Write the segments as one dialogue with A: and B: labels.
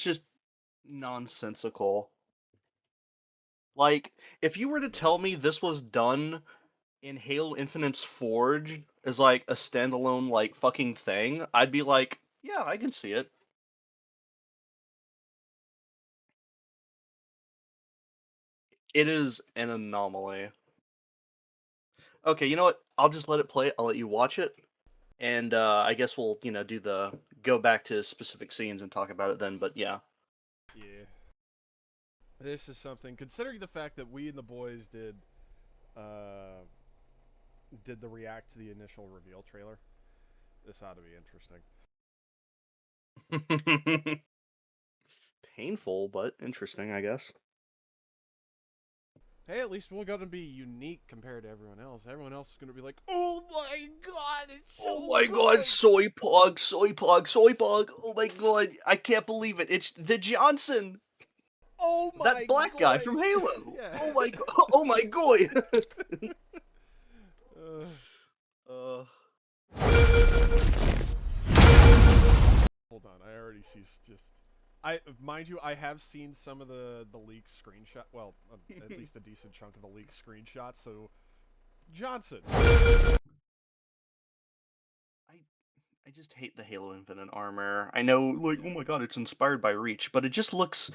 A: just nonsensical. Like, if you were to
B: Yeah.
A: tell me this was done in Halo Infinite's Forge as like a standalone like fucking thing, I'd be like, yeah, I can see it. It is an anomaly. Okay, you know what? I'll just let it play. I'll let you watch it, and I guess we'll do the go back to specific scenes and talk about it then. But yeah.
B: Yeah. This is something. Considering the fact that we and the boys uh, did the react to the initial reveal trailer, this ought to be interesting.
A: Painful, but interesting, I guess.
B: Hey, at least we're gonna be unique compared to everyone else. Everyone else is gonna be like, "Oh my god, it's
A: Oh
B: so
A: my god,
B: good!"
A: soy pog, soy pog, soy pog. Oh my god, I can't believe it. It's the Johnson,
B: Oh
A: that
B: my
A: black guy
B: god!
A: from Halo.
B: Yeah.
A: Oh my god. Oh my god.
B: uh,
A: uh,
B: hold on, I already see just. I mind you, I have seen some of the leaked screenshot. Well, at least a decent chunk of the leaked screenshots. So Johnson.
A: I I just hate the Halo Infinite armor. I know, like, oh
B: Yeah.
A: my god, it's inspired by Reach, but it just looks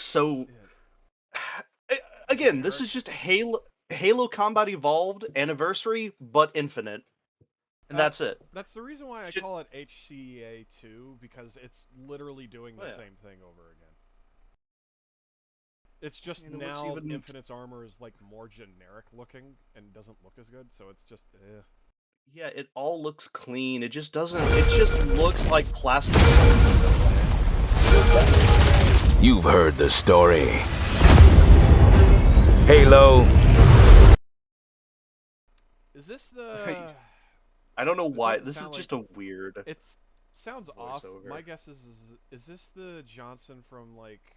A: so.
B: Yeah.
A: Again, this
B: Generic.
A: is just Halo Combat Evolved Anniversary, but Infinite, and
B: Uh,
A: that's it.
B: that's the reason why I
A: Shit.
B: call it HCA 2 because it's literally doing
A: Oh
B: the
A: yeah,
B: same thing over again. It's just
A: and it looks
B: now
A: even.
B: Infinite's armor is like more generic looking and doesn't look as good, so it's just
A: Yeah, it all looks clean. It just doesn't. It just looks like plastic soldiers in a
C: You've heard the story. Halo.
B: Is this
A: way.
B: the
A: I don't know
B: it
A: why.
B: doesn't
A: This is
B: sound like
A: just a weird
B: it sounds off. My
A: voiceover.
B: guess is this the Johnson from like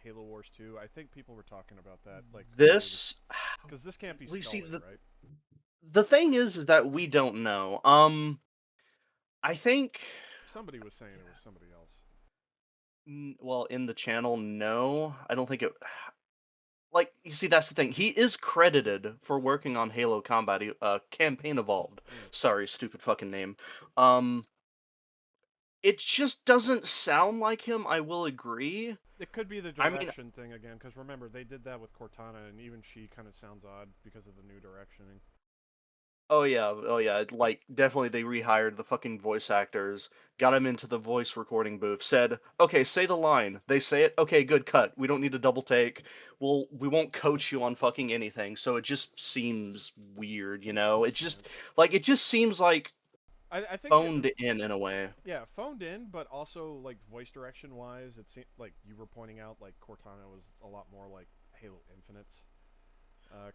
B: Halo Wars 2? I think people were talking about that like early
A: This,
B: because this can't be
A: we see
B: Scully,
A: the
B: right?
A: the thing is that we don't know. I think.
B: Somebody was saying it was somebody else.
A: Well, in the channel, no, I don't think it. Like, you see, that's the thing. He is credited for working on Halo Combat, Campaign Evolved.
B: Mm.
A: Sorry, stupid fucking name. Um, it just doesn't sound like him. I will agree.
B: It could be the
A: I mean,
B: direction thing again, because remember they did that with Cortana, and even she kind of sounds odd because of the new directioning.
A: oh yeah, like definitely they rehired the fucking voice actors, got him into the voice recording booth, said, "Okay, say the line." They say it. Okay, good cut. We don't need a double take. We won't coach you on fucking anything. So it just seems weird, you know?
B: Yeah,
A: It just seems like
B: I think
A: phoned in a way.
B: yeah, phoned in, but also like voice direction wise, it seemed like you were pointing out like Cortana was a lot more like Halo Infinite's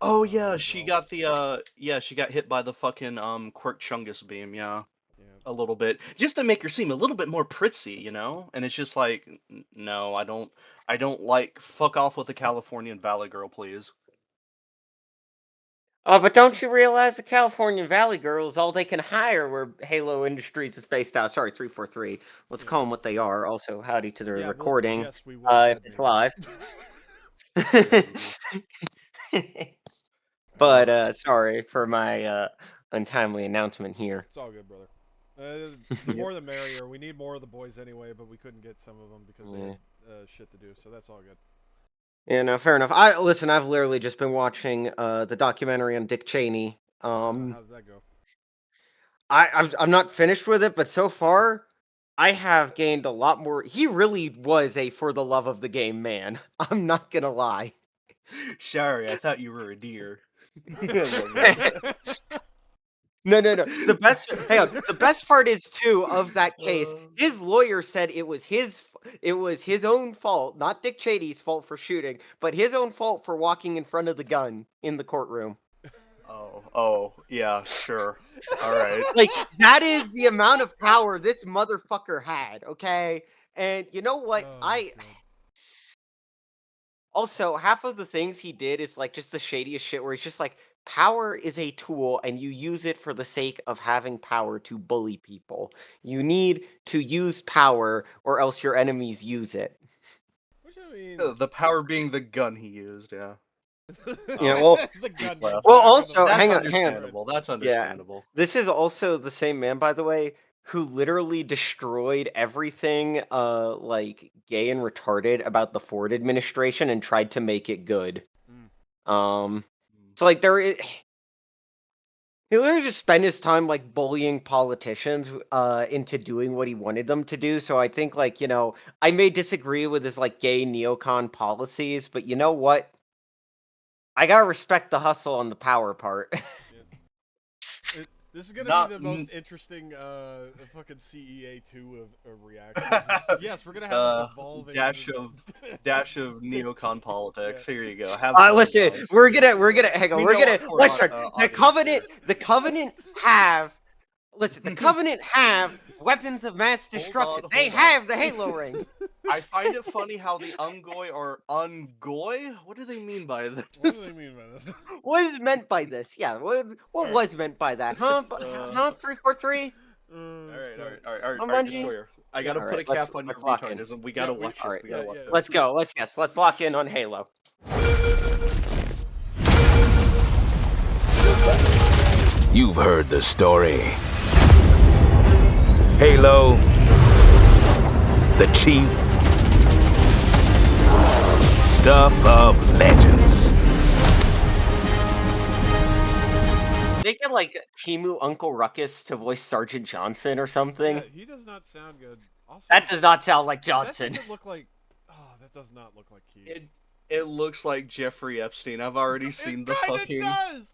A: Oh
B: Cortana
A: yeah,
B: as
A: she
B: well.
A: got the she got hit by the fucking Quirk Chungus beam, yeah.
B: Yeah,
A: A little bit. Just to make her seem a little bit more prissy, you know? And it's just like, no, I don't like fuck off with the Californian Valley Girl, please."
D: But don't you realize the California Valley Girls, all they can hire where Halo Industries is based out? Sorry, 343. Let's
B: yeah,
D: call them what they are. Also, howdy to the
B: yeah. Well,
D: recording,
B: yes, we will
D: if
B: dead
D: it's
B: name you.
D: live.
B: Dead name you.
D: But,
A: Ugh.
D: sorry for my, untimely announcement here.
B: It's all good, brother. The
A: Yep.
B: more the merrier. We need more of the boys anyway, but we couldn't get some of them because they had
D: Yeah.
B: shit to do. So that's all good.
D: Yeah, no, fair enough. I've literally just been watching, the documentary on Dick Cheney.
B: How did that go?
D: I'm not finished with it, but so far, I have gained a lot more. He really was a for the love of the game man. I'm not gonna lie.
A: Sorry, I thought you were a deer. I love that.
D: No, no, no. Hang on. The best part is too of that case.
A: Uh,
D: His lawyer said it was his own fault, not Dick Cheney's fault for shooting, but his own fault for walking in front of the gun in the courtroom.
A: oh, yeah, sure. All right.
D: Like that is the amount of power this motherfucker had. Okay, and you know what?
B: Oh
D: I
B: god.
D: Also, half of the things he did is like just the shadiest shit where he's just like, power is a tool and you use it for the sake of having power to bully people. You need to use power or else your enemies use it.
B: Which I mean,
A: The power being the gun he used, yeah.
D: Yeah, well,
B: the gun.
A: well,
D: well,
B: back in
D: also,
B: the-
A: That's
D: hang on.
A: understandable. That's understandable.
D: This is also the same man, by the way, who literally destroyed everything like gay and retarded about the Ford administration and tried to make it good. So like he literally just spent his time like bullying politicians into doing what he wanted them to do. So I think like, I may disagree with his like gay neocon policies, but you know what? I gotta respect the hustle on the power part.
B: This is gonna
A: Not-
B: be the most interesting fucking CEA 2 of reactions. Yes, we're gonna have a devolving
A: dash of neocon politics. Here you go. Have
D: Listen,
A: guys.
D: we're gonna hang on.
A: We
D: We're
A: know
D: gonna
A: our core
D: listen.
A: audience
D: The Covenant have. Listen, the Covenant have weapons of mass destruction.
A: on,
D: They
A: hold on.
D: have the Halo ring.
A: I find it funny how the Ungoy are Ungoy? What do they mean by this?
B: What do they mean by this?
D: What is meant by this? Yeah, what was meant by that? Huh? Huh? 343.
A: Alright,
D: Bungie?
A: Destroyer. I gotta
D: All
A: put
D: right,
A: a cap on your
D: let's lock in.
A: retardism. We gotta
B: Yeah,
A: watch this.
D: alright,
A: We gotta
B: yeah,
A: watch
B: yeah.
A: this.
D: Let's go. Let's lock in on Halo.
C: You've heard the story. Halo, the Chief, stuff of legends.
D: They get like Timu Uncle Ruckus to voice Sergeant Johnson or something.
B: Yeah, he does not sound good. Also,
D: That does not sound like
B: That
D: Johnson.
B: doesn't look like. Oh, that does not look like Keys.
A: It looks like Jeffrey Epstein. I've already seen the
B: kinda
A: fucking.
B: does.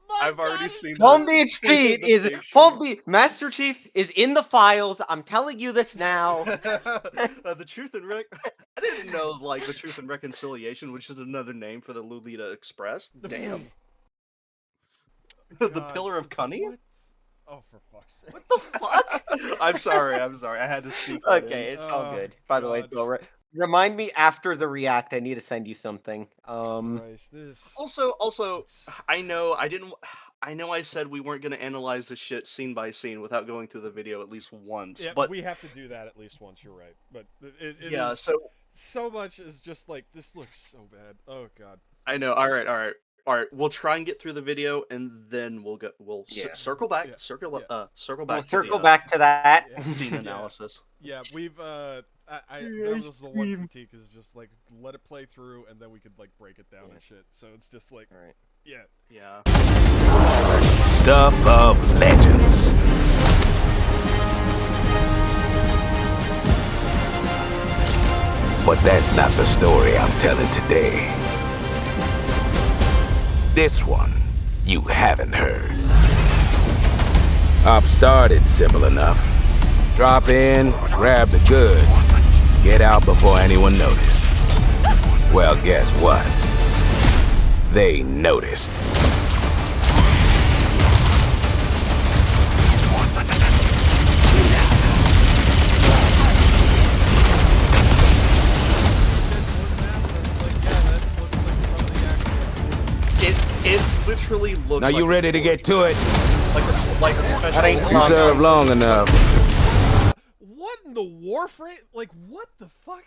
B: My
A: I've already
B: God,
A: seen
D: Palm
A: the-
D: Beach Pete
A: the
D: is
A: picture.
D: Master Chief is in the files. I'm telling you this now.
A: The Truth and I didn't know like the Truth and Reconciliation, which is another name for the Lolita Express. Damn. The
B: God,
A: Pillar of Cunny?
B: what? Oh, for fuck's sake!
D: What the fuck?
A: I'm sorry. I had to speak. that in.
D: Okay, it's all
B: Oh,
D: good. By the way,
B: God.
D: Bill, remind me after the react. I need to send you something.
B: Christ, this.
A: Also, I know I said we weren't gonna analyze this shit scene by scene without going through the video at least once.
B: Yeah,
A: but
B: we have to do that at least once. You're right, but it
A: yeah,
B: is- so much is just like this looks so bad. Oh God.
A: I know. All right. We'll try and get through the video, and then we'll
D: Yeah.
A: circle back.
B: Yeah.
A: Circle back.
D: We'll
A: to
D: circle
A: the,
D: back to that.
B: Yeah.
A: Dean
B: Yeah.
A: analysis.
B: Yeah, we've that was the one
D: Scream.
B: critique is just like let it play through and then we could like break it down
D: Yeah.
B: and shit. So it's just like
D: All right.
B: yeah.
A: Yeah.
C: Stuff of legends. But that's not the story I'm telling today. This one you haven't heard. Op started simple enough. Drop in, grab the goods, get out before anyone noticed. Well, guess what? They noticed.
A: It literally looks.
C: Now
A: like
C: you
A: a
C: ready to get to it?
A: like a special.
D: That ain't
C: You
D: long.
C: served long enough.
B: What in the Warframe? Like what the fuck?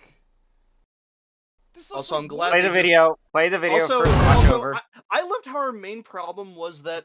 B: This looks
A: Also,
B: like
A: I'm glad
D: Play
A: they
D: the
A: just-
D: video. Play the video
A: Also,
D: for watch
A: also
D: over.
A: I loved how our main problem was that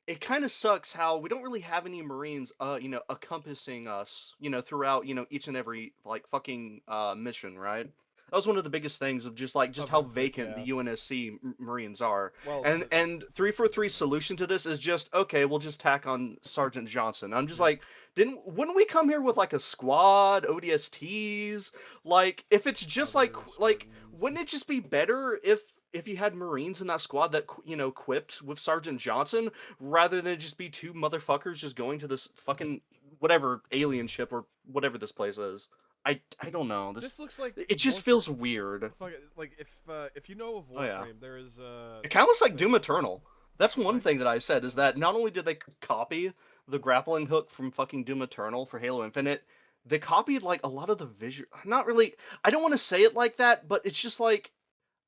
A: it kind of sucks how we don't really have any Marines encompassing us throughout each and every like fucking mission, right? That was one of the biggest things of just
B: Of
A: how
B: the-
A: vacant
B: yeah.
A: the UNSC Marines are.
B: Well,
A: And 343's solution to this is just okay, we'll just tack on Sergeant Johnson. I'm just like, wouldn't we come here with like a squad, ODSTs? Like if it's just
B: Other
A: like
B: Spartans.
A: wouldn't it just be better if you had Marines in that squad that equipped with Sergeant Johnson rather than just be two motherfuckers just going to this fucking whatever alien ship or whatever this place is. I don't know.
B: this looks like
A: It just
B: Warframe.
A: feels weird.
B: Fuck it, like if you know of Warframe,
A: Oh, yeah.
B: there is
A: It kind of looks like Doom Eternal. That's one
B: Right.
A: thing that I said is that not only did they copy the grappling hook from fucking Doom Eternal for Halo Infinite, they copied like a lot of the visual. Not really. I don't want to say it like that, but it's just like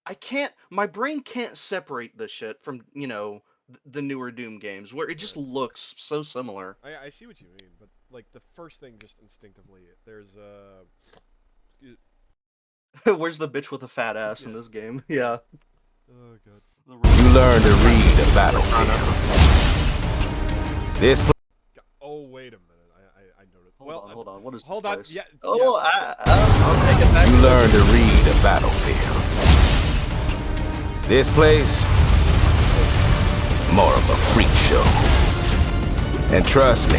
A: I can't. My brain can't separate this shit from the newer Doom games where it just
B: Yeah.
A: looks so similar.
B: I see what you mean, but like the first thing, just instinctively, there's
A: Where's the bitch with the fat ass in
B: Yeah.
A: this game? Yeah.
B: oh god.
C: You learn to read the battlefield. This
B: Oh wait a minute, I noticed.
A: Hold on. What is
B: hold
A: this
B: on.
A: place?
B: Yeah.
A: Oh,
B: yeah.
A: I'll take it back.
C: you learn to read the battlefield. This place, more of a freak show. And trust me,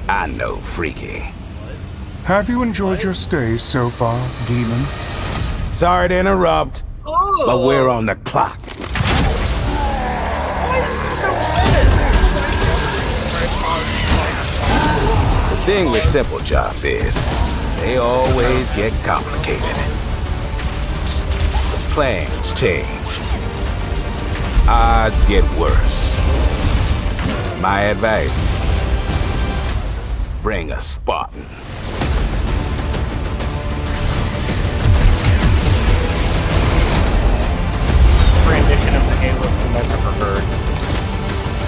C: I know freaky.
E: Have you enjoyed your stay so far, Demon?
C: Sorry to interrupt, but we're on the clock. The thing with simple jobs is, they always get complicated. Plans change. Odds get worse. My advice, bring a Spartan.
D: Rendition of the Halo theme I've ever heard.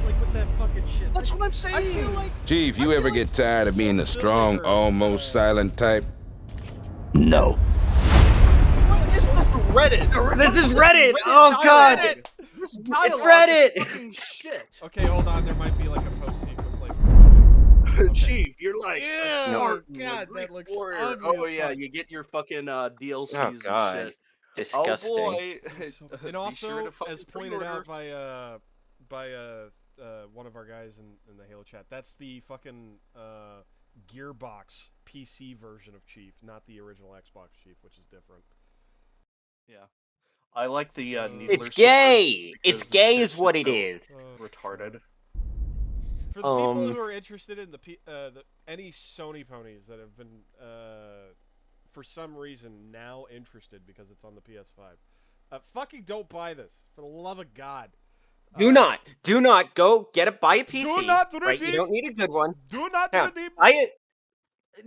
B: Like with that fucking shit.
A: That's what I'm
B: I
A: saying.
B: feel like
C: Chief,
B: I
C: you
B: feel
C: ever
B: like
C: get
B: this
C: tired
B: is
C: of being
B: so
C: the strong,
B: similar,
C: almost silent type? No.
A: What is this Reddit?
D: This is
A: What
D: Reddit!
A: Reddit
D: Oh god!
A: dialogue? This dialogue
D: Reddit!
A: is fucking shit.
B: Okay, hold on. There might be like a post sequence, like. Okay.
A: Chief, you're like
B: Ew,
A: a Spartan,
B: God,
A: a Greek
B: that looks
A: warrior.
B: ugly
A: Oh
B: as
A: yeah,
B: fuck.
A: you get your fucking DLCs
D: Oh
A: and
D: god.
A: shit.
D: Disgusting.
A: Oh boy.
B: And
A: Be
B: also,
A: sure to fucking
B: as pointed
A: pre-order.
B: out by one of our guys in the Halo chat, that's the fucking Gearbox PC version of Chief, not the original Xbox Chief, which is different.
A: Yeah. I like the
B: It's
A: needler
D: It's
A: sword
D: gay!
A: because
D: It's
A: the
D: gay
A: shit's
D: is what
A: just
D: it
A: so
D: is.
A: retarded.
B: For the people who are interested in any Sony ponies that have been for some reason now interested because it's on the PS5, fucking don't buy this for the love of God.
D: Do not go buy a PC.
B: Do not
D: right? You
B: redeem.
D: don't need a good one.
B: Do not
D: Yeah,
B: redeem.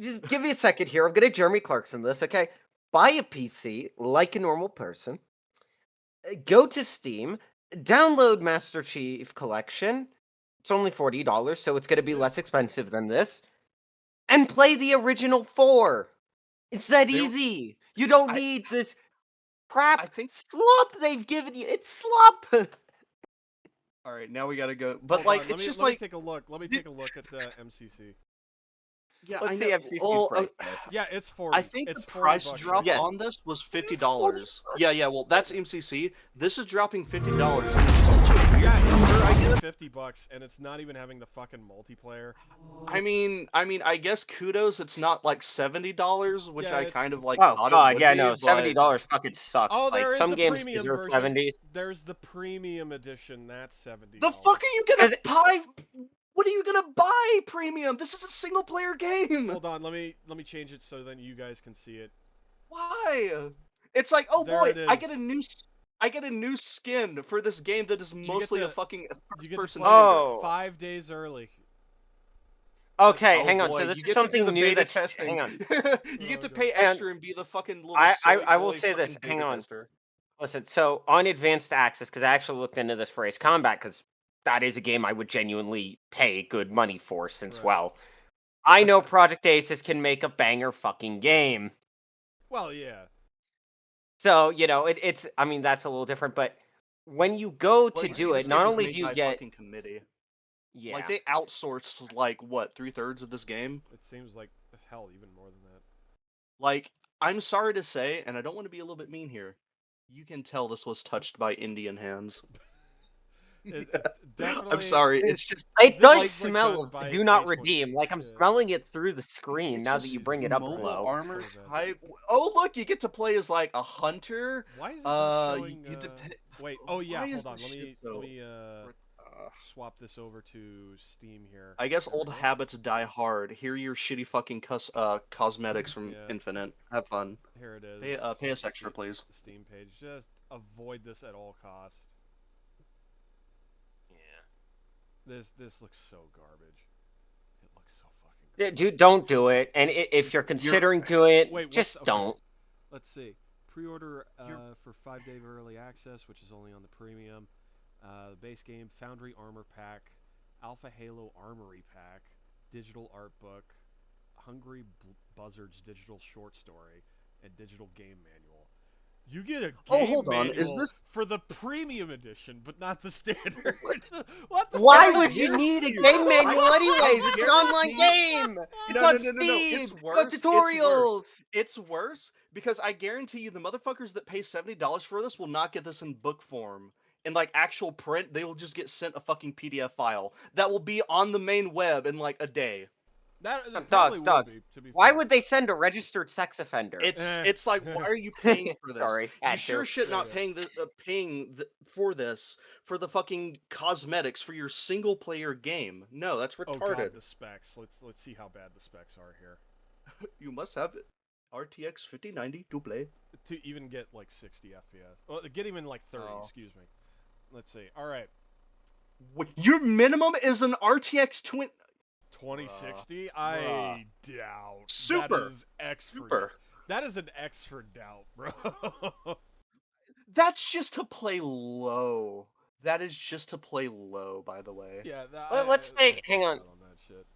D: Just give me a second here. I'm gonna Jeremy Clarkson this, okay? Buy a PC like a normal person. Go to Steam, download Master Chief Collection. It's only $40, so it's gonna be less expensive than this. And play the original 4. It's that easy. You don't need this crap
A: I think-
D: slop they've given you. It's slop.
A: All right, now we gotta go. But
B: Hold
A: like,
B: on,
A: it's just
B: let me
A: like,
B: take a look. Let me take a look at the MCC.
A: yeah,
D: Let's
A: I
D: see
A: know.
D: FCC's
A: Well,
D: price.
B: Yeah, it's 40.
A: I think
B: it's
A: the
B: 40
A: price
B: bucks
A: drop
B: right
D: Yes.
A: on this was $50. Yeah, well, that's MCC. This is dropping $50. And it's just such a weird
B: Yeah,
A: number. I
B: it's
A: guess.
B: 50 bucks, and it's not even having the fucking multiplayer.
A: I mean, I guess kudos. It's not like $70, which
B: Yeah,
A: I kind of like.
D: Oh
A: thought it
D: god,
A: would
D: yeah,
A: be,
D: no,
A: but-
D: $70 fucking sucks.
B: Oh,
D: like
B: there is
D: some
B: a
D: games
B: premium
D: deserve
B: version.
D: 70s.
B: There's the premium edition. That's $70.
A: The fuck are you gonna buy? What are you gonna buy premium? This is a single player game.
B: Hold on, let me change it so then you guys can see it.
A: Why? It's like, oh
B: There
A: boy,
B: it
A: I get
B: is.
A: I get a new skin for this game that is mostly a
B: to-
A: fucking
B: You
A: first
B: get to
A: person
B: play
A: shooter.
D: Oh.
B: 5 days early.
D: Okay,
A: Oh
D: hang on.
A: boy,
D: So this
A: you
D: is
A: get to do
D: something
A: the
D: new
A: beta
D: that's
A: testing.
D: hang on.
A: You
B: Oh,
A: get to
B: God.
A: pay
D: Hang on.
A: extra and be the fucking little
D: I
A: soy
D: will
A: boy
D: say this,
A: fucking
D: hang
A: beta
D: on.
A: tester.
D: Listen, so on advanced access, because I actually looked into this for Ace Combat, because that is a game I would genuinely pay good money for, since
B: Right.
D: well, I know Project Aces can make a banger fucking game.
B: Well, yeah.
D: So, it's I mean that's a little different, but when you go
A: Well,
D: to
A: you see,
D: do
A: this
D: it, not
A: game was
D: only
A: made
D: do you
A: by a
D: get
A: fucking committee.
D: yeah.
A: Like they outsourced like what 3/3 of this game.
B: It seems like hell, even more than that.
A: Like I'm sorry to say, and I don't want to be a little bit mean here. You can tell this was touched by Indian hands.
B: It definitely.
A: I'm sorry. It's just
D: It
B: This
D: does
B: is, like,
D: smell
B: done
D: of
B: by
D: do not
B: H1.
D: redeem. Like I'm
B: Yeah.
D: smelling it through the screen
A: It's
D: now that
A: just
D: you bring it up
A: mobile
D: low.
A: armor
B: So bad.
A: type. Oh look, you get to play as like a hunter.
B: Why is it not
A: you-
B: showing?
A: you dep-
B: Wait. Oh yeah.
A: Why is
B: Hold on.
A: this
B: Let me
A: shit so-
B: swap this over to Steam here.
A: I guess
B: There we
A: old
B: go.
A: habits die hard. Here are your shitty fucking cosmetics from
B: Yeah.
A: Infinite. Have fun.
B: Here it is.
A: Pay us extra, please.
B: Steam page. Just avoid this at all costs. This looks so garbage. It looks so fucking garbage.
D: Dude, don't do it. And if you're considering doing it,
B: Wait,
D: just don't.
B: Let's see. Pre-order for 5-day early access, which is only on the premium. The base game, Foundry Armor Pack, Alpha Halo Armory Pack, Digital Art Book, Hungry Buzzards Digital Short Story, and Digital Game Manual. You get a game
A: hold on,
B: manual
A: is this-
B: for the premium edition, but not the standard. What the
D: Why
B: fuck?
D: would you need a game manual anyways? It's an online game. It's
A: No,
D: on
A: no, no, no, no.
D: Steam.
A: It's
D: It's
A: worse.
D: got
A: It's
D: tutorials.
A: worse. It's worse because I guarantee you the motherfuckers that pay $70 for this will not get this in book form. In like actual print, they will just get sent a fucking PDF file that will be on the main web in like a day.
B: That
D: Doug,
B: probably will
D: Doug,
B: be, to be
D: Why
B: fair.
D: would they send a registered sex offender?
A: It's like, why are you paying for this?
D: Sorry,
A: You
D: had
A: sure
D: to.
A: shit not
B: Yeah.
A: paying for this for the fucking cosmetics for your single player game. No, that's
B: Oh
A: retarded.
B: god, the specs. Let's see how bad the specs are here.
A: You must have RTX 5090 to play.
B: To even get like 60 FPS. Well, get even like 30,
A: Oh.
B: excuse me. Let's see. All right.
A: Your minimum is an RTX
B: 2060? I doubt.
A: Super.
B: That is X for
A: Super.
B: That is an X for doubt, bro.
A: That's just to play low. That is just to play low, by the way.
B: Yeah.
D: Let's take- hang on.
B: That shit.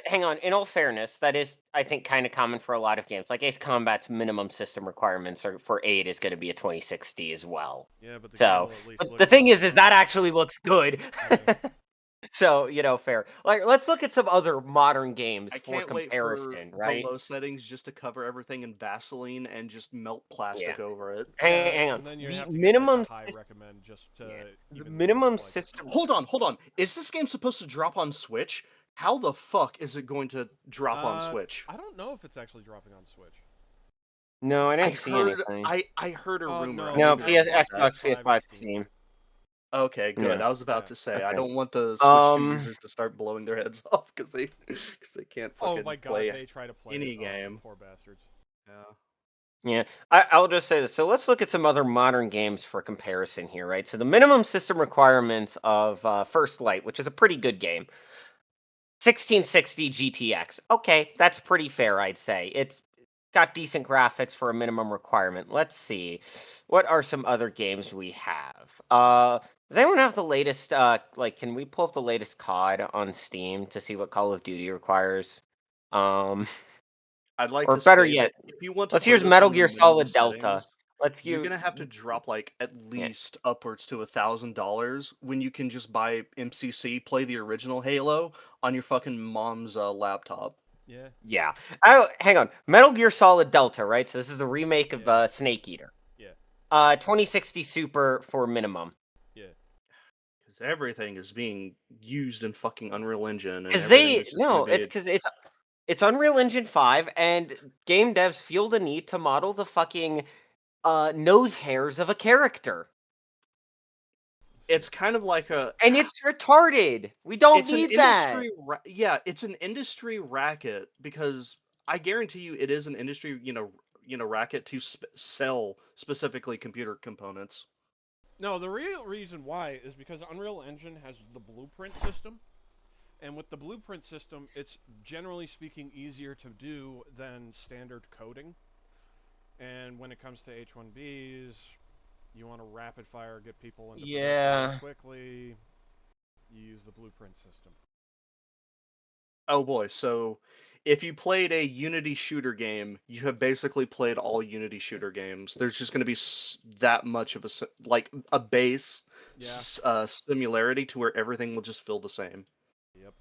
D: Hang on. In all fairness, that is, I think, kind of common for a lot of games. Like Ace Combat's minimum system requirements for 8 is going to be a 2060 as well.
B: Yeah, but the game
D: So,
B: will at least
D: but
B: look
D: the thing
B: good.
D: is that actually looks good.
B: Yeah.
D: So, fair. Like, let's look at some other modern games
A: I
D: for
A: can't wait
D: comparison,
A: for
D: right?
A: the low settings just to cover everything in Vaseline and just melt plastic over it.
D: Hang on.
B: And then you
D: The
B: have to get,
D: minimum
B: like, the high
D: sys-
B: recommend just to
D: the
B: even
D: minimum
B: like it.
D: system.
A: Hold on. Is this game supposed to drop on Switch? How the fuck is it going to drop on Switch?
B: I don't know if it's actually dropping on Switch.
D: No, I
A: I
D: didn't see
A: heard,
D: anything.
A: I heard a
B: Oh,
A: rumor.
D: No,
A: I didn't
D: PS,
A: hear that.
D: Xbox, PS5, Steam.
A: Okay, good.
D: Yeah.
A: I was about
B: Yeah.
A: to say
D: Okay.
A: I don't want the Switch 2
D: Um,
A: users to start blowing their heads off because they can't fucking
B: Oh my god,
A: play.
B: they try to play
A: any
B: it.
A: game.
B: Poor bastards.
A: Yeah.
D: Yeah, I'll just say this. So let's look at some other modern games for comparison here, right? So the minimum system requirements of First Light, which is a pretty good game, 1660 GTX. Okay, that's pretty fair, I'd say. It's got decent graphics for a minimum requirement. Let's see. What are some other games we have? Does anyone have the latest, can we pull up the latest COD on Steam to see what Call of Duty requires?
A: I'd like
D: Or
A: to
D: better
A: say
D: yet,
A: that if you want to
D: let's
A: play
D: use
A: this
D: Metal
A: on
D: Gear
A: the
D: Solid
A: minimum
D: Delta.
A: settings,
D: Let's
A: you're
D: use.
A: gonna have to drop like at least upwards to $1,000 when you can just buy MCC, play the original Halo on your fucking mom's laptop.
B: Yeah.
D: Yeah. Hang on. Metal Gear Solid Delta, right? So this is a remake of
B: Yeah.
D: Snake Eater.
B: Yeah.
D: 2060 Super for minimum.
B: Yeah.
A: Because everything is being used in fucking Unreal Engine. And
D: Because
A: everything is just gonna
D: it's
A: be-
D: because it's Unreal Engine 5, and game devs feel the need to model the fucking nose hairs of a character,
A: it's kind of like a
D: and it's retarded. We don't
A: it's an
D: need that.
A: industry yeah, it's an industry racket because I guarantee you it is an industry racket to sell specifically computer components.
B: No, the real reason why is because Unreal Engine has the blueprint system. And with the blueprint system, it's generally speaking easier to do than standard coding. And when it comes to H1Bs, you want to rapid fire get people into production
D: Yeah.
B: quickly. You use the blueprint system.
A: Oh boy, so if you played a Unity shooter game, you have basically played all Unity shooter games. There's just going to be that much of a base
B: Yeah.
A: similarity to where everything will just feel the same.
B: Yep.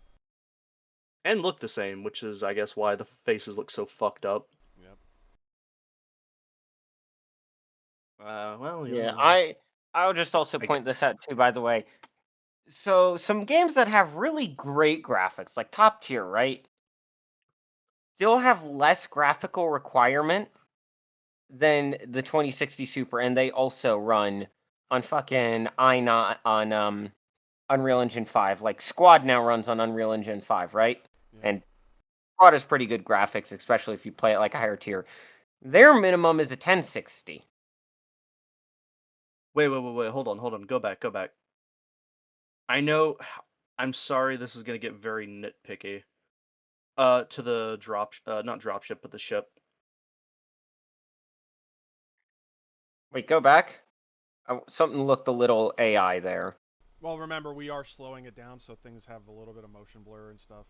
A: And look the same, which is, I guess, why the faces look so fucked up.
B: Yep.
A: Well,
D: Yeah,
A: know.
D: I'll just also
A: I
D: point this out too, by the way. So some games that have really great graphics, like top tier, right? Still have less graphical requirement than the 2060 Super, and they also run on fucking on Unreal Engine 5. Like Squad now runs on Unreal Engine 5, right?
B: Yeah.
D: And Squad has pretty good graphics, especially if you play it like a higher tier. Their minimum is a 1060.
A: Wait, hold on, go back. I know I'm sorry, this is gonna get very nitpicky. To the not dropship, but the ship.
D: Wait, go back. Something looked a little AI there.
B: Well, remember, we are slowing it down, so things have a little bit of motion blur and stuff.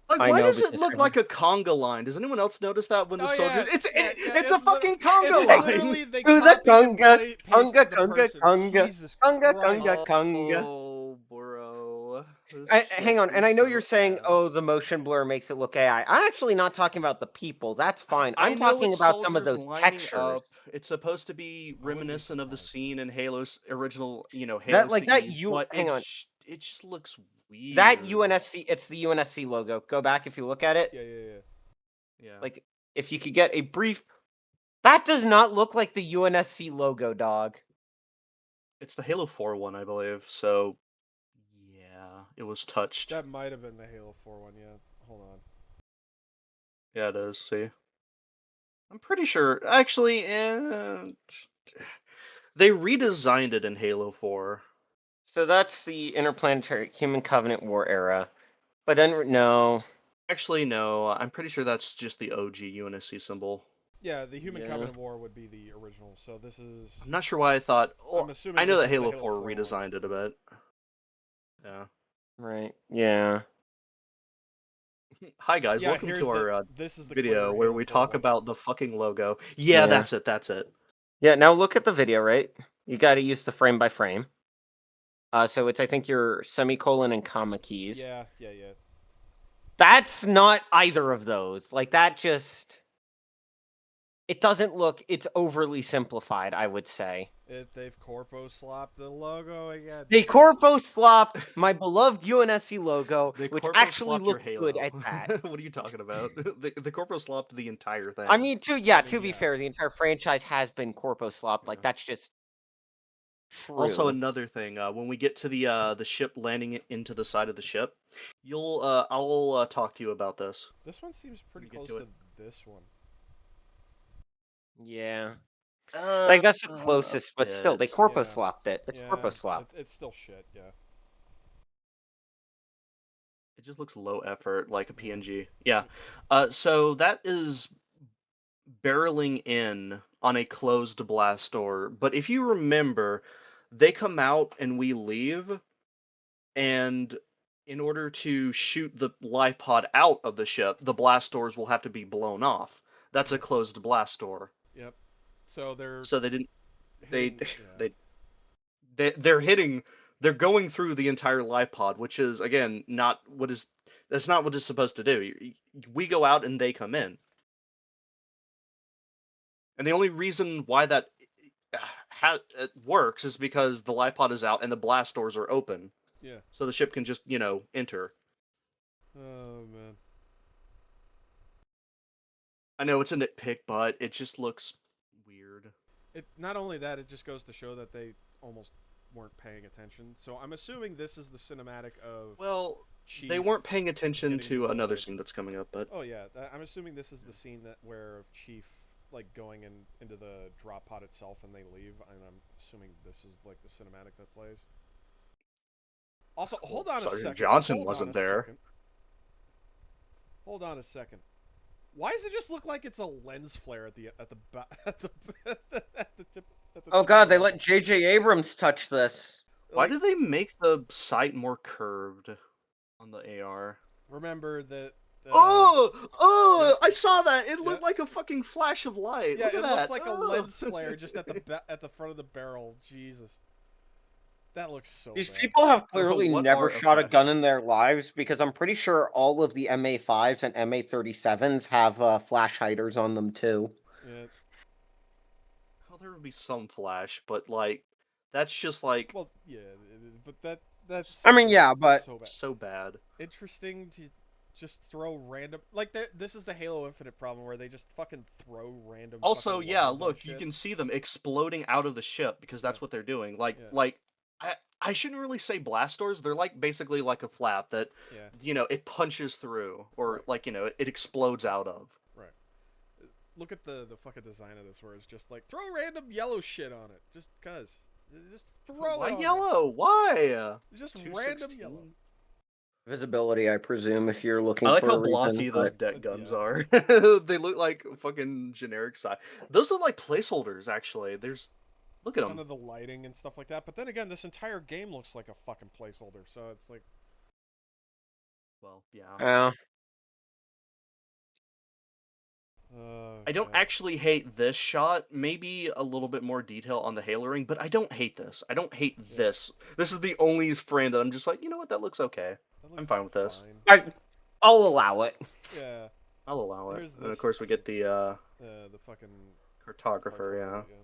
A: Like,
D: I
A: why
D: know,
A: does
D: but
A: it look like a conga line? Does anyone else notice that when the
B: Oh,
A: soldiers?
B: yeah,
A: It's a fucking conga
B: it's
A: line.
B: literally they
D: Do the
B: copied and
D: conga,
B: pasted
D: conga,
B: the
D: conga,
B: person.
D: conga,
B: Jesus
D: conga,
B: Christ.
D: conga, conga.
A: Oh, bro. This
D: Hang
A: shit
D: on, and
A: is
D: I know
A: so
D: you're saying, "Oh,
A: ass.
D: the motion blur makes it look AI." I'm actually not talking about the people. That's fine.
A: I
D: I'm
A: know
D: talking
A: it's
D: about some of
A: soldiers
D: those
A: lining
D: textures.
A: up. It's supposed to be
B: I wouldn't be
A: reminiscent of the
B: surprised.
A: scene in Halo's original, Halo
D: That like that
A: CE,
D: you
A: but
D: hang on.
A: it just looks
D: That
A: weird.
D: UNSC, it's the UNSC logo. Go back if you look at it.
B: Yeah.
A: Yeah.
D: Like if you could get a brief, that does not look like the UNSC logo, dog.
A: It's the Halo 4 one, I believe. So, yeah, it was touched.
B: That might have been the Halo 4 one, yeah. Hold on.
A: Yeah, it is. See, I'm pretty sure. Actually, they redesigned it in Halo 4.
D: So that's the Interplanetary Human Covenant War era. But then no.
A: Actually, no. I'm pretty sure that's just the OG UNSC symbol.
B: Yeah, the Human
D: Yeah.
B: Covenant War would be the original, so this is...
A: I'm not sure why I thought. Well,
B: I'm assuming
A: I know
B: this
A: that
B: is the
A: Halo
B: Halo
A: 4
B: 4 one.
A: redesigned it a bit. Yeah.
D: Right. Yeah.
A: Hi guys,
B: Yeah,
A: welcome
B: here's
A: to our
B: this is the
A: video
B: clear
A: where
B: Halo
A: we
B: 4
A: talk
B: one.
A: about the fucking logo. Yeah,
D: Yeah.
A: that's it. That's it.
D: Yeah, now look at the video, right? You got to use the frame by frame. So it's I think your semicolon and comma keys.
B: Yeah.
D: That's not either of those. Like that just it doesn't look it's overly simplified, I would say.
B: They've corpo slopped the logo again.
D: They corpo slopped my beloved UNSC logo,
A: The
D: which
A: corpo
D: actually
A: slopped your
D: looks
A: Halo.
D: good at that.
A: What are you talking about? The corpo slopped the entire thing.
D: I mean, to be
B: yeah.
D: fair, the entire franchise has been corpo slopped. Like
A: Yeah.
D: that's just true.
A: Also, another thing, when we get to the ship landing into the side of the ship, I'll talk to you about this.
B: This one seems pretty
A: Get
B: close
A: to
B: to
A: it.
B: this one.
D: Yeah. Like that's the
A: A
D: closest, but still, they
A: bit.
D: corpo
B: Yeah.
D: slopped it. It's
B: Yeah,
D: corpo slop.
B: It's still shit, yeah.
A: It just looks low effort, like a PNG. Yeah. So that is barreling in on a closed blast door. But if you remember, they come out and we leave, and in order to shoot the live pod out of the ship, the blast doors will have to be blown off. That's a closed blast door.
B: Yep. So they're
A: So they didn't. They
B: hitting, yeah.
A: they're hitting. They're going through the entire live pod, which is again not what is. That's not what it's supposed to do. We go out and they come in. And the only reason why that it works is because the live pod is out and the blast doors are open.
B: Yeah.
A: So the ship can just, enter.
B: Oh man.
A: I know it's a nitpick, but it just looks weird.
B: It not only that, it just goes to show that they almost weren't paying attention. So I'm assuming this is the cinematic of
A: Well,
B: Chief.
A: they weren't paying attention
B: getting
A: to
B: the-
A: another scene that's coming up, but
B: Oh yeah, I'm assuming this is the scene where of Chief like going into the drop pod itself and they leave, and I'm assuming this is like the cinematic that plays. Also, hold on a
A: Sergeant
B: second.
A: Johnson
B: Hold
A: wasn't
B: on a
A: there.
B: second. Hold on a second. Why does it just look like it's a lens flare at the tip?
D: Oh god, they let J.J. Abrams touch this.
A: why
B: Like,
A: do they make the sight more curved on the AR?
B: remember that?
A: I saw that. It looked
B: Yeah.
A: like a fucking flash of light.
B: Yeah,
A: Look
B: it
A: at
B: looks
A: that.
B: like a
A: Ugh.
B: lens flare just at the front of the barrel. Jesus, that looks so
D: These
B: bad.
D: people have clearly
A: what
D: never
A: are
D: shot a gun
A: effects?
D: in their lives because I'm pretty sure all of the MA5s and MA37s have flash hiders on them too.
B: Yeah.
A: Well, there would be some flash, but like, that's just like
B: Well, yeah, it is, but that's.
D: I mean,
B: just
D: yeah, but
B: so bad.
A: so bad.
B: Interesting to just throw random this is the Halo Infinite problem where they just fucking throw random.
A: Also,
B: fucking
A: yeah,
B: logos on
A: look, you
B: shit.
A: can see them exploding out of the ship because that's
B: Yeah.
A: what they're doing.
B: Yeah.
A: I shouldn't really say blast doors. They're like basically like a flap that
B: Yeah.
A: it punches through or
B: Right.
A: it explodes out of.
B: Right. Look at the fucking design of this where it's just like throw random yellow shit on it just cuz. Just throw
A: Why
B: it on
A: yellow? Why?
B: there. Just random
A: 216.
B: yellow.
D: Visibility, I presume, if you're looking
A: I like
D: for
A: how
D: a reason.
A: blocky those
D: But
A: deck guns
B: yeah.
A: are. They look like fucking generic size. Those look like placeholders, actually. Look at
B: Kind
A: them.
B: of the lighting and stuff like that. But then again, this entire game looks like a fucking placeholder. So it's like,
A: Well, yeah.
D: yeah.
A: I don't
B: God.
A: actually hate this shot. Maybe a little bit more detail on the halo ring, but I don't hate this. I don't hate
B: Yeah.
A: this. This is the only frame that I'm just like, you know what, that looks okay.
B: That
A: I'm
B: looks
A: fine with this.
B: fine.
D: I'll allow it.
B: Yeah.
A: I'll allow it.
B: Here's
A: And of
B: this-
A: course we get the
B: The fucking
A: cartographer, yeah.
B: yeah.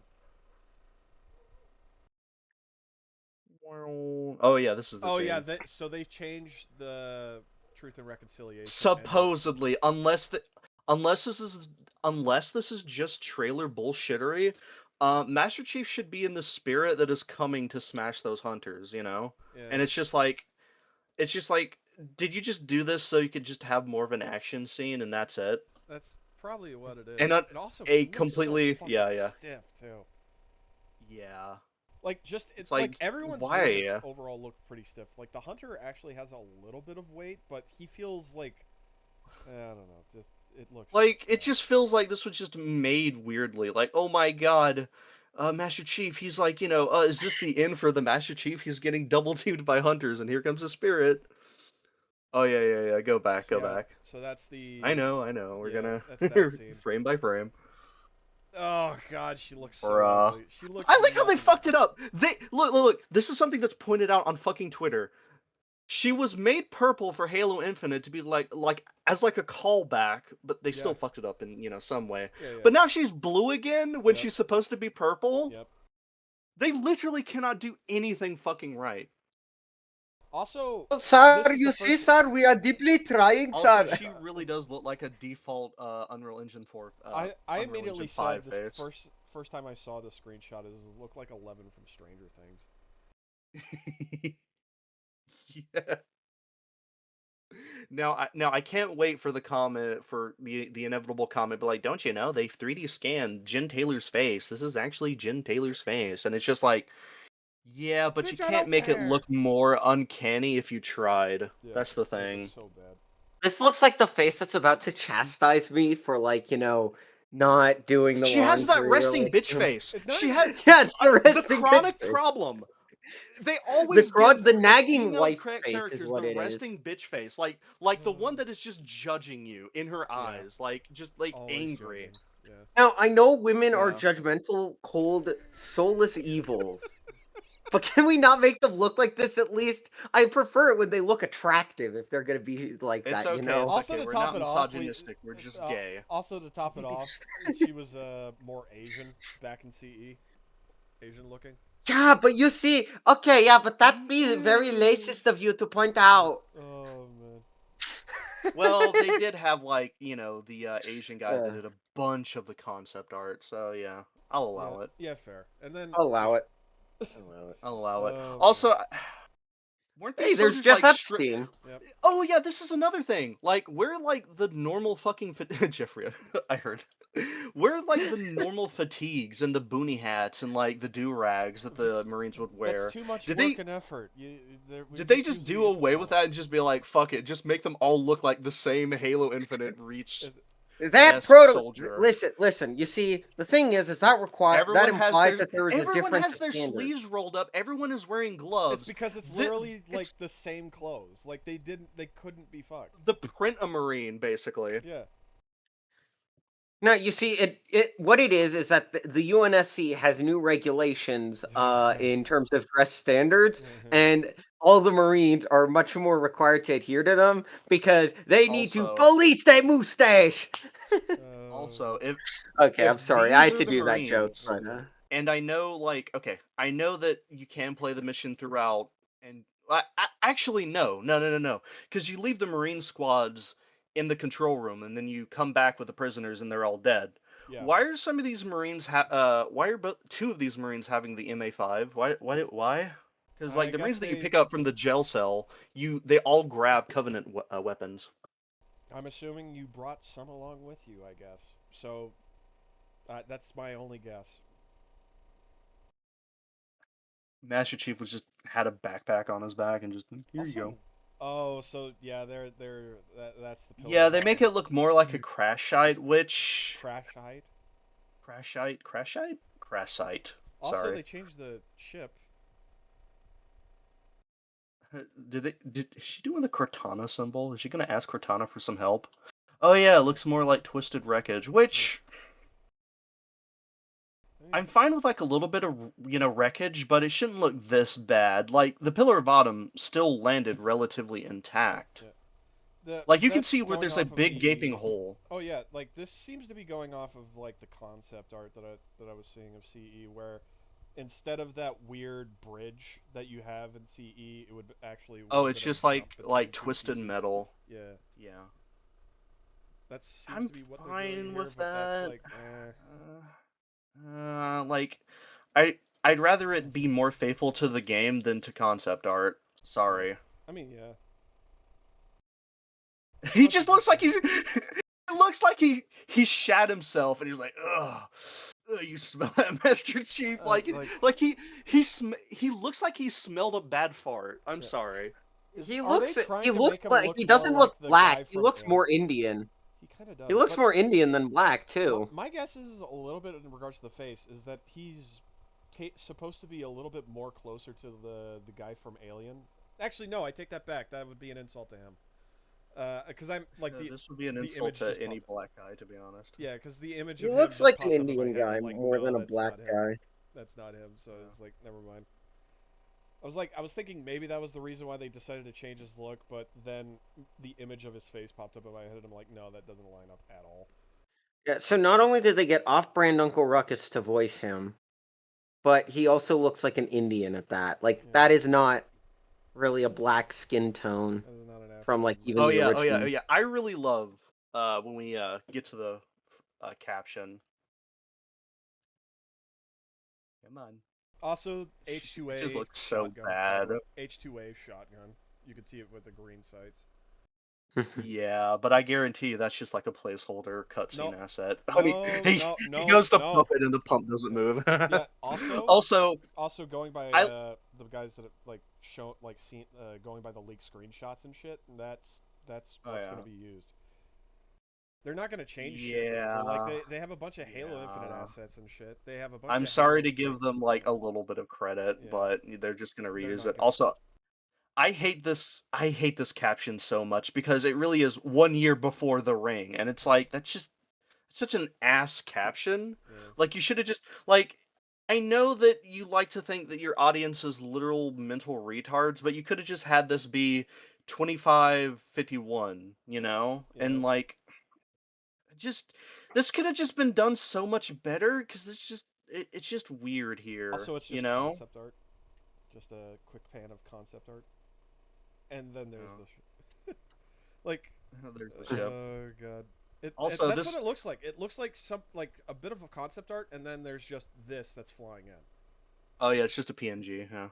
A: Oh yeah, this is the
B: Oh
A: scene.
B: yeah, so they changed the Truth and Reconciliation. and
A: Supposedly, unless this is just trailer bullshittery, Master Chief should be in the spirit that is coming to smash those hunters, you know?
B: yeah.
A: And it's just like did you just do this so you could just have more of an action scene and that's it?
B: That's probably what it is.
A: And
B: it also
A: a
B: looks
A: completely-
B: so fucking
A: yeah.
B: stiff too.
A: Yeah.
B: Like just it's
A: like,
B: like everyone's
A: why?
B: movements overall look pretty stiff. Like the hunter actually has a little bit of weight, but he feels like I don't know. Just it looks
A: Like it just feels like this was just made weirdly. Like, oh my god, Master Chief, he's like, is this the end for the Master Chief? He's getting double teamed by hunters, and here comes the spirit. Oh yeah. Go back.
B: So that's the.
A: I know. We're
B: yeah,
A: gonna
B: that's that scene.
A: frame by frame.
B: Oh god, she looks so
A: Bruh.
B: ugly. She looks.
A: I like how they
B: nothing
A: fucked
B: like-
A: it up. They look. This is something that's pointed out on fucking Twitter. She was made purple for Halo Infinite to be like as like a callback, but they still
B: Yeah.
A: fucked it up in some way.
B: Yeah.
A: But now she's blue again when
B: Yep.
A: she's supposed to be purple.
B: Yep.
A: They literally cannot do anything fucking right.
B: Also,
D: Sir,
B: This is
D: you
B: the
D: see,
B: first-
D: sir, we are deeply trying,
A: Also,
D: sir.
A: she really does look like a default Unreal Engine 4.
B: I
A: Unreal
B: immediately
A: Engine
B: said
A: 5
B: this
A: face.
B: first time I saw the screenshot is it looked like 11 from Stranger Things.
A: Yeah. Now I can't wait for the comment for the inevitable comment, but like, don't you know they 3D scanned Jen Taylor's face? This is actually Jen Taylor's face, and it's just like, yeah, but you
B: Bitch, I
A: can't
B: don't
A: make it
B: care.
A: look more uncanny if you tried.
B: Yeah,
A: That's the
B: it looks
A: thing.
B: so bad.
D: This looks like the face that's about to chastise me for, like, not doing the
A: She has that
D: laundry or,
A: resting
D: like,
A: bitch
D: some-
A: face.
B: It's not
A: She
B: even-
A: had
D: Yeah, it's the
A: the
D: resting
A: chronic
D: bitch face.
A: problem. They always give
D: the nagging
A: female
D: wife
A: cra-
D: face is
A: characters
D: what
A: the
D: it is.
A: resting bitch face, like the one that is just judging you in her eyes, like just like
B: Always
A: angry.
B: joking. Yeah.
D: Now, I know women are
A: Yeah.
D: judgmental, cold, soulless evils. But can we not make them look like this at least? I prefer it when they look attractive if they're gonna be like
A: It's
D: that,
A: okay.
D: you know?
A: It's
B: Also,
A: okay.
B: to
A: We're
B: top
A: not
B: it off,
A: misogynistic. We're just
B: uh,
A: gay.
B: Also, to top it off, she was more Asian back in CE. Asian looking.
D: Yeah, but you see, okay, yeah, but that'd be very racist of you to point out.
B: Oh man.
A: Well, they did have like the Asian guy that
D: Yeah.
A: did a bunch of the concept art, so yeah, I'll allow
B: yeah,
A: it.
B: Yeah, fair. And then
D: I'll allow it. I'll allow it.
A: I'll allow it.
B: Oh,
A: Also, weren't
D: Hey,
A: these
D: there's
A: soldiers
D: Jeff
A: like stri-
D: Epstein.
A: Oh yeah, this is another thing. Like we're like the normal fucking Jeffrey. I heard. We're like the normal fatigues and the boonie hats and like the do rags that the Marines would wear.
B: That's too much
A: Did
B: work
A: they-
B: and effort.
A: Did they just do away with that and just be like, fuck it, just make them all look like the same Halo Infinite Reach?
D: That
A: Yes, soldier.
D: Listen. You see, the thing is that
A: Everyone
D: implies that there is a
A: everyone
D: difference
A: has their
D: in standard.
A: sleeves rolled up. Everyone is wearing
B: It's
A: gloves.
B: because it's
A: The-
B: literally like
A: it's-
B: the same clothes. Like they couldn't be fucked.
A: The print a Marine, basically.
B: Yeah.
D: No, you see, what it is that the UNSC has new regulations in terms of dress standards, and all the Marines are much more required to adhere to them because they need to
A: Also-
D: police their mustache.
A: Also, if
D: Okay,
A: if
D: I'm sorry,
A: these
D: I had
A: are
D: to
A: the
D: do that joke.
A: Marines,
D: But,
A: and I know, like, okay, I know that you can play the mission throughout, and actually, no, because you leave the Marine squads in the control room, and then you come back with the prisoners, and they're all dead.
B: Yeah.
A: Why are some of these Marines why are two of these Marines having the MA5? Why? Because like
B: I
A: the Marines
B: guess
A: that you
B: they-
A: pick up from the jail cell, they all grab Covenant weapons.
B: I'm assuming you brought some along with you, I guess. So that's my only guess.
A: Master Chief was just had a backpack on his back and just here you go.
B: Also- Oh, so yeah, that's the pillar.
A: Yeah, they
B: of
A: make it look more like a Crashite, which
B: Crashite.
A: Crashite.
B: Also,
A: Sorry.
B: they changed the ship.
A: Is she doing the Cortana symbol? Is she gonna ask Cortana for some help? Oh yeah, it looks more like Twisted Wreckage, which I'm fine with like a little bit of wreckage, but it shouldn't look this bad. Like the Pillar of Autumn still landed relatively intact.
B: Yeah.
A: Like you can
B: That's
A: see where
B: going
A: there's a
B: off of
A: big
B: the-
A: gaping hole.
B: Oh yeah, like this seems to be going off of like the concept art that I was seeing of CE, where instead of that weird bridge that you have in CE, it would actually.
A: Oh,
B: would
A: it's
B: have
A: just
B: been up between
A: like
B: two
A: twisted
B: pieces.
A: metal.
B: Yeah,
A: Yeah.
B: that seems
A: I'm
B: to be what they're
A: fine
B: doing here,
A: with
B: but
A: that.
B: that's like,
A: Like, I'd rather it be more faithful to the game than to concept art. Sorry.
B: I mean, yeah.
A: He just looks like he's. It looks like he shat himself and he's like, ugh, you smell that, Master Chief? Like he looks like he smelled a bad fart. I'm
B: Yeah.
A: sorry.
D: He
B: Are
D: looks.
B: they trying
D: He
B: to
D: looks
B: make him
D: like
B: look
D: he doesn't
B: more
D: look
B: like the
D: black.
B: guy
D: He
B: from
D: looks
B: Alien?
D: more Indian.
B: He kind of does.
D: He looks
B: but
D: more Indian than black too.
B: My guess is a little bit in regards to the face is that he's supposed to be a little bit more closer to the guy from Alien. Actually, no, I take that back. That would be an insult to him. Because I'm like
A: This would be an
B: the
A: insult
B: image
A: to
B: just
A: any
B: popped-
A: black guy, to be honest.
B: Yeah, because the image
D: He
B: of him
D: looks
B: just
D: like an
B: popped up in my
D: Indian
B: head, and
D: guy
B: I'm like,
D: more
B: no,
D: than a
B: that's
D: black
B: not him.
D: guy.
B: That's not him. So it's like, never mind. I was thinking maybe that was the reason why they decided to change his look, but then the image of his face popped up in my head, and I'm like, no, that doesn't line up at all.
D: Yeah. So not only did they get off-brand Uncle Ruckus to voice him, but he also looks like an Indian at that. Like
B: Yeah.
D: that is not really a black skin tone
B: That is not an
D: from like
B: African
D: even
A: Oh
D: the
A: yeah,
D: original.
A: oh yeah. I really love when we get to the caption. Come on.
B: Also, H2A
A: It just looks so
B: shotgun.
A: bad.
B: H2A shotgun. You can see it with the green sights.
A: Yeah, but I guarantee you that's just like a placeholder cutscene
B: No.
A: asset.
B: No,
A: he
B: no,
A: goes to
B: no.
A: pump it and the pump doesn't move.
B: Yeah.
A: Also,
B: Going by
A: I-
B: the guys that have, like shown like seen going by the leaked screenshots and shit. That's what's
A: yeah.
B: gonna be used. They're not gonna change shit.
A: Yeah.
B: Like they have a bunch of Halo Infinite
A: Yeah.
B: assets and shit. They have a bunch.
A: I'm
B: of
A: sorry
B: Halo
A: to give them like a little bit of credit,
B: Yeah.
A: but they're just gonna
B: They're
A: reuse
B: not
A: it.
B: gonna-
A: Also, I hate this caption so much because it really is 1 year before the ring, and it's like that's just such an ass caption.
B: Yeah.
A: Like you should have just like I know that you like to think that your audience is literal mental retards, but you could have just had this be 2551, you know?
B: Yeah.
A: And like just this could have just been done so much better because it's just weird here.
B: Also, it's just
A: you know?
B: concept art. Just a quick pan of concept art. And then there's
A: Oh.
B: the like
A: There's the ship.
B: oh god.
A: Also,
B: that's
A: this-
B: what it looks like. It looks like a bit of a concept art, and then there's just this that's flying in.
A: Oh yeah, it's just a PNG. Yeah.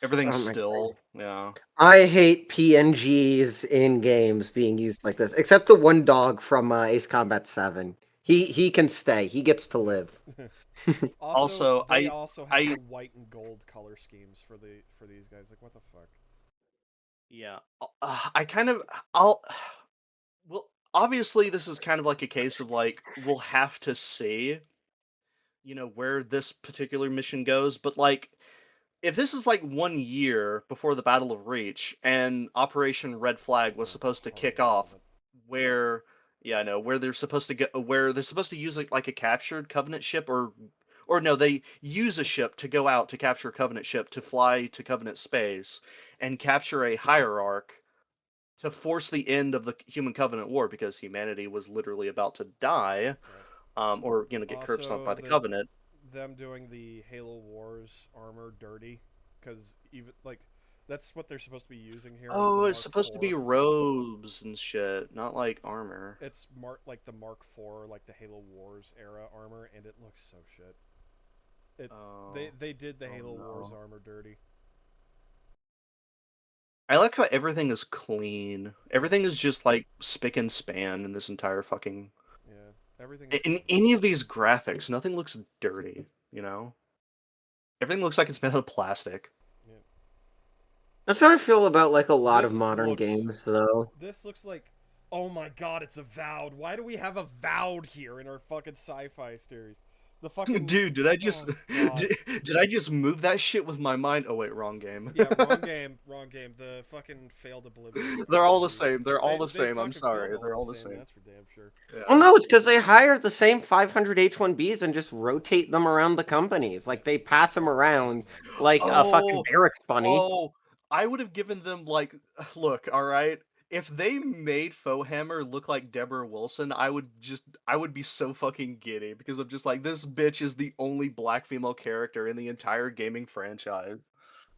A: Everything's
D: Oh my
A: still. Yeah.
D: I hate PNGs in games being used like this, except the one dog from Ace Combat 7. He can stay. He gets to live.
A: Also,
B: they also have
A: I-
B: the white and gold color schemes for these guys. Like, what the fuck?
A: Yeah. I kind of. I'll. Well, obviously, this is kind of like a case of like we'll have to see, where this particular mission goes. But like, if this is like 1 year before the Battle of Reach and Operation Red Flag was
B: That's
A: supposed to
B: horrible,
A: kick off,
B: but-
A: where yeah, I know where they're supposed to get where they're supposed to use like a captured Covenant ship or no, they use a ship to go out to capture a Covenant ship to fly to Covenant space and capture a hierarch to force the end of the Human Covenant War because humanity was literally about to die, or get curb stomped by
B: Also,
A: the Covenant.
B: Them doing the Halo Wars armor dirty, because even like that's what they're supposed to be using here.
A: Oh,
B: the
A: it's
B: Mark
A: supposed to be
B: IV.
A: robes and shit, not like armor.
B: It's like the Mark IV, like the Halo Wars era armor, and it looks so shit.
A: Oh.
B: They did the
A: Oh,
B: Halo Wars
A: no.
B: armor dirty.
A: I like how everything is clean. Everything is just like spick and span in this entire fucking.
B: Yeah, everything.
A: In any of these graphics, nothing looks dirty. Everything looks like it's made out of plastic.
D: That's how I feel about like a lot of
B: This
D: modern
B: looks-
D: games, though.
B: This looks like, oh my god, it's Avowed. Why do we have Avowed here in our fucking sci-fi series? The fucking
A: Dude, did I just
B: Oh, God.
A: did I just move that shit with my mind? Oh wait, wrong game.
B: Yeah, wrong game, wrong game. The fucking failed Oblivion.
A: They're all the
B: RPG.
A: same. They're all the
B: They
A: same. I'm
B: fucking
A: sorry.
B: failed
A: They're all the same.
B: That's for damn sure.
A: Yeah.
D: Well, no, it's because they hire the same 500 H1Bs and just rotate them around the companies. Like they pass them around like a fucking
A: Oh,
D: barracks bunny.
A: Oh, I would have given them like, look, all right. If they made Foehammer look like Deborah Wilson, I would be so fucking giddy because I'm just like, this bitch is the only black female character in the entire gaming franchise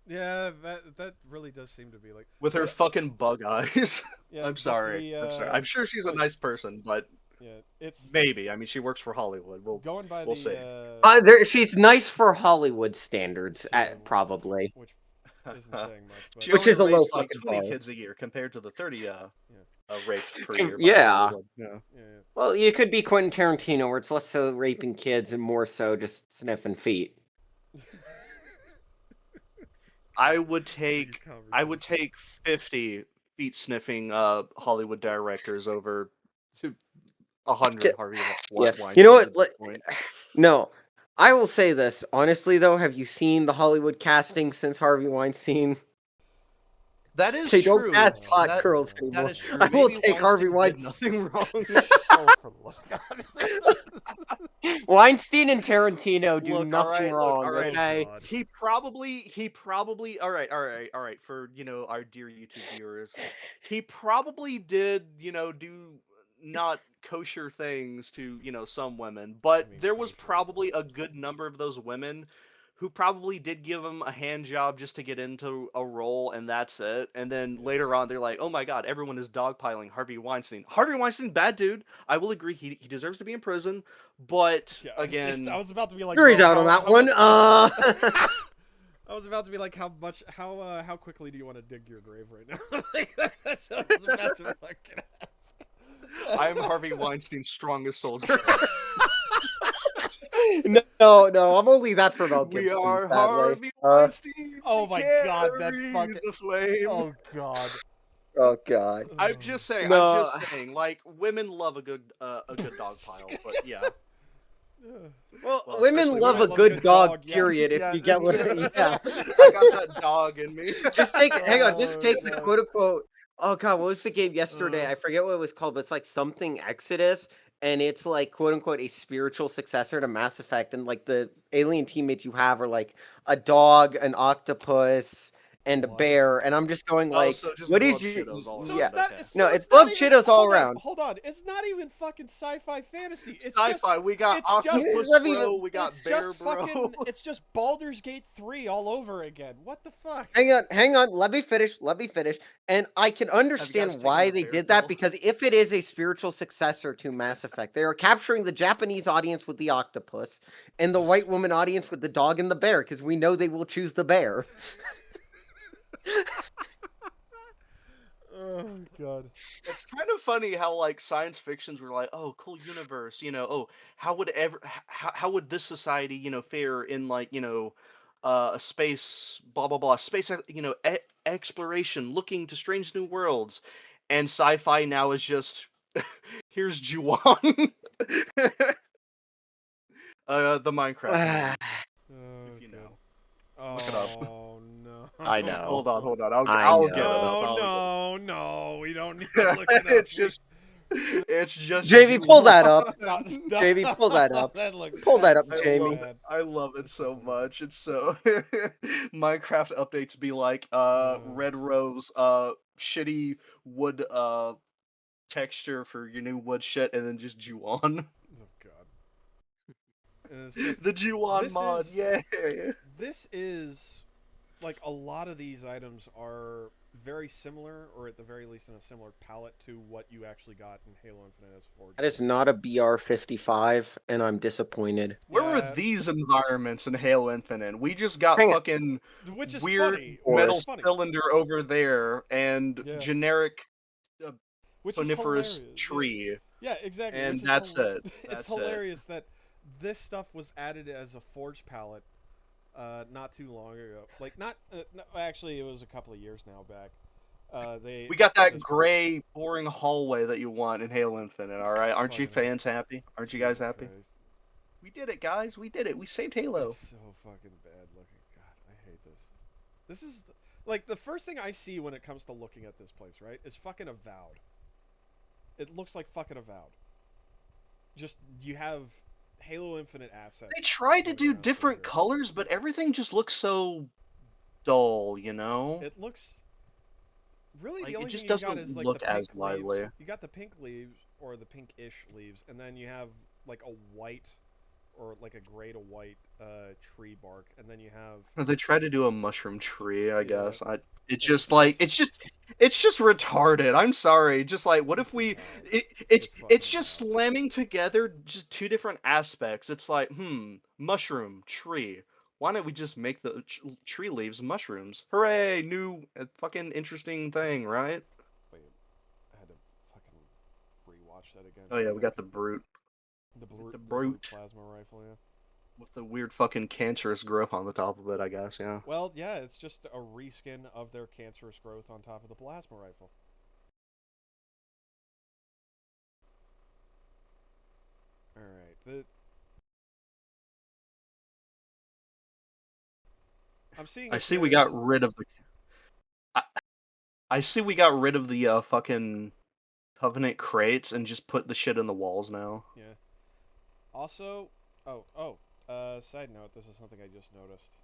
B: Yeah, that really does seem to be like.
A: with her
B: But-
A: fucking bug eyes.
B: Yeah,
A: I'm
B: but
A: sorry. I'm sorry. I'm sure she's a
B: like-
A: nice person, but
B: Yeah, it's
A: maybe. I mean, she works for Hollywood.
B: going by
A: we'll
B: the
A: see.
D: She's nice for Hollywood standards, probably.
B: which isn't saying much, but
A: She
D: Which
A: only
D: is a low
A: rapes, like
D: fucking
A: 20
D: bar.
A: kids a year compared to the 30
B: Yeah.
A: raped per
D: Com-
A: year. by
D: yeah.
A: Hollywood. Yeah.
B: yeah.
D: Well, you could be Quentin Tarantino, where it's less so raping kids and more so just sniffing feet.
A: I would
B: These
A: take 50 feet sniffing Hollywood directors over 100
D: Okay.
A: Harvey
D: Yeah.
A: Weinstein
D: You know
A: at
D: what?
A: this point.
D: No, I will say this honestly though. Have you seen the Hollywood casting since Harvey Weinstein?
A: That is
D: They
A: true.
D: don't cast hot
A: That-
D: girls
A: That
D: anymore.
A: is true.
D: I will
A: Maybe
D: take Harvey
A: did
D: Weinstein.
A: nothing wrong.
B: so for
D: Weinstein and Tarantino do
A: Look,
D: nothing
A: alright, look,
D: wrong.
A: alright.
D: Okay.
B: God.
A: He probably all right for our dear YouTube viewers. He probably did, do not kosher things to, some women, but
B: I mean,
A: there was
B: kosher.
A: probably a good number of those women who probably did give him a hand job just to get into a role, and that's it. And then later on, they're like, "Oh my god, everyone is dogpiling Harvey Weinstein." Harvey Weinstein, bad dude. I will agree, he deserves to be in prison, but
B: Yeah,
A: again,
B: I was about to be like,
D: Jury's
B: bro,
D: out on
B: how-
D: that
B: how
D: one.
B: much- I was about to be like, how quickly do you want to dig your grave right now? Like, that's what I was about to fucking ask.
A: I am Harvey Weinstein's strongest soldier.
D: No, I'm only that for Mel
A: We
D: Gibson.
A: are
D: sadly.
A: Harvey
D: Uh,
A: Weinstein.
B: Oh
A: we
B: my
A: can't
B: God, that
A: breathe
B: fucking-
A: the flame.
B: Oh God.
D: oh god.
A: I'm just saying.
D: No.
A: I'm just saying. Like, women love a good dog pile, but yeah.
D: Well,
A: Well,
D: women
A: especially
D: love a
A: women
D: good dog.
B: yeah.
D: Period.
B: Yeah,
D: If you get what, yeah.
A: I got that dog in me.
D: Just take. Hang on. Just
B: Oh,
D: take the
B: God.
D: quote unquote. Oh god, what was the game yesterday? I forget what it was called, but it's like something Exodus, and it's like quote unquote a spiritual successor to Mass Effect, and like the alien teammates you have are like a dog, an octopus, and a
B: What?
D: bear, and I'm just going
A: Oh,
D: like,
A: so just
D: what
A: love
D: is your?
A: Shitos all
B: So
D: Yeah.
B: it's not.
A: Okay.
D: No,
B: so
D: it's
B: not
D: love
B: even-
D: Shitos all
B: hold on,
D: around.
B: Hold on. It's not even fucking sci-fi fantasy. It's
A: Sci-fi. We got
B: it's just-
A: Octopus
D: Let me-
A: Bro. We got
B: it's
A: Bear
B: just
A: Bro.
B: fucking. It's just Baldur's Gate 3 all over again. What the fuck?
D: Hang on. Let me finish. And I can understand
A: taken
D: why
A: the
D: they
A: bear
D: did that
A: pill?
D: because if it is a spiritual successor to Mass Effect, they are capturing the Japanese audience with the octopus and the white woman audience with the dog and the bear because we know they will choose the bear.
B: Oh God.
A: It's kind of funny how like science fictions were like, oh, cool universe, oh, how would this society, fare in like, a space, blah blah blah, space, exploration, looking to strange new worlds, and sci-fi now is just here's Juwan, the Minecraft. movie.
B: Oh,
A: If you
B: God.
A: know. Look it up.
B: Oh no.
D: I know.
A: Hold on, I'll
D: I
A: get it up.
B: No, no, we don't need to look it up.
A: It's just
D: JV, pull that
A: Juwan.
D: up.
B: No,
D: JV, pull that up.
B: That looks
D: Pull that up,
B: that's so
D: Jamie.
B: bad.
A: I love it so much. It's so Minecraft updates be like red rose, shitty wood texture for your new wood shit, and then just Juwan.
B: Oh God. And it's just,
A: The Juwan
B: This
A: mod,
B: is-
A: yeah.
B: this is like a lot of these items are very similar, or at the very least in a similar palette to what you actually got in Halo Infinite as Forge.
D: That is not a BR-55, and I'm disappointed.
A: Where were
B: Yeah.
A: these environments in Halo Infinite? We just got
D: Hang on.
A: fucking
B: Which is
A: weird
B: funny.
A: metal
B: Which is funny.
A: cylinder over there and
B: Yeah.
A: generic
B: Which is
A: coniferous
B: hilarious.
A: tree.
B: Yeah, exactly.
A: And
B: which is
A: that's it.
B: It's
A: That's it.
B: hilarious that this stuff was added as a Forge palette not too long ago. Like not no, actually, it was a couple of years now back.
A: We got that
B: this-
A: gray, boring hallway that you want in Halo Infinite. All right, aren't you
B: Fucking hell.
A: fans happy? Aren't you guys
B: Jesus
A: happy?
B: Christ.
A: We did it, guys. We did it. We saved Halo.
B: It's so fucking bad looking. God, I hate this. This is like the first thing I see when it comes to looking at this place, right? Is fucking Avowed. It looks like fucking Avowed. Just you have Halo Infinite assets.
A: They tried to
B: running
A: do
B: around
A: different
B: everywhere.
A: colors, but everything just looks so dull, you know?
B: It looks really
A: Like,
B: the
A: it
B: only
A: just
B: thing you got
A: doesn't
B: is like
A: look
B: the pink
A: as lively.
B: leaves. You got the pink leaves or the pinkish leaves, and then you have like a white or like a gray to white tree bark, and then you have
A: They tried to do a mushroom tree, I
B: Yeah.
A: guess. It's
B: It's
A: just like
B: just-
A: it's just retarded. I'm sorry. Just like what if
B: It's
A: we
B: Avowed.
A: it's
B: It's
A: it's
B: fucking
A: just
B: Avowed.
A: slamming together just two different aspects. It's like, mushroom, tree. Why don't we just make the tree leaves mushrooms? Hooray, new fucking interesting thing, right?
B: Wait, I had to fucking rewatch that again.
A: Oh yeah, we got the brute
B: the brute,
A: the
B: the brute
A: brute.
B: plasma rifle. Yeah.
A: with the weird fucking cancerous growth on the top of it, I guess, yeah.
B: Well, yeah, it's just a reskin of their cancerous growth on top of the plasma rifle. All right. I'm seeing.
A: I
B: if
A: see we got
B: there's-
A: rid of the I see we got rid of the fucking Covenant crates and just put the shit in the walls now.
B: Yeah. Also, side note, this is something I just noticed.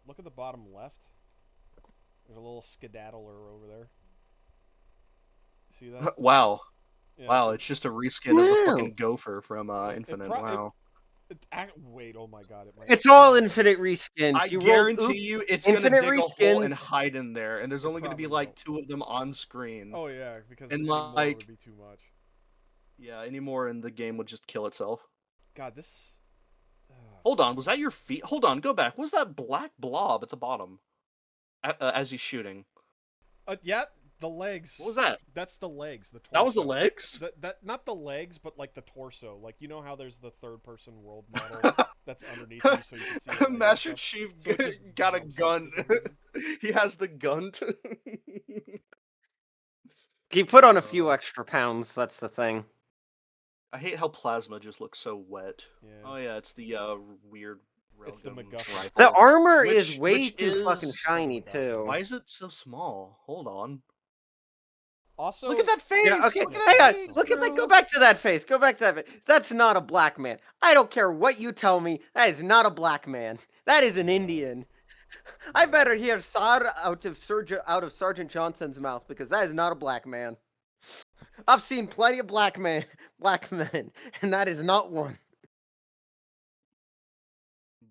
B: Look at the bottom left. There's a little skedaddler over there. See that?
A: Wow.
B: Yeah,
A: Wow, it's just a reskin of the
D: Wow.
A: fucking gopher from
B: It
A: Infinite.
B: pro-
A: Wow.
B: wait, oh my god, it might.
D: It's all infinite reskins.
A: I
D: You rolled
A: guarantee you it's gonna
D: infinite
A: dig a hole and
D: reskins.
A: hide in there, and there's
B: It
A: only gonna be
B: probably
A: like
B: will.
A: 2 of them on screen.
B: Oh yeah, because
A: And,
B: any more
A: like-
B: would be too much.
A: Yeah, any more and the game would just kill itself.
B: God, this.
A: Hold on, was that your feet? Hold on, go back. What's that black blob at the bottom? As he's shooting.
B: Yeah, the legs.
A: What was that?
B: That's the legs. The torso.
A: That was the legs?
B: That not the legs, but like the torso. Like you know how there's the third-person world model that's underneath you, so you can see. the leg and
A: Master
B: stuff?
A: Chief
B: So it just
A: got a
B: jumps up
A: gun.
B: for some reason.
A: He has the gun.
D: He put on a few extra pounds. That's the thing.
A: I hate how plasma just looks so wet.
B: Yeah.
A: Oh yeah, it's the weird.
B: It's the
A: railgun
B: MacGuffin.
A: rifle.
D: The armor
A: Which-
D: is way
A: which
D: too fucking
A: is-
D: shiny
B: Oh my God.
D: too.
A: Why is it so small? Hold on.
B: Also,
A: Look at that face.
D: Yeah, okay,
A: Look at
D: hang
A: that
D: on.
A: face,
D: Look at that.
A: bro.
D: Go back to that face. Go back to that face. That's not a black man. I don't care what you tell me. That is not a black man. That is an Indian. I better hear "Sar" out of Sergeant Johnson's mouth because that is not a black man. I've seen plenty of black men, and that is not one.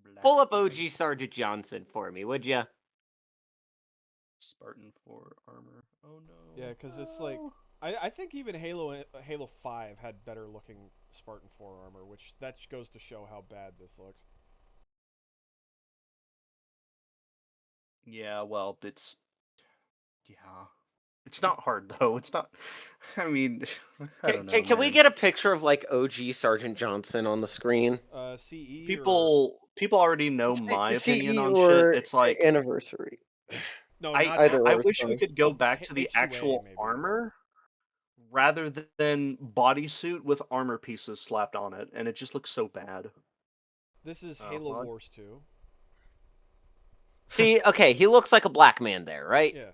A: Black
D: Pull up
A: man.
D: OG Sergeant Johnson for me, would ya?
A: Spartan 4 armor. Oh no.
B: yeah, because it's like I think even Halo 5 had better looking Spartan 4 armor, which that goes to show how bad this looks.
A: Yeah, well, it's It's not hard though. It's not. I mean, I don't know.
D: Can we
A: man.
D: get a picture of like OG Sergeant Johnson on the screen?
B: CE
A: people already know my opinion
D: CE
A: on
D: or
A: shit. It's like
D: anniversary.
B: no,
A: I
B: not
D: Either
A: I
D: or,
A: wish we
D: sorry.
A: could go
B: Oh,
A: back to the
B: HUA
A: actual
B: maybe.
A: armor rather than bodysuit with armor pieces slapped on it, and it just looks so bad.
B: This is
A: Oh,
B: Halo
A: what?
B: Wars 2.
D: See, okay, he looks like a black man there, right?
B: Yeah.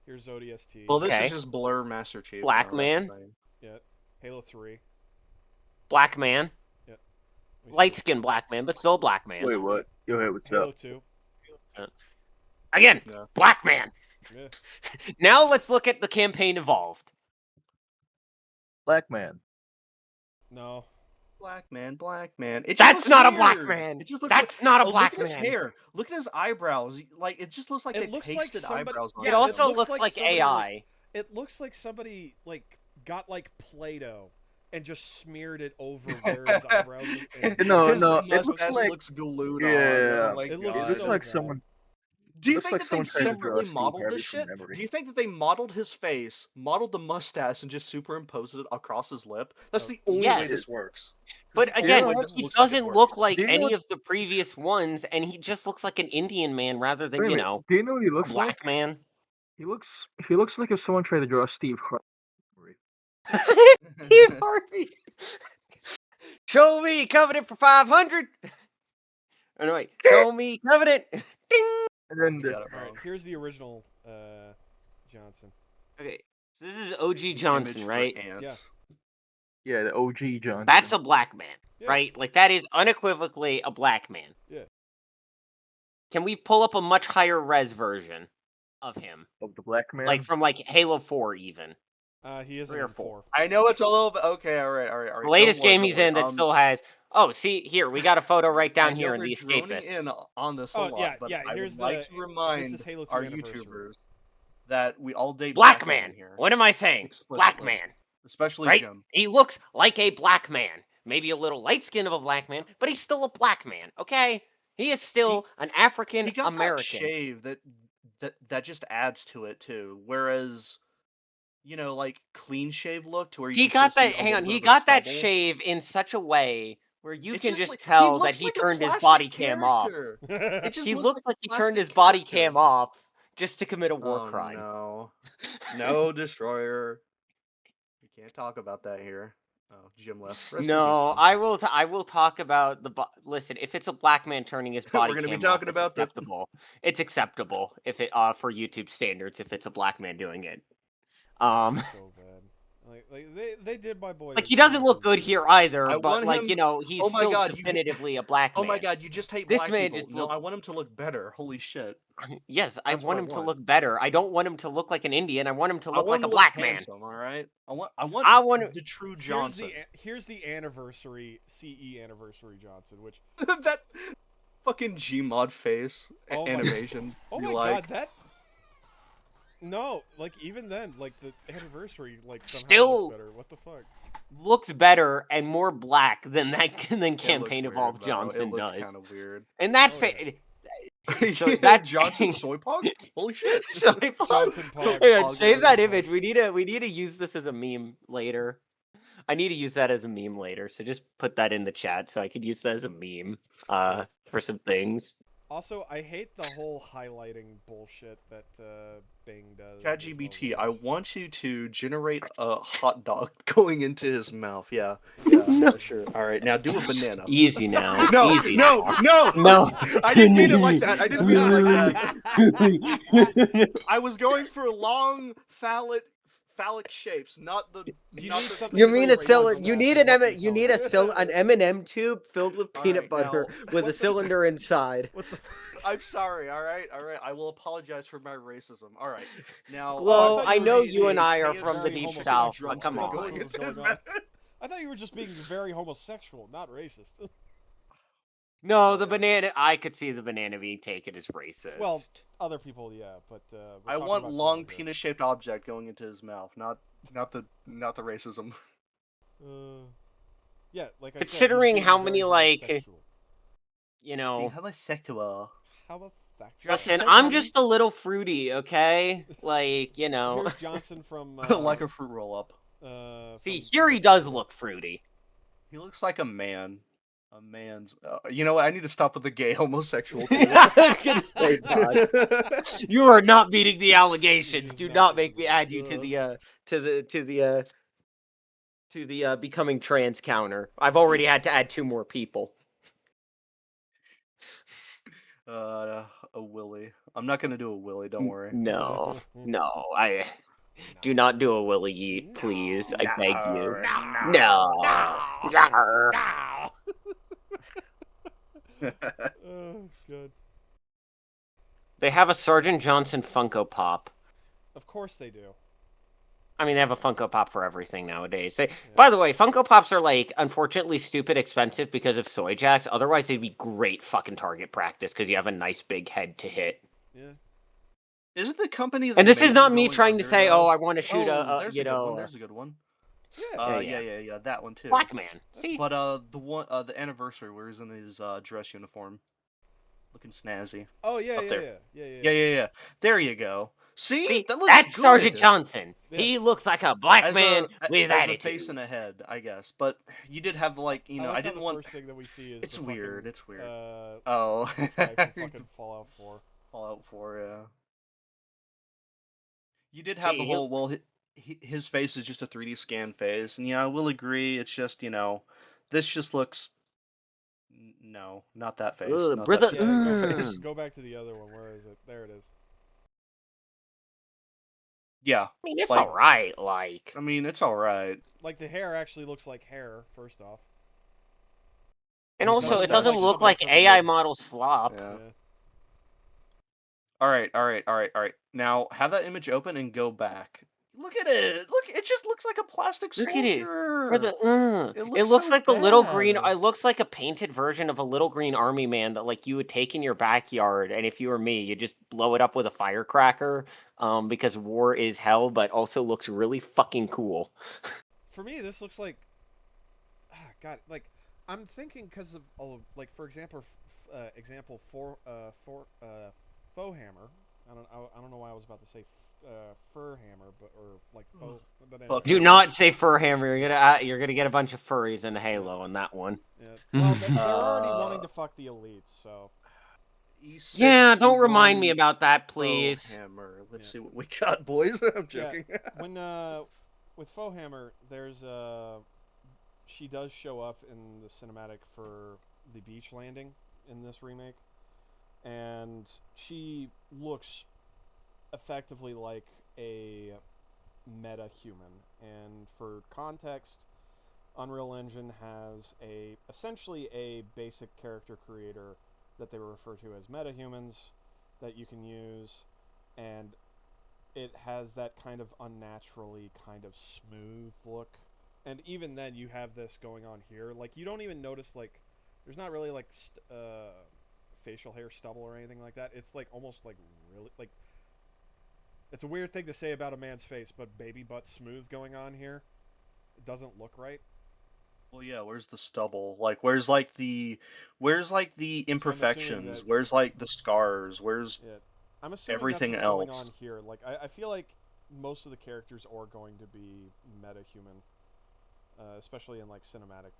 B: Here's ODST.
A: Well, this
D: Okay.
A: is just Blur Master Chief.
D: Black
A: that's the
D: man?
A: thing.
B: Yeah. Halo 3.
D: Black man,
B: Let me see.
D: light skinned black man, but still a black man.
F: Wait, what? Yo, hey, what's
B: Halo
F: up?
B: 2.
D: Again,
A: Yeah.
D: black man.
B: Yeah.
D: Now let's look at the campaign evolved.
F: Black man.
B: No.
A: Black man, black man. It just
D: That's
A: looks
D: not a black
A: weird.
D: man.
A: It just looks
D: That's not a
A: oh,
D: black
A: look at his
D: man.
A: hair. Look at his eyebrows. Like it just looks like
B: It
A: they
B: looks like
A: pasted
B: somebody-
A: eyebrows on
B: yeah,
D: It
A: it.
D: also
B: looks
D: looks
B: like
D: like
B: somebody,
D: AI.
B: It looks like somebody like got like Play-Doh and just smeared it over where his eyebrows.
F: No,
A: His
F: no, it
A: mustache
F: looks like-
A: looks glued
F: Yeah,
A: on. Oh my
B: it looks
F: It
A: God.
F: looks
B: so
F: like
B: bad.
F: someone.
A: Do you
F: looks
A: think
F: like
A: that
F: someone
A: they
F: tried to draw
A: separately
F: Steve
A: modeled
F: Harvey
A: this
F: from
A: shit?
F: memory.
A: Do you think that they modeled his face, modeled the mustache, and just superimposed it across his lip? That's
B: Oh,
A: the only way
D: yes.
A: this works.
D: But
A: This is the only
D: again,
A: way
F: know
A: this
D: he
A: looks like it
D: doesn't look
A: works.
D: like
F: Do you know
D: any
F: what-
D: of the previous ones, and he just looks like an Indian man rather than,
F: Wait a
D: you
F: minute,
D: know,
F: do you know what he
D: a
F: looks like?
D: black man.
F: He looks like if someone tried to draw Steve Harvey.
D: Steve Harvey. Show me Covenant for 500. Oh, no, wait. Show me Covenant. Ding.
F: And then
A: You got it
B: All right,
A: wrong.
B: here's the original Johnson.
D: Okay, so this is OG
A: The
D: Johnson,
A: image for
D: right?
A: ants.
F: yeah, the OG Johnson.
D: That's a black man,
B: Yeah.
D: right? Like, that is unequivocally a black man.
B: Yeah.
D: Can we pull up a much higher res version of him?
F: of the black man.
D: Like, from, like, Halo 4, even.
B: He is
D: 3
B: an
D: or
B: M4.
D: 4.
A: I know it's a little bit okay. All right.
D: The
A: Don't
D: latest
A: worry,
D: game
A: don't
D: he's
A: worry.
D: in that still has... Oh, see, here, we got a photo right
A: I
D: down
A: know
D: here in
A: they're
D: The
A: droning
D: Escapist.
A: in on this a
B: Oh,
A: lot,
B: yeah,
A: but
B: yeah,
A: I
B: here's
A: would like
B: the-
A: to
B: this
A: remind
B: is Halo 2
A: our
B: anniversary.
A: YouTubers that we all date
D: Black
A: men
D: man.
A: here,
D: What am I saying? Black
A: explicitly.
D: man.
A: especially
D: Right?
A: Jim.
D: He looks like a black man. Maybe a little light skin of a black man, but he's still a black man, okay? He is still an African
A: He got that
D: American.
A: shave that just adds to it too. Whereas, you know, like clean shave look to where you
D: He
A: can still
D: got that.
A: see a
D: Hang
A: little
D: on.
A: bit
D: He
A: of the
D: got that
A: stubble.
D: shave in such a way where you
A: It's
D: can
A: just
D: just
A: like- he
D: tell that
A: looks
D: he
A: like a
D: turned his
A: plastic
D: body cam off.
A: character. It just
D: He
A: looks
D: looks
A: like
D: like he
A: a
D: turned his
A: plastic
D: body
A: character.
D: cam off just to commit a war
A: Oh
D: crime.
A: no, no destroyer. We can't talk about that here. Oh, Jim left. Rest in peace,
D: No,
A: Jim.
D: I will talk about the. Listen, if it's a black man turning his body
A: We're gonna be
D: cam off,
A: talking
D: it's
A: about the-
D: acceptable. It's acceptable if it for YouTube standards if it's a black man doing it.
B: So bad. Like they did my boy.
D: Like he doesn't look good here either,
A: I
D: but
A: want
D: like
A: him-
D: you know he's
A: Oh my
D: still
A: God, you-
D: definitively a black man.
A: Oh my god, you just hate
D: This
A: black
D: man
A: people.
D: just
A: No,
D: look-
A: I want him to look better. Holy shit.
D: Yes, I
A: That's what
D: want
A: I
D: him to
A: want.
D: look better. I don't want him to look like an Indian. I want him to
A: I
D: look
A: want
D: like
A: him
D: a
A: to
D: black
A: look
D: man.
A: handsome, all right? I want
D: I want-
A: the true
B: Here's
A: Johnson.
B: here's the anniversary CE anniversary Johnson, which
A: That fucking Gmod face
B: Oh my-
A: animation.
B: oh
A: you
B: my
A: like.
B: god, that no, like even then, like the anniversary, like somehow
D: Still-
B: looks better. What the fuck?
D: Looks better and more black than that than
A: It looked
D: Campaign
A: weird,
D: Evolved
A: though.
D: Johnson
A: It looked
D: does.
A: kind of weird.
D: And that
B: Oh, yeah.
D: So
A: Yeah,
D: that
A: Johnson soy pog? Holy shit.
D: Soy Pog.
B: Johnson Pog.
D: Hang on,
A: Pog
D: save
A: Johnson
D: that
A: Pog.
D: image. We need to use this as a meme later. I need to use that as a meme later, so just put that in the chat so I could use that as a meme for some things.
B: Also, I hate the whole highlighting bullshit that Bing does.
A: ChatGPT, I want you to generate a hot dog going into his mouth. Yeah, sure. All right, now do a banana.
D: Easy now.
A: No,
D: Easy
A: no, no,
D: No.
A: I didn't mean it like that. I didn't mean it like that.
D: now.
A: I was going for long phallic shapes, not the.
B: You
A: not
B: need
A: the
B: something
D: You
B: for
D: mean
B: your
D: a cylinder?
B: mustache
D: You
B: is
D: need
B: what
D: an
B: you're
D: you need
B: telling me.
D: an M&M tube filled with
A: All
D: peanut
A: right,
D: butter
A: now-
D: with a
B: What the-
D: cylinder inside.
B: What the?
A: I'm sorry. All right. I will apologize for my racism. All right. Now,
D: Glow,
B: thought
D: I
B: you were
D: know
B: just
D: you and
B: being
D: I are
A: KFC
D: from the
B: very
D: deep
B: homosexual
D: south, but
A: drumstick
D: come
B: That's
D: on.
A: going
B: what was
A: into his
B: going on.
A: mouth.
B: I thought you were just being very homosexual, not racist.
D: No, the banana. I could see the banana being taken as racist.
B: Well, Other people, yeah, but we're
A: I
B: talking
A: want
B: about
A: long
B: Glow here.
A: penis-shaped object going into his mouth, not the racism.
B: Yeah, like I said, he's
D: Considering
B: being
D: how
B: very
D: many, like,
B: homosexual.
D: you know.
A: homosexual.
B: How about that?
A: Just-
D: Listen,
A: so
D: I'm
A: funny.
D: just a little fruity, okay? Like, you know.
B: Here's Johnson from
A: like a fruit roll-up.
D: See,
B: from-
D: here he does look fruity.
A: He looks like a man. A man's. You know what? I need to stop with the gay homosexual.
D: I was gonna say, God. You are not meeting the allegations.
B: He's
D: Do
B: not
D: not make
B: meeting
D: me
B: them.
D: add you to the becoming trans counter. I've already had to add 2 more people.
A: A willy. I'm not gonna do a willy. Don't worry.
D: No, I do not do a Willy Yeet, please. I beg you. No. Yarr.
B: Oh, God.
D: They have a Sergeant Johnson Funko Pop.
B: Of course they do.
D: I mean, they have a Funko Pop for everything nowadays. By the way, Funko Pops are, like, unfortunately stupid expensive because of soy jacks. Otherwise, they'd be great fucking target practice because you have a nice big head to hit.
B: Yeah.
A: Is it the company? That
D: And this
A: made
D: is not
A: them
D: me
A: going
D: trying to
A: under,
D: say,
A: though?
D: oh, I want to shoot
A: there's
D: you
A: a good one.
D: know,
A: There's a good one.
B: Yeah.
A: Yeah, that one too.
D: Black Man. See?
A: But the one, the anniversary where he's in his dress uniform. looking snazzy.
B: Oh yeah,
A: Up
B: yeah,
A: there.
B: yeah, yeah, yeah,
A: Yeah. There you go. See,
D: See,
A: that looks
D: that's Sergeant
A: good.
D: Johnson.
B: Yeah.
D: He looks like a black man with
A: As a face
D: attitude.
A: and a head, I guess. But you did have like
B: I
A: I
B: like how
A: didn't
B: the
A: want.
B: first thing that we see is
A: It's
B: the
A: weird.
B: fucking,
A: It's weird. Oh,
B: this guy from fucking Fallout 4.
A: Fallout 4. Yeah. You did have the
D: See,
A: whole his face is just a 3D scan face, and yeah, I will agree. It's just this just looks no, not that face,
D: ugh,
A: not that
D: brother.
B: Yeah,
A: particular
B: go
A: face.
B: go back to the other one. Where is it? There it is.
A: Yeah,
D: I mean, it's
A: like
D: alright. Like,
A: I mean, it's all right.
B: Like the hair actually looks like hair. First off,
D: and
A: His
D: also, it
A: mustache
D: doesn't
B: like
D: look
B: somebody
D: like
B: took
D: AI
A: looks-
D: model slop.
A: Yeah.
B: yeah.
A: All right. Now have that image open and go back. Look at it. Look, it just looks like a plastic
D: Look at it.
A: soldier.
D: Brother,
A: It
D: it
A: looks
D: looks
A: so
D: like the little green.
A: bad.
D: It looks like a painted version of a little green army man that like you would take in your backyard, and if you were me, you just blow it up with a firecracker. Because war is hell, but also looks really fucking cool.
B: For me, this looks like, God, like I'm thinking because of like for example, faux hammer. I don't know why I was about to say fur hammer, but or like faux. But anyway,
A: Fuck
D: Do
A: Hammer.
D: not say fur hammer. You're gonna get a bunch of furries in Halo on that one.
B: yeah. Well, they're already
A: Uh,
B: wanting to fuck the elites, so
A: E6
D: Yeah,
A: to
D: don't remind me
A: 1
D: about that,
A: faux
D: please.
A: hammer. Let's
B: Yeah.
A: see what we got, boys. I'm joking.
B: when with faux hammer, there's she does show up in the cinematic for the beach landing in this remake, and she looks effectively like a meta human. And for context, Unreal Engine has essentially a basic character creator that they refer to as metahumans that you can use, and it has that kind of unnaturally kind of smooth look. And even then, you have this going on here. Like, you don't even notice, like, there's not really, like, facial hair stubble or anything like that. It's, like, almost, like, really, like, it's a weird thing to say about a man's face, but baby butt smooth going on here. It doesn't look right.
A: Well, yeah. Where's the stubble? Like, where's the imperfections?
B: that-
A: Where's like the scars? Where's
B: Yeah. I'm assuming
A: everything
B: that's what's
A: else?
B: going on here. Like, I feel like most of the characters are going to be meta-human, especially in, like, cinematic,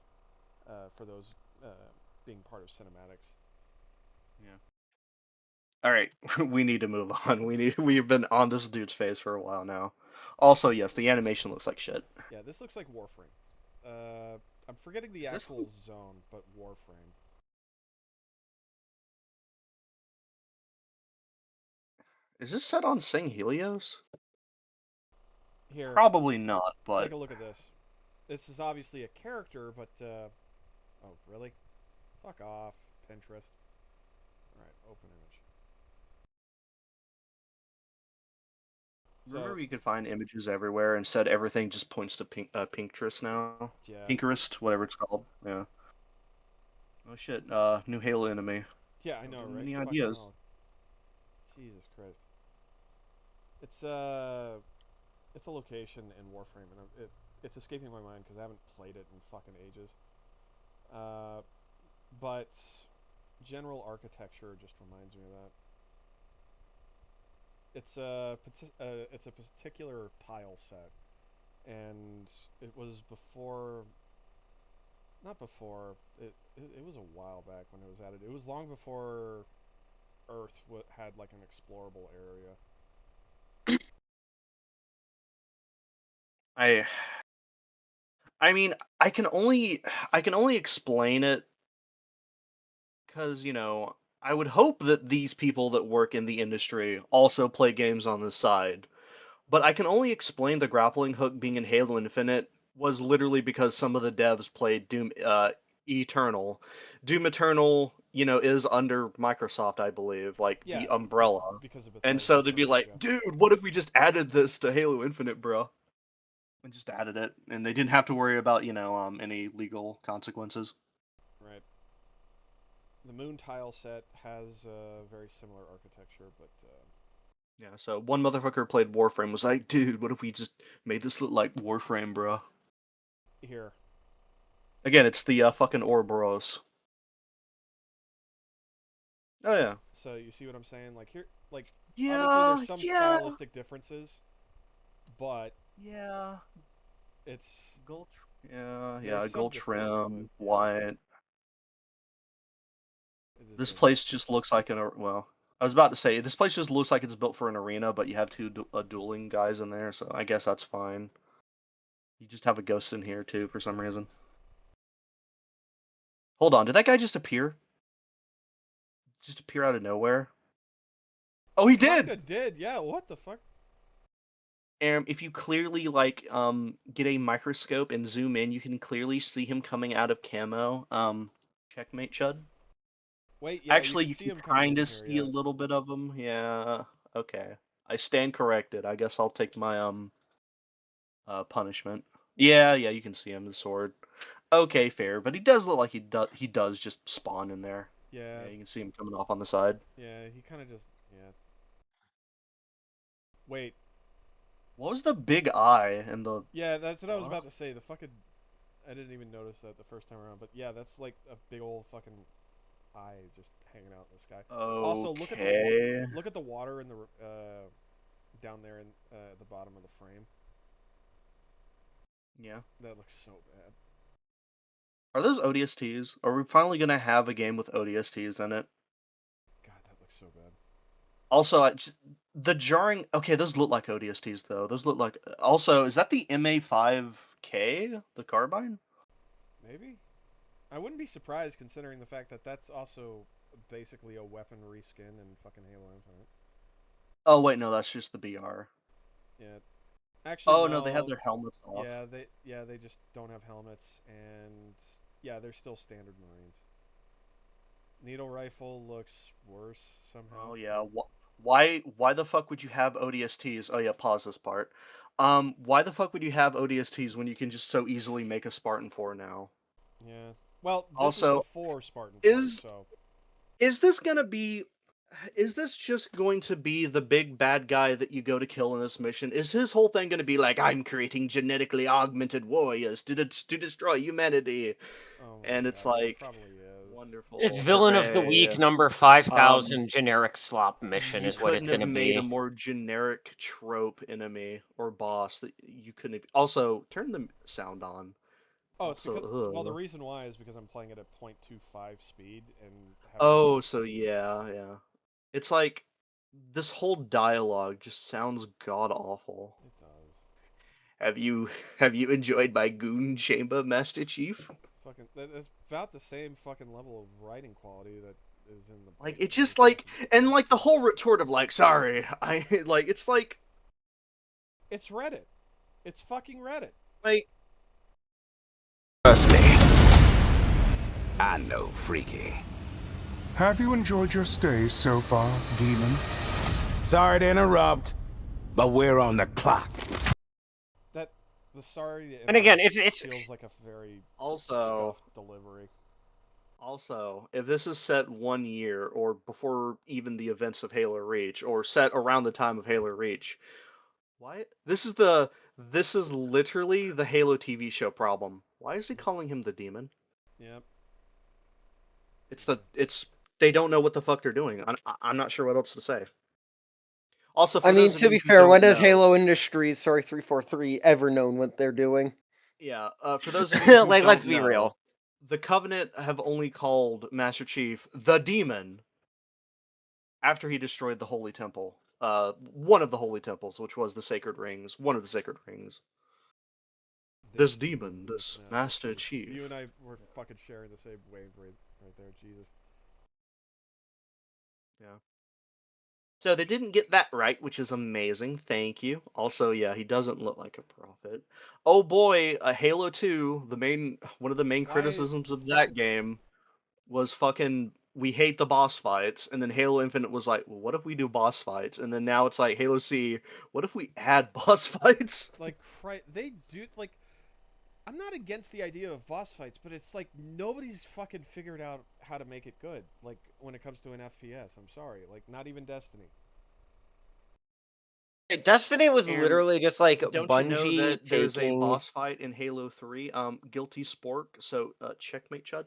B: for those being part of cinematics.
A: All right, we need to move on. We've been on this dude's face for a while now. Also, yes, the animation looks like shit.
B: Yeah, this looks like Warframe. I'm forgetting the
A: Is this
B: actual zone, but Warframe.
A: Is this set on Sing Helios?
B: Here,
A: Probably not, but
B: take a look at this. This is obviously a character, but oh, really? Fuck off, Pinterest. Alright, open image.
A: remember
B: So,
A: you could find images everywhere. Instead, everything just points to Pinterest now.
B: yeah.
A: Pinterest, whatever it's called. Yeah. Oh shit! New Halo enemy.
B: Yeah, I know, right?
A: Any
B: Fucking
A: ideas?
B: hell. Jesus Christ. It's a location in Warframe, and it's escaping my mind because I haven't played it in fucking ages. But general architecture just reminds me of that. It's a particular tile set, and it was before. Not before. It was a while back when it was added. It was long before Earth had like an explorable area.
A: I mean, I can only explain it because I would hope that these people that work in the industry also play games on the side. But I can only explain the grappling hook being in Halo Infinite was literally because some of the devs played Doom Eternal. Doom Eternal, is under Microsoft, I believe, like
B: Yeah,
A: the umbrella.
B: because of
A: And
B: Bethesda,
A: so they'd be
B: right,
A: like,
B: yeah.
A: dude, what if we just added this to Halo Infinite, bro? And just added it, and they didn't have to worry about, any legal consequences.
B: Right. The moon tile set has a very similar architecture, but
A: Yeah, so one motherfucker played Warframe was like, dude, what if we just made this look like Warframe, bro?
B: here.
A: Again, it's the fucking Ouroboros. Oh yeah.
B: So you see what I'm saying? Like here, like obviously
A: Yeah,
B: there's some
A: yeah,
B: stylistic differences, but
A: yeah.
B: it's
A: Yeah,
B: there are
A: yeah.
B: some
A: Gold
B: differences, but
A: trim,
B: yeah,
A: white.
B: it just
A: This
B: doesn't.
A: place just looks like well. I was about to say this place just looks like it's built for an arena, but you have two dueling guys in there, so I guess that's fine. You just have a ghost in here too for some reason. Hold on, did that guy just appear? Just appear out of nowhere? Oh, he did.
B: Kinda did, yeah. What the fuck?
A: And if you clearly get a microscope and zoom in, you can clearly see him coming out of camo. Checkmate, Chud.
B: Wait, yeah, you
A: Actually,
B: can
A: you
B: see
A: can
B: him coming in
A: kind of
B: here.
A: see a
B: Yeah,
A: little bit of him. Yeah. Okay. I stand corrected. I guess I'll take my punishment. Yeah, yeah, you can see him, the sword. Okay, fair, but he does look like he does just spawn in there.
B: yeah,
A: Yeah, you can see him coming off on the side.
B: yeah. He kind of just yeah. Wait,
A: What was the big eye and the
B: yeah, that's what I was
A: fuck?
B: about to say. The fucking I didn't even notice that the first time around, but yeah, that's like a big old fucking eye just hanging out in the sky. Also,
A: Okay.
B: look at the water in the down there in the bottom of the frame.
A: Yeah.
B: That looks so bad.
A: Are those ODSTs? Are we finally gonna have a game with ODSTs in it?
B: God, that looks so bad.
A: Also, the jarring. Okay, those look like ODSTs though. Those look like. Also, is that the MA5K, the carbine?
B: Maybe. I wouldn't be surprised considering the fact that that's also basically a weapon reskin in fucking Halo Infinite.
A: Oh wait, no, that's just the BR.
B: Yeah. Actually,
A: Oh no, they have
B: no.
A: their helmets off.
B: They just don't have helmets, and yeah, they're still standard Marines. Needle rifle looks worse somehow.
A: Oh yeah. Why the fuck would you have ODSTs? Oh yeah, pause this part. Why the fuck would you have ODSTs when you can just so easily make a Spartan 4 now?
B: Yeah. Well, this is
A: Also,
B: before Spartan 4,
A: is
B: so
A: is this gonna be is this just going to be the big bad guy that you go to kill in this mission? Is his whole thing gonna be like, I'm creating genetically augmented warriors to destroy humanity?
B: oh my
A: And it's
B: god, it
A: like,
B: probably is.
D: It's
A: wonderful,
D: villain of the
A: hooray.
D: week number
A: Um,
D: 5000 generic slop mission
A: you
D: is what it's
A: couldn't have
D: gonna
A: made a
D: be.
A: more generic trope enemy or boss that you couldn't have. Also, turn the sound on.
B: Oh, it's because well, the
A: Also,
B: reason why is because I'm playing it at 0.25 speed and having
A: oh, so yeah, yeah. It's like this whole dialogue just sounds god awful.
B: it does.
A: Have you have you enjoyed my goon chamber, Master Chief?
B: Fucking that's about the same fucking level of writing quality that is in the
A: Like
B: beta.
A: it just like and like the whole retort of like sorry, I like it's
B: It's Reddit. It's fucking Reddit.
A: like
C: Trust me. I know Freaky.
E: Have you enjoyed your stay so far, Demon?
C: Sorry to interrupt, but we're on the clock.
B: That the sorry to
D: And again,
B: interrupt
D: it's
B: feels like a very
A: also
B: scuffed delivery.
A: Also, if this is set 1 year or before even the events of Halo Reach, or set around the time of Halo Reach, why? This is literally the Halo TV show problem. Why is he calling him the demon?
B: Yep.
A: It's they don't know what the fuck they're doing. I'm not sure what else to say. Also, for
D: I mean,
A: those of
D: to
A: you
D: be
A: who
D: fair, when
A: don't
D: has
A: know,
D: Halo Industries, sorry, 343, ever known what they're doing?
A: yeah, for those of you who
D: Like,
A: don't
D: let's be
A: know,
D: real.
A: the Covenant have only called Master Chief the Demon after he destroyed the Holy Temple. One of the Holy Temples, which was the Sacred Rings, one of the Sacred Rings. This demon, this Master Chief.
B: You and I were fucking sharing the same wave right there. Jesus.
A: Yeah. So they didn't get that right, which is amazing. Thank you. Also, yeah, he doesn't look like a prophet. Oh boy, Halo 2, one of the main
B: Why
A: criticisms of that
B: fucking-
A: game was fucking we hate the boss fights, and then Halo Infinite was like, well, what if we do boss fights? And then now it's like Halo C, what if we add boss fights?
B: Like they do like. I'm not against the idea of boss fights, but it's like nobody's fucking figured out how to make it good. Like when it comes to an FPS, I'm sorry, like not even Destiny.
D: Destiny was
A: And
D: literally just like
A: Don't you know
D: Bungie
A: that there's
D: taking.
A: a boss fight in Halo 3, Guilty Spork? So checkmate, Chud.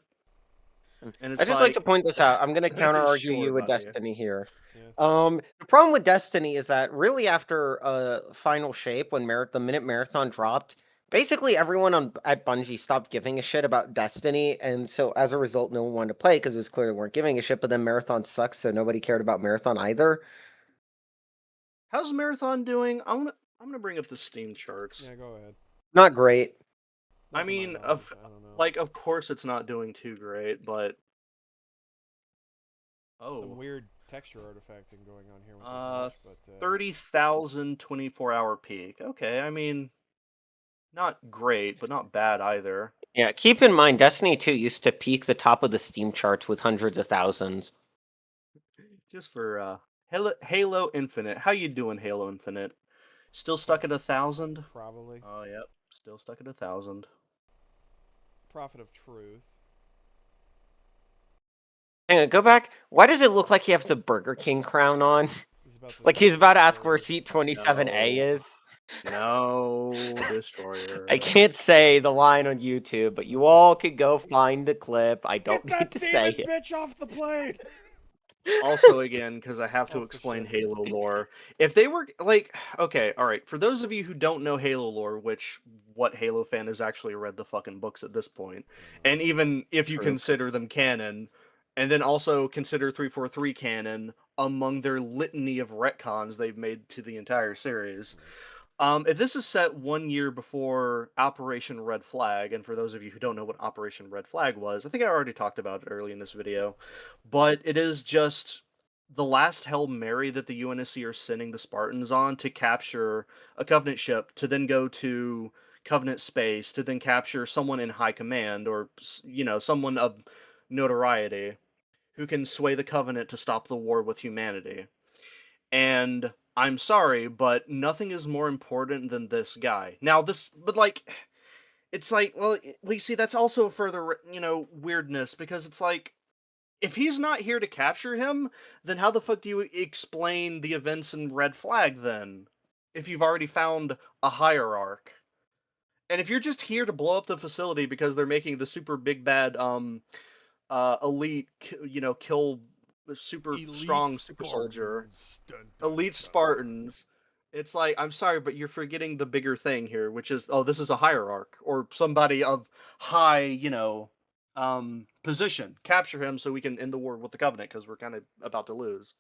A: And
D: I
A: it's
D: just like to
A: like,
D: point this out. I'm gonna counter argue
A: sure,
D: you with
A: buddy.
D: Destiny here.
B: Yeah.
D: The problem with Destiny is that really after Final Shape, when the minute Marathon dropped, basically everyone at Bungie stopped giving a shit about Destiny, and so as a result, no one wanted to play because it was clear they weren't giving a shit. But then Marathon sucks, so nobody cared about Marathon either.
A: How's Marathon doing? I'm gonna bring up the Steam charts.
B: Yeah, go ahead.
D: Not great.
B: Not
A: I
B: to my
A: mean,
B: knowledge, I don't know.
A: like, of course it's not doing too great, but
B: Some weird texture artifacting going on here with
A: Uh,
B: this match, but
A: 30,000 24-hour peak. Okay, I mean, not great, but not bad either.
D: Yeah, keep in mind, Destiny 2 used to peak the top of the Steam charts with hundreds of thousands.
A: Just for Halo Infinite. How you doing, Halo Infinite? Still stuck at 1,000?
B: probably.
A: Oh, yep. Still stuck at 1,000.
B: Prophet of Truth.
D: Hang on, go back. Why does it look like he has a Burger King crown on?
B: He's about to
D: Like he's
B: say
D: about to ask
B: destroyer.
D: where seat 27A
A: No.
D: is?
A: No, Destroyer.
D: I can't say the line on YouTube, but you all could go find the clip. I don't
B: Get
D: need
B: that
D: to say
B: demon
D: it.
B: bitch off the plane!
A: Also, again, because I have to
B: Oh, for
A: explain
B: sure.
A: Halo lore. If they were like, okay, all right. For those of you who don't know Halo lore, which what Halo fan has actually read the fucking books at this point, and even if you
D: True.
A: consider them canon, and then also consider 343 canon among their litany of retcons they've made to the entire series. If this is set 1 year before Operation Red Flag, and for those of you who don't know what Operation Red Flag was, I think I already talked about it early in this video, but it is just the last Hail Mary that the UNSC are sending the Spartans on to capture a Covenant ship, to then go to Covenant space, to then capture someone in high command, or, someone of notoriety who can sway the Covenant to stop the war with humanity. And I'm sorry, but nothing is more important than this guy. Now, but like, it's like, well, you see, that's also further, weirdness, because it's like, if he's not here to capture him, then how the fuck do you explain the events in Red Flag then? If you've already found a hierarch. And if you're just here to blow up the facility because they're making the super big bad, elite, kill super
B: Elite
A: strong super soldier,
B: Spartans. Dun, dun,
A: elite
B: dun.
A: Spartans. It's like, I'm sorry, but you're forgetting the bigger thing here, which is, oh, this is a hierarch or somebody of high, position. Capture him so we can end the war with the Covenant, because we're kind of about to lose.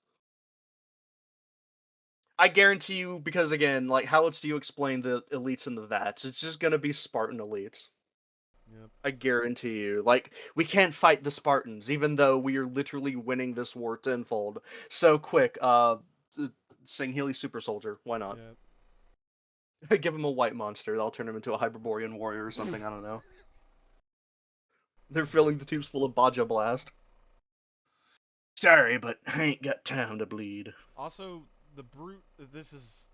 A: I guarantee you, because again, like, how else do you explain the elites and the VATs? It's just gonna be Spartan elites.
B: Yep.
A: I guarantee you. Like, we can't fight the Spartans, even though we are literally winning this war tenfold. So quick, sing Healy Super Soldier. Why not?
B: Yep.
A: Give him a white monster. That'll turn him into a Hyperborean warrior or something. I don't know. They're filling the tubes full of Baja Blast. Sorry, but I ain't got time to bleed.
B: Also, the brute. This is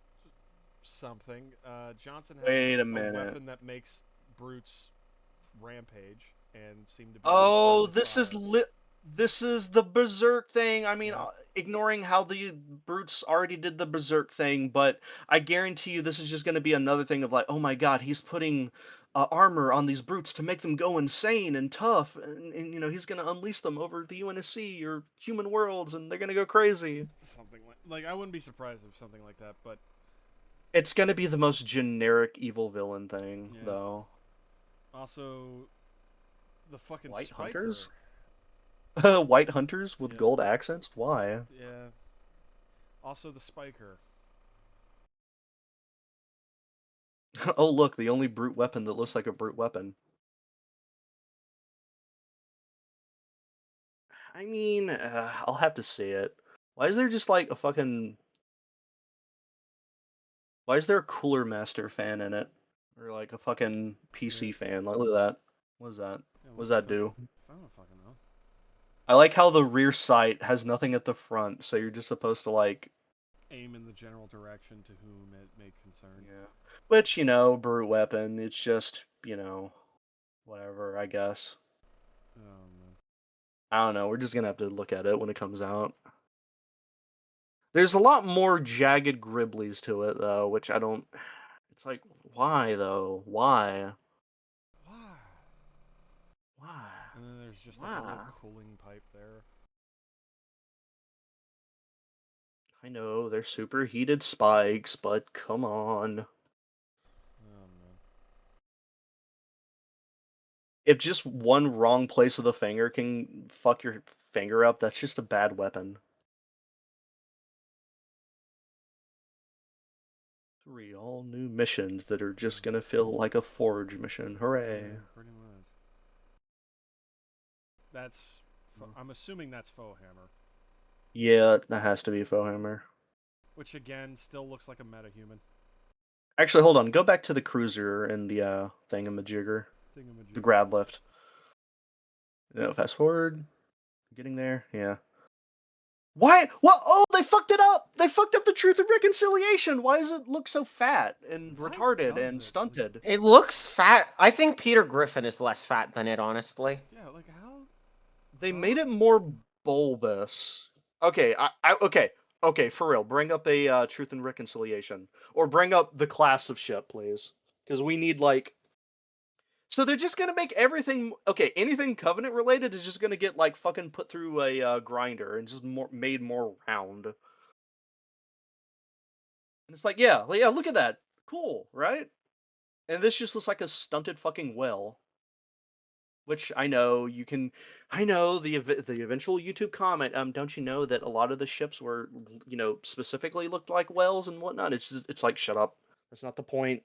B: something. Johnson has
A: Wait a
B: a
A: minute.
B: weapon that makes brutes rampage and seem to be.
A: Oh,
B: friendly fire.
A: this is the Berserk thing. I mean,
B: Yeah.
A: ignoring how the brutes already did the Berserk thing, but I guarantee you this is just going to be another thing of like, oh my god, he's putting armor on these brutes to make them go insane and tough, and he's going to unleash them over the UNSC or human worlds, and they're going to go crazy.
B: Something like I wouldn't be surprised if something like that, but
A: It's going to be the most generic evil villain thing,
B: Yeah.
A: though.
B: also the fucking
A: White
B: spiker.
A: hunters? White hunters with
B: Yeah.
A: gold accents? Why?
B: Yeah. Also the spiker.
A: Oh, look, the only brute weapon that looks like a brute weapon. I mean, I'll have to see it. Why is there just like a fucking... Why is there a Cooler Master fan in it? Or like a fucking PC
B: Yeah.
A: fan? Like, look at that. What is that?
B: Yeah,
A: What does that do?
B: I don't fucking know.
A: I like how the rear sight has nothing at the front, so you're just supposed to like...
B: Aim in the general direction to whom it may concern.
A: Yeah. Which, brute weapon, it's just, whatever, I guess.
B: Oh man.
A: I don't know, we're just gonna have to look at it when it comes out. There's a lot more jagged Griblies to it, though, which I don't... It's like, why, though? Why?
B: Why?
A: Why?
B: And then there's just like a little
D: Wow.
B: cooling pipe there.
A: I know they're superheated spikes, but come on.
B: Oh man.
A: If just one wrong place of the finger can fuck your finger up, that's just a bad weapon. 3 all new missions that are just gonna feel like a Forge mission. Hooray.
B: Yeah, pretty much. That's. I'm assuming that's faux hammer,
A: Yeah, that has to be Fohammer.
B: which again still looks like a metahuman
A: Actually, hold on. Go back to the cruiser and the thingamajigger.
B: thingamajig.
A: The grab lift. No, fast forward. Getting there. Yeah. Why? What? Oh, they fucked it up! They fucked up the Truth and Reconciliation! Why does it look so fat and
B: Why
A: retarded
B: does
A: and
B: it?
A: stunted?
D: It looks fat. I think Peter Griffin is less fat than it, honestly.
B: Yeah, like how?
A: They made it more bulbous. Okay, okay, for real. Bring up a Truth and Reconciliation. Or bring up the class of ship, please. Because we need, like... So they're just gonna make everything... Okay, anything Covenant related is just gonna get, like, fucking put through a grinder and just made more round. And it's like, yeah, look at that. Cool, right? And this just looks like a stunted fucking well. Which I know you can, I know the eventual YouTube comment. Don't you know that a lot of the ships were, specifically looked like whales and whatnot? It's like shut up. That's not the point.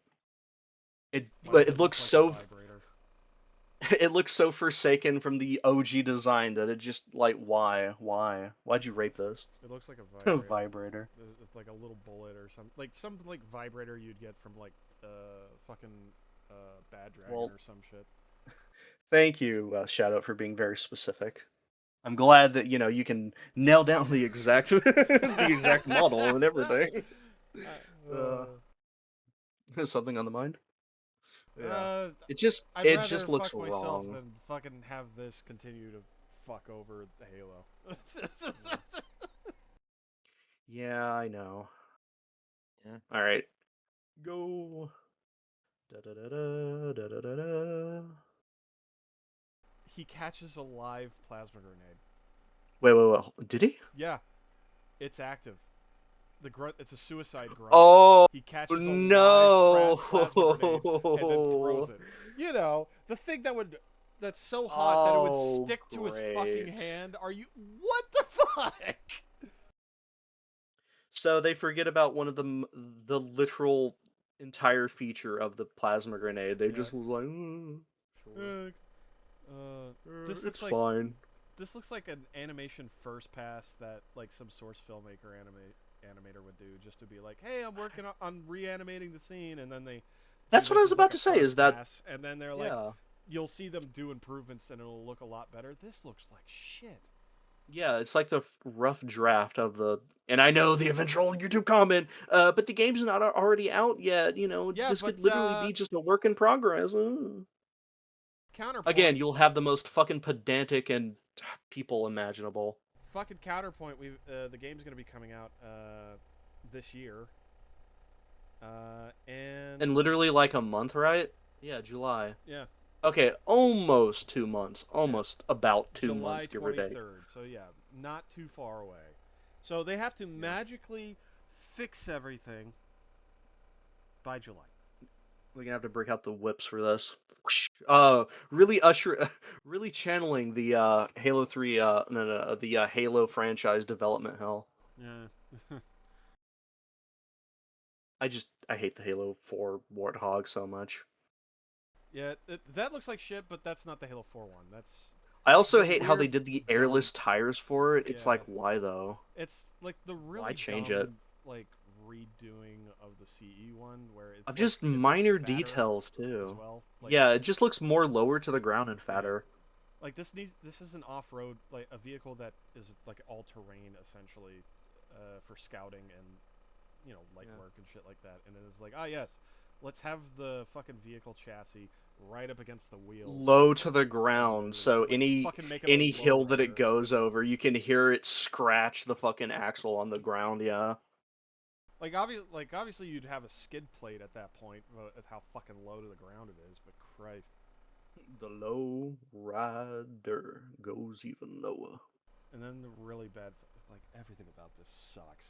A: It
B: Why does
A: it
B: look
A: looks
B: like a
A: so
B: vibrator?
A: it looks so forsaken from the OG design that it just like why'd you rape this
B: It looks like a vibrator.
A: vibrator?
B: It's like a little bullet or something. Like some like vibrator you'd get from like fucking Bad Dragon
A: Well-
B: or some shit.
A: Thank you, Shadow, for being very specific. I'm glad that you can nail down the exact the exact model and everything. Something on the mind? It just
B: I'd
A: it
B: rather
A: just looks
B: fuck myself
A: wrong.
B: than fucking have this continue to fuck over the Halo.
A: Yeah, I know.
D: Yeah.
A: All right, go. Da da da da da da da da.
B: He catches a live plasma grenade.
A: Wait. Did he?
B: Yeah, it's active. The grunt. It's a suicide grunt.
A: Oh
B: He catches a
A: no!
B: live plasma grenade and then throws it. You know, the thing that's so hot that it would stick to his fucking
A: great.
B: hand. Are you? What the fuck?
A: So they forget about one of the literal entire feature of the plasma grenade. They
B: Yeah.
A: just was like,
B: This
A: it's
B: looks like
A: fine.
B: this looks like an animation first pass that like some source filmmaker animator would do, just to be like, hey, I'm working on reanimating the scene, and then they.
A: That's what I
B: this
A: was
B: is
A: about
B: like
A: to
B: a
A: say. Is
B: first
A: that
B: pass, and then they're like,
A: yeah?
B: you'll see them do improvements, and it'll look a lot better. This looks like shit.
A: Yeah, it's like the rough draft of the. And I know the eventual YouTube comment, but the game's not already out yet.
B: Yeah,
A: this
B: but,
A: could literally be just a work in progress.
B: Counterpoint.
A: Again, you'll have the most fucking pedantic and people imaginable.
B: Fucking counterpoint. The game's gonna be coming out this year.
A: And literally like a month, right? Yeah, July.
B: Yeah,
A: Okay, almost 2 months. Almost about 2
B: July
A: months, give or take.
B: 23rd. So yeah, not too far away. So they have to magically fix everything by July.
A: We're gonna have to break out the whips for this. Really channeling the Halo 3, no, the Halo franchise development hell.
B: Yeah.
A: I hate the Halo 4 Warthog so much.
B: Yeah, that looks like shit, but that's not the Halo 4 one. That's
A: I also
B: The
A: hate how they
B: weird,
A: did the
B: dumb-
A: airless tires for it. It's
B: Yeah.
A: like, why though?
B: it's like the really
A: Why change
B: dumb,
A: it?
B: like redoing of the CE one where it's
A: Of
B: like,
A: just
B: it looks
A: minor
B: fatter
A: details
B: as
A: too.
B: well. Like,
A: Yeah, it just looks more lower to the ground and fatter.
B: like this is an off-road, like a vehicle that is like all-terrain essentially, for scouting and light
A: Yeah.
B: work and shit like that. And it is like, ah yes, let's have the fucking vehicle chassis right up against the wheels.
A: Low to the ground, so
B: Like,
A: any
B: fucking make it a
A: any hill that
B: lowrider.
A: it goes over, you can hear it scratch the fucking axle on the ground. Yeah.
B: Like obviously you'd have a skid plate at that point, at how fucking low to the ground it is. But Christ,
A: The low rider goes even lower.
B: And then the really bad, like everything about this sucks.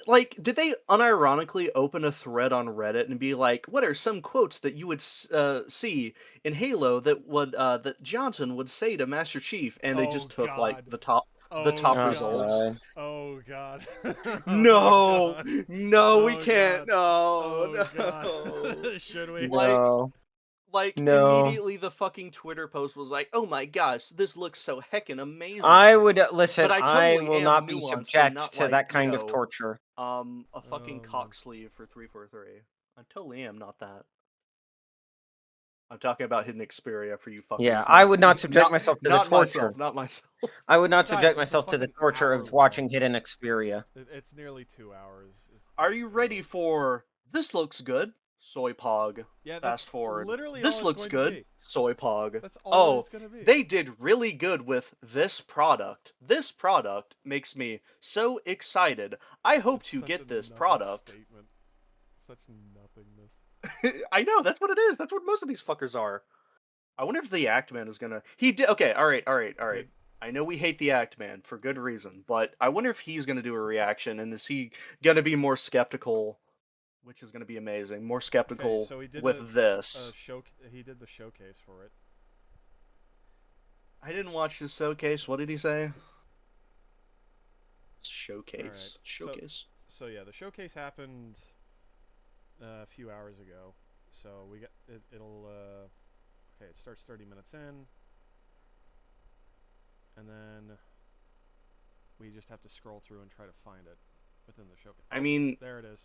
A: Like, did they unironically open a thread on Reddit and be like, "What are some quotes that you would see in Halo that Johnson would say to Master Chief?" And they
B: Oh,
A: just took like
B: God.
A: the
B: Oh,
A: top
B: God.
A: results.
B: Oh god.
A: No,
B: God.
A: no, we
B: Oh,
A: can't.
B: God.
A: No,
B: Oh
A: no.
B: god. Should we?
A: Like,
D: No.
A: like
D: No.
A: immediately the fucking Twitter post was like, "Oh my gosh, this looks so heckin' amazing."
D: I would listen.
A: But I
D: I
A: totally
D: will
A: am
D: not be
A: nuanced and
D: subject
A: not
D: to
A: like,
D: that kind of torture.
A: a fucking
B: man.
A: cock sleeve for 343. I totally am not that. I'm talking about hidden Xperia for you fuckers.
D: Yeah, I would not subject
A: not,
D: myself to the
A: not
D: torture.
A: myself, not myself.
D: I would not
B: Besides,
D: subject
B: it's a
D: myself to the
B: fucking
D: torture
B: hour
D: of watching
B: long.
D: Hidden Xperia.
B: It's nearly 2 hours.
A: Are you ready for this looks good? Soy pog.
B: Yeah, that's
A: Fast forward.
B: literally
A: This
B: all it's
A: looks
B: going to
A: good.
B: be.
A: Soy pog.
B: That's all
A: Oh,
B: it's gonna be.
A: they did really good with this product. This product makes me so excited. I hope
B: It's
A: to
B: such
A: get
B: a
A: this
B: nothing
A: product.
B: Statement. Such nothingness.
A: I know, that's what it is. That's what most of these fuckers are. I wonder if the Act Man is gonna. He did. Okay, alright.
B: Did-
A: I know we hate the Act Man for good reason, but I wonder if he's gonna do a reaction and is he gonna be more skeptical, which is gonna be amazing, more skeptical
B: so he did
A: with this.
B: He did the showcase for it.
A: I didn't watch the showcase. What did he say? Showcase.
B: Alright, So yeah, the showcase happened a few hours ago. So we got it. Okay, it starts 30 minutes in, and then we just have to scroll through and try to find it within the showcase.
A: I mean,
B: There it is.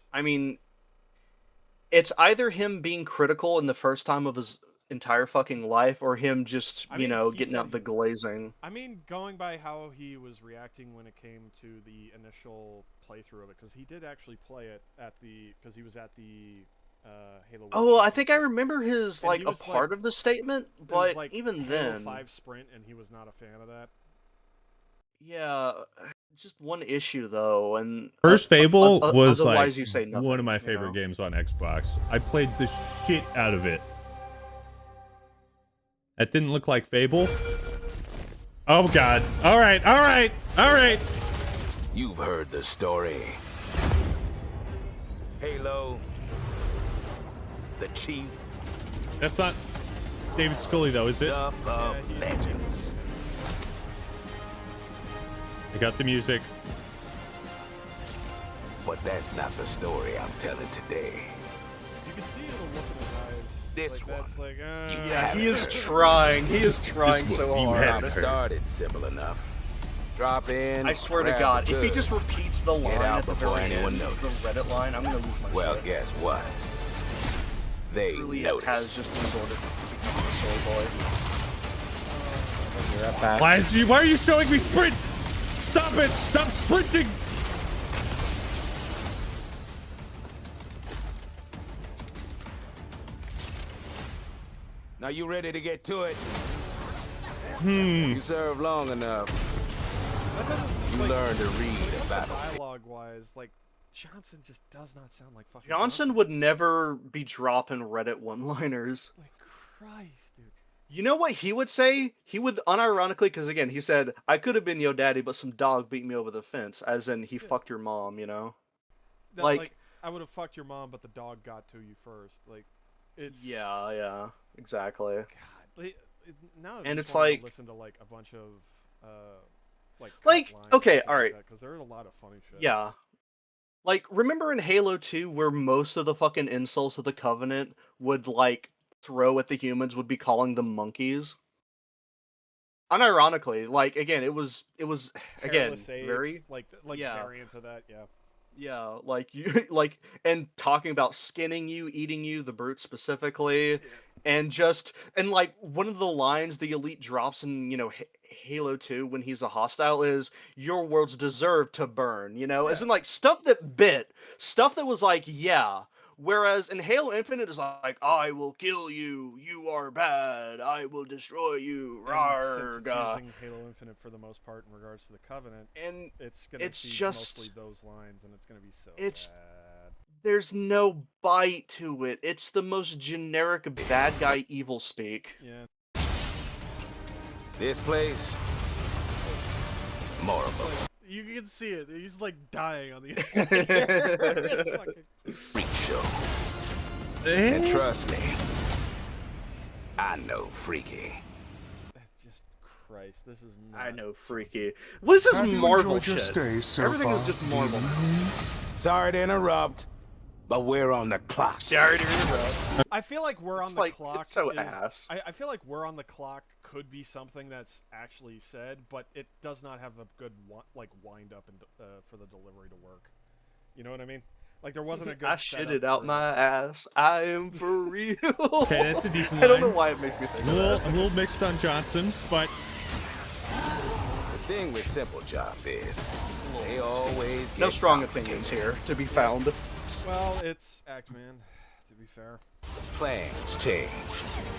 A: it's either him being critical in the first time of his entire fucking life, or him just,
B: I mean, he
A: getting
B: said
A: out the glazing.
B: I mean, going by how he was reacting when it came to the initial playthrough of it, because he did actually play it because he was at the Halo.
A: Oh,
B: World
A: I think I
B: Championship.
A: remember his,
B: And
A: like,
B: he
A: a
B: was,
A: part
B: like-
A: of the statement,
B: It was
A: but
B: like
A: even
B: Halo
A: then...
B: 5 Sprint, and he was not a fan of that.
A: Yeah, just one issue, though, and...
G: First Fable was
A: otherwise
G: like
A: you say nothing,
G: one of my
A: you
G: favorite
A: know?
G: games on Xbox. I played the shit out of it. That didn't look like Fable. Oh god. All right.
C: You've heard the story. Halo, the Chief,
G: That's not David Scully though, is it?
C: stuff of
B: he's-
C: legends.
G: I got the music.
C: But that's not the story I'm telling today.
B: You can see the look in his eyes.
C: This
B: like, that's
C: one,
B: like,
A: Yeah, he is trying. He is trying
G: This
A: so
G: one, you
A: hard.
G: haven't
C: Got
G: heard.
C: started simple enough. Drop in.
A: I swear to
C: grab
A: God,
C: the
A: if he just
C: goods.
A: repeats the line
C: out
A: at the
C: before
A: very
C: anyone
A: end, the
C: noticed.
A: Reddit line, I'm gonna lose my
C: Well,
A: shit.
C: guess what? They
A: Truly
C: noticed.
A: has just resorted to becoming a soul boy.
D: Be right back.
G: Why are you showing me sprint? Stop it! Stop sprinting!
C: Now you ready to get to it?
G: Hmm.
C: You serve long enough.
B: that doesn't,
C: You
B: like,
C: learn to
B: when
C: read
B: it
C: a
B: comes to
C: battlefield.
B: dialogue-wise, like Johnson just does not sound like fucking
A: Johnson would never be dropping Reddit one-liners.
B: Like Christ, dude.
A: You know what he would say? He would unironically, because again, he said, "I could have been your daddy, but some dog beat me over the fence," as in he fucked your mom, you know?
B: That,
A: Like-
B: I would have fucked your mom, but the dog got to you first. Like, it's
A: Yeah, exactly.
B: God, now I
A: And
B: just
A: it's
B: wanna go
A: like-
B: listen to like a bunch of like
A: okay, alright.
B: because there are a lot of funny shit.
A: Yeah. Like, remember in Halo 2 where most of the fucking insults of the Covenant would, like, throw at the humans would be calling them monkeys? Unironically, like, again, it was again,
B: Hairless Ape,
A: very...
B: like
A: yeah.
B: variant of that. Yeah.
A: Yeah, like you like and talking about skinning you, eating you, the brute specifically, and like one of the lines the elite drops in, Halo 2 when he's a hostile is your worlds deserve to burn, as in like stuff that bit, stuff that was like, yeah. Whereas in Halo Infinite is like, I will kill you, you are bad, I will destroy you,
B: And since it's
A: Rarga.
B: using Halo Infinite for the most part in regards to the Covenant,
A: And
B: it's gonna
A: it's
B: be
A: just-
B: mostly those lines, and it's gonna be so
A: it's-
B: bad.
A: there's no bite to it. It's the most generic bad guy evil speak.
B: Yeah.
C: This place, more of a
B: You can see it. He's like dying on the inside. It's fucking-
C: freak show. And trust me, I know freaky.
B: Just Christ, this is not.
A: I know, freaky. What is this
E: Have you
A: Marvel
E: enjoyed your
A: shit?
E: stay so
A: Everything is
E: far,
A: just Marvel.
E: Demon?
C: Sorry to interrupt, but we're on the clock.
A: Sorry to interrupt.
B: I feel like we're on
A: It's
B: the
A: like-
B: clock.
A: it's so
B: is-
A: ass.
B: I feel like we're on the clock could be something that's actually said, but it does not have a good wind up and for the delivery to work. You know what I mean? Like there wasn't a good.
A: I shit
B: setup
A: it out
B: for
A: my ass. I am for real.
G: Okay, that's a decent
A: I don't know
G: line.
A: why it makes me think
G: I'm
A: of that.
G: a little mixed on Johnson, but
C: The thing with simple jobs is, they always get
A: No strong
C: complicated.
A: opinions here to be found.
B: Well, it's Act-Man, to be fair.
C: Plans change.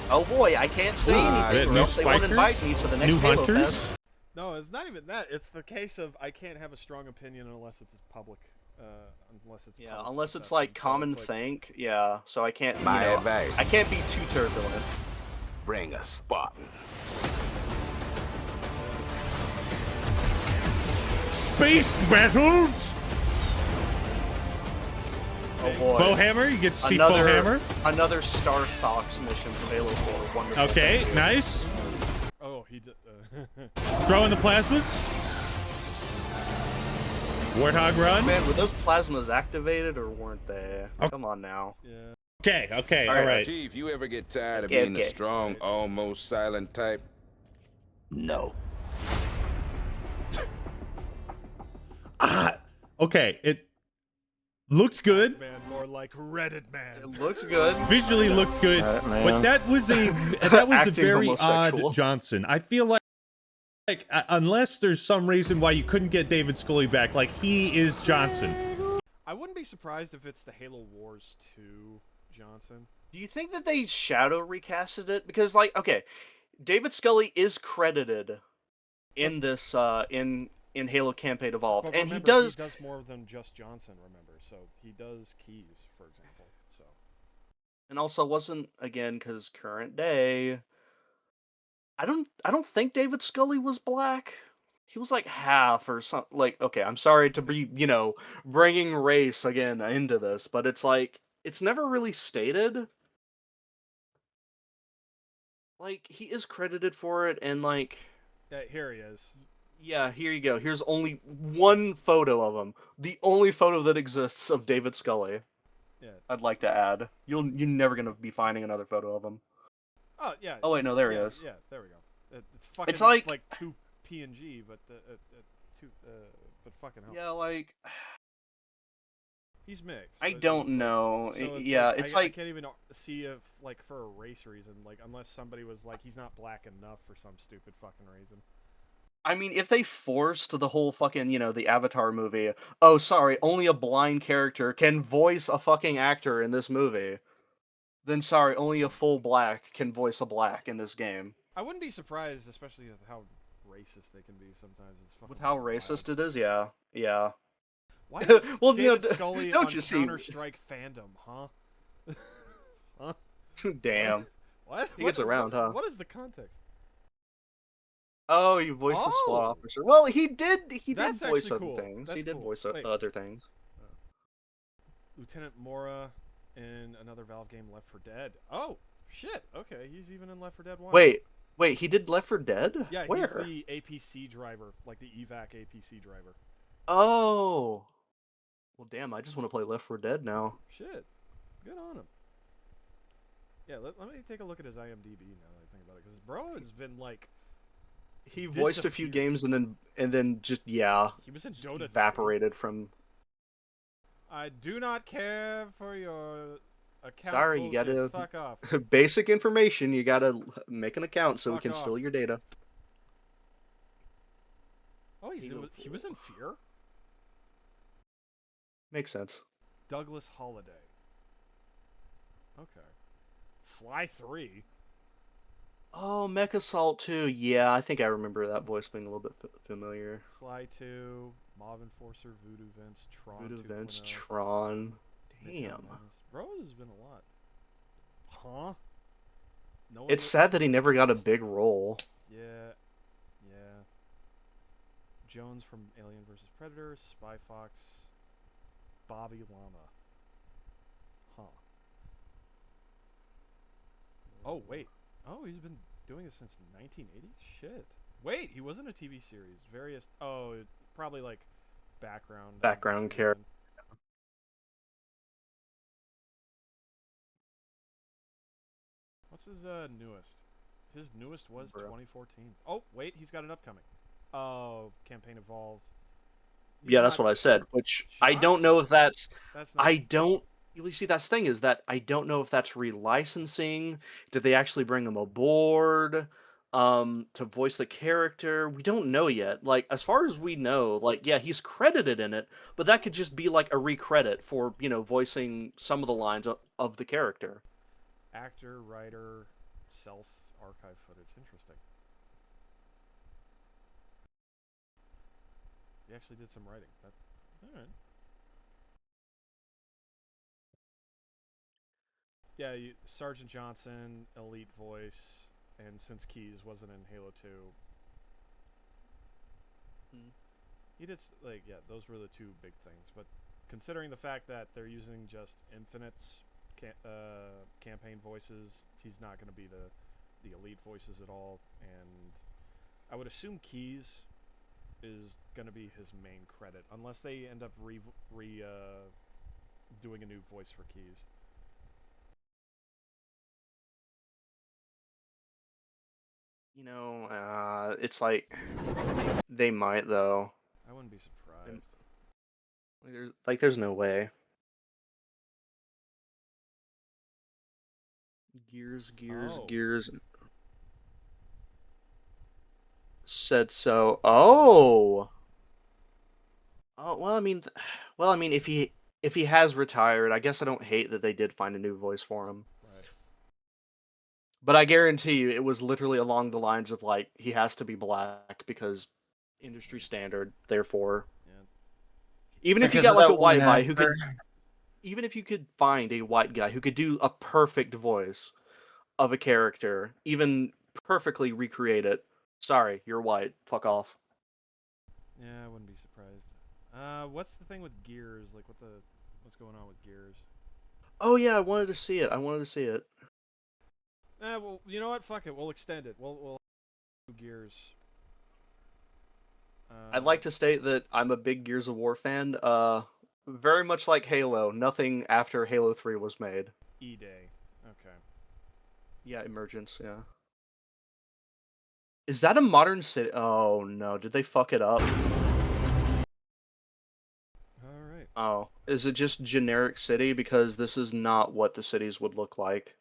A: Oh boy, I can't say
C: Ah,
A: anything, or
G: new
A: else they won't
G: spikers?
A: invite me to the next
G: New
A: Halo
G: hunters?
A: Fest.
B: No, it's not even that. It's the case of I can't have a strong opinion unless it's public. Unless it's
A: Yeah,
B: public
A: unless it's
B: perception.
A: like
B: So
A: common
B: it's like-
A: think. Yeah, so I can't. You
C: My
A: know,
C: advice.
A: I can't be too turbulent.
C: Bring a Spartan.
G: space battles.
A: Oh boy.
G: Bowhammer, you get to see Bowhammer.
A: Another Star Fox mission from Halo 4. Wonderful.
G: Okay,
A: Thank you.
G: nice.
B: Oh, he did.
G: Throw in the plasmas. Warthog run.
A: Man, were those plasmas activated or weren't they?
G: Oh.
A: Come on now.
B: Yeah.
G: Okay,
A: All
G: all
A: right.
G: right.
H: Chief, you ever get tired of
A: Okay,
H: being
A: okay.
H: the strong, almost silent type?
C: No.
G: Okay, it looked good.
B: Man, more like Reddit man.
A: It looks good.
G: Visually looked good,
F: Alright, man.
G: but that was a
A: Acting
G: very
A: homosexual.
G: odd Johnson. I feel like unless there's some reason why you couldn't get David Scully back, like he is Johnson.
B: I wouldn't be surprised if it's the Halo Wars 2 Johnson.
A: Do you think that they shadow recasted it? Because, like, okay, David Scully is credited in this in Halo Campaign Evolved,
B: But
A: and he
B: remember,
A: does.
B: He does more than just Johnson. Remember, so he does keys, for example. So
A: And also wasn't again because current day. I don't think David Scully was black. He was like half or something. Like, okay, I'm sorry to be bringing race again into this, but it's like it's never really stated. Like he is credited for it, and like
B: here he is.
A: yeah, here you go. Here's only one photo of him. The only photo that exists of David Scully.
B: Yeah.
A: I'd like to add. You're never gonna be finding another photo of him.
B: Oh yeah.
A: Oh wait, no, there he
B: yeah,
A: is.
B: Yeah, there we go. It's fucking
A: It's like-
B: two PNG, but but fucking hell.
A: Yeah, like
B: He's mixed.
A: I
B: but-
A: don't know.
B: So
A: Yeah,
B: like,
A: it's
B: I
A: like
B: can't even see if like for a race reason, like unless somebody was like he's not black enough for some stupid fucking reason.
A: I mean, if they forced the whole fucking, the Avatar movie, oh, sorry, only a blind character can voice a fucking actor in this movie, then sorry, only a full black can voice a black in this game.
B: I wouldn't be surprised, especially with how racist they can be sometimes. It's fucking
A: With how
B: wild.
A: racist it is, yeah. Yeah.
B: Why is
A: Well,
B: David Scully
A: don't
B: on
A: you see-
B: Counter-Strike fandom, huh? Huh?
A: Damn.
B: What?
A: He gets around, huh?
B: What is the context?
A: Oh, you voiced the SWAT
B: Oh!
A: officer. Well, he did
B: That's
A: voice
B: actually
A: other
B: cool.
A: things.
B: That's
A: He did
B: cool.
A: voice
B: Wait.
A: other things.
B: Lieutenant Mora in another Valve game, Left 4 Dead. Oh, shit. Okay, he's even in Left 4 Dead 1.
A: Wait, he did Left 4 Dead?
B: Yeah,
A: Where?
B: he's the APC driver, like the evac APC driver.
A: Oh. Well, damn, I just want to play Left 4 Dead now.
B: Shit. Good on him. Yeah, let me take a look at his IMDb now that I think about it, because bro has been like,
A: He voiced a few
B: Disappeared.
A: games and then just
B: he was in Dota 2.
A: evaporated from.
B: I do not care for your account.
A: Sorry, you
B: bullshit.
A: gotta-
B: Fuck off.
A: Basic information. You gotta make an account so we
B: Fuck
A: can
B: off.
A: steal your data.
B: Oh, he was in Fear?
A: Makes sense.
B: Douglas Holiday. Okay. Sly 3.
A: Oh, Mech Assault 2. Yeah, I think I remember that voice being a little bit familiar.
B: Sly 2. Mob Enforcer. Voodoo Vince. Tron
A: Voodoo Vince,
B: 2.0,
A: Tron.
B: Midtown
A: Damn.
B: Madness. Bro, there's been a lot. Huh? No one
A: It's
B: li-
A: sad that he never got a big role.
B: Yeah. Jones from Alien vs. Predator, Spy Fox, Bobby Llama. Huh. Oh, wait. Oh, he's been doing this since 1980? Shit. Wait, he was in a TV series. Various... Oh, probably like background...
A: Background character.
B: What's his newest? His newest was
A: Bro.
B: 2014. Oh, wait, he's got an upcoming. Oh, Campaign Evolved. He's
A: Yeah, that's
B: not-
A: what I said. Which I don't
B: Shots?
A: know if that's.
B: That's not...
A: I don't. You see, that's the thing is that I don't know if that's relicensing. Did they actually bring him aboard to voice the character? We don't know yet. Like, as far as we know, like, yeah, he's credited in it, but that could just be like a recredit for, you know, voicing some of the lines of the character.
B: Actor, writer, self-archive footage. Interesting. He actually did some writing. Alright. Yeah, Sergeant Johnson, elite voice, and since Keyes wasn't in Halo 2, he did, those were the two big things. But considering the fact that they're using just Infinite's campaign voices, he's not going to be the elite voices at all. And I would assume Keyes is going to be his main credit, unless they end up doing a new voice for Keyes.
A: You know, it's like they might though.
B: I wouldn't be surprised.
A: There's no way. Gears.
B: Oh.
A: Said so. Oh. Oh well, I mean, if he has retired, I guess I don't hate that they did find a new voice for him.
B: Right.
A: But I guarantee you, it was literally along the lines of like he has to be black because industry standard. Therefore,
B: Yeah.
A: even if you
D: Because
A: got
D: of
A: like a
D: that
A: white
D: one
A: guy who could,
D: actor.
A: even if you could find a white guy who could do a perfect voice of a character, even perfectly recreate it. Sorry, you're white. Fuck off.
B: Yeah, I wouldn't be surprised. What's the thing with Gears? Like, what's going on with Gears?
A: Oh yeah, I wanted to see it.
B: Well, you know what? Fuck it. We'll extend it. We'll do Gears.
A: I'd like to state that I'm a big Gears of War fan. Very much like Halo. Nothing after Halo 3 was made.
B: E-Day. Okay.
A: Yeah, Emergence. Yeah. Is that a modern city? Oh no! Did they fuck it up?
B: All right.
A: Oh, is it just generic city? Because this is not what the cities would look like.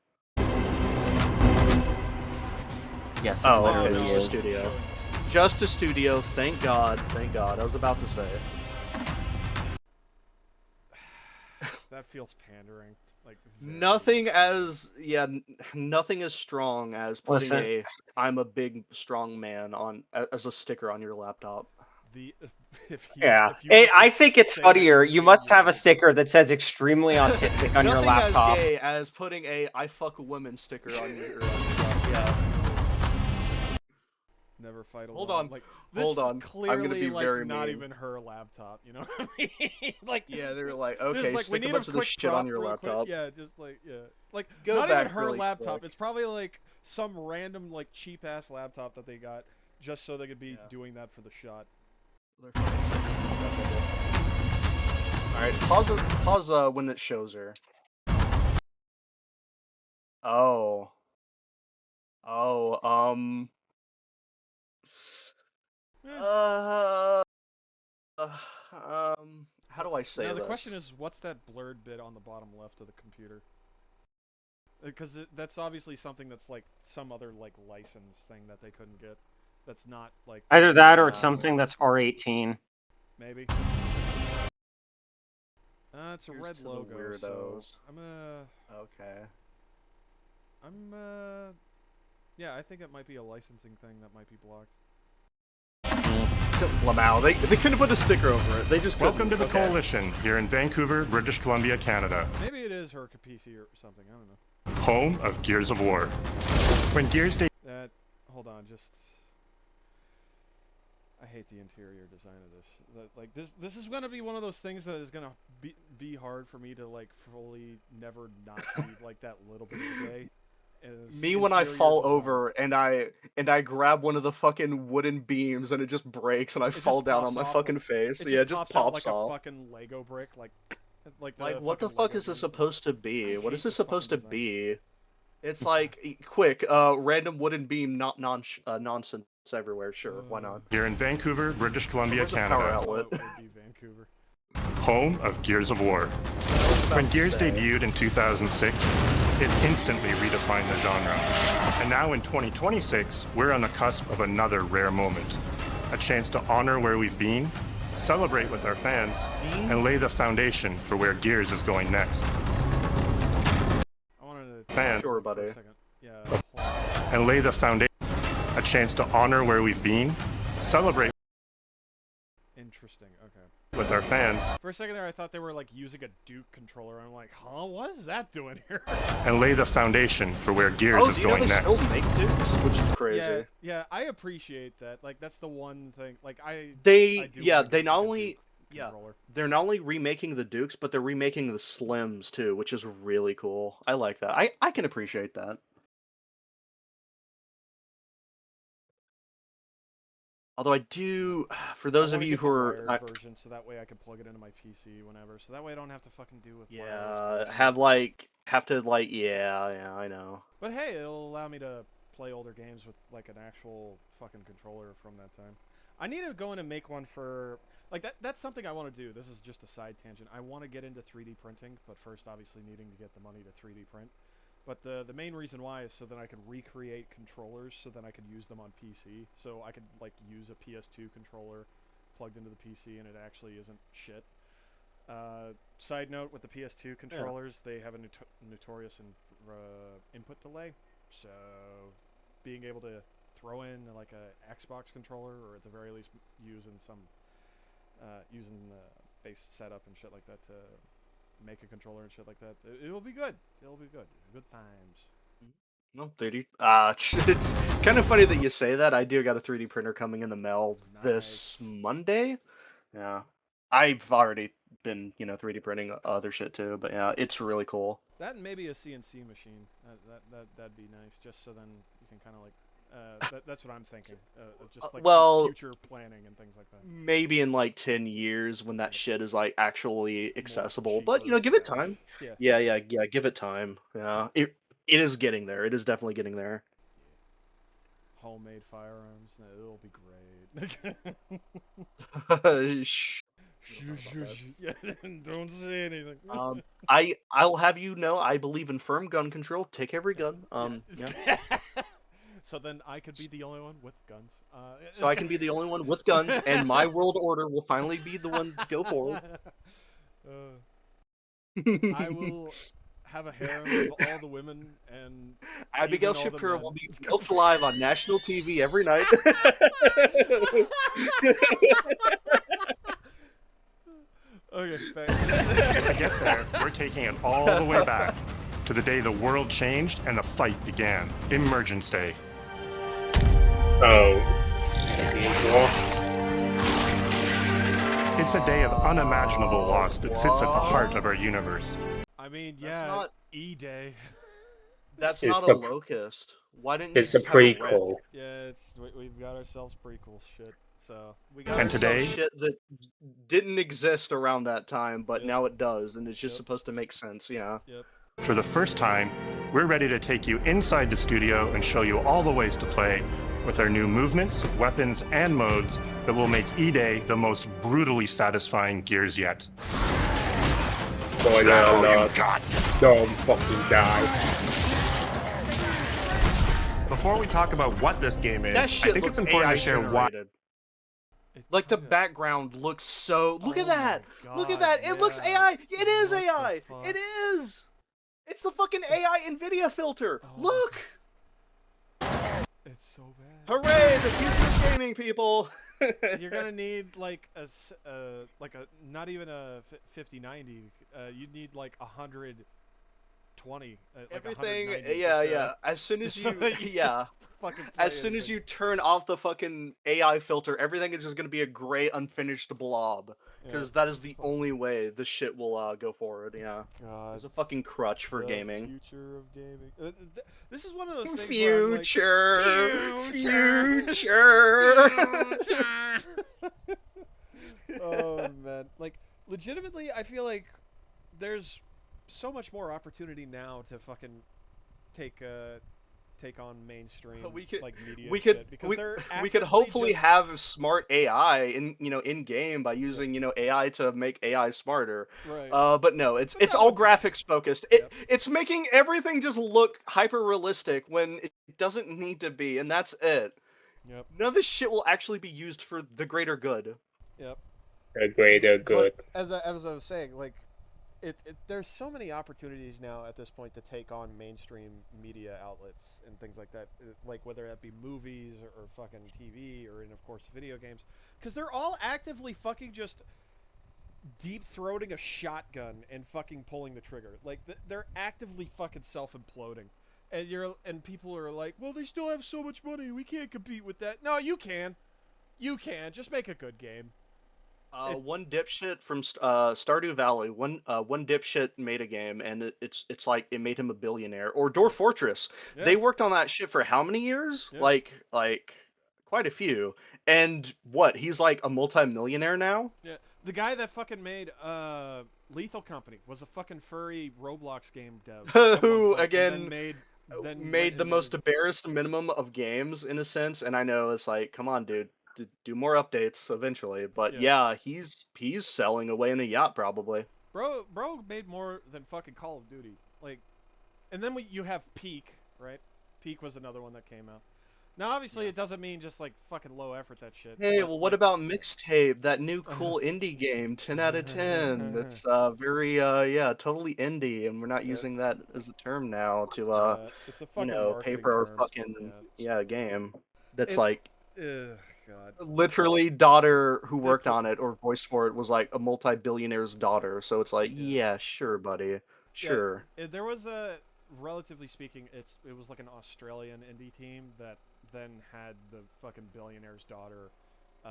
D: Yes, it
A: Oh, okay,
D: literally
A: just a
D: is.
A: studio. Just a studio. Thank God. Thank God. I was about to say it.
B: That feels pandering. Like very-
A: Nothing as strong as putting
D: Listen.
A: "I'm a big strong man" on as a sticker on your laptop.
B: The if you,
D: Yeah,
B: if you was to
D: I think it's
B: say that
D: funnier.
B: you're
D: You
B: gay,
D: must have a
B: would-
D: sticker that says "extremely autistic" on your
A: Nothing
D: laptop.
A: as gay as putting a "I fuck women" sticker on your laptop. Yeah.
B: Never fight alone.
A: Hold on.
B: Like this
A: Hold on. I'm
B: is
A: gonna
B: clearly
A: be
B: like
A: very
B: not
A: mean.
B: even her laptop. You know what I mean? Like
A: Yeah, they're like,
B: this is
A: okay,
B: like, we
A: stick
B: need
A: a bunch of
B: quick
A: this shit on
B: prop
A: your
B: real quick.
A: laptop.
B: Yeah, just like like
A: Go
B: not even
A: back
B: her
A: really
B: laptop.
A: quick.
B: It's probably like some random like cheap ass laptop that they got just so they could be
A: Yeah.
B: doing that for the shot.
A: They're fucking stickers. Alright, pause when it shows her. Oh. Oh, how do I say
B: Now the
A: this?
B: question is, what's that blurred bit on the bottom left of the computer? Because that's obviously something that's like some other like license thing that they couldn't get. That's not like
D: Either that or it's something that's R18.
B: maybe. It's a
A: Here's
B: red
A: to the
B: logo. So
A: weirdos.
B: I'm
A: Okay.
B: yeah, I think it might be a licensing thing that might be blocked.
A: Lamau, they couldn't put a sticker over it. They just couldn't.
E: Welcome to the
A: Okay.
E: Coalition here in Vancouver, British Columbia, Canada,
B: Maybe it is her PC or something. I don't know.
E: home of Gears of War. When Gears Day
B: Hold on, just. I hate the interior design of this. Like this is gonna be one of those things that is gonna be hard for me to like fully never not be like that little bit of gay.
A: Me when I fall over and I grab one of the fucking wooden beams and it just breaks and I fall down on my fucking face. Yeah, it just pops
B: out
A: off.
B: like a fucking Lego brick, like
A: What the fuck is this supposed to be? What is this supposed to be? It's like quick, random wooden beam, not nonsense everywhere. Sure, why not?
I: Here in Vancouver, British Columbia,
A: Where's the power
I: Canada,
A: outlet?
B: Vancouver.
I: home of Gears of War. When Gears debuted in 2006, it instantly redefined the genre. And now in 2026, we're on the cusp of another rare moment. A chance to honor where we've been, celebrate with our fans, and lay the foundation for where Gears is going next.
B: I wanted to
A: Sure,
B: for a
A: buddy.
B: second. Yeah.
I: And lay the foundation. A chance to honor where we've been, celebrate
B: Interesting. Okay.
I: with our fans,
B: For a second there, I thought they were like using a Duke controller. I'm like, huh? What is that doing here?
I: and lay the foundation for where Gears
A: Oh,
I: is
A: do you know
I: going
A: they
I: next.
A: still make dukes? Which is crazy.
B: Yeah, yeah, I appreciate that. Like, that's the one thing. Like, I
A: They
B: do
A: yeah,
B: wanna
A: they
B: get,
A: not
B: like, a
A: only
B: Duke
A: yeah,
B: controller.
A: they're not only remaking the Dukes, but they're remaking the Slims too, which is really cool. I like that. I can appreciate that. Although I do, for those
B: I
A: of
B: wanna
A: you
B: get
A: who
B: the
A: are
B: wired version, so that way I can plug it into my PC whenever. So that way I don't have to fucking deal with wireless
A: yeah,
B: bullshit.
A: have to like yeah, I know.
B: But hey, it'll allow me to play older games with like an actual fucking controller from that time. I need to go in and make one for like that's something I want to do. This is just a side tangent. I want to get into 3D printing, but first obviously needing to get the money to 3D print. But the main reason why is so that I can recreate controllers so that I can use them on PC. So I could like use a PS2 controller plugged into the PC and it actually isn't shit. Side note with the PS2 controllers, they have a notorious input delay. So being able to throw in like a Xbox controller, or at the very least using the base setup and shit like that to make a controller and shit like that, it'll be good. It'll be good. Good times.
A: No, 3D. It's kind of funny that you say that. I do got a 3D printer coming in the mail this Monday. Yeah, I've already been 3D printing other shit too, but yeah, it's really cool.
B: That and maybe a CNC machine. That'd be nice, just so then you can kind of like. That's what I'm thinking. Just like
A: well,
B: future planning and things like that.
A: Maybe in like 10 years when that shit is like actually accessible.
B: cheaper,
A: But give it time.
B: Yeah.
A: Yeah, give it time. Yeah, it is getting there. It is definitely getting there.
B: Homemade firearms. It'll be great.
A: Shh.
B: Yeah, don't say anything.
A: I'll have you know, I believe in firm gun control. Take every gun. Yeah.
B: So then I could be the only one with guns.
A: So I can be the only one with guns, and my world order will finally be the one to go forward.
B: I will have a harem of all the women, and
A: Abigail
B: even all the
A: Shapiro
B: men.
A: will be milked live on national TV every night.
B: Okay,
I: To get there, we're taking it all the way back to the day the world changed and the fight began. Emergence Day.
J: Oh.
I: It's a day of unimaginable loss that sits at the heart of our universe.
B: I mean,
A: That's
B: yeah,
A: not-
B: E-Day.
A: That's
J: It's
A: not a
J: the-
A: locust. Why didn't you
J: It's a
A: just have red?
J: prequel.
B: Yeah, we've got ourselves prequel shit. So
A: We got
I: And
A: ourselves
I: today-
A: shit that didn't exist around that time, but
B: Yep.
A: now it does, and it's just
B: Yep.
A: supposed to make sense. Yeah.
B: yep.
I: For the first time, we're ready to take you inside the studio and show you all the ways to play with our new movements, weapons, and modes that will make E-Day the most brutally satisfying Gears yet.
J: Boy, no, don't fucking die.
K: Before we talk about what this game is,
A: That
K: I
A: shit
K: think
A: looks
K: it's important
A: AI
K: to share why.
A: generated. Like the background looks so. Look at
B: Oh my
A: that! Look at
B: God,
A: that! It looks
B: yeah.
A: AI. It is
B: What the
A: AI.
B: fuck?
A: It is. It's the fucking AI Nvidia filter.
B: Oh.
A: Look!
B: It's so bad.
A: Hooray! The future of gaming, people.
B: You're gonna need like not even a 5090. You'd need like 120 20. Like
A: Everything,
B: 190,
A: yeah,
B: just,
A: yeah. As soon as
B: just so
A: you,
B: that you can
A: yeah,
B: fucking play
A: as soon as
B: anything.
A: you turn off the fucking AI filter, everything is just gonna be a gray, unfinished blob.
B: Yeah,
A: Because that is the
B: fuck.
A: only way this shit will go forward. Yeah,
B: God,
A: it's a fucking crutch for
B: the
A: gaming.
B: future of gaming. This is one of those things where I'm like,
A: Future.
B: future. Oh man, like legitimately, I feel like there's so much more opportunity now to fucking take on mainstream
A: We could,
B: like media.
A: we
B: and
A: could,
B: shit, because
A: we,
B: they're
A: we could
B: actively
A: hopefully
B: just-
A: have smart AI in game by using AI to make AI smarter.
B: Right.
A: But no, it's
B: But that
A: all
B: would be-
A: graphics focused. It's making everything just look hyper realistic when it doesn't need to be, and that's it.
B: Yep.
A: None of this shit will actually be used for the greater good.
B: Yep.
J: The greater good.
B: But as I was saying, like, there's so many opportunities now at this point to take on mainstream media outlets and things like that, like whether that be movies or fucking TV or, of course, video games, because they're all actively fucking just deep-throating a shotgun and fucking pulling the trigger. Like, they're actively fucking self-imploding. And people are like, well, they still have so much money, we can't compete with that. No, you can. You can. Just make a good game.
A: One dipshit from Stardew Valley. One dipshit made a game, and it's like it made him a billionaire. Or Dwarf Fortress.
B: Yeah.
A: They worked on that shit for how many years?
B: Yeah.
A: Like quite a few. And what? He's like a multi-millionaire now.
B: Yeah, the guy that fucking made Lethal Company was a fucking furry Roblox game dev.
A: Who again
B: made
A: made the most barest minimum of games in a sense. And I know it's like, come on, dude. Do more updates eventually, but yeah, he's selling away in a yacht probably.
B: Bro made more than fucking Call of Duty. Like, and then you have Peak, right? Peak was another one that came out. Now, obviously, it doesn't mean just like fucking low effort that shit.
A: Hey,
B: but,
A: well, what about Mixtape? That new cool indie game, 10 out of 10. That's very totally indie, and we're not using that as a term now to
B: it's a fucking
A: pay
B: marketing
A: for our
B: term.
A: fucking game. That's
B: It-
A: like
B: Ugh, God.
A: literally daughter who worked on it or voiced for it was like a multi-billionaire's daughter. So it's like, yeah, sure, buddy, sure.
B: Yeah, there was a, relatively speaking, it was like an Australian indie team that then had the fucking billionaire's daughter as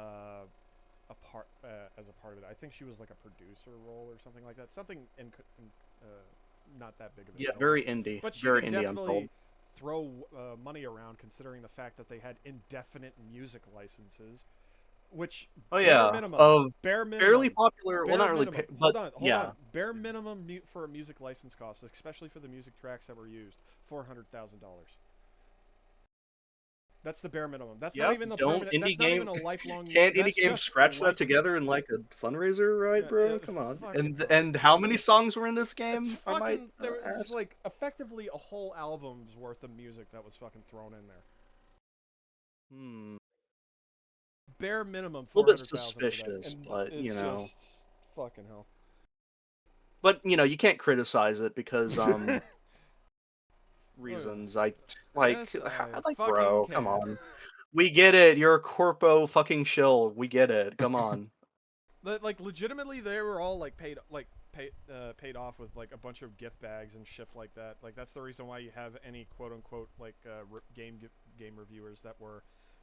B: a part of it. I think she was like a producer role or something like that. Something not that big of a deal.
A: Very indie.
B: But she
A: very
B: could
A: indie, I'm
B: definitely
A: told.
B: throw money around, considering the fact that they had indefinite music licenses, which bare minimum,
A: fairly popular. Well,
B: bare
A: not really,
B: minimum.
A: but
B: hold
A: yeah.
B: on. Bare minimum for a music license cost, especially for the music tracks that were used, $400,000. That's the bare minimum. That's not even the permanent. That's not even a lifelong.
A: Can't indie
B: that's
A: games
B: just
A: scratch
B: a
A: that
B: license.
A: together in like a fundraiser, right, bro?
B: yeah,
A: Come on.
B: fucking
A: And how many songs were in this game? I might
B: Fucking, there was
A: ask.
B: like effectively a whole album's worth of music that was fucking thrown in there. Bare minimum.
A: A little bit
B: 400,000 for that,
A: suspicious,
B: and
A: but
B: it's
A: you know.
B: just fucking hell.
A: But you know, you can't criticize it because reasons. I like,
B: Yes, I
A: like,
B: fucking
A: bro,
B: can.
A: come on. We get it. You're a corpo fucking shill. We get it. Come on.
B: Like legitimately, they were all like paid off with like a bunch of gift bags and shit like that. Like that's the reason why you have any quote unquote like game reviewers that were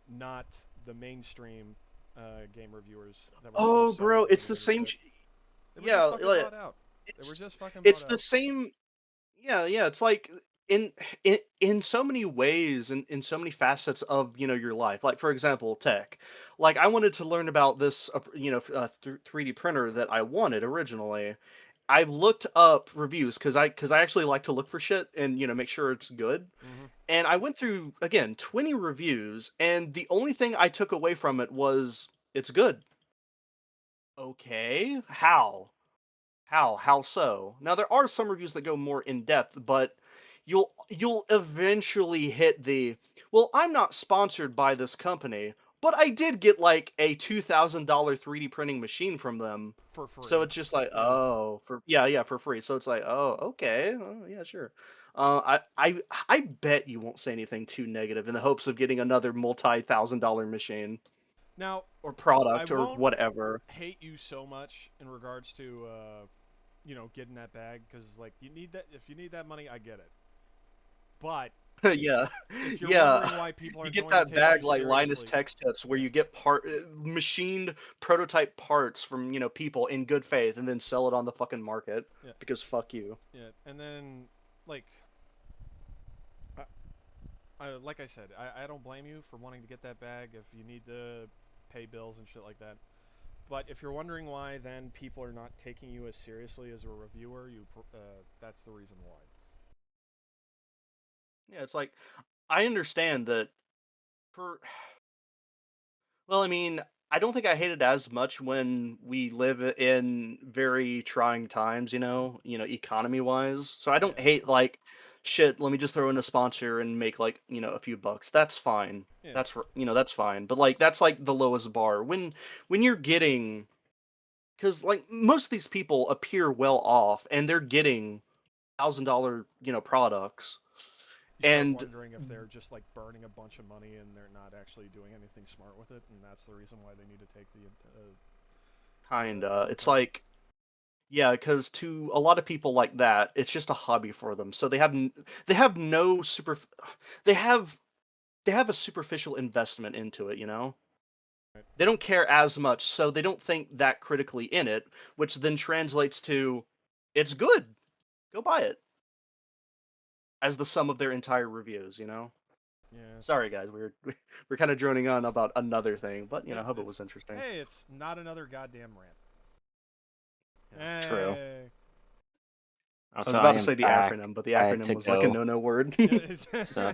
B: not the mainstream game reviewers. That were
A: Oh,
B: selling
A: bro, it's
B: games
A: the
B: and
A: same.
B: shit. They were
A: Yeah,
B: just fucking
A: like,
B: bought out. They were just fucking
A: it's
B: bought
A: the
B: out.
A: same. Yeah, it's like in so many ways and in so many facets of your life. Like for example, tech. Like I wanted to learn about this 3D printer that I wanted originally. I looked up reviews because I actually like to look for shit and make sure it's good. And I went through again 20 reviews, and the only thing I took away from it was it's good. Okay, how? How so? Now there are some reviews that go more in depth, but you'll eventually hit the, well, I'm not sponsored by this company, but I did get like a $2,000 3D printing machine from them
B: for free.
A: So it's just like, oh, for free. So it's like, oh, okay, oh, yeah, sure. I bet you won't say anything too negative in the hopes of getting another multi-$1,000 machine.
B: Now
A: or product
B: I
A: or
B: won't
A: whatever.
B: hate you so much in regards to you know, getting that bag because like you need that. If you need that money, I get it. But
A: yeah,
B: if you're
A: yeah.
B: wondering why people are
A: You get
B: going to
A: that
B: take
A: bag
B: you
A: like Linus
B: seriously-
A: Tech Tips, where you get machined prototype parts from people in good faith, and then sell it on the fucking market
B: Yeah.
A: because fuck you.
B: Yeah, and then like, like I said, I don't blame you for wanting to get that bag if you need to pay bills and shit like that. But if you're wondering why, then people are not taking you as seriously as a reviewer, that's the reason why.
A: Yeah, it's like I understand that for. Well, I mean, I don't think I hate it as much when we live in very trying times, economy wise. So I don't
B: Yeah.
A: hate like shit, let me just throw in a sponsor and make like, a few bucks. That's fine.
B: Yeah.
A: That's fine. But like that's like the lowest bar. When you're getting cuz like most of these people appear well off and they're getting $1,000, products.
B: You start
A: And
B: wondering if they're just like burning a bunch of money and they're not actually doing anything smart with it, and that's the reason why they need to take the.
A: It's like, yeah, because to a lot of people like that, it's just a hobby for them. So they have no they have a superficial investment into it.
B: Right.
A: They don't care as much, so they don't think that critically in it, which then translates to, it's good, go buy it, as the sum of their entire reviews.
B: Yeah.
A: Sorry, guys, we're kind of droning on about another thing, but I hope it
B: it's-
A: was interesting.
B: Hey, it's not another goddamn rant.
A: True.
B: Hey.
A: I was about to say the acronym, but the acronym was like a no-no word.
B: So.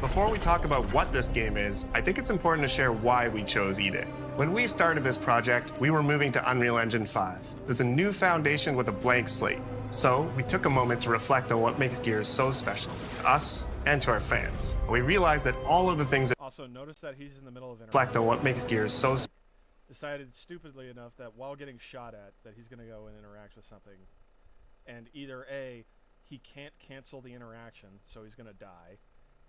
K: Before we talk about what this game is, I think it's important to share why we chose E-Day. When we started this project, we were moving to Unreal Engine 5. It was a new foundation with a blank slate. So we took a moment to reflect on what makes Gears so special to us and to our fans. We realized that all of the things that
B: Also, notice that he's in the middle of
K: reflect on what makes Gears so
B: decided stupidly enough that while getting shot at, that he's going to go and interact with something, and either A, he can't cancel the interaction, so he's going to die,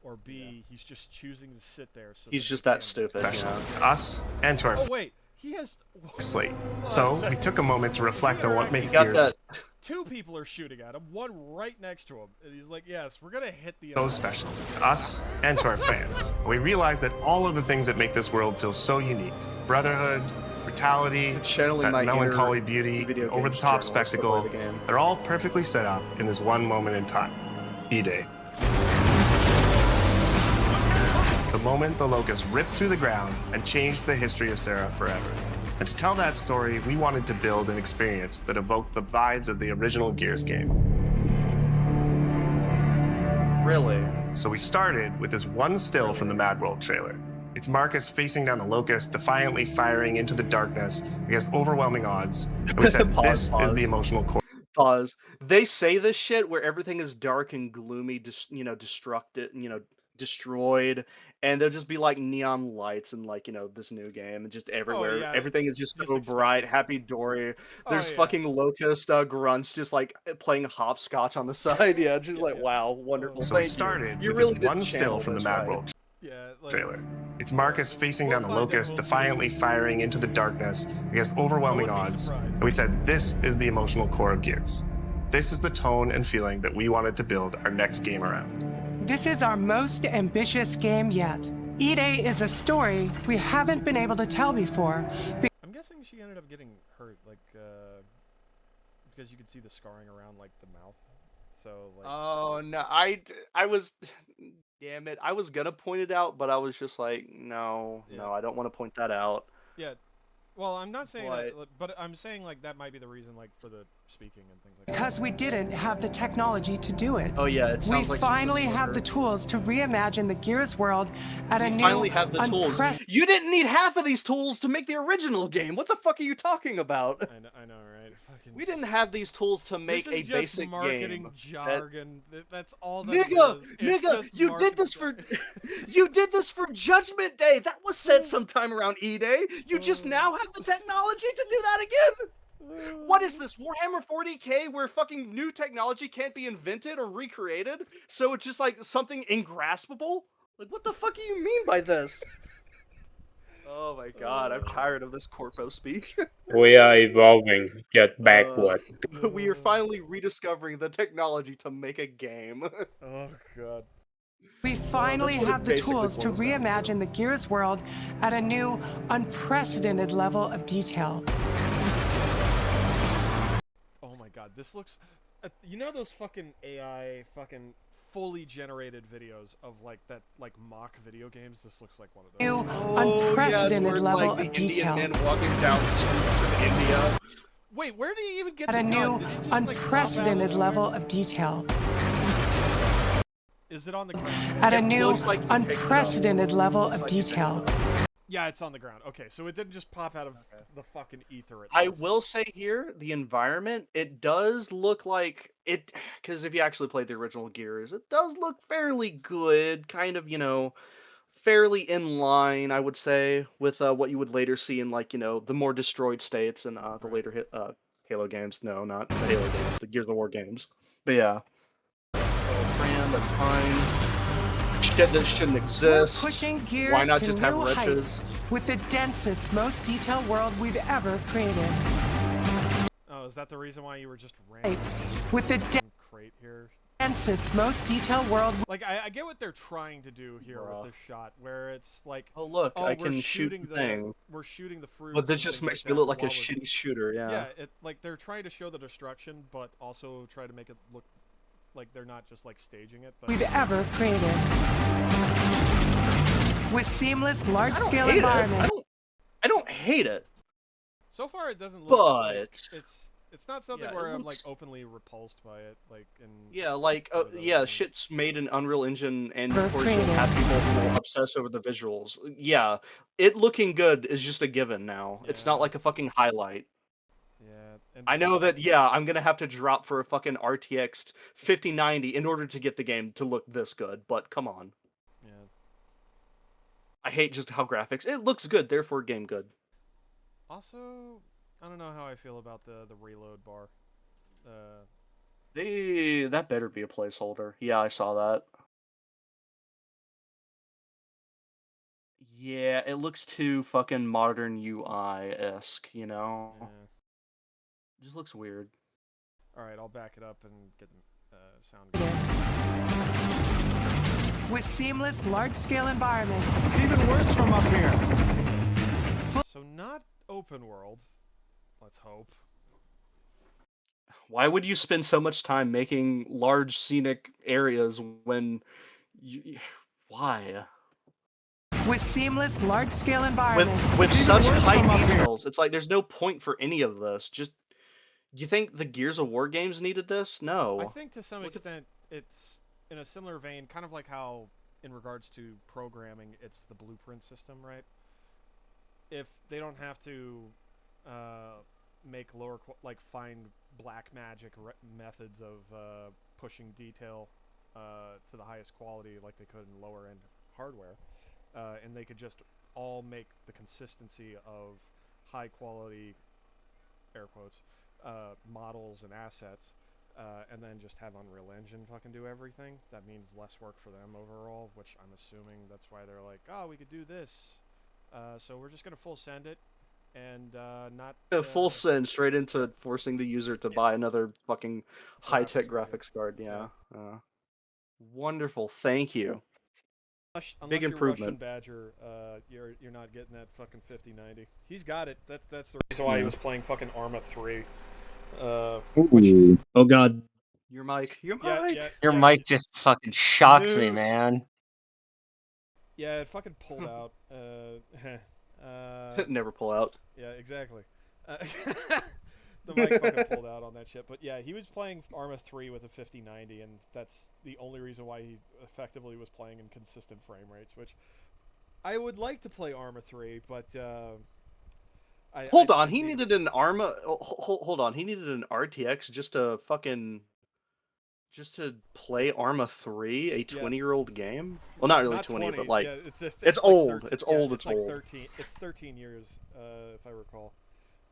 B: or B, he's just choosing to sit there. So
A: He's
B: that
A: just
B: he
A: that
B: can-
A: stupid.
K: special to us and to our
B: Oh wait, he has
K: slate. So we took a moment to reflect on what makes
A: Got
K: Gears
A: that.
B: two people are shooting at him, one right next to him, and he's like, "Yes, we're gonna hit the."
K: so special to us and to our fans. We realized that all of the things that make this world feel so unique, brotherhood, brutality,
A: Channeling
K: that
A: my inner
K: melancholy beauty,
A: video
K: over the
A: games
K: top
A: journalist to play
K: spectacle,
A: the game.
K: they're all perfectly set up in this one moment in time. E-Day. The moment the Locust ripped through the ground and changed the history of Serra forever. And to tell that story, we wanted to build an experience that evoked the vibes of the original Gears game.
A: Really?
K: So we started with this one still from the Mad World trailer. It's Marcus facing down the Locust, defiantly firing into the darkness against overwhelming odds. And we said, this is the emotional core.
A: Pause. They say this shit where everything is dark and gloomy, destroyed, and there'll just be like neon lights and like this new game and just everywhere.
B: yeah,
A: Everything is just
B: just
A: so
B: expect
A: bright,
B: it.
A: happy dory. There's
B: yeah.
A: fucking Locust grunts just like playing hopscotch on the side. Yeah, it's just like wow, wonderful.
K: So we
A: Thank you.
K: started
A: You
K: with
A: really
K: this
A: did
K: one still
A: channel
K: from the
A: this
K: Mad
A: right.
K: World
B: Yeah, like,
K: trailer. It's Marcus facing down the
B: We'll find it,
K: Locust,
B: we'll
K: defiantly
B: see.
K: firing into the darkness against overwhelming
B: I wouldn't be
K: odds.
B: surprised.
K: And we said, this is the emotional core of Gears. This is the tone and feeling that we wanted to build our next game around.
L: This is our most ambitious game yet. E-Day is a story we haven't been able to tell before.
B: I'm guessing she ended up getting hurt, like, because you could see the scarring around like the mouth. So like.
A: Oh no, I was, damn it, I was gonna point it out, but I was just like, no, I don't want to point that out.
B: Yeah. Well, I'm not saying
A: But-
B: that, but I'm saying like that might be the reason, like for the speaking and things like that.
L: Because we didn't have the technology to do it.
A: Oh yeah, it
L: We
A: sounds like she's a
L: finally have the
A: smoker.
L: tools to reimagine the Gears world at a
A: We
L: new,
A: finally have the tools.
L: unprecedented.
A: You didn't need half of these tools to make the original game. What the fuck are you talking about?
B: I know, right? Fucking.
A: We didn't have these tools to make
B: This
A: a
B: is just
A: basic
B: marketing
A: game.
B: jargon. That's all that
A: Nigga,
B: it is. It's
A: nigga,
B: just
A: you did
B: marketing
A: this for
B: jargon.
A: you did this for Judgment Day. That was said sometime around E-Day. You just now have the technology to do that again. What is this, Warhammer 40k, where fucking new technology can't be invented or recreated? So it's just like something ingraspable? Like, what the fuck do you mean by this? Oh my god, I'm tired of this corpo speak.
J: We are evolving. Get backward.
A: We are finally rediscovering the technology to make a game.
B: Oh god.
L: We finally
A: what it
L: have the
A: basically
L: tools to
A: boils down to.
L: reimagine the Gears world at a new, unprecedented level of detail.
B: Oh my god, this looks. You know those fucking AI fucking fully generated videos of like that like mock video games? This looks like one of those.
L: New, unprecedented level
A: like
L: of
A: the
L: detail.
A: Indian man walking down the streets of India.
B: Wait, where did he even get
L: At
B: the
L: a
B: gun?
L: new,
B: Did it just, like, pop out of
L: unprecedented
B: nowhere?
L: level of detail.
B: Is it on the ground?
L: At a
A: It
L: new,
A: looks like he picked it up.
L: unprecedented level
A: Looks
L: of
A: like he picked it
L: detail.
A: up.
B: Yeah, it's on the ground. Okay, so it didn't just pop out of the fucking ether. At
A: I
B: least.
A: will say here, the environment, it does look like it, because if you actually played the original Gears, it does look fairly good, kind of, fairly in line, I would say, with what you would later see in, like, the more destroyed states and the later Halo games. No, not the Halo games, the Gears of War games. But yeah. Fran, that's fine. Shit that shouldn't
L: We're
A: exist.
L: pushing Gears
A: Why not
L: to
A: just
L: new
A: have
L: heights
A: wretches?
L: with the densest, most detailed world we've ever created.
B: Oh, is that the reason why you were just random?
L: Heights with the
B: Crate here.
L: densest, most detailed world.
B: Like I get what they're trying to do here with this shot, where it's like,
A: Oh look, I
B: we're
A: can shoot
B: shooting
A: the thing.
B: We're shooting the fruit.
A: But this just makes me look like a shitty shooter, yeah.
B: Yeah, it like they're trying to show the destruction, but also try to make it look like they're not just like staging it. But
L: We've ever created. With seamless, large-scale
A: hate it.
L: environments.
A: I don't hate it.
B: so far it doesn't look. Like,
A: But
B: it's not something
A: yeah,
B: where
A: it
B: I'm
A: looks-
B: like openly repulsed by it, like in.
A: yeah, like yeah, shit's made in Unreal Engine, and of course you'll
L: creative.
A: have people who will obsess over the visuals. Yeah, it looking good is just a given now. It's not like a fucking highlight.
B: Yeah. And
A: I know that. Yeah, I'm gonna have to drop for a fucking RTX 5090 in order to get the game to look this good. But come on.
B: Yeah.
A: I hate just how graphics. It looks good, therefore game good.
B: Also, I don't know how I feel about the reload bar.
A: That better be a placeholder. Yeah, I saw that. Yeah, it looks too fucking modern UI-esque, you know? It just looks weird.
B: All right, I'll back it up and get the sound.
L: With seamless, large-scale environments.
E: It's even worse from up here.
B: So not open world. Let's hope.
A: Why would you spend so much time making large scenic areas when you... Why?
L: With seamless, large-scale environments.
A: With
L: It's even
A: such
L: worse
A: high
L: from up here.
A: details, it's like there's no point for any of this. Just... You think the Gears of War games needed this? No.
B: I think to some extent it's in a similar vein, kind of like how in regards to programming, it's the blueprint system, right? If they don't have to make find black magic methods of pushing detail to the highest quality like they could in lower end hardware, and they could just all make the consistency of high quality, air quotes, models and assets, and then just have Unreal Engine fucking do everything, that means less work for them overall, which I'm assuming that's why they're like, oh, we could do this, so we're just gonna full send it, and not...
A: A full send straight into forcing the user to buy another fucking high-tech graphics card, yeah. Wonderful, thank you.
B: Unless
A: Big
B: you're
A: improvement.
B: Russian Badger, you're not getting that fucking 5090. He's got it. That's the reason why he was playing fucking Arma 3.
A: Oh god. Your mic. Your mic.
D: Your mic just fucking shocked me,
A: Mute.
D: man.
B: Yeah, it fucking pulled out.
A: Never pull out.
B: Yeah, exactly. The mic fucking pulled out on that shit. But yeah, he was playing Arma 3 with a 5090, and that's the only reason why he effectively was playing in consistent frame rates, which I would like to play Arma 3, but
A: Hold on, he needed an Arma. Hold on, he needed an RTX just to play Arma 3, a 20-year-old game. Well, not really 20, but like
B: yeah, it's
A: it's
B: like
A: old.
B: 13,
A: It's
B: yeah,
A: old.
B: It's
A: It's
B: like
A: old.
B: 13. It's 13 years, if I recall.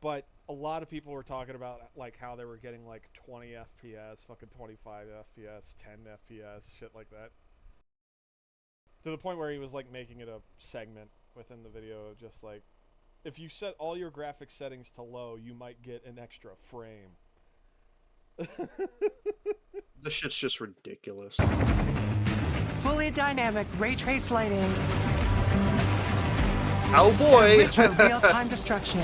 B: But a lot of people were talking about like how they were getting like 20 FPS, fucking 25 FPS, 10 FPS, shit like that. To the point where he was like making it a segment within the video, just like, if you set all your graphic settings to low, you might get an extra frame.
A: This shit's just ridiculous.
L: Fully dynamic ray trace lighting.
A: Oh boy!
L: Richer real-time destruction.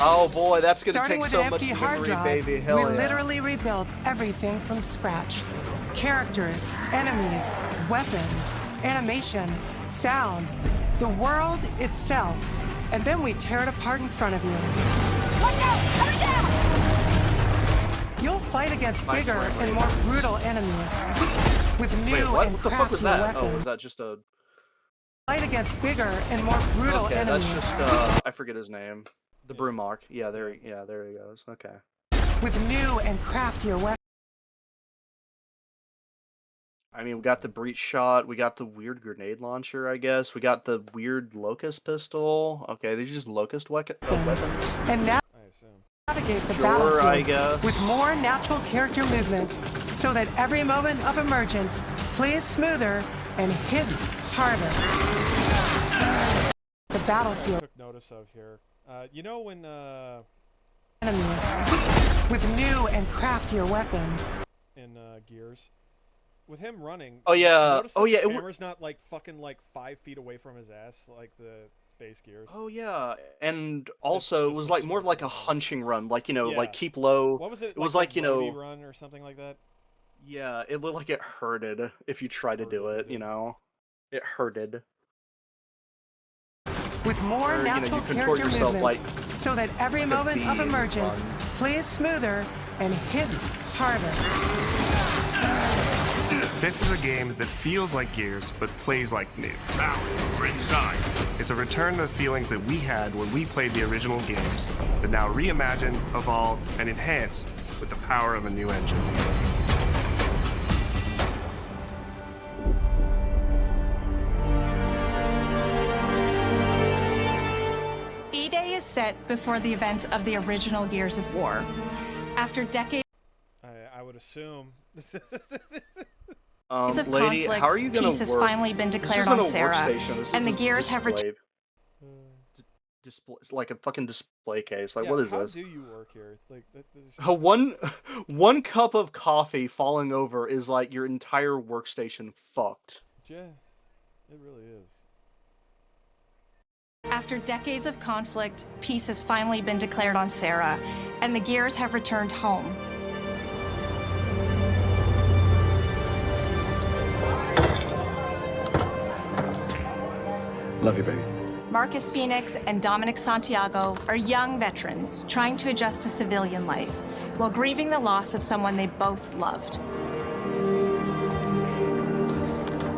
A: Oh boy, that's gonna
L: Starting
A: take
L: with
A: so
L: an
A: much
L: empty hard
A: memory,
L: drive,
A: baby. Hell
L: we
A: yeah.
L: literally rebuilt everything from scratch. Characters, enemies, weapons, animation, sound, the world itself. And then we tear it apart in front of you.
M: Watch out! Coming down!
L: You'll fight against bigger and more brutal enemies. With new
A: Wait, what?
L: and
A: What the fuck was
L: craftier
A: that?
L: weapons.
A: Oh, was that just a...
L: Fight against bigger and more brutal
A: Okay,
L: enemies.
A: that's just, I forget his name. The Brumok. Yeah, there he goes. Okay.
L: With new and craftier weapons.
A: I mean, we got the breach shot, we got the weird grenade launcher, I guess. We got the weird locust pistol. Okay, these are just locust weapons.
L: And now
B: I assume.
L: navigate the
A: Sure,
L: battlefield
A: I guess.
L: with more natural character movement, so that every moment of emergence plays smoother and hits harder. The battlefield
B: Took notice of here. You know when
L: enemies with new and craftier weapons.
B: in Gears, with him running.
A: Oh, yeah.
B: notice
A: Oh,
B: that
A: yeah,
B: The
A: it
B: camera's not like fucking like 5 feet away from his ass like the base Gears.
A: Oh yeah, and also it was like more of like a hunching run, like, you know,
B: Yeah.
A: like keep low.
B: What was it?
A: It was
B: the
A: like, you know,
B: roadie run or something like that.
A: yeah, it looked like it hurted if you tried to do it, you know. It hurted.
L: With more
A: Or, you know,
L: natural
A: you contort
L: character
A: yourself
L: movement,
A: like
L: so that every
A: a
L: moment of
A: bee
L: emergence
A: run.
L: plays smoother and hits harder.
K: This is a game that feels like Gears, but plays like new.
C: Now, we're inside.
K: It's a return to the feelings that we had when we played the original games, but now reimagined, evolved, and enhanced with the power of a new engine.
M: E-Day is set before the events of the original Gears of War. After decades
B: I would assume.
M: of
A: lady,
M: conflict,
A: how are you gonna
M: peace has
A: work?
M: finally been
A: This
M: declared
A: isn't
M: on
A: a
M: Sarah,
A: workstation, this
M: and the
A: is a
M: Gears have returned.
A: display. Display, it's like a fucking display case. Like,
B: Yeah,
A: what is
B: how
A: this?
B: do you work here? Like
A: One cup of coffee falling over is like your entire workstation fucked.
B: Yeah, it really is.
M: After decades of conflict, peace has finally been declared on Sarah, and the Gears have returned home.
N: Love you, baby.
M: Marcus Phoenix and Dominic Santiago are young veterans trying to adjust to civilian life while grieving the loss of someone they both loved.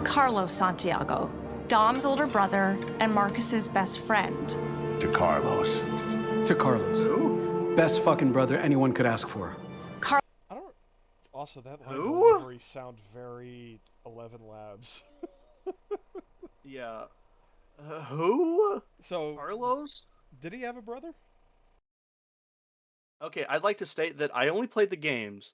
M: Carlos Santiago, Dom's older brother and Marcus's best friend.
N: To Carlos. To Carlos. Best fucking brother anyone could ask for.
B: I don't. Also, that line
A: Who?
B: delivery sound very 11 Labs.
A: Yeah. Who?
B: So
A: Carlos?
B: Did he have a brother?
A: Okay, I'd like to state that I only played the games.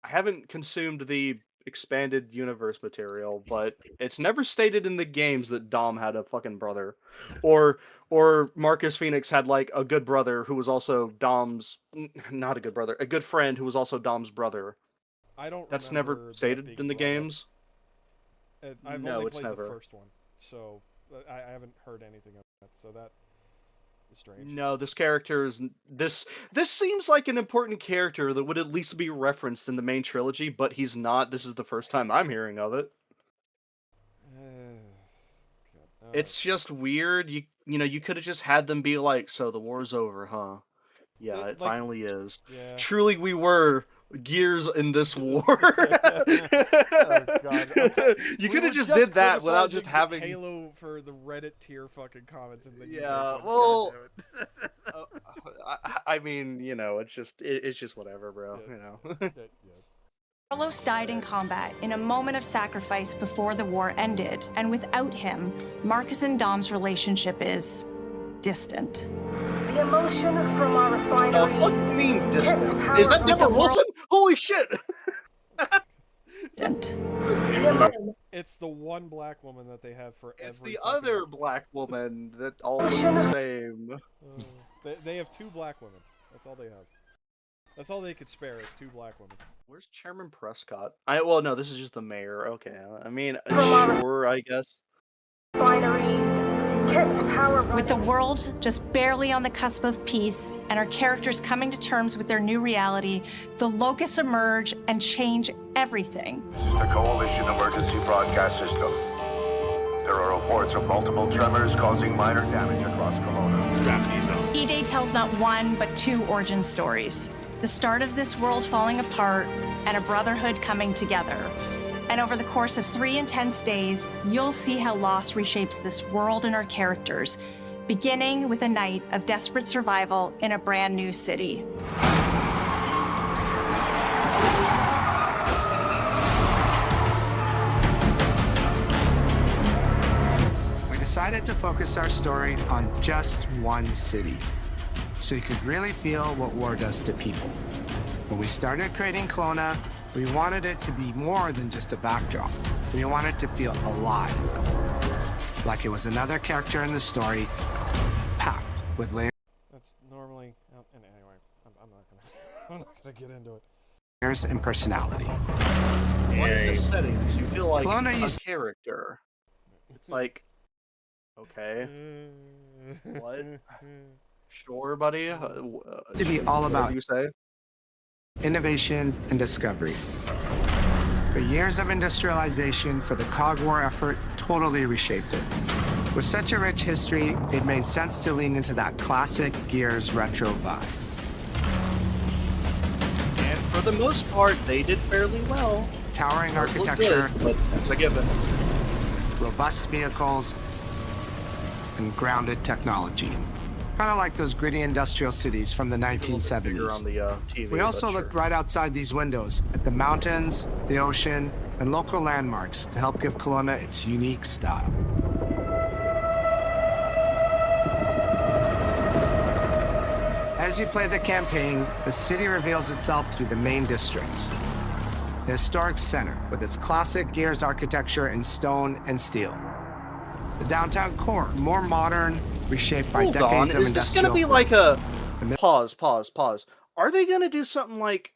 A: I haven't consumed the expanded universe material, but it's never stated in the games that Dom had a fucking brother. Or Marcus Phoenix had like a good brother who was also Dom's not a good brother, a good friend who was also Dom's brother.
B: I don't.
A: That's
B: remember
A: never
B: that
A: stated
B: being
A: in the
B: brought up.
A: games.
B: I've
A: No,
B: only
A: it's
B: played
A: never.
B: the first one, so I haven't heard anything of that. So that is strange.
A: No, this character is this seems like an important character that would at least be referenced in the main trilogy, but he's not. This is the first time I'm hearing of it. It's just weird. You know, you could have just had them be like, "So the war's over, huh?" Yeah, it finally is.
B: Yeah.
A: Truly, we were Gears in this war.
B: God.
A: You
B: We
A: could
B: were
A: have just did that without
B: criticizing
A: just having
B: Halo for the Reddit tier fucking comments in the
A: Yeah, well, I mean, you know, it's just whatever, bro. You know.
M: Carlos died in combat in a moment of sacrifice before the war ended, and without him, Marcus and Dom's relationship is distant.
O: The emotion from our refinery.
A: What do you mean distant? Is that Deborah Wilson? Holy shit!
M: consistent.
B: It's the one black woman that they have for
A: It's
B: every
A: the
B: fucking-
A: other black woman that all look the same.
B: They have 2 black women. That's all they have. That's all they could spare is 2 black women.
A: Where's Chairman Prescott? Well, no, this is just the mayor. Okay, I mean, sure, I guess.
M: With the world just barely on the cusp of peace and our characters coming to terms with their new reality, the Locusts emerge and change everything.
P: This is the Coalition Emergency Broadcast System. There are reports of multiple tremors causing minor damage across Kelowna.
M: E-Day tells not one, but 2 origin stories. The start of this world falling apart and a brotherhood coming together. And over the course of 3 intense days, you'll see how Lost reshapes this world and our characters, beginning with a night of desperate survival in a brand new city.
Q: We decided to focus our story on just one city, so you could really feel what war does to people. When we started creating Kelowna, we wanted it to be more than just a backdrop. We wanted to feel alive, like it was another character in the story, packed with layers.
B: That's normally. And anyway, I'm not gonna. I'm not gonna get into it.
Q: And personality.
A: What in the settings you feel like
Q: Kelowna
A: a
Q: used-
A: character? It's like, okay, what? Sure, buddy.
Q: To be all
A: whatever
Q: about
A: you say.
Q: innovation and discovery. The years of industrialization for the Cog War effort totally reshaped it. With such a rich history, it made sense to lean into that classic Gears retro vibe.
A: And for the most part, they did fairly well.
Q: Towering
A: Does look
Q: architecture,
A: good, but that's a given.
Q: robust vehicles, and grounded technology. Kind of like those gritty industrial cities from the
A: Bigger
Q: 1970s.
A: on the TV,
Q: We also
A: but
Q: looked
A: sure.
Q: right outside these windows at the mountains, the ocean, and local landmarks to help give Kelowna its unique style. As you play the campaign, the city reveals itself through the main districts. The historic center, with its classic Gears architecture in stone and steel. The downtown core, more modern, reshaped by
A: Hold
Q: decades
A: on,
Q: of
A: is this
Q: industrial
A: gonna be
Q: growth.
A: like a pause? Are they gonna do something like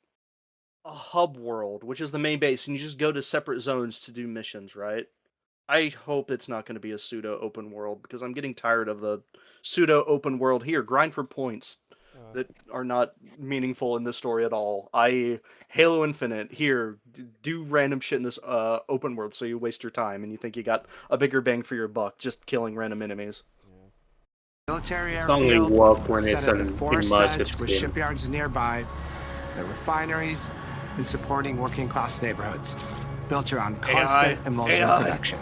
A: a hub world, which is the main base, and you just go to separate zones to do missions, right? I hope it's not going to be a pseudo open world because I'm getting tired of the pseudo open world here. Grind for points that are not meaningful in this story at all. Halo Infinite here, do random shit in this open world so you waste your time and you think you got a bigger bang for your buck just killing random enemies.
Q: Military
J: It's only
Q: airfield,
J: work when
Q: set
J: it's
Q: at
J: an
Q: the forest
J: immersive
Q: edge with
J: sim.
Q: shipyards nearby, the refineries, and supporting working-class neighborhoods, built around constant emulsion
A: AI.
Q: production.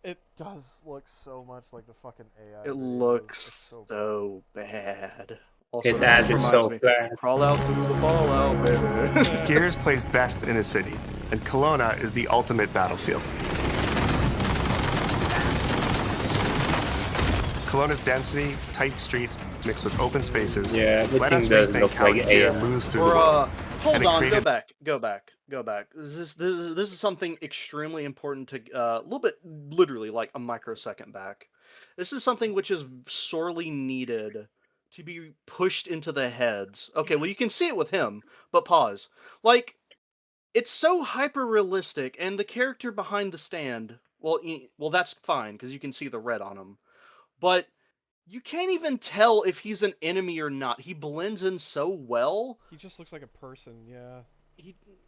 B: It does look so much like the fucking AI.
A: It
B: videos.
A: looks
B: It's so
A: so bad. Also,
J: It
A: this
J: added
A: just
J: so
A: reminds me,
J: flat.
A: Crawl out through the fallout, baby.
K: Gears plays best in a city, and Kelowna is the ultimate battlefield. Kelowna's density, tight streets, mixed with open spaces,
J: Yeah,
K: let us
J: everything does
K: rethink
J: look
K: how
J: like
K: gear
J: AI.
K: moves through
A: Or,
K: the world.
A: hold
K: And it
A: on,
K: created-
A: go back. This is something extremely important to a little bit, literally like a microsecond back. This is something which is sorely needed to be pushed into the heads. Okay, well you can see it with him, but pause. Like, it's so hyper realistic, and the character behind the stand, well, that's fine because you can see the red on him, but you can't even tell if he's an enemy or not. He blends in so well.
B: He just looks like a person, yeah.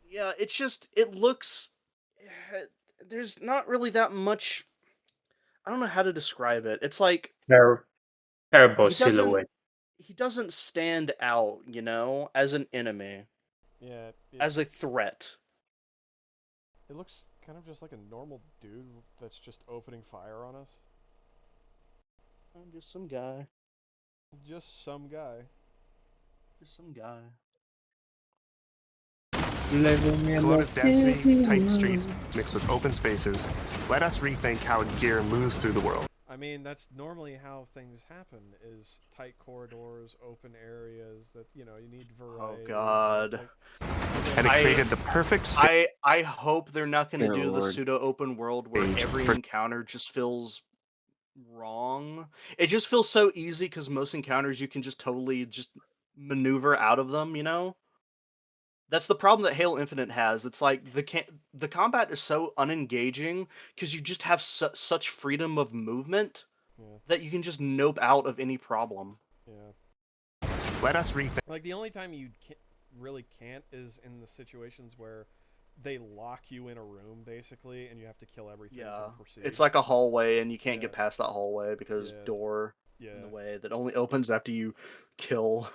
A: Yeah, it's just, it looks, there's not really that much, I don't know how to describe it. It's like,
J: Terrible
A: he doesn't-
J: silhouette.
A: he doesn't stand out, you know, as an enemy,
B: Yeah.
A: as a threat.
B: It looks kind of just like a normal dude that's just opening fire on us.
A: I'm just some guy.
B: Just some guy.
A: Just some guy.
K: Kelowna's density, tight streets, mixed with open spaces, let us rethink how gear moves through the world.
B: I mean, that's normally how things happen: is tight corridors, open areas. That you need variety.
A: Oh God.
B: Like,
K: And it created the perfect stage
A: I hope they're not going to
D: Dear
A: do the
D: Lord.
A: pseudo open world where every
K: for-
A: encounter just feels wrong. It just feels so easy because most encounters you can just totally just maneuver out of them. That's the problem that Halo Infinite has. It's like the combat is so unengaging because you just have such freedom of movement that you can just nope out of any problem.
B: Yeah.
K: Let us rethink.
B: Like the only time you really can't is in the situations where they lock you in a room basically, and you have to kill everything to proceed.
A: It's like a hallway, and you can't get past that hallway because door
B: Yeah.
A: in the way that only opens after you kill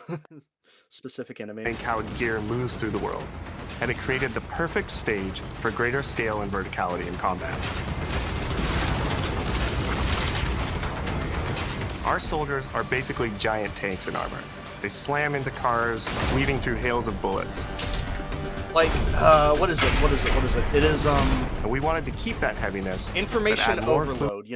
A: specific enemy.
K: Think how gear moves through the world, and it created the perfect stage for greater scale and verticality in combat. Our soldiers are basically giant tanks in armor. They slam into cars, weaving through hails of bullets.
A: Like, what is it? It is,
K: And we wanted to keep that heaviness.
A: information
K: but add more
A: overload,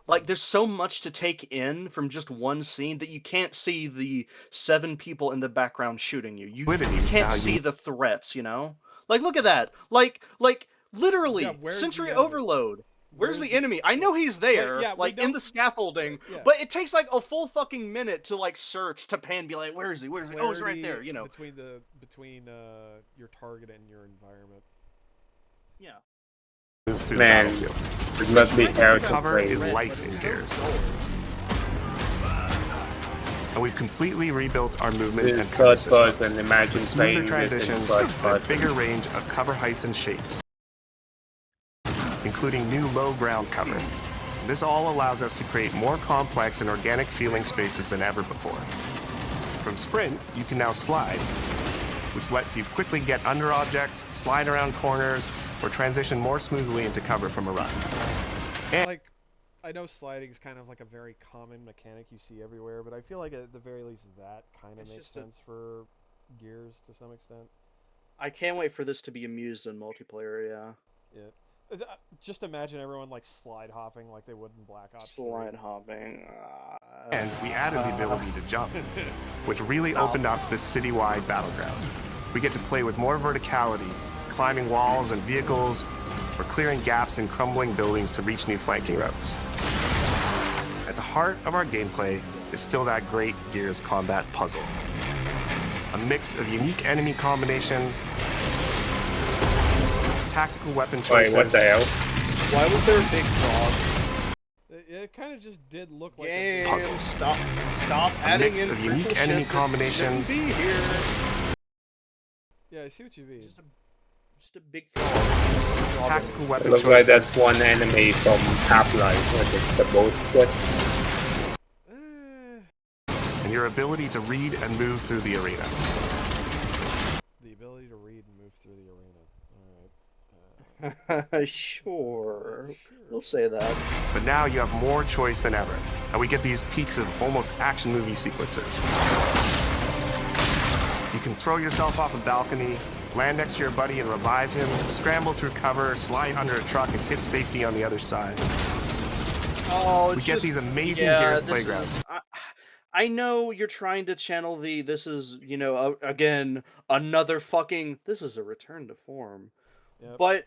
A: Like, there's so much to take in from just one scene that you can't see the 7 people in the background shooting you. You can't see the threats, Like, look at that! Like, literally,
B: where's
A: sensory
B: the enemy?
A: overload. Where's the enemy? I know he's there, in the scaffolding, but it takes like a full fucking minute to like search to pan, be like, where is he? Where is he? Oh, he's right there.
B: Between your target and your environment.
A: Yeah.
K: Move through
J: Man,
K: the battlefield.
J: it must be hell to
K: Cover
J: play.
K: is life in Gears. And we've completely rebuilt our movement
J: This
K: and cover
J: third
K: systems.
J: person, imagine
K: With smoother
J: playing this in
K: transitions
J: third
K: and a
J: person.
K: bigger range of cover heights and shapes, including new low ground cover. This all allows us to create more complex and organic feeling spaces than ever before. From Sprint, you can now slide, which lets you quickly get under objects, slide around corners, or transition more smoothly into cover from a run. And
B: Like, I know sliding is kind of like a very common mechanic you see everywhere, but I feel like at the very least that kind of makes sense for Gears to some extent.
A: I can't wait for this to be used in multiplayer.
B: Yeah. Just imagine everyone like slide hopping like they would in Black Ops 3.
A: Slide hopping.
K: And we added the ability to jump, which really opened up this citywide battleground. We get to play with more verticality, climbing walls and vehicles, or clearing gaps in crumbling buildings to reach new flanking routes. At the heart of our gameplay is still that great Gears combat puzzle. A mix of unique enemy combinations, tactical weapon choices.
J: Wait, what the hell?
A: Why was there a big frog?
B: It kind of just did look like
A: Game,
B: a
K: puzzle.
A: Stop
K: A
A: adding
K: mix
A: in
K: of unique
A: critical
K: enemy
A: shit that
K: combinations.
A: shouldn't be here.
B: Yeah, I see what you mean.
A: Just a big frog.
K: Tactical
J: It
K: weapon
J: looks like
K: choices.
J: that's one enemy from Half-Life. What is the boat? What?
K: And your ability to read and move through the arena.
B: The ability to read and move through the arena. Alright.
A: Sure. We'll say that.
K: But now you have more choice than ever, and we get these peaks of almost action movie sequences. You can throw yourself off a balcony, land next to your buddy and revive him, scramble through cover, slide under a truck, and hit safety on the other side.
A: Oh,
K: We get these amazing
A: yeah,
K: Gears
A: this
K: playgrounds.
A: is- I know you're trying to channel this is, again, another fucking, this is a return to form.
B: Yep.
A: But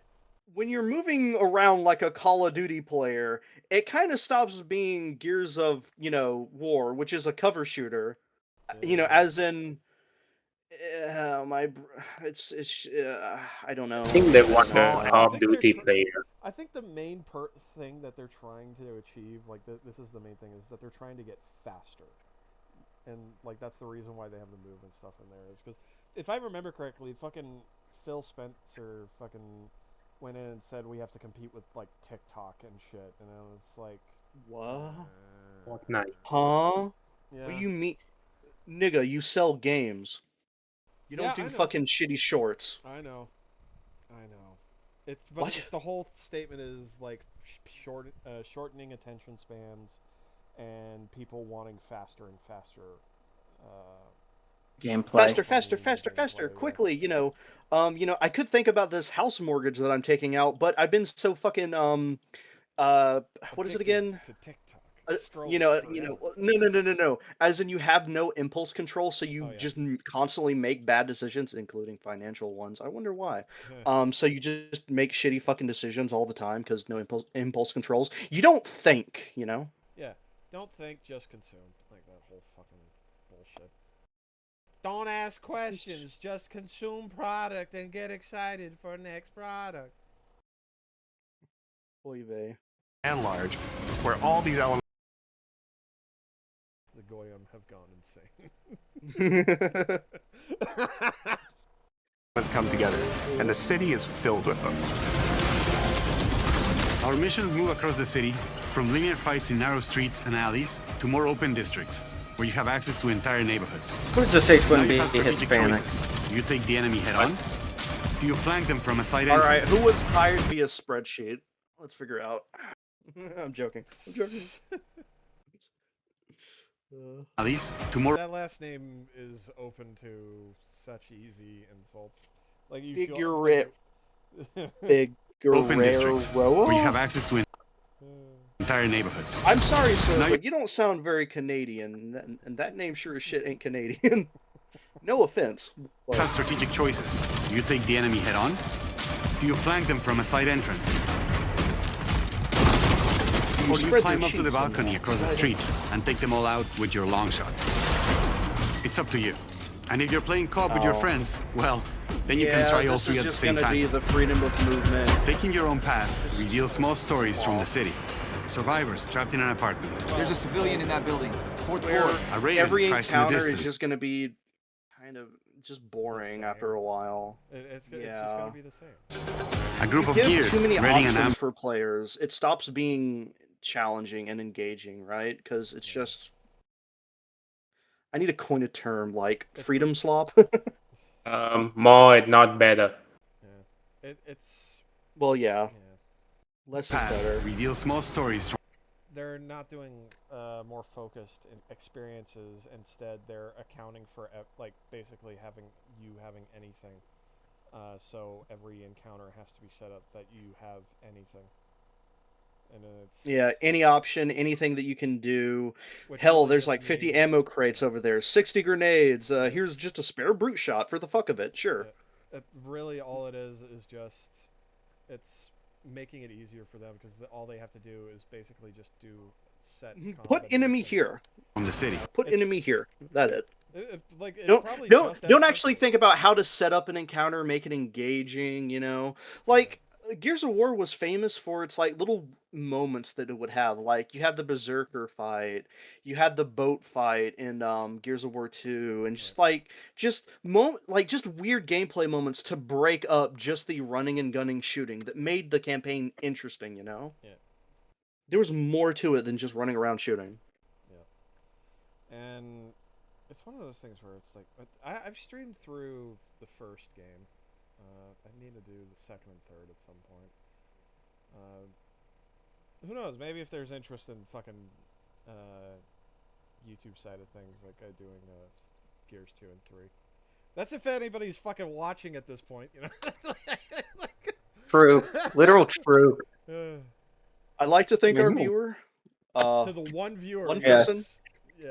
A: when you're moving around like a Call of Duty player, it kind of stops being Gears of, War, which is a cover shooter. As in, I don't know.
J: I think they want
B: Well,
J: a
B: I
J: Call of
B: think they're
J: Duty
B: tr-
J: player.
B: I think the main thing that they're trying to achieve, like this is the main thing, is that they're trying to get faster, and like that's the reason why they have the movement stuff in there. Is because if I remember correctly, fucking Phil Spencer fucking went in and said we have to compete with like TikTok and shit, and I was like,
A: What?
J: What night?
A: Huh?
B: Yeah.
A: What do you mean? Nigga, you sell games. You don't
B: Yeah, I
A: do
B: know.
A: fucking shitty shorts.
B: I know.
A: What?
B: It's the whole statement is like shortening attention spans, and people wanting faster and faster.
D: Gameplay.
A: Faster, quickly, I could think about this house mortgage that I'm taking out, but I've been so fucking, what is it
B: Addicted
A: again?
B: To TikTok. scroll
A: you know,
B: forever.
A: no. As in, you have no impulse control, so you
B: Oh, yeah.
A: just constantly make bad decisions, including financial ones. I wonder why. So you just make shitty fucking decisions all the time because no impulse controls. You don't think, you know.
B: Yeah. Don't think, just consume. Like that whole fucking bullshit. Don't ask questions, just consume product and get excited for next product.
A: Oy vey.
K: And large, where all these elements
B: The Goyim have gone insane.
K: come together, and the city is filled with them.
R: Our missions move across the city, from linear fights in narrow streets and alleys to more open districts, where you have access to entire neighborhoods.
D: Who's this
R: Now
D: H1B
R: you have strategic
D: Hispanic?
R: choices. Do you take the enemy head on? Do you flank them from a side
A: All
R: entrance?
A: right, who was hired via spreadsheet? Let's figure out. I'm joking. I'm joking.
R: Alleys to more
B: That last name is open to such easy insults. Like you
A: Big
B: feel
A: rip. Big
R: open districts, where you have
A: Guerrero.
R: access to entire neighborhoods.
A: I'm sorry, sir,
R: Now
A: but you don't sound very Canadian, and that name sure as shit ain't Canadian. No offense.
R: You
A: but-
R: have strategic choices. Do you take the enemy head on? Do you flank them from a side entrance? Or do you
A: spread
R: climb
A: their
R: up to the
A: cheeks on
R: balcony
A: that
R: across the
A: side
R: street and take them all out with your long shot? It's up to you. And if you're playing co-op with your
A: Oh.
R: friends, well, then you can
A: Yeah,
R: try all
A: this
R: three
A: is
R: at the
A: just
R: same
A: gonna
R: time.
A: be the freedom of movement.
R: Taking your own path reveals small stories from the city. Survivors trapped in an apartment.
S: There's a civilian in that building. Fourth
A: Where
S: floor.
R: A Raven
A: every
R: crashed in the
A: encounter is
R: distance.
A: just gonna be kind of just boring after a while.
B: It's just
A: Yeah.
B: gonna be the same.
R: A group
A: You
R: of
A: give
R: gears
A: too many
R: ready an
A: options
R: amp.
A: for players, it stops being challenging and engaging, right? Because it's just I need to coin a term like freedom slop.
J: More, not better.
B: It's
A: well, yeah. Less is
R: Path
A: better.
R: reveals small stories from
B: they're not doing more focused experiences. Instead, they're accounting for like basically having anything. So every encounter has to be set up that you have anything. And it's
A: Yeah, any option, anything that you can do.
B: Which
A: Hell,
B: really
A: there's
B: just
A: like 50
B: means-
A: ammo crates over there, 60 grenades. Here's just a spare brute shot for the fuck of it. Sure.
B: really all it is just it's making it easier for them because all they have to do is basically just do set.
A: Put enemy here.
R: from the city.
A: Put enemy here. That it.
B: Like it's
A: Don't
B: probably
A: don't
B: just as
A: don't actually think about how to set up an encounter, make it engaging. You know, like Gears of War was famous for its like little moments that it would have. Like you had the Berserker fight, you had the boat fight in Gears of War 2, and just just weird gameplay moments to break up just the running and gunning shooting that made the campaign interesting. You know, there was more to it than just running around shooting.
B: And it's one of those things where it's like I've streamed through the first game. I need to do the second and third at some point. Who knows? Maybe if there's interest in fucking YouTube side of things, like I doing Gears 2 and 3. That's if anybody's fucking watching at this point, you know.
D: True. Literal true.
A: I like to thank our
D: Mhm.
A: viewer.
B: To the one viewer,
A: One
D: Yes.
A: person.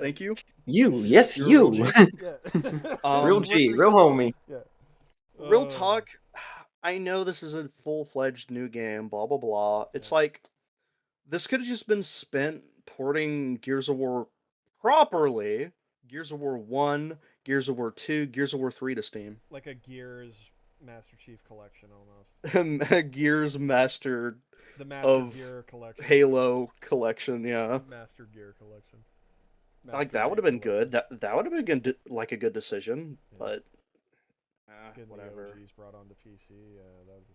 A: Thank you.
D: You, yes,
A: You're
D: you.
A: a real
D: Real G, real homie.
A: Real talk. I know this is a full-fledged new game. Blah blah blah. It's like this could have just been spent porting Gears of War properly. Gears of War 1, Gears of War 2, Gears of War 3 to Steam.
B: like a Gears Master Chief collection almost.
A: Gears Master
B: The Master
A: of
B: Gear collection.
A: Halo collection, yeah.
B: Master Gear collection.
A: Like that would have been good. That would have been good, like a good decision, but
B: Getting
A: whatever.
B: the OGs brought onto PC, that would be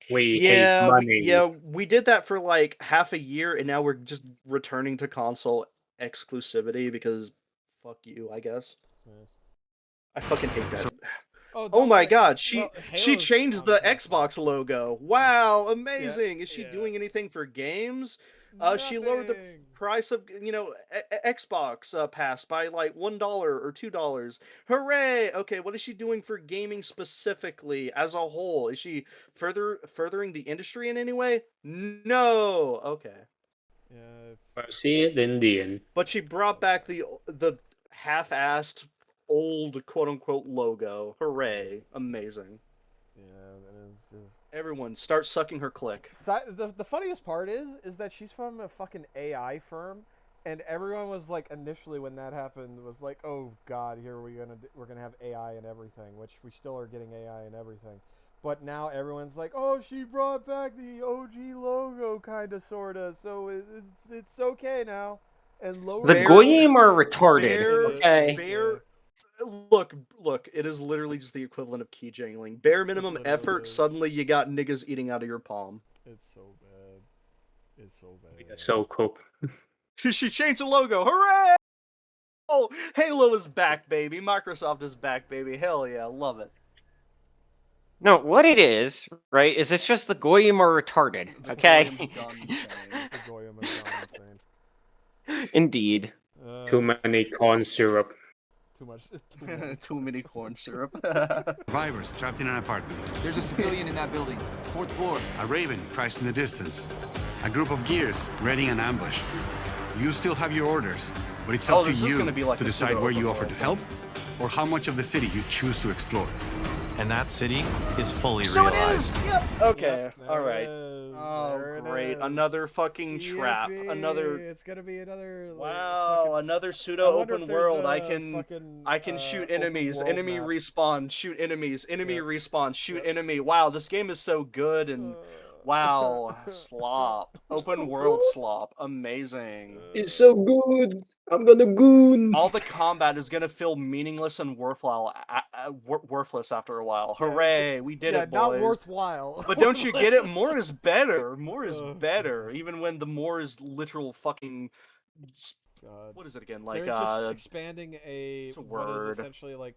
B: nice.
J: We
A: Yeah,
J: hate money.
A: we did that for like half a year, and now we're just returning to console exclusivity because fuck you, I guess. I fucking hate that. Oh my god, she
B: Halo's
A: changed the Xbox logo. Wow, amazing. Is she doing anything for games? She lowered the price of Xbox Pass by like $1 or $2. Hooray! Okay, what is she doing for gaming specifically as a whole? Is she furthering the industry in any way? No. Okay.
B: Yeah, it's...
J: I'll see it in the end.
A: But she brought back the half-assed old quote-unquote logo. Hooray. Amazing.
B: Yeah, and it's just...
A: Everyone, start sucking her click.
B: The funniest part is that she's from a fucking AI firm, and everyone was like, initially when that happened, was like, oh god, here we're gonna have AI and everything, which we still are getting AI and everything. But now everyone's like, oh, she brought back the OG logo, kinda, sorta, so it's okay now. And
D: The Goyim are retarded. Okay.
A: Look, it is literally just the equivalent of key jangling. Bare minimum effort, suddenly you got niggas eating out of your palm.
B: It's so bad. It's so bad.
J: Yeah, so cool.
A: She changed the logo. Hooray! Oh, Halo is back, baby. Microsoft is back, baby. Hell yeah, love it.
D: No, what it is, right, is it's just the Goyim are retarded, okay?
B: The Goyim has gone insane.
D: Indeed.
J: Too many corn syrup.
B: Too much.
A: Too many corn syrup.
R: Survivors trapped in an apartment.
S: There's a civilian in that building. 4th floor.
R: A Raven crashed in the distance. A group of Gears readying an ambush. You still have your orders, but it's up to
A: this is
R: you
A: gonna be like
R: to
A: the
R: decide where you offer
A: pseudo-open
R: to help or how much of the city you choose to explore.
T: And that city is fully
A: So
T: realized.
A: it is! Yep! Okay,
B: Yep,
A: alright.
B: there
A: Oh,
B: it
A: great.
B: is.
A: Another fucking trap.
B: Yippee,
A: Another...
B: It's gonna be another...
A: Wow, another
B: I wonder
A: pseudo-open
B: if there's
A: world.
B: a
A: I can shoot
B: open
A: enemies,
B: world
A: enemy
B: map.
A: respawn, shoot enemies, enemy respawn, shoot enemy. Wow, this game is so good and... Wow, slop. Open world slop. Amazing.
J: It's so good. I'm gonna goon.
A: All the combat is gonna feel meaningless and worthless after a while. Hooray, we did it, boys.
B: not worthwhile.
A: But don't you get it? More is better. More is better. Even when the more is literal fucking...
B: God.
A: What is it again? Like,
B: They're just expanding
A: it's a
B: what
A: word.
B: is essentially like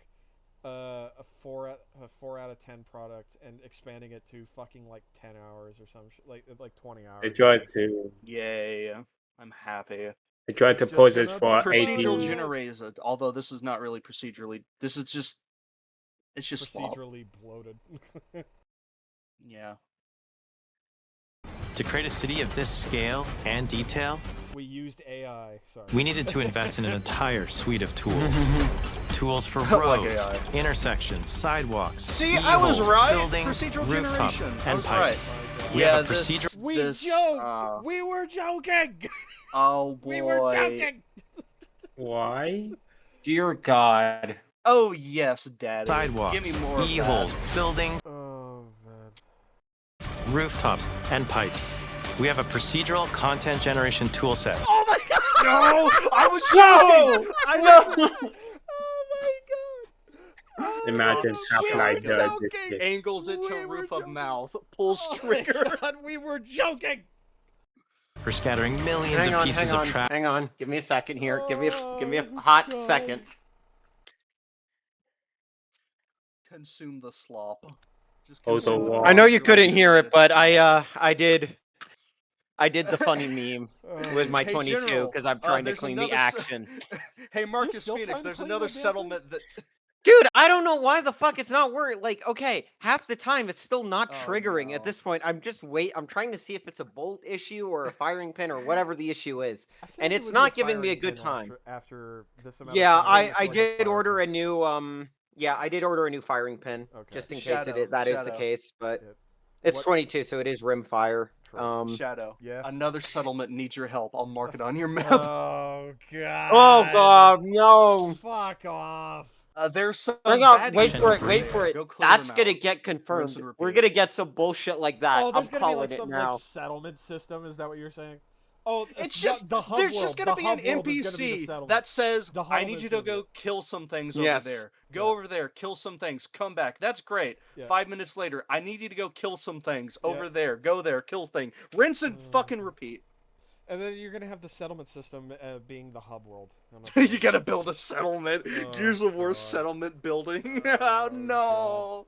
B: a 4 out of 10 product and expanding it to fucking like 10 hours or some shit, like 20 hours.
J: I tried to.
A: Yay. I'm happy.
J: I tried to pause this for
A: Procedural
J: 80.
A: generated, although this is not really procedurally. This is just... It's just slop.
B: procedurally bloated.
A: Yeah.
T: To create a city of this scale and detail,
B: We used AI. Sorry.
T: we needed to invest in an entire suite of tools. Tools for
A: Like
T: roads,
A: AI.
T: intersections, sidewalks,
A: See, I was
T: e-holes,
A: right.
T: buildings,
A: Procedural
T: rooftops,
A: generation. I
T: and
A: was
T: pipes.
A: right.
T: We
A: Yeah,
T: have a
A: this-
T: procedural.
B: We
A: this,
B: joked. We were joking.
A: Oh boy.
B: We were joking.
J: Why?
D: Dear God.
A: Oh yes, Daddy.
T: Sidewalks,
A: Give me more of
T: e-holes,
A: that.
T: buildings,
B: Oh man.
T: rooftops, and pipes. We have a procedural content generation tool set.
B: Oh my god.
A: No, I was
D: No!
A: joking. I
D: No!
B: Oh my god.
J: Imagine Half-Life does this
B: joking.
J: shit.
A: Angles it to
B: We were
A: roof of
B: joking.
A: mouth. Pulls
B: Oh my
A: trigger.
B: god, we were joking.
T: For scattering millions of pieces of trash.
D: hang on. Give me a second here. Give me a
B: Oh,
D: hot
B: God.
D: second.
A: Consume the slop. Just
J: Also,
A: consume the
J: wow.
D: I know you
A: procedural
D: couldn't hear it,
A: generated
D: but
A: slop.
D: I did the funny meme with my
A: Hey,
D: 22
A: General,
D: because I'm trying to
A: there's
D: clean the
A: another s-
D: action.
A: Hey, Marcus
B: still
A: Phoenix,
B: trying to
A: there's
B: clean
A: another
B: the damn
A: settlement that...
D: Dude, I don't know why the fuck it's not working. Like, okay, half the time it's still not
A: Oh,
D: triggering at
A: no.
D: this point. I'm trying to see if it's a bolt issue or a firing pin or whatever the issue is.
B: I feel
D: And
B: like it
D: it's
B: would be
D: not
B: a
D: giving me a
B: firing
D: good
B: pin
D: time.
B: After this amount
D: Yeah,
B: of time.
D: I
B: feel like a
D: did
B: fire
D: order
B: pin.
D: a new yeah, I did order a new firing pin
B: Okay.
D: just in case
A: Shadow,
D: that is the
A: Shadow.
D: case, but
B: Yep.
D: it's
B: What-
D: 22 so it is rimfire.
A: Shadow.
B: Yeah.
A: Another settlement needs your help. I'll mark it on your map.
B: Oh god.
D: Oh god, no.
B: Fuck off.
A: There's some
D: Hang on,
A: baddies
D: wait for it,
A: over
D: wait
A: there.
D: for it.
A: Go clear
D: That's
A: them
D: gonna
A: out.
D: get confirmed.
A: Rinse and
D: We're
A: repeat.
D: gonna get some bullshit like that.
B: Oh,
D: I'm
B: there's gonna be
D: calling
B: like
D: it
B: some
D: now.
B: like settlement system. Is that what you're saying? Oh,
A: It's
B: the-
A: just
B: the hub
A: there's
B: world.
A: just gonna
B: The
A: be an
B: hub world is gonna be the
A: NPC
B: settlement.
A: that says,
B: The
A: "I
B: hub
A: need
B: is
A: you to
B: gonna be
A: go
B: it.
A: kill some things
D: Yes.
A: over there. Go over there, kill some things. Come back. That's great."
B: Yeah.
A: 5 minutes later, I need you to go kill some things over
B: Yeah.
A: there. Go there, kill thing. Rinse and fucking repeat.
B: And then you're gonna have the settlement system being the hub world. I'm not
A: You
B: gonna-
A: gotta build a settlement.
B: Oh,
A: Gears of War
B: God.
A: settlement building. Oh no.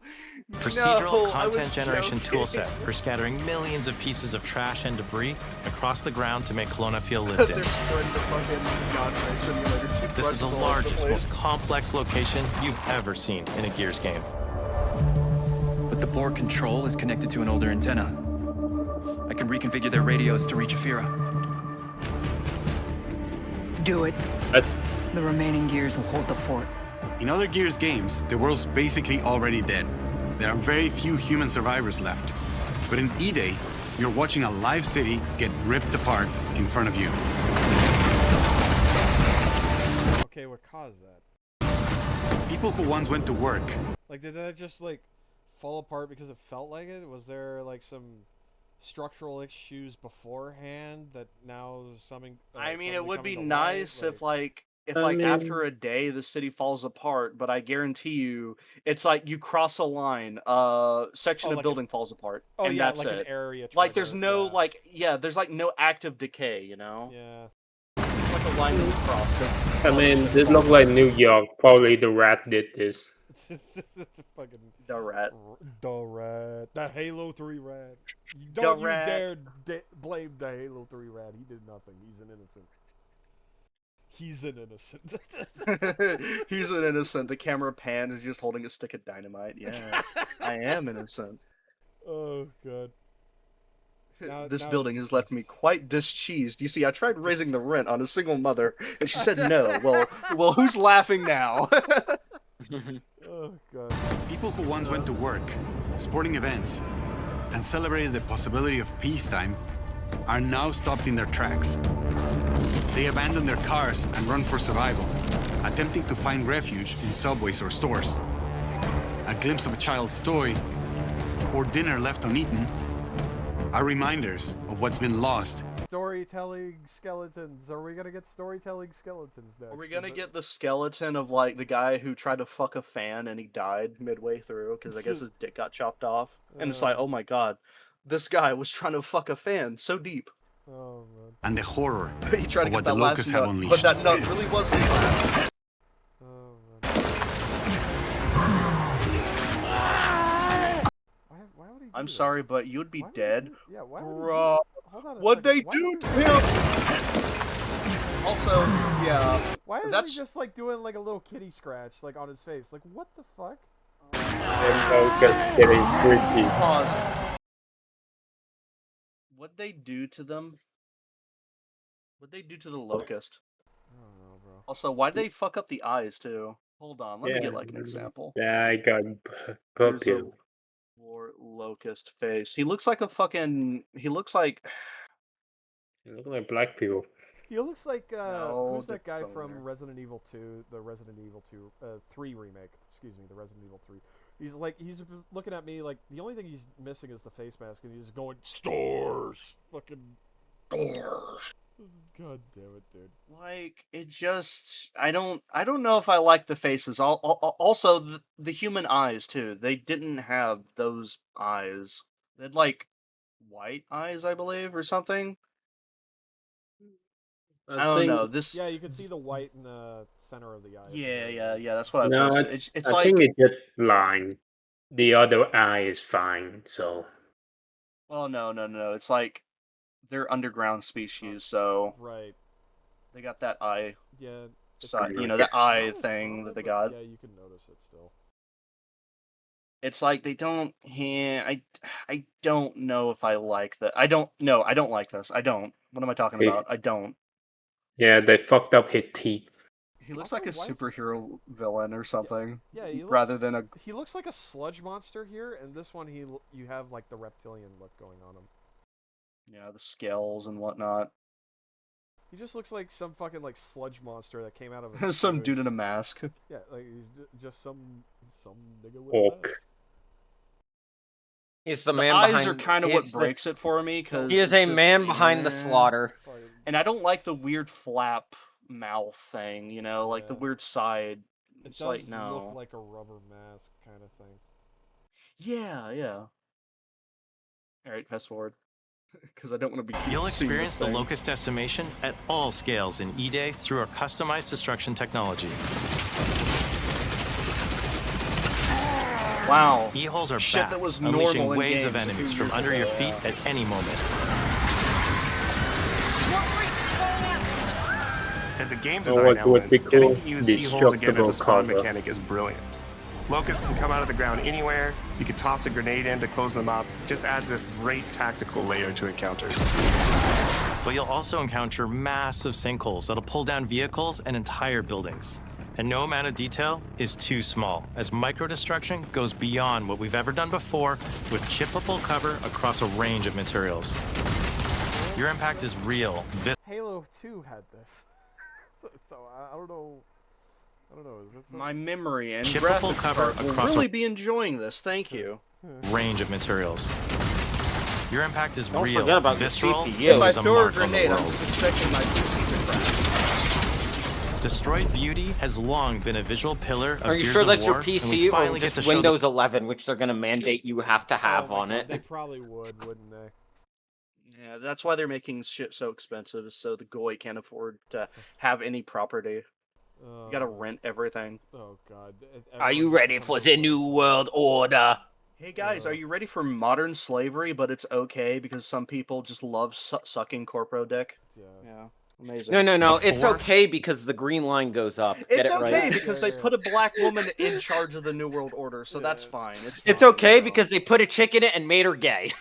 T: Procedural
A: No, I
T: content
A: was
T: generation tool set
A: joking.
T: for scattering millions of pieces of trash and debris across the ground to make Kelowna feel lived in.
A: They're spreading the fucking Yandere simulator.
T: This is the
A: toothbrushes all over
T: largest,
A: place.
T: most complex location you've ever seen in a Gears game.
S: But the board control is connected to an older antenna. I can reconfigure their radios to reach Afira.
O: Do it. The remaining Gears will hold the fort.
R: In other Gears games, the world's basically already dead. There are very few human survivors left. But in E-Day, you're watching a live city get ripped apart in front of you.
B: Okay, what caused that?
R: People who once went to work.
B: Like, did that just, like, fall apart because it felt like it? Was there, like, some structural issues beforehand that now something...
A: I mean, it would be
B: coming to
A: nice
B: light?
A: if after a day the city falls apart, but I guarantee you, it's like you cross a line, section of
B: like
A: building falls apart,
B: Oh,
A: and
B: yeah,
A: that's
B: like
A: it.
B: an area
A: Like there's
B: trigger,
A: no
B: yeah.
A: there's like no active decay, you know?
B: Yeah.
A: It's like a line that you crossed.
J: I mean, this looks like New York. Probably the rat did this.
B: It's a fucking...
A: The rat.
B: The rat. The Halo 3 rat.
A: The
B: Don't you
A: rat.
B: dare blame the Halo 3 rat. He did nothing. He's an innocent. He's an innocent.
A: He's an innocent. The camera pan is just holding a stick of dynamite. Yes, I am innocent.
B: Oh, God.
A: This building has left me quite discheesed. You see, I tried raising the rent on a single mother, and she said no. Well, who's laughing now?
B: Oh, God.
R: People who once went to work, sporting events, and celebrated the possibility of peacetime are now stopped in their tracks. They abandon their cars and run for survival, attempting to find refuge in subways or stores. A glimpse of a child's toy or dinner left uneaten are reminders of what's been lost.
B: Storytelling skeletons. Are we gonna get storytelling skeletons next?
A: Are we gonna get the skeleton of like the guy who tried to fuck a fan and he died midway through because I guess his dick got chopped off? And it's like, oh my god, this guy was trying to fuck a fan so deep.
B: Oh man.
R: And the horror
A: He tried to
R: of
A: get
R: what
A: that
R: the
A: last
R: locusts have
A: nut,
R: unleashed.
A: but that nut really wasn't last.
B: Oh man. Why would he do
A: I'm
B: that?
A: sorry, but you'd be dead.
B: Yeah, why would he
A: Bro,
B: Hold on a
A: what'd
B: second.
A: they do to him? Also, yeah.
B: Why is
A: that's
B: he just like doing like a little kitty scratch like on his face? Like what the fuck?
J: And just getting freaky.
A: Pause. What'd they do to them? What'd they do to the locust?
B: I don't know, bro.
A: Also, why'd they fuck up the eyes too? Hold on, let me get like an example.
J: Yeah, I got
A: Here's
J: purple.
A: a war locust face. He looks like a fucking. He looks like.
J: You look like black people.
B: He looks like
A: No,
B: who's that
A: the
B: guy
A: boner.
B: from Resident Evil 2, the Resident Evil 2 3 remake? Excuse me, the Resident Evil 3. He's looking at me like the only thing he's missing is the face mask, and he's going stores, fucking stores. God damn it, dude.
A: Like it just. I don't know if I like the faces. Also, the human eyes too. They didn't have those eyes. They had like white eyes, I believe, or something. I don't know. This.
B: Yeah, you can see the white in the center of the eye.
A: Yeah. That's what I
J: No,
A: posted. It's
J: I
A: like.
J: think it's just blind. The other eye is fine, so.
A: Well, no. It's like they're underground species, so
B: Right.
A: they got that eye.
B: Yeah.
A: Side, that eye thing that they got.
B: Yeah, you can notice it still.
A: It's like they don't. Yeah, I don't know if I like that. I don't like this. I don't. What am I talking
J: He's-
A: about? I don't.
J: Yeah, they fucked up his teeth.
A: He looks
B: Also,
A: like a
B: why-
A: superhero villain or something.
B: Yeah, he
A: rather
B: looks-
A: than a.
B: He looks like a sludge monster here, and this one you have like the reptilian look going on him.
A: Yeah, the scales and whatnot.
B: He just looks like some fucking like sludge monster that came out of a
A: Some
B: sewage.
A: dude in a mask.
B: Yeah, like he's just some nigga with
J: Orc.
B: a mask.
D: He's the
A: The
D: man
A: eyes
D: behind.
A: are kind of what
D: he's the-
A: breaks it for me because
D: He is a man behind the slaughter.
A: and I don't like the weird flap mouth thing. Like the
B: Yeah.
A: weird side.
B: It
A: It's
B: does
A: like no.
B: look like a rubber mask kind of thing.
A: Yeah. All right, fast forward, because I don't want to be.
T: You'll
A: seeing this
T: experience the
A: thing.
T: locust decimation at all scales in E-Day through our customized destruction technology.
A: Wow.
T: E-holes are
A: Shit
T: back,
A: that was
T: unleashing
A: normal in
T: waves of
A: games a few
T: enemies from
A: years
T: under your
A: ago,
T: feet
A: yeah.
T: at any moment.
K: As a game
J: Oh,
K: design
J: what would
K: element,
J: be
K: getting
J: cool?
K: to use E-holes again as a
J: Destructible
K: spawn
J: cover.
K: mechanic is brilliant. Locusts can come out of the ground anywhere. You can toss a grenade in to close them up. Just adds this great tactical layer to encounters.
T: But you'll also encounter massive sinkholes that'll pull down vehicles and entire buildings. And no amount of detail is too small, as micro-destruction goes beyond what we've ever done before with chippable cover across a range of materials. Your impact is real.
B: Halo 2 had this. So I don't know. Is that
A: My memory and
T: Chippable
A: graphics
T: cover
A: card will
T: across a-
A: really be enjoying this. Thank you.
T: range of materials. Your impact is
D: Don't
T: real,
D: forget about the
T: visceral,
D: CPU.
T: and
A: If I
T: leaves a
A: throw a
T: mark on the
A: grenade, I'm
T: world.
A: just expecting my PC to crash.
T: Destroyed Beauty has long been a visual pillar of
D: Are you
T: Gears
D: sure
T: of
D: that's your
T: War, and we
D: PC or
T: finally get to
D: just
T: show the-
D: Windows 11, which they're gonna mandate you have to have
B: Oh my
D: on
B: God,
D: it?
B: They probably would, wouldn't they?
A: Yeah, that's why they're making shit so expensive, is so the GOI can't afford to have any property. You gotta rent everything.
B: Oh God.
D: Are you ready for the new world order?
A: Hey guys, are you ready for modern slavery, but it's okay because some people just love sucking corpro dick? Yeah, amazing.
D: No. It's okay because the green line goes up. Get
A: It's
D: it
A: okay
D: right.
A: because they put a black woman in charge of the New World Order, so that's fine.
D: It's
A: fine,
D: okay
A: you know.
D: because they put a chick in it and made her gay.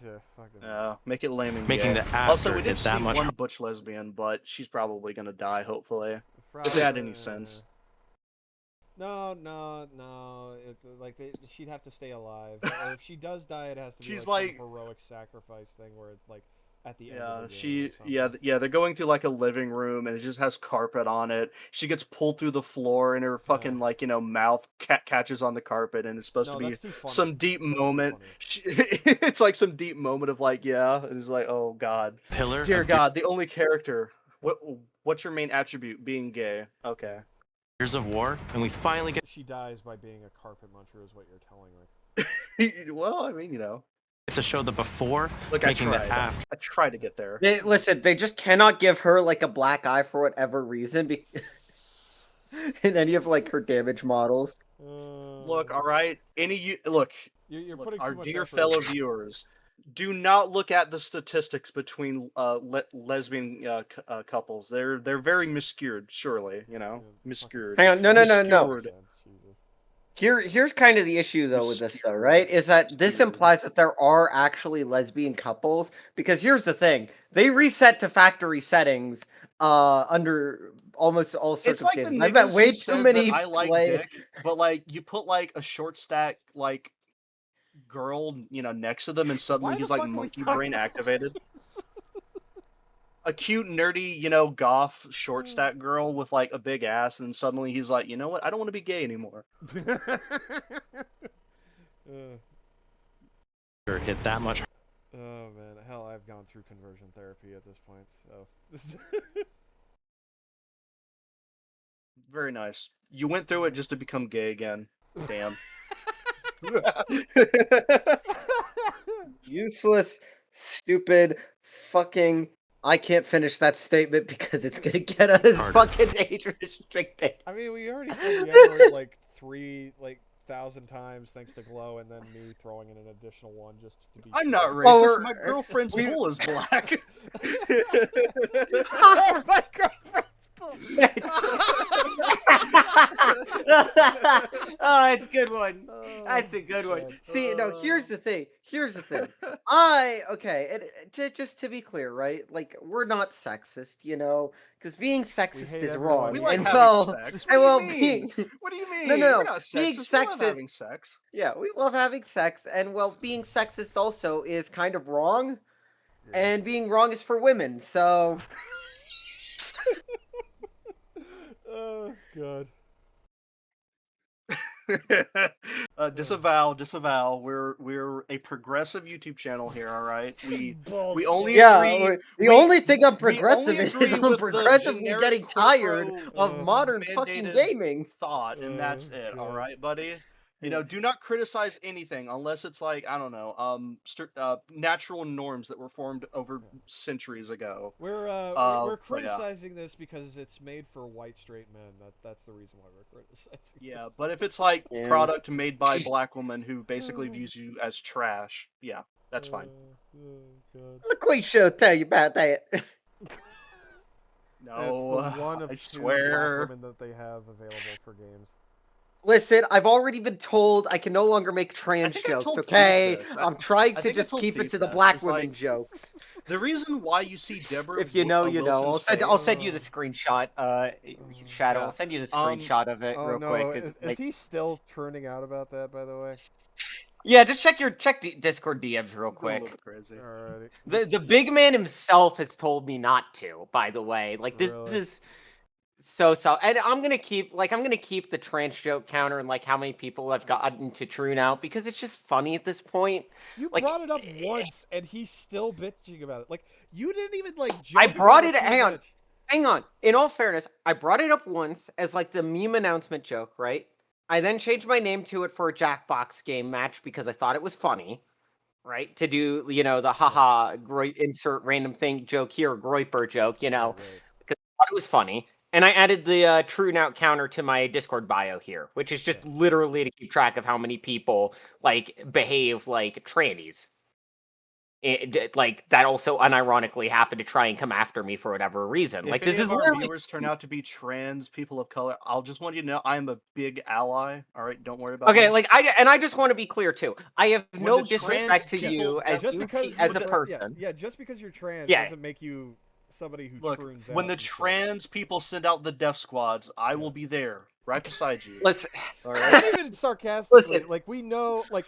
B: Yeah, fucking.
A: Yeah, make it lame and
T: Making
A: gay.
T: the
A: Also, we
T: after
A: did
T: hit that
A: see
T: much-
A: one butch lesbian, but she's probably gonna die, hopefully. If it had any sense.
B: No. She'd have to stay alive. Or if she does die, it has to be
A: She's
B: like some heroic sacrifice thing where it's like at the end of the game.
A: They're going through like a living room and it just has carpet on it. She gets pulled through the floor and her fucking mouth catches on the carpet and it's supposed to be
B: that's too funny.
A: some deep moment. It's like some deep moment of like, yeah, and it's like, oh God,
T: Pillar
A: dear
T: of
A: God, the only character. What's your main attribute? Being gay. Okay.
T: Gears of War, and we finally get
B: She dies by being a carpet muncher, is what you're telling me.
A: Well, I mean,
T: to show the before,
A: look,
T: making the
A: I tried.
T: after.
A: I tried to get there.
D: Listen, they just cannot give her like a black eye for whatever reason in any of like her damage models.
A: Look, all right. Look,
B: You're
A: look,
B: putting
A: our
B: too much
A: dear
B: effort
A: fellow
B: into-
A: viewers, do not look at the statistics between lesbian couples. They're very miscued, surely. Miscued.
D: Hang on, no.
A: Miscued.
D: Here's kind of the issue though with this though, right? Is that this implies that there are actually lesbian couples, because here's the thing. They reset to factory settings under almost all
A: It's like the
D: circumstances. I've met
A: niggas
D: way
A: who
D: too
A: says
D: many
A: that I like dick, but like you put like a short stack like girl, next to them, and suddenly
B: Why
A: he's
B: the
A: like
B: fuck are we
A: monkey
B: talking
A: brain
B: about
A: activated. A cute, nerdy, goth short stack girl with like a big ass, and suddenly he's like, you know what? I don't want to be gay anymore.
T: Or hit that much.
B: Oh man, hell, I've gone through conversion therapy at this point, so.
A: Very nice. You went through it just to become gay again. Damn.
D: Useless, stupid, fucking. I can't finish that statement because it's gonna get us fucking age restricted.
B: I mean, we already said the N-word like 3,000 times thanks to Glow, and then me throwing in an additional one just to be.
A: I'm not
B: sure.
A: racist. My girlfriend's bull is black.
B: My girlfriend's bull.
D: Oh, it's a good one. That's a good one. See, no, here's the thing. Just to be clear, right? Like, we're not sexist, because being sexist is wrong.
A: We like
D: and
A: having sex. What do you mean? What do you mean?
D: No,
A: We're not
D: being
A: sexist. We love
D: sexist.
A: having sex.
D: Yeah, we love having sex, and being sexist also is kind of wrong, and being wrong is for women. So.
B: Oh God.
A: Disavow. We're a progressive YouTube channel here, all right? We only
D: Yeah,
A: agree.
D: the only thing I'm
A: we
D: progressive
A: only
D: is
A: agree
D: I'm
A: with the
D: progressively
A: generic
D: getting tired
A: corpo,
D: of modern fucking
A: mandated
D: gaming.
A: thought, and that's it. All right, buddy. Do not criticize anything unless it's like, I don't know, natural norms that were formed over centuries ago.
B: We're criticizing this because it's made for white straight men. That's the reason why we're criticizing.
A: Yeah, but if it's like product made by a black woman who basically views you as trash, yeah, that's fine.
D: The Queen Show tell you about that.
A: No,
B: It's the one of
A: I
B: two
A: swear.
B: black women that they have available for games.
D: Listen, I've already been told I can no longer make trans jokes,
A: told
D: okay?
A: Thief this.
D: I'm trying
A: I
D: to
A: think I
D: just
A: told
D: keep it
A: Thief
D: to the
A: that.
D: black
A: It's
D: women
A: like-
D: jokes.
A: The reason why you see Deborah,
D: If you know, you know.
A: Wilson's
D: I'll send
A: face-
D: you the screenshot. Shadow.
A: Yeah.
D: I'll send you the screenshot of it
B: Oh
D: real
B: no,
D: quick.
B: is
D: like,
B: he still churning out about that? By the way.
D: yeah, just check Discord DMs real
A: Going a little
D: quick.
A: bit crazy.
B: Alrighty.
D: The big man himself has told me not to. By the way, like this
B: Really?
D: is so. And I'm gonna keep the trans joke counter and like how many people have gotten to True now because it's just funny at this point.
B: You
D: Like,
B: brought it up once, and he's still bitching about it. Like you didn't even like.
D: I
B: joke
D: brought
B: about
D: it.
B: too
D: Hang on,
B: much.
D: hang on. In all fairness, I brought it up once as like the meme announcement joke, right? I then changed my name to it for a Jackbox game match because I thought it was funny, right? To do, the haha, insert random thing joke here, Groiper joke, because I thought it was funny. And I added the True Now counter to my Discord bio here, which is just literally to keep track of how many people like behave like trannies. Like that also unironically happened to try and come after me for whatever reason.
A: If
D: Like
A: any
D: this is
A: of our
D: literally
A: viewers turn out to be trans people of color, I'll just want you to know I am a big ally. All right, don't worry about
D: okay.
A: me.
D: Like I just want to be clear too. I have
A: When
D: no
A: the
D: disrespect
A: trans
D: to
A: people-
D: you as
B: Just because
D: as a
B: you're
D: person.
B: Yeah, just because you're trans
D: Yeah.
B: doesn't make you somebody who
A: Look,
B: prunes
A: when
B: out
A: the
B: and shit.
A: trans people send out the death squads, I will be there, right beside you.
D: Listen,
A: all
B: Not
A: right.
B: even sarcastically.
D: Listen.
B: Like we know, like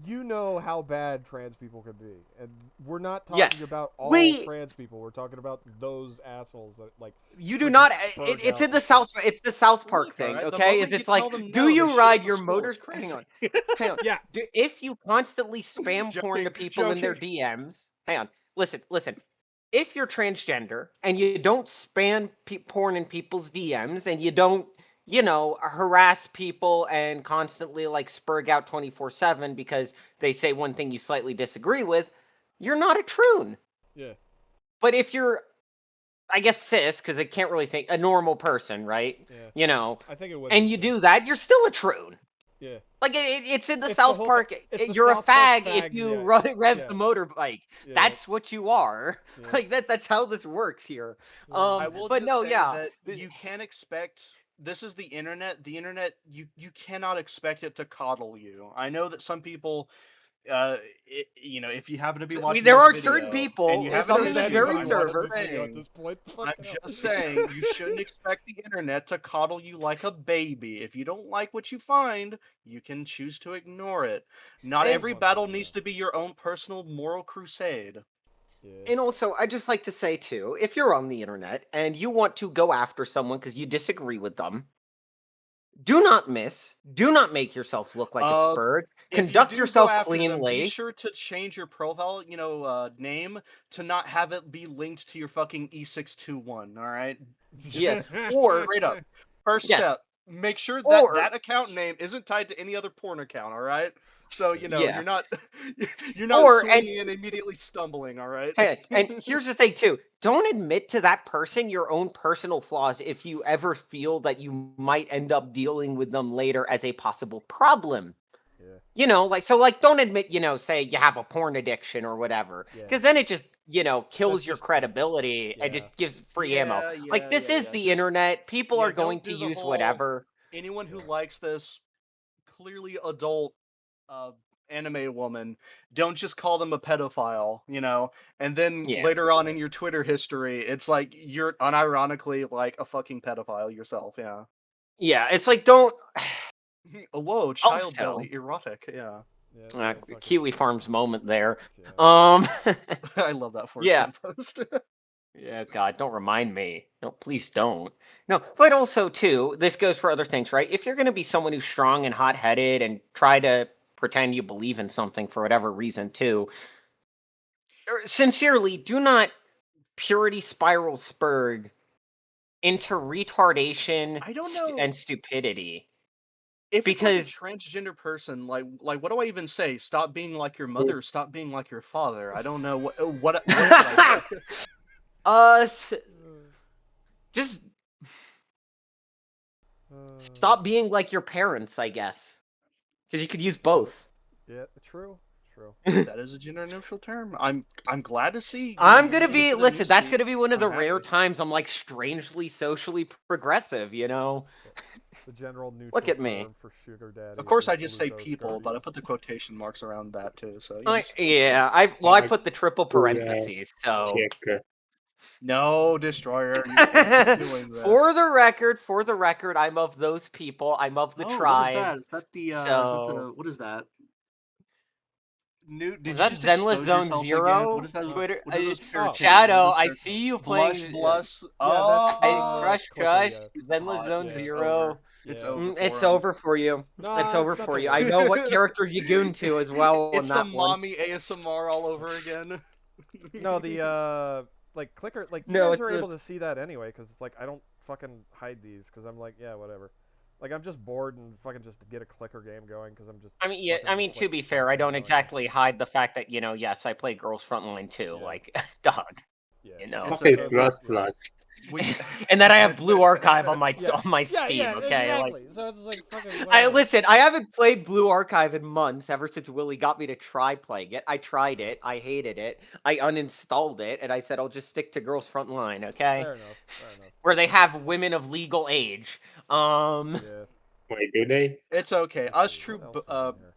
B: you know how bad trans people can be, and we're not talking
D: Yeah,
B: about all
D: we-
B: trans people. We're talking about those assholes that like.
D: You do
B: freaking
D: not.
B: spurg
D: It's
B: out
D: in the
B: and
D: South. It's the South Park
A: Look,
D: thing.
A: alright, the
D: Okay,
A: moment
D: it's
A: you
D: like,
A: tell them
D: do
A: no, they
D: you
A: shit
D: ride
A: on
D: your
A: the school,
D: motors?
A: it's
D: Hang on,
A: crazy.
D: hang on.
B: Yeah.
D: If you constantly spam porn to
A: Joking,
D: people in their DMs, hang on. Listen. If you're transgender and you don't spam porn in people's DMs and you don't, harass people and constantly like spurg out 24/7 because they say one thing you slightly disagree with, you're not a troon.
B: Yeah.
D: But if you're, I guess cis, because I can't really think a normal person, right?
B: Yeah. I think it would.
D: And
B: be
D: you
B: cis.
D: do that, you're still a troon.
B: Yeah.
D: Like it's in the
B: It's the
D: South
B: whole
D: Park.
B: it's the
D: You're
B: South
D: a
B: Park
D: fag if
B: fags,
D: you
B: yeah.
D: rev
B: Yeah.
D: the motorbike.
B: Yeah.
D: That's what you are.
B: Yeah.
D: Like that's how this works here.
A: I will
D: But
A: just
D: no,
A: say
D: yeah.
A: that you can't expect. This is the internet. The internet, you cannot expect it to coddle you. I know that some people, if you happen to be
D: I
A: watching,
D: mean, there
A: this
D: are
A: video
D: certain people,
A: and you
D: If
A: happen
D: I'm
A: to
D: in this
A: see
D: very
A: I'm
D: server-
A: just saying-
B: at this point.
A: I'm
B: Fucking hell.
A: just saying, you shouldn't expect the internet to coddle you like a baby. If you don't like what you find, you can choose to ignore it. Not
D: And-
A: every battle needs to be your own personal moral crusade.
D: And also, I just like to say too, if you're on the internet and you want to go after someone because you disagree with them, do not miss. Do not make yourself look like a spurg.
A: If you
D: Conduct
A: do go
D: yourself
A: after them,
D: cleanly.
A: be sure to change your profile, name to not have it be linked to your fucking E621. All right.
D: Yes. Or
A: Straight up. First
D: Yes.
A: step. Make sure that
D: Or-
A: that account name isn't tied to any other porn account. All right. So
D: Yeah.
A: you're not you're not
D: Or-
A: swinging and immediately stumbling. All right.
D: Hey, and here's the thing too. Don't admit to that person your own personal flaws if you ever feel that you might end up dealing with them later as a possible problem. Don't admit, say you have a porn addiction or whatever.
B: Yeah.
D: Because then it just, kills
B: That's
D: your
B: just-
D: credibility and
B: yeah.
D: just gives free
A: Yeah,
D: ammo.
A: yeah,
D: Like this
A: yeah,
D: is
A: yeah.
D: the
A: Just-
D: internet. People
A: yeah,
D: are going
A: don't
D: to
A: do the
D: use
A: whole-
D: whatever.
A: Anyone who likes this clearly adult anime woman, don't just call them a pedophile, and then
D: Yeah.
A: later on in your Twitter history, it's like you're unironically like a fucking pedophile yourself. Yeah.
D: Yeah, it's like don't
A: Whoa, child
D: Also-
A: belly, erotic. Yeah.
D: Kiwi Farms moment there.
B: Yeah.
A: I love that for
D: Yeah.
A: post.
D: Yeah, God, don't remind me. No, please don't. No, but also too, this goes for other things, right? If you're going to be someone who's strong and hot-headed and try to pretend you believe in something for whatever reason too, sincerely, do not purity spiral spurg into retardation
A: I don't know.
D: and stupidity.
A: If
D: Because-
A: it's like a transgender person, like what do I even say? Stop being like your mother. Stop being like your father. I don't know what should I say?
D: Just stop being like your parents, I guess. Because you could use both.
B: Yeah, true.
A: That is a gender neutral term. I'm glad to see.
D: I'm gonna be
A: into the
D: listen. That's
A: newsfeed.
D: gonna be one of the
A: I'm
D: rare
A: happy.
D: times I'm like strangely socially progressive.
B: The general neutral
D: Look at me.
B: term for sugar daddy.
A: Of course,
B: is
A: I just say
B: glucose
A: people, but I
B: guardian.
A: put the quotation marks around that too. So
D: I put the triple parentheses. So
A: no, Destroyer, you can't be doing this.
D: for the record, I'm of those people. I'm of the tribe.
A: What is that? Is that the?
D: So
A: What is that? Did
D: is
A: you
D: that
A: just
D: Zenless
A: expose
D: Zone
A: yourself
D: Zero?
A: again? What is that?
D: Twitter.
A: What are those characters?
D: Shadow,
A: What
D: I
A: is
D: see you
A: Blush,
D: playing.
A: Blush.
B: Yeah,
A: Oh,
B: that's
D: Crush,
B: Clicker,
D: Zenless Zone
A: it's
D: Zero.
A: over. It's over.
D: It's
A: for 'em.
D: over for you.
B: No,
D: it's over
B: not
D: for
B: the
D: you. I
B: worst.
D: know what characters you goon to as well.
A: It's
D: on
A: the
D: that one.
A: mommy ASMR all over again.
B: No, the like Clicker, like you
D: No,
B: guys
D: it's
B: are
D: the-
B: able to see that anyway, because like I don't fucking hide these, because I'm like, yeah, whatever. Like I'm just bored and fucking just to get a Clicker game going, because I'm just.
D: I mean, yeah.
B: fucking
D: I mean,
B: just,
D: to
B: like,
D: be fair, I
B: something
D: don't
B: going.
D: exactly hide the fact that yes, I play Girls Frontline too.
B: Yeah.
D: Like, dog.
B: Yeah.
D: You know.
J: Okay,
B: So,
J: plus
B: yeah.
J: plus.
D: And then I have Blue Archive on my
B: Yeah.
D: on my
B: Yeah,
D: Steam.
B: yeah,
D: Okay,
B: exactly. So it's like fucking.
D: I
B: whatever.
D: listen. I haven't played Blue Archive in months. Ever since Willie got me to try playing it, I tried it. I hated it. I uninstalled it, and I said I'll just stick to Girls Frontline. Okay,
B: Fair enough. Fair enough.
D: where they have women of legal age.
B: Yeah.
J: Wait, do they?
A: It's okay. Us true.
B: What else is in here?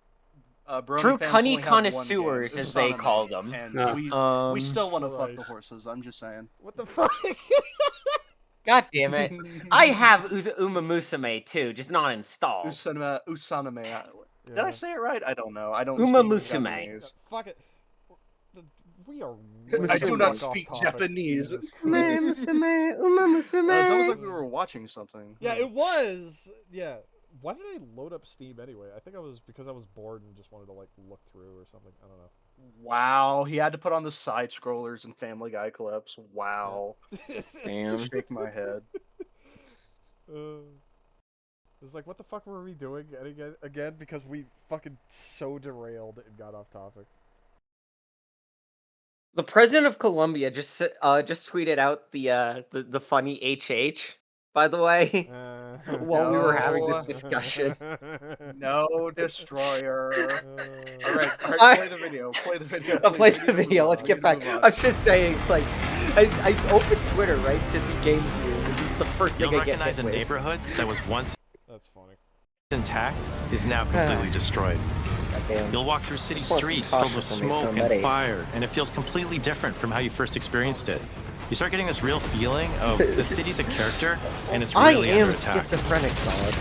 A: Brony
D: True
A: fans
D: cunny
A: only have one game,
D: connoisseurs, as they
A: Usaname,
D: call them.
A: and
J: No.
A: we still want to fuck the
B: Christ.
A: horses. I'm just saying.
B: What the fuck?
D: God damn it! I have Uma Musume too, just not installed.
A: Usaname. Did I
B: Yeah.
A: say it right? I don't know. I don't
D: Uma
A: speak
D: Musume.
A: Japanese.
B: Fuck it. We are.
A: I do
B: way
A: not
B: off
A: speak
B: topic.
A: Japanese.
B: Jesus
D: Musume,
B: Christ.
D: Uma Musume.
A: It's almost like we were watching something.
B: Yeah, it was. Yeah. Why did I load up Steam anyway? I think I was because I was bored and just wanted to like look through or something. I don't know.
A: Wow, he had to put on the side scrollers and Family Guy clips. Wow.
D: Damn.
A: Shake my head.
B: It's like, what the fuck were we doing again? Because we fucking so derailed and got off topic.
D: The president of Colombia just tweeted out the funny HH. By the way, while we were having this discussion.
A: No, Destroyer. Alright, play the video. Play the video.
D: I'll play
A: please. We
D: the
A: need to move
D: video.
A: on.
D: Let's
A: We
D: get
A: need
D: back.
A: to move on.
D: I'm just saying, like, I opened Twitter, right, to see games news, and this is the first
T: You'll
D: thing I get
T: recognize
D: hit
T: a
D: with.
T: neighborhood that was once
B: That's funny.
T: intact is now completely destroyed.
D: Goddamn.
T: You'll walk through city
D: Just want some
T: streets filled
D: Tasha
T: with
D: from Ace
T: smoke
D: Combat 8.
T: and fire, and it feels completely different from how you first experienced it. You start getting this real feeling of the city's a character, and it's really
D: I am
T: under attack.
D: schizophrenic, dog.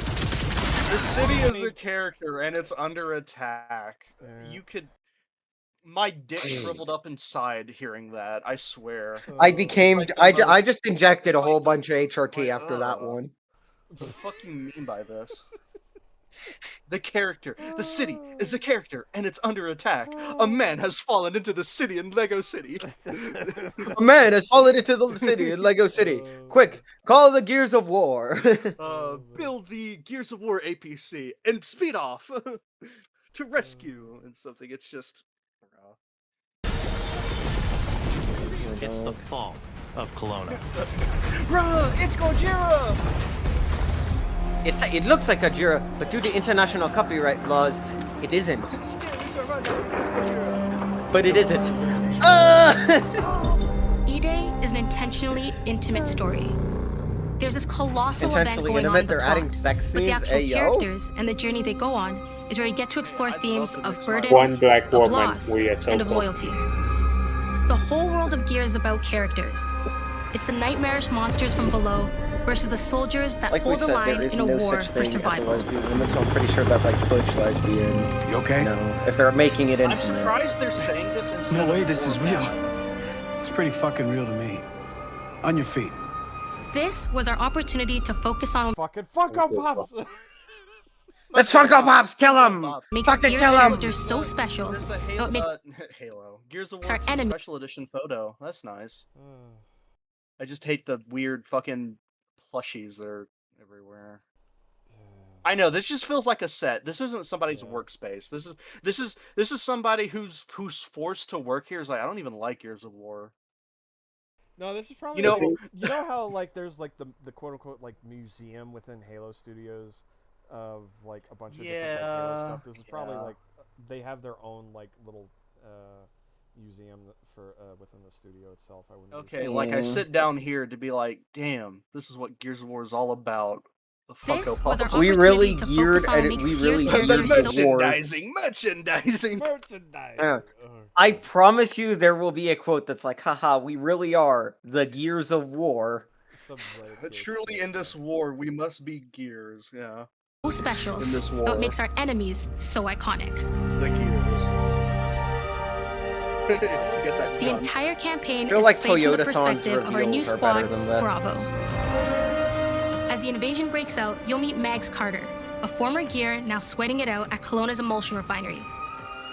A: The city is the character, and it's under attack. You could... My dick shriveled up inside hearing that, I swear.
D: I became.
A: Like the
D: I
A: most-
D: just injected a
A: it's
D: whole
A: like-
D: bunch of HRT
A: like,
D: after that one.
A: What the fuck you mean by this? The character. The city is a character, and it's under attack. A man has fallen into the city in Lego City.
D: A man has fallen into the city in Lego City. Quick, call the Gears of War.
A: Build the Gears of War APC and speed off to rescue and something. It's just...
T: It's the fall of Kelowna.
A: Bruh, it's Gojira!
D: It looks like Gojira, but due to international copyright laws, it isn't. But it isn't.
U: E-Day is an intentionally intimate story. There's this colossal event
D: Intentionally
U: going on
D: intimate?
U: in the
D: They're
U: plot,
D: adding sex
U: but the
D: scenes?
U: actual
D: Ayo.
U: characters and the journey they go on is where you get to explore themes of burden,
J: One black
U: of
J: woman,
U: loss,
J: we are so
U: and of
J: full.
U: loyalty. The whole world of Gears is about characters. It's the nightmarish monsters from below versus the soldiers that
D: Like we
U: hold the
D: said,
U: line
D: there is
U: in a
D: no
U: war
D: such
U: for
D: thing as a
U: survival.
D: lesbian woman, so I'm pretty sure that like butch lesbian.
R: You okay?
D: You know, if they're making it
A: I'm
D: intimate.
A: surprised they're saying this instead
N: No
A: of
N: way this is real.
A: Warhammer.
N: It's pretty fucking real to me. On your feet.
U: This was our opportunity to focus on
B: Fucking Funko Pops!
D: Let's Funko Pops! Kill him!
U: makes
D: Fucking
U: Gears
D: kill him!
U: characters so special.
A: There's the
U: that
A: Halo,
U: would make
A: Halo. Gears of
U: our
A: War 2
U: enemy-
A: Special Edition photo. That's nice. I just hate the weird fucking plushies that are everywhere. I know this just feels like a set. This isn't somebody's workspace. This is somebody who's forced to work here. Is like I don't even like Gears of War.
B: No, this is probably
A: You know-
B: like, you know how like there's like the quote unquote like museum within Halo Studios of like a bunch of different like, Halo
A: Yeah,
B: stuff. This is probably
A: yeah.
B: like they have their own like little museum for within the studio itself. I wouldn't.
A: Okay, like I sit down here to be like, damn, this is what Gears of War is all about. The Funko
U: This was our
A: Pops.
D: We
U: opportunity
D: really
U: to
D: geared
U: focus on what
D: and
U: makes
D: we
U: Gears
D: really
U: of
A: The
D: geared
U: War
D: the
U: so
D: wars.
A: merchandising.
D: I promise you there will be a quote that's like, haha, we really are the Gears of War.
A: Truly, in this war, we must be Gears. Yeah.
U: so special,
A: In this
U: but
A: war.
U: what makes our enemies so iconic.
A: The Gears. Get that
U: The
A: gun.
U: entire campaign
D: I feel
U: is
D: like
U: played from the
D: Toyotathon's
U: perspective of our new
D: reveals are better
U: squad,
D: than this.
U: Bravo. As the invasion breaks out, you'll meet Mags Carter, a former Gear now sweating it out at Kelowna's emulsion refinery.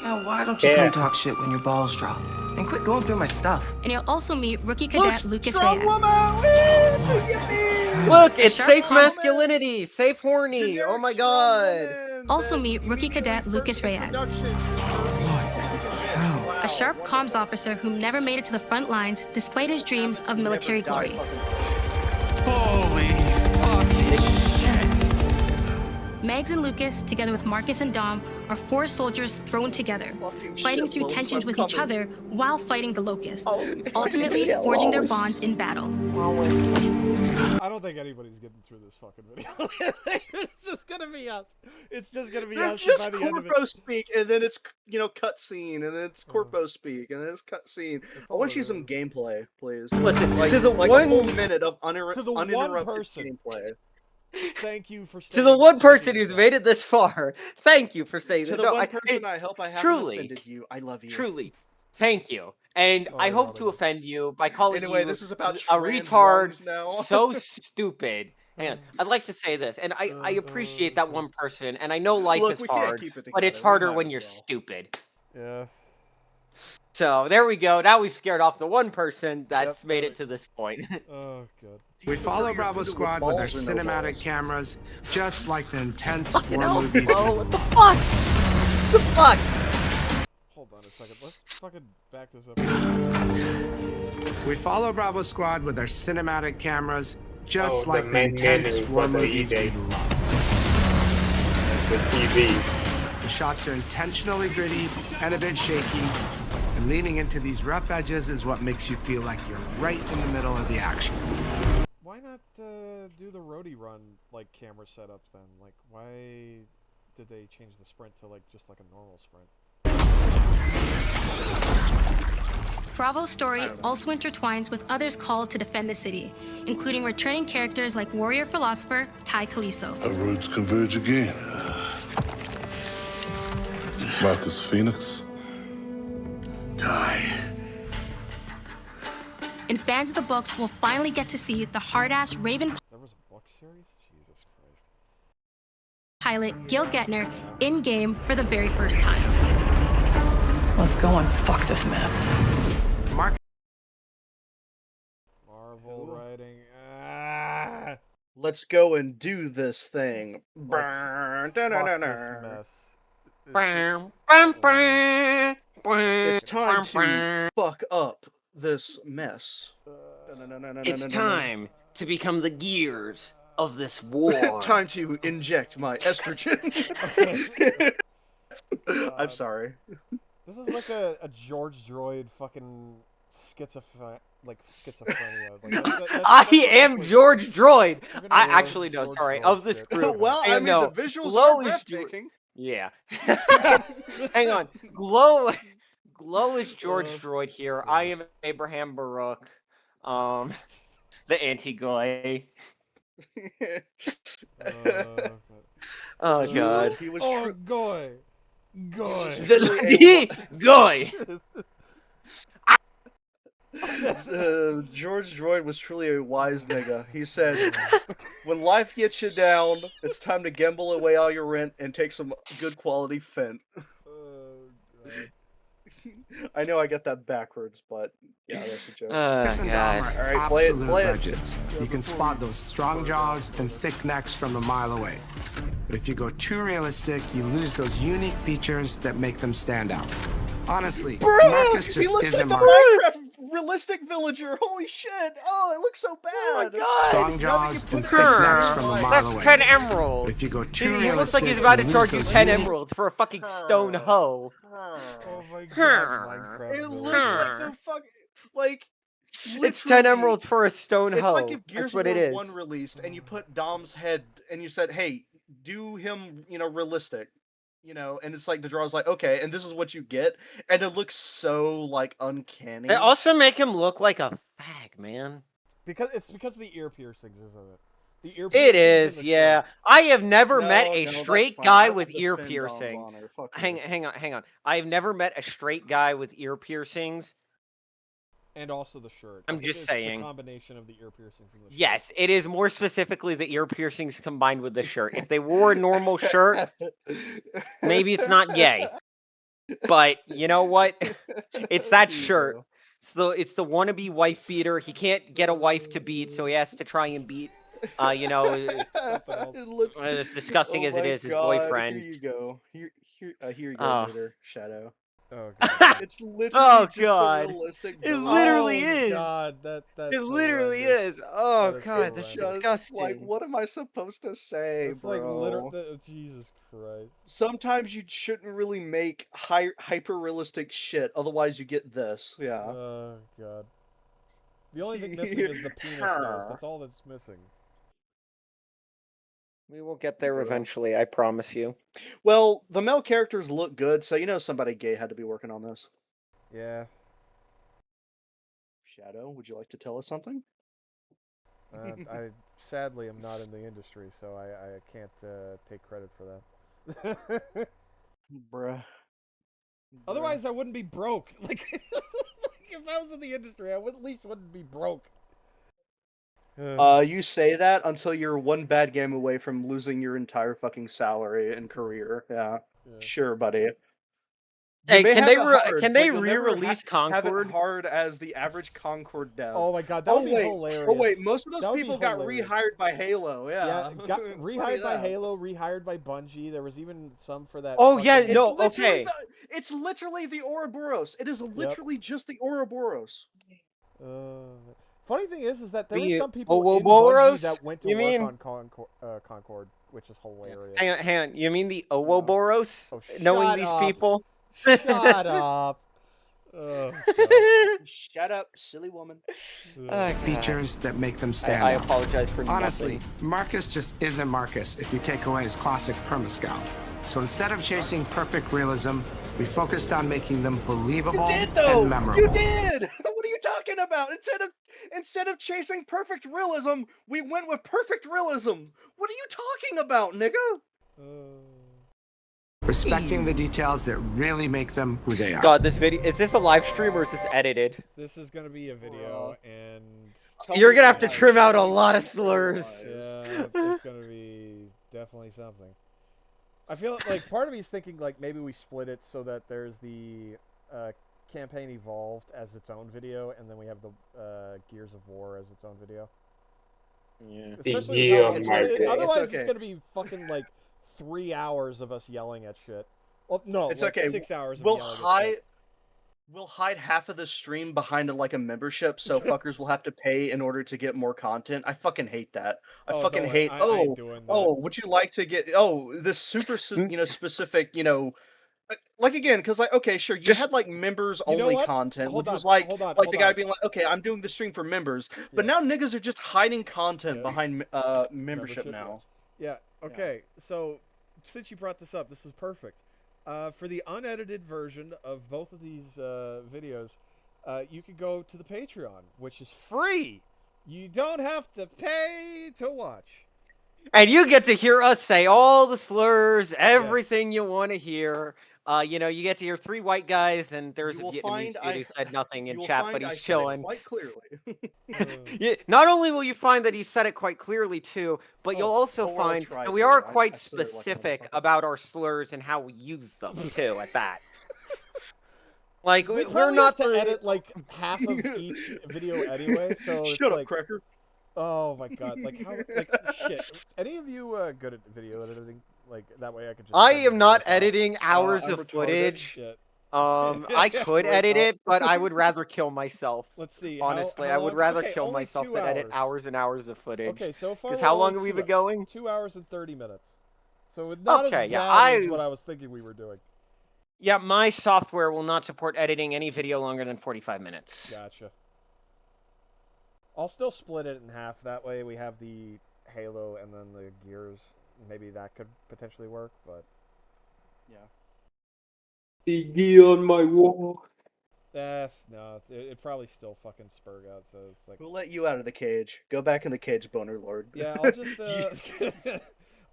H: Now, why don't you come talk shit when your balls drop? And quit going through my stuff.
U: And you'll also meet rookie cadet Lucas
A: strong
U: Reyes.
A: woman! Woo! Yippee!
D: Look, it's
U: sharp
D: safe
U: comment.
D: masculinity, safe horny. Oh my god.
U: Also meet rookie cadet Lucas Reyes, a sharp comms officer who never made it to the front lines despite his dreams of military glory.
Q: Holy fucking shit.
U: Megs and Lucas, together with Marcus and Dom, are 4 soldiers thrown together, fighting through
A: shitloads
U: tensions
A: are
U: with each
A: coming.
U: other while fighting the Locust,
D: Holy
U: ultimately
D: shit,
U: forging their
D: Lois.
U: bonds in battle.
B: I don't think anybody's getting through this fucking video. It's just gonna be us. It's just gonna be
A: They're
B: us
A: just
B: by the end of it.
A: corpo speak, and then it's cutscene, and then it's corpo speak, and then it's cutscene. I want to see some gameplay, please.
D: Listen,
A: like,
D: to the
A: like
D: one-
A: a full minute of
B: To the one
A: uninterrupted
B: person.
A: gameplay.
B: Thank you for
D: To the one person who's made it this far, thank you for saying
A: To
D: that.
A: the
D: No,
A: one
D: I-
A: person I hope I haven't
D: truly,
A: offended you, I love you.
D: truly, thank you. And I hope to offend you by calling
A: Anyway,
D: you
A: this is about
D: a
A: trans
D: retard
A: rungs now.
D: so stupid. And I'd like to say this, and I appreciate that one person, and I know life
A: Look,
D: is
A: we can't
D: hard,
A: keep it
D: but it's
A: together, we
D: harder
A: might
D: when
A: as
D: you're
A: well.
D: stupid.
B: Yeah.
D: So there we go. Now we've scared off the one person that's made it to this point.
B: Oh god.
Q: We follow Bravo
D: food
Q: Squad
D: with
Q: with our
D: balls or no
Q: cinematic
D: balls?
Q: cameras, just like the intense
D: Fucking
Q: war
D: hell,
Q: movies.
D: bro, what the fuck? The fuck?
B: Hold on a second. Let's fucking back this up.
Q: We follow Bravo Squad with our cinematic cameras, just
J: Oh,
Q: like
J: the
Q: the
J: main
Q: intense
J: cannon
Q: war
J: for the
Q: movies we
J: E-Day.
Q: love.
J: The TV.
Q: The shots are intentionally gritty and a bit shaky, and leaning into these rough edges is what makes you feel like you're right in the middle of the action.
B: Why not do the roadie run like camera setup then? Like, why did they change the sprint to like just like a normal sprint?
U: Bravo's story also intertwines with others called to defend the city, including returning characters like warrior philosopher Ty Kaliso.
V: Our roads converge again. Marcus Phoenix. Ty.
U: And fans of the books will finally get to see the hard-ass Raven
B: There was a book series? Jesus Christ.
U: pilot Gil Gettner in-game for the very first time.
O: Let's go and fuck this mess.
B: Marvel writing. Ah!
A: Let's go and do this thing.
B: Fuck this mess.
A: It's time to fuck up this mess.
D: It's time to become the gears of this war.
A: Time to inject my estrogen. I'm sorry.
B: This is like a George Droid fucking schizophrenia. Like,
D: I am George Droid. I actually no, sorry, of this group.
A: Well, I mean,
D: no,
A: the visuals
D: Glow
A: are
D: is
A: breathtaking.
D: Yeah. Hang on. Glow is George Droid here. I am Abraham Baruch. The anti-goy. Oh god.
A: He was
B: Oh, goy. Goy.
D: Goy.
A: George Droid was truly a wise nigga. He said, when life gets you down, it's time to gamble away all your rent and take some good quality Fent. I know I get that backwards, but yeah, that's a joke.
Q: Chris and Dom are
A: Alright, play it,
Q: absolute
A: play it.
Q: legends. You can spot those strong jaws and thick necks from a mile away. But if you go too realistic, you lose those unique features that make them stand out. Honestly, Marcus
A: He
Q: just
A: looks like
Q: isn't
A: the
Q: Marcus.
A: Minecraft realistic villager. Holy shit! Oh, it looks so bad.
D: Oh my god.
Q: Strong jaws and thick necks from a mile
D: That's
Q: away.
D: 10 emeralds.
Q: But if you go too
D: He
Q: realistic,
D: looks like he's about to
Q: you
D: charge
Q: lose
D: you
Q: those
D: 10
Q: unique-
D: emeralds for a fucking stone hoe.
B: Oh my god, Minecraft.
A: It looks like the fuck, like
D: It's 10
A: Literally,
D: emeralds for a stone
A: It's
D: hoe.
A: like if
D: That's
A: Gears
D: what
A: of
D: it
A: War
D: is.
A: 1 released and you put Dom's head and you said, "Hey, do him, realistic." And it's like the draw's like, "Okay," and this is what you get, and it looks so like uncanny.
D: They also make him look like a fag, man.
B: Because of the ear piercings, isn't it? The ear
D: It
B: piercings
D: is,
B: and the
D: yeah. I have never met
A: No,
D: a
A: no, that's
D: straight
A: fine.
D: guy
A: I will
D: with ear
A: defend Dom's
D: piercing.
A: honor. Fuck you.
D: Hang on. I've never met a straight guy with ear piercings.
B: and also the shirt.
D: I'm
B: I think
D: just
B: it's
D: saying.
B: the combination of the ear piercings and the shirt.
D: Yes, it is more specifically the ear piercings combined with the shirt. If they wore a normal shirt, maybe it's not gay. But you know what? It's that shirt. It's the wannabe wife beater. He can't get a wife to beat, so he has to try and beat. As disgusting as it is, his boyfriend.
A: Here you go. Here you go,
D: Oh.
A: Mater, Shadow.
B: Oh god.
A: It's literally
D: Oh
A: just
D: god.
A: a realistic.
D: It
A: villain.
D: literally
B: Oh,
D: is.
B: God, that's
D: It literally
B: horrendous.
D: is. Oh
B: That is
D: god, that's
B: horrendous.
D: disgusting.
A: Like, what am I supposed to say,
B: It's
A: bro?
B: like literally. Jesus Christ.
A: Sometimes you shouldn't really make hyper realistic shit, otherwise you get this. Yeah.
B: Oh god. The only thing missing is the penis nose. That's all that's missing.
D: We will get there eventually, I promise you.
A: Well, the male characters look good, so somebody gay had to be working on this.
B: Yeah.
A: Shadow, would you like to tell us something?
B: I sadly am not in the industry, so I can't take credit for that.
A: Bruh.
B: Otherwise, I wouldn't be broke. Like, if I was in the industry, I would at least wouldn't be broke.
A: You say that until you're one bad game away from losing your entire fucking salary and career. Yeah. Sure, buddy.
D: Hey,
A: may
D: can
A: have
D: they
A: it hard,
D: can
A: but
D: they
A: you'll never
D: re-release
A: have it
D: Concord?
A: hard as the average Concord dev.
B: Oh my god, that would be hilarious.
A: Oh wait, most of
B: That
A: those
B: would be
A: people got
B: hilarious.
A: rehired by Halo. Yeah.
B: Got
A: Funny
B: rehired by
A: that.
B: Halo, rehired by Bungie. There was even some for that.
D: Oh, yeah,
B: fucking-
D: no,
A: It's literally
D: okay.
A: It's literally the Ouroboros. It is literally just the Ouroboros.
B: Funny thing is that there were
D: The
B: some people in
D: Ouroboros?
B: Bungie that went to
D: You
B: work
D: mean-
B: on Concord, which is hilarious.
D: Hang on. You mean the Ouroboros?
B: Oh,
D: Knowing
B: shut
D: these
B: up.
D: people?
B: Shut up. Oh,
A: Shut up, silly woman.
Q: Features that make them stand
D: I
Q: out.
D: apologize for
Q: Honestly,
D: nothing.
Q: Marcus just isn't Marcus if you take away his classic perma-scout. So instead of chasing perfect realism, we focused on making them believable
A: You did though.
Q: and memorable.
A: You did. What are you talking about? Instead of chasing perfect realism, we went with perfect realism. What are you talking about, nigga?
Q: Respecting the details that really make them who they are.
D: God, this video is this a live stream or is this edited?
B: This is gonna be a video, and
D: You're gonna have to trim out a lot of slurs.
B: yeah, it's gonna be definitely something. I feel like part of me is thinking like maybe we split it so that there's the campaign evolved as its own video, and then we have the Gears of War as its own video.
D: Yeah.
B: Especially
J: Yeah,
B: with
J: Mark, yeah.
B: otherwise,
A: It's okay.
B: it's gonna be fucking like 3 hours of us yelling at shit. Well, no,
A: It's
B: like
A: okay.
B: 6 hours. Of
A: We'll
B: yelling at
A: hide.
B: shit.
A: We'll hide half of the stream behind like a membership, so fuckers will have to pay in order to get more content. I fucking hate that. I
B: Oh,
A: fucking
B: no,
A: hate.
B: I ain't doing that.
A: Would you like to get? This super, specific. Like again, because like okay, sure, you had like members
B: You know
A: only
B: what?
A: content,
B: Hold
A: which was
B: on,
A: like
B: hold on,
A: like
B: hold
A: the guy
B: on.
A: being like, okay, I'm doing the stream for members, but now niggas are just hiding content behind membership now.
B: Yeah. Okay. So, since you brought this up, this is perfect. For the unedited version of both of these videos, you could go to the Patreon, which is free. You don't have to pay to watch.
D: And you get to hear us say all the slurs, everything you want to hear. You get to hear 3 white guys, and there's a Vietnamese dude who said nothing in chat, but he's chilling.
A: Quite clearly.
D: Not only will you find that he said it quite clearly too, but you'll also
A: well, I
D: find
A: tried
D: that we
A: to.
D: are
A: I
D: quite
A: said it like a
D: specific
A: motherfucker.
D: about our slurs and how we use them too. At that, like
B: We
D: we're
B: probably
D: not
B: have to
D: the.
B: edit like half of each video anyway. So it's
A: Shut up,
B: like,
A: cracker.
B: oh my god! Like how? Like shit. Any of you good at video editing? Like that way I could just.
D: I
B: send the
D: am not
B: videos out.
D: editing hours
A: I'm
D: of
A: retarded.
D: footage.
B: Yeah.
D: I could edit it, but I would rather kill myself.
B: Let's see.
D: Honestly,
B: how
D: I would
B: long-
D: rather
B: okay,
D: kill
B: only
D: myself
B: 2
D: than edit
B: hours.
D: hours and hours of footage.
B: Okay, so far.
D: Because
B: we're
D: how
B: only
D: long have we been going?
B: 2 hours and 30 minutes. So it's not
D: Okay,
B: as
D: yeah,
B: bad as what I was thinking we were doing.
D: Yeah, my software will not support editing any video longer than 45 minutes.
B: Gotcha. I'll still split it in half. That way we have the Halo and then the Gears. Maybe that could potentially work, but
A: yeah.
D: Be on my wall.
B: No, it probably still fucking spurg out. So it's like
A: We'll let you out of the cage. Go back in the cage, Boner Lord.
B: yeah, I'll just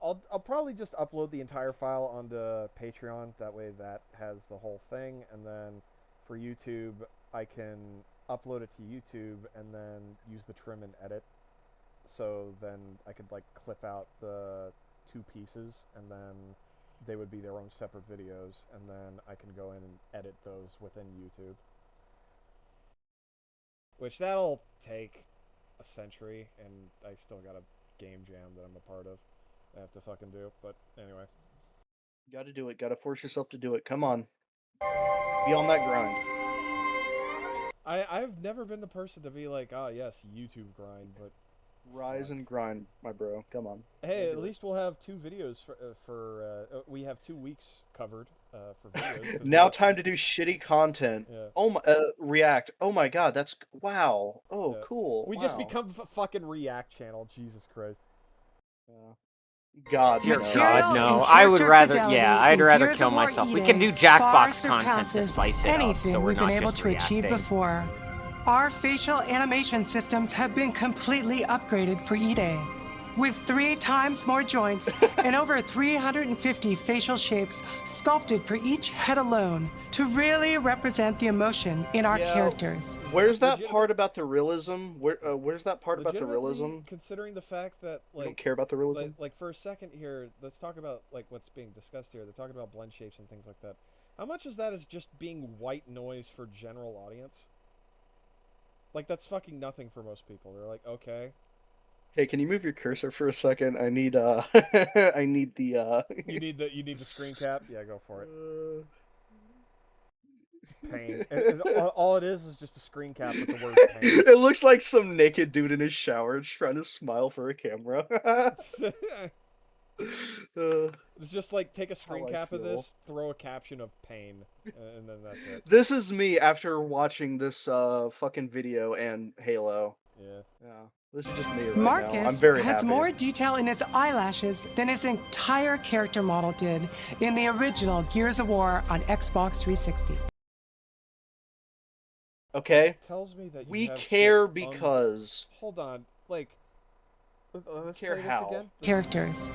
B: I'll probably just upload the entire file onto Patreon. That way, that has the whole thing, and then for YouTube, I can upload it to YouTube and then use the trim and edit. So then I could like clip out the 2 pieces, and then they would be their own separate videos, and then I can go in and edit those within YouTube. Which that'll take a century, and I still got a game jam that I'm a part of. I have to fucking do, but anyway.
A: Gotta do it. Gotta force yourself to do it. Come on. Be on that grind.
B: I've never been the person to be like, oh yes, YouTube grind, but
A: rise and grind, my bro. Come on.
B: Hey, at least we'll have 2 videos we have 2 weeks covered for videos.
A: Now time to do shitty content.
B: Yeah.
A: Oh my, React. Oh my god, that's wow. Oh,
B: Yeah.
A: cool.
B: We just
A: Wow.
B: become a fucking React channel. Jesus Christ.
A: Yeah. God,
D: Dear
A: no.
D: God, no.
L: and
D: I would
L: character
D: rather,
L: fidelity
D: yeah, I'd
L: in
D: rather
L: Gears
D: kill
L: of War
D: myself. We
L: Eden
D: can do
L: far
D: Jackbox content to
L: surpasses
D: spice it up,
L: anything
D: so we're
L: we've been
D: not
L: able
D: just
L: to achieve
D: reacting.
L: before. Our facial animation systems have been completely upgraded for E-Day. With 3 times more joints and over 350 facial shapes sculpted for each head alone to really represent the emotion in our
A: Yeah,
L: characters.
A: Where's that part about the realism? Where's that part about the
B: Legitimately,
A: realism?
B: considering the fact that
A: You
B: like
A: don't care about the realism?
B: like for a second here, let's talk about like what's being discussed here. They're talking about blend shapes and things like that. How much is that is just being white noise for general audience? Like that's fucking nothing for most people. They're like, okay.
A: Hey, can you move your cursor for a second? I need I need the
B: You need the screen cap? Yeah, go for it. Pain. All it is just a screen cap with the word pain.
A: It looks like some naked dude in his shower just trying to smile for a camera.
B: It's just like take a screen
A: How I
B: cap of
A: feel.
B: this, throw a caption of pain, and then that's it.
A: This is me after watching this fucking video and Halo.
B: Yeah.
A: Yeah. This is just me right
L: Marcus
A: now. I'm very
L: has
A: happy.
L: more detail in his eyelashes than his entire character model did in the original Gears of War on Xbox 360.
A: Okay.
B: Tells me that you
A: We
B: have
A: care
B: shit
A: because
B: Hold on, like. Let's
A: care
B: play this
A: how?
B: again.
L: Characters.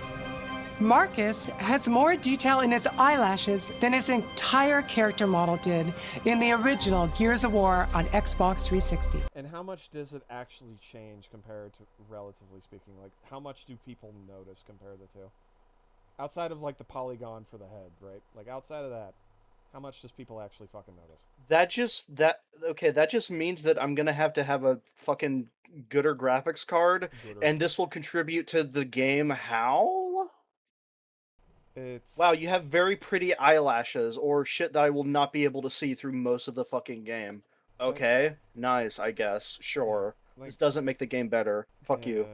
L: Marcus has more detail in his eyelashes than his entire character model did in the original Gears of War on Xbox 360.
B: And how much does it actually change compared to, relatively speaking? Like, how much do people notice compared to the two? Outside of, like, the polygon for the head, right? Like, outside of that, how much does people actually fucking notice?
A: that just means that I'm gonna have to have a fucking gooder graphics card, and this will contribute to the game. How?
B: It's
A: Wow, you have very pretty eyelashes, or shit that I will not be able to see through most of the fucking game. Okay, nice, I guess. Sure. This doesn't make the game better. Fuck you.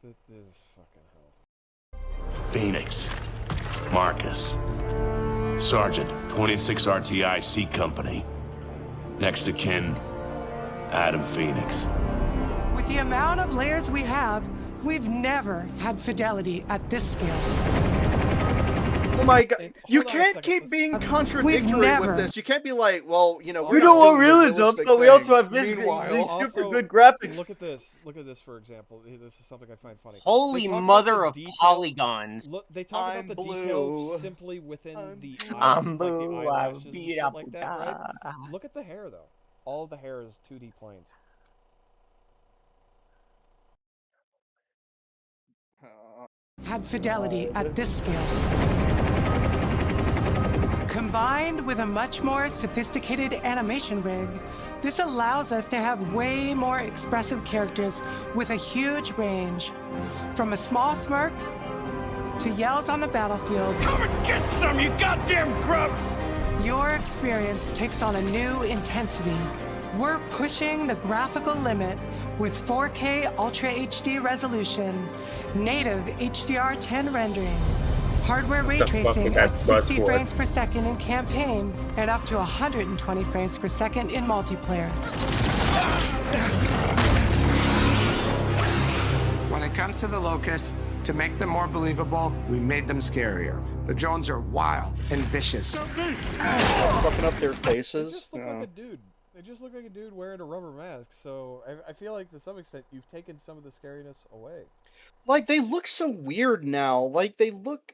B: This is fucking hell.
V: Phoenix. Marcus. Sergeant, 26 RTI C Company. Next to kin, Adam Phoenix.
L: With the amount of layers we have, we've never had fidelity at this scale.
A: Oh my god, you
B: hold on a
A: can't
B: second,
A: keep being
L: We've
A: contradictory
L: never-
A: with this. You can't be like, well, you know, we're
D: We
A: not
D: don't want
A: doing the
D: realism,
A: realistic
D: but we
A: thing.
D: also have this
A: Meanwhile,
D: these super
B: Also,
D: good graphics.
B: Look at this. Look at this, for example. This is something I find funny.
D: Holy
B: They talk about
D: mother
B: the
D: of
B: detail-
D: polygons.
B: Look, they talk
A: I'm
B: about the
A: blue.
B: detail simply within the
D: I'm
B: like the
D: blue, I'm
B: eyelashes and
D: beat
B: shit
D: up
B: like that, right? Look at the hair though. All of the hair is 2D planes.
L: Had fidelity at this scale. Combined with a much more sophisticated animation rig, this allows us to have way more expressive characters with a huge range. From a small smirk to yells on the battlefield.
V: Come and get some, you goddamn grubs!
L: Your experience takes on a new intensity. We're pushing the graphical limit with 4K Ultra HD resolution, native HDR10 rendering, hardware ray
J: The fuck
L: tracing
J: is
L: at
J: that
L: 60
J: buzzword?
L: frames per second in campaign and up to 120 frames per second in multiplayer.
Q: when it comes to the Locusts, to make them more believable, we made them scarier. The drones are wild and vicious.
A: Fucking up their
B: They
A: faces.
B: just look like a dude. They just look like a dude wearing a rubber mask. So I feel like to some extent you've taken some of the scariness away.
A: Like, they look so weird now. Like, they look...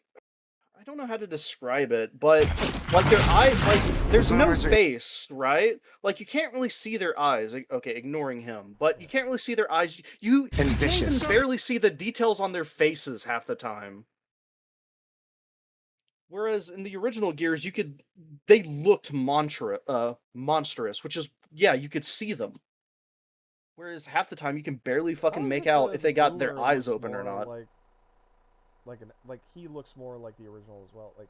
A: I don't know how to describe it, but, like, their eyes, like, there's no face, right? Like, you can't really see their eyes. Like, okay, ignoring him. But you can't really see their eyes. You can't even barely see the details on their faces half the time. Whereas in the original Gears, they looked monstrous, which is, yeah, you could see them. Whereas half the time you can barely fucking make out if they got their eyes open or not.
B: Like he looks more like the original as well. Like,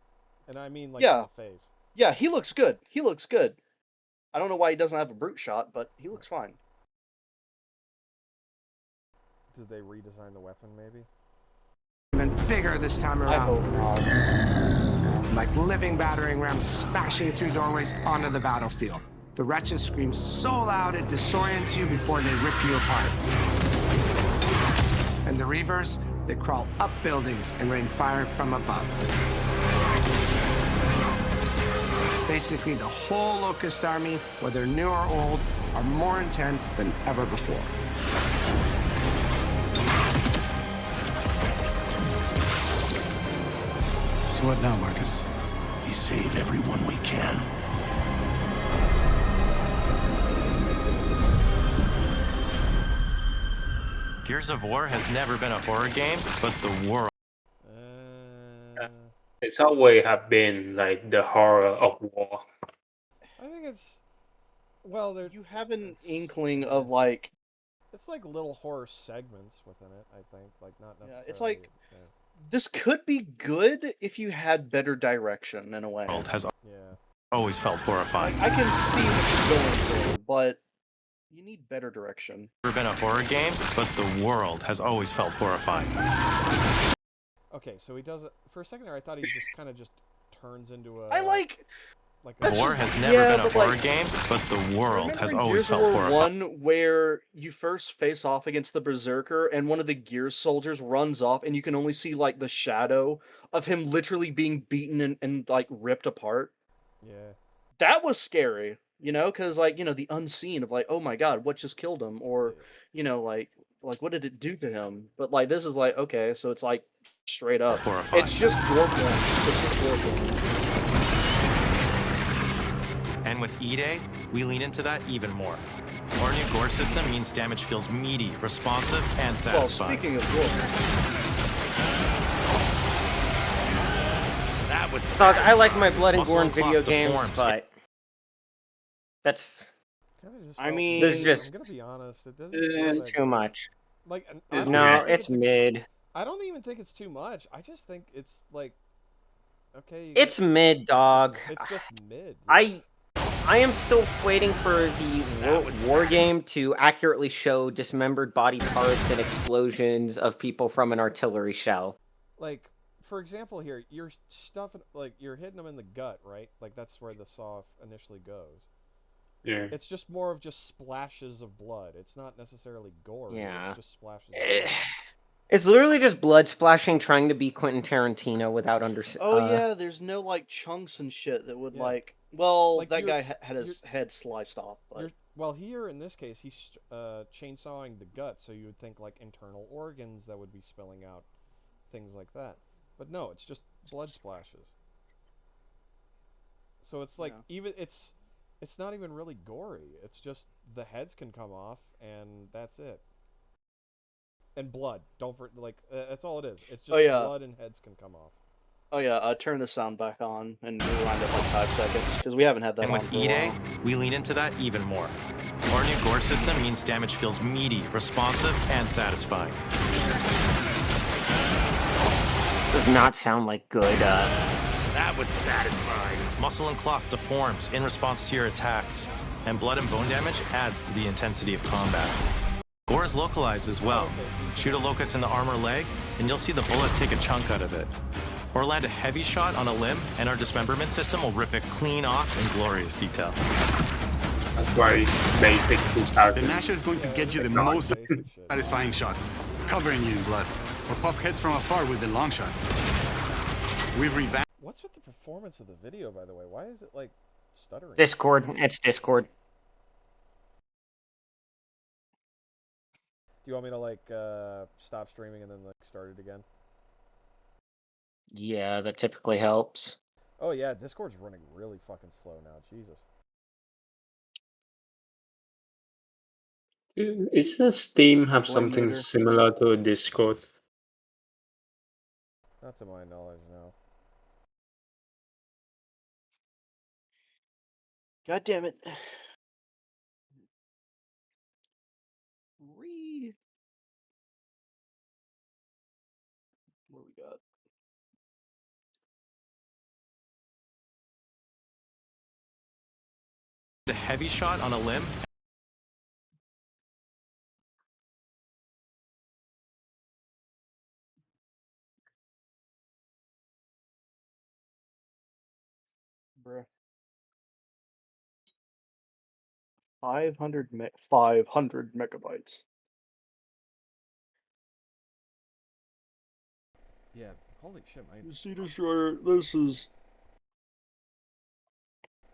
B: and I mean like
A: Yeah.
B: in the face.
A: Yeah, he looks good. He looks good. I don't know why he doesn't have a brute shot, but he looks fine.
B: Did they redesign the weapon maybe?
Q: Even bigger this time
A: I
Q: around.
A: hope not.
Q: Like living battering rams smashing through doorways onto the battlefield. The wretches scream so loud it disorients you before they rip you apart. And the Reavers, they crawl up buildings and rain fire from above. Basically, the whole Locust army, whether new or old, are more intense than ever before.
N: So what now, Marcus?
V: We save everyone we can.
T: Gears of War has never been a horror game, but the world.
J: It's always have been like the horror of war.
B: I think it's well, there
A: you have an inkling of like
B: it's like little horror segments within it. I think like not necessarily.
A: it's like this could be good if you had better direction in a way.
T: World has always felt horrifying.
A: I can see what you're going for, but you need better direction.
T: Never been a horror game, but the world has always felt horrifying.
B: Okay, so he does it for a second there. I thought he just kind of just turns into a.
A: I like.
T: War has never been a horror game, but the world has always
A: Gears
T: felt
A: of War
T: horrifying.
A: 1 where you first face off against the Berserker and one of the Gears soldiers runs off and you can only see like the shadow of him literally being beaten and like ripped apart.
B: Yeah.
A: That was scary, you know, because like, you know, the unseen of like, oh my god, what just killed him? Or, you know, like what did it do to him? But like this is like, okay, so it's like straight up.
T: Horrifying.
A: It's just gore porn. It's just gore porn.
T: And with E-Day, we lean into that even more. Our new gore system means damage feels meaty, responsive, and satisfying.
A: Well, speaking of gore,
T: that was
D: Dog, I like my blood and
T: Muscle
D: gore in
T: and cloth
D: video games,
T: deforms.
D: but that's
A: I mean,
D: this is just
B: I'm gonna be honest. It doesn't.
D: it's
B: feel like,
D: too much.
B: Like
D: No, it's mid.
B: I don't even think it's too much. I just think it's like, okay.
D: It's mid, dog.
B: It's just mid.
D: I am still waiting for the war game to accurately show dismembered body parts and explosions of people from an artillery shell.
B: Like, for example, here you're stuffing like you're hitting them in the gut, right? Like that's where the saw initially goes.
J: Yeah.
B: It's just more of just splashes of blood. It's not necessarily gore.
D: Yeah.
B: It's just splashes. Of blood.
D: It's literally just blood splashing trying to be Quentin Tarantino without
A: oh yeah, there's no like chunks and shit that would like. Well,
B: Like,
A: that
B: you're-
A: guy had his head sliced off, but
B: Well, here in this case, he's chainsawing the gut, so you would think like internal organs that would be spilling out, things like that. But no, it's just blood splashes. So it's like even it's not even really gory. It's just the heads can come off, and that's it. And blood. Don't that's all it is. It's just
A: Oh, yeah.
B: blood and heads can come off.
A: oh yeah, turn the sound back on and rewind it like 5 seconds because we haven't had that.
T: And
A: on
T: with
A: for a
T: E-Day,
A: while.
T: we lean into that even more. Our new gore system means damage feels meaty, responsive, and satisfying.
D: does not sound like good.
T: That was satisfying. Muscle and cloth deforms in response to your attacks, and blood and bone damage adds to the intensity of combat. Gore is localized as well. Shoot a locust in the arm or leg, and you'll see the bullet take a chunk out of it. Or land a heavy shot on a limb, and our dismemberment system will rip it clean off in glorious detail.
J: That's why basic 2000.
R: The Nasher is going to get you the most satisfying shots. covering you in blood, or pop heads from afar with the long shot. We've revamped.
B: What's with the performance of the video, by the way? Why is it like stuttering?
D: Discord. It's Discord.
B: Do you want me to like stop streaming and then like start it again?
D: Yeah, that typically helps.
B: Oh yeah, Discord's running really fucking slow now. Jesus.
J: Isn't Steam have
A: Blame
J: something
A: later.
J: similar to Discord?
B: Not to my knowledge, no.
A: God damn it. What we got?
T: The heavy shot on a limb.
A: Bruh. 500 megabytes.
B: Yeah, holy shit, my
A: Sea Destroyer, this is...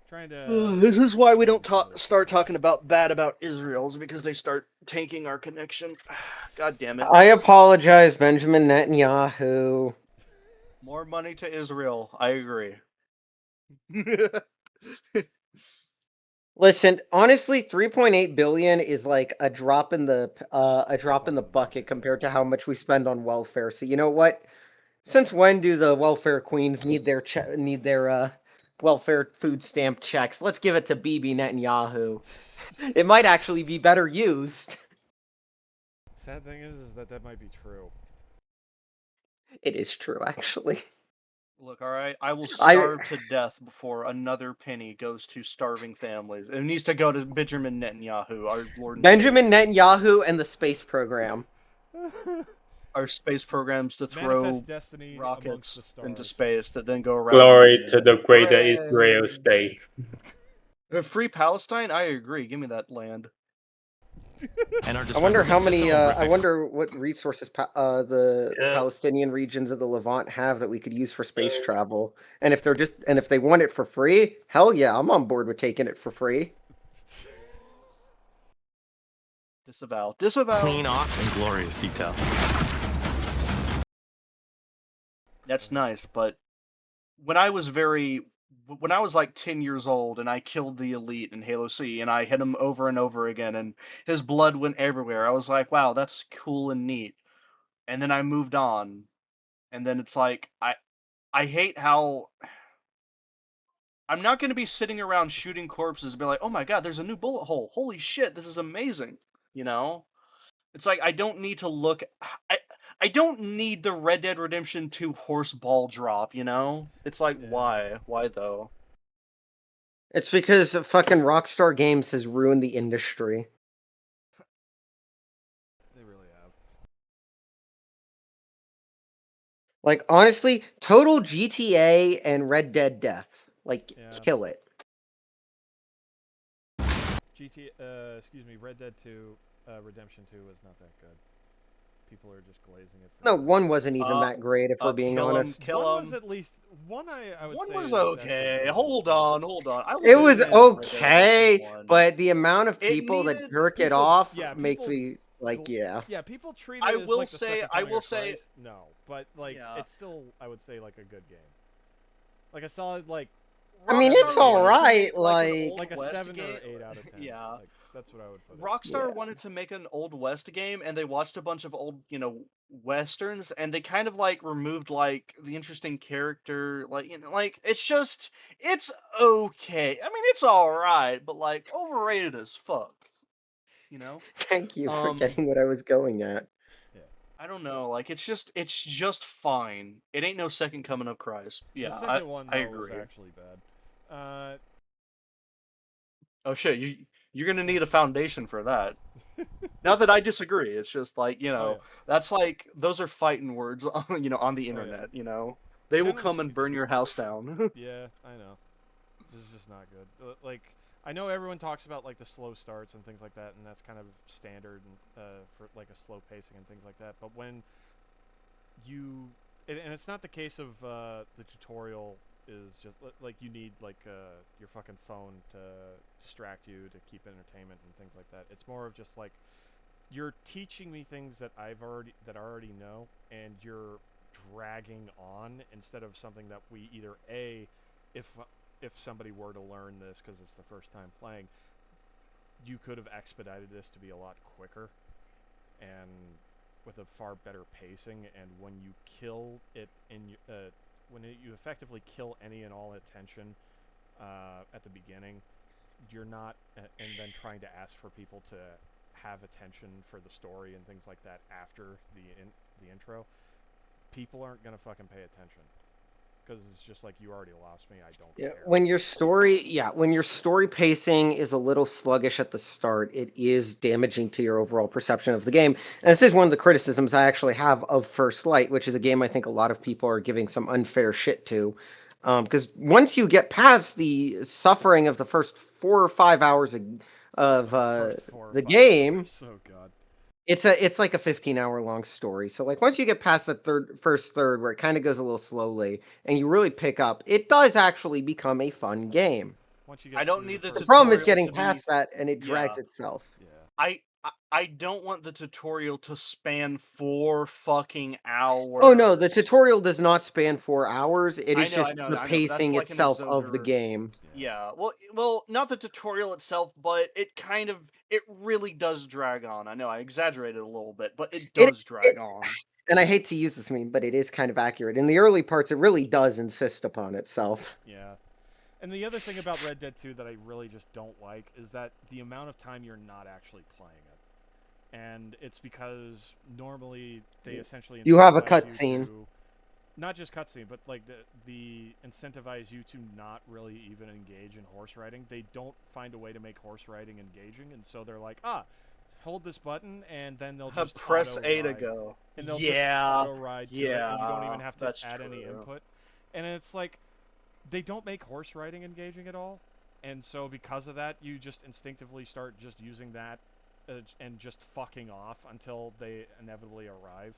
B: trying to...
A: This is why we don't start talking bad about Israel's, because they start tanking our connection. God damn it.
D: I apologize, Benjamin Netanyahu.
A: More money to Israel. I agree.
D: Listen, honestly, 3.8 billion is like a drop in the bucket compared to how much we spend on welfare. So you know what? Since when do the welfare queens need their welfare food stamp checks? Let's give it to Bibi Netanyahu. It might actually be better used.
B: Sad thing is that might be true.
D: It is true, actually.
A: Look, alright, I will starve to death before another penny goes to starving families. It needs to go to Benjamin Netanyahu, our Lord and
D: Benjamin Netanyahu and the space program.
A: Our space programs to
B: Manifest
A: throw
B: destiny
A: rockets
B: amongst the
A: into
B: stars.
A: space that then go around.
J: Glory to the greater
A: Hooray!
J: Israel state.
A: Free Palestine? I agree. Give me that land.
T: And our
D: I wonder how
T: dispensing
D: many.
T: system
D: I wonder what resources the
J: Yeah.
D: Palestinian regions of the Levant have that we could use for space travel. And if if they want it for free, hell yeah, I'm on board with taking it for free.
A: Disavow. Disavow.
T: Clean off and glorious detail.
A: That's nice, but when I was like 10 years old and I killed the elite in Halo C and I hit him over and over again and his blood went everywhere, I was like, wow, that's cool and neat. And then I moved on. And then it's like, I hate how I'm not going to be sitting around shooting corpses and be like, oh my god, there's a new bullet hole. Holy shit, this is amazing. You know? It's like, I don't need to look... I don't need the Red Dead Redemption 2 horse ball drop, you know? It's like, why? Why, though?
D: It's because fucking Rockstar Games has ruined the industry.
B: They really have.
D: Like, honestly, total GTA and Red Dead death. Like, kill it.
B: Red Dead 2, Redemption 2 was not that good. People are just glazing it.
D: No, one wasn't even that great, if we're being honest.
B: One was at least one. I would say
A: One was
B: is
A: okay.
B: actually
A: Hold on. I
D: It
A: will
D: was
A: give Red Dead
D: okay,
A: Redemption 1.
D: but the amount of
A: It
D: people that
A: needed-
D: jerk it
B: people-
D: off
B: yeah,
D: makes
B: people-
D: me like, yeah.
B: Yeah, people treat it
A: I
B: as
A: will
B: like the
A: say-
B: second
A: I
B: coming
A: will
B: of
A: say-
B: Christ. No, but like
A: Yeah.
B: it's still, I would say, like a good game. Like a solid, like
D: I mean, it's
A: Rockstar wanted to
D: alright,
A: make, an
D: like...
A: Old
B: like a
A: West
B: 7 or
A: game.
B: 8 out of 10.
A: Yeah.
B: Like, that's what I would put it.
A: Rockstar wanted to make an Old West game, and they watched a bunch of old, westerns, and they kind of like removed like the interesting character, like like it's okay. I mean, it's all right, but like overrated as fuck. You know?
D: Thank you for getting what I was going at.
A: I don't know. Like it's just fine. It ain't no second coming of Christ. Yeah,
B: the second one
A: I
B: though, was
A: agree.
B: actually bad.
A: Oh shit, you're gonna need a foundation for that. Not that I disagree. It's just like that's like those are fighting words, on the internet. They will come and burn your house down.
B: Yeah, I know. This is just not good. Like I know everyone talks about like the slow starts and things like that, and that's kind of standard for like a slow pacing and things like that. But when you and it's not the case of the tutorial is just like you need like your fucking phone to distract you to keep entertainment and things like that. It's more of just like you're teaching me things that I already know, and you're dragging on instead of something that we either if somebody were to learn this because it's the first time playing, you could have expedited this to be a lot quicker and with a far better pacing. And when you kill it you effectively kill any and all attention at the beginning, you're not and then trying to ask for people to have attention for the story and things like that after the intro, people aren't gonna fucking pay attention. Because it's just like, you already lost me, I don't care.
D: When your story pacing is a little sluggish at the start, it is damaging to your overall perception of the game. And this is one of the criticisms I actually have of First Light, which is a game I think a lot of people are giving some unfair shit to. Because once you get past the suffering of the first 4 or 5 hours of the game,
B: oh god,
D: it's like a 15-hour long story. So like once you get past the first third where it kind of goes a little slowly and you really pick up, it does actually become a fun game.
B: Once you get
A: I don't need
D: the problem is getting
A: to
D: past that, and it drags
A: Yeah.
D: itself.
A: I don't want the tutorial to span 4 fucking hours.
D: Oh no, the tutorial does not span 4 hours. It
A: I
D: is
A: know,
D: just
A: I know,
D: the
A: I know, but that's
D: pacing
A: like an
D: itself of the
A: Exoder-
D: game.
A: Yeah, well, not the tutorial itself, but it really does drag on. I know I exaggerated a little bit, but it does drag on.
D: And I hate to use this meme, but it is kind of accurate. In the early parts, it really does insist upon itself.
B: Yeah. And the other thing about Red Dead 2 that I really just don't like is that the amount of time you're not actually playing it. And it's because normally they essentially
D: You have a
B: incentivize
D: cutscene.
B: not just cutscene, but like the incentivize you to not really even engage in horse riding. They don't find a way to make horse riding engaging, and so they're like, hold this button, and then they'll just
A: press A to
B: auto-ride.
A: go.
B: And they'll
A: Yeah,
B: just auto-ride to it, and you don't even have to
A: that's
B: add any
A: true.
B: input. And it's like, they don't make horse riding engaging at all, and so because of that, you just instinctively start just using that and just fucking off until they inevitably arrive.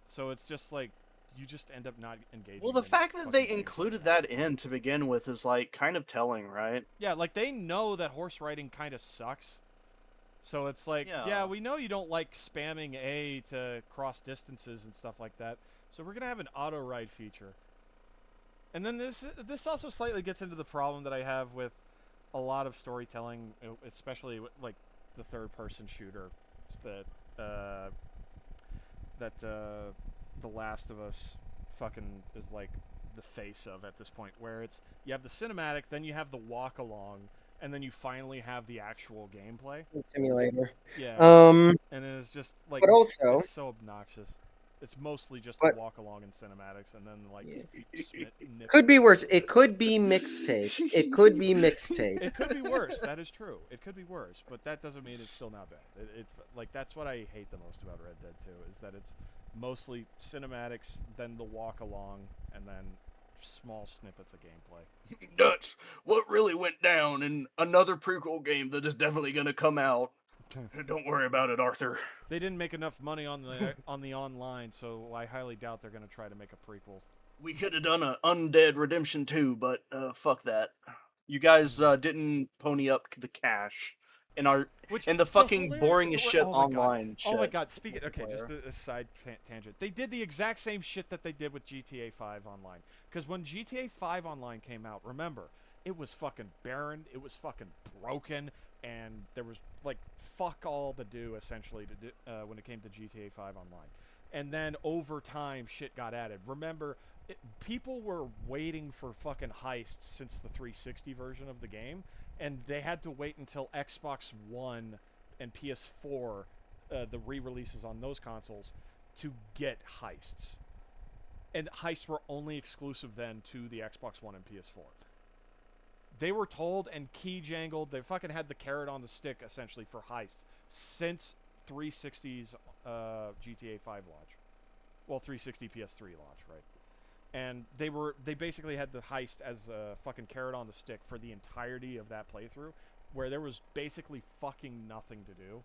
B: So it's just like, you just end up not engaging.
A: Well, the
B: in
A: fact that they
B: fucking gameplay.
A: included that in to begin with is like kind of telling, right?
B: Yeah, like they know that horse riding kind of sucks. So it's like, yeah, we know you don't like spamming A to cross distances and stuff like that. So we're gonna have an auto ride feature. And then this also slightly gets into the problem that I have with a lot of storytelling, especially with, like, the third-person shooter that The Last of Us fucking is like the face of at this point, where it's, you have the cinematic, then you have the walk along, and then you finally have the actual gameplay.
D: Simulator.
B: Yeah.
D: And
B: then it's just like,
D: but also,
B: it's so obnoxious. It's mostly just
D: but-
B: the walk along and cinematics, and then like
D: could be worse. It could be mixtape. It could be mixtape.
B: It could be worse. That is true. It could be worse, but that doesn't mean it's still not bad. It like, that's what I hate the most about Red Dead 2, is that it's mostly cinematics, then the walk along, and then small snippets of gameplay.
A: Dutch, what really went down in another prequel game that is definitely going to come out? Don't worry about it, Arthur.
B: They didn't make enough money on the on the online, so I highly doubt they're going to try to make a prequel.
A: We could have done a Undead Redemption 2, but fuck that. You guys didn't pony up the cash in the fucking boring as shit online shit.
B: Oh my god, speaking... Okay, just a side tangent. They did the exact same shit that they did with GTA 5 Online. Because when GTA 5 Online came out, remember, it was fucking barren, it was fucking broken, and there was, like, fuck all to do, essentially, to do, when it came to GTA 5 Online. And then, over time, shit got added. Remember, people were waiting for fucking heists since the 360 version of the game, and they had to wait until Xbox One and PS4, the re-releases on those consoles, to get heists. And heists were only exclusive then to the Xbox One and PS4. They were told and key jangled. They fucking had the carrot on the stick, essentially, for heists since 360's GTA 5 launch. Well, 360 PS3 launch, right? And they basically had the heist as a fucking carrot on the stick for the entirety of that playthrough, where there was basically fucking nothing to do.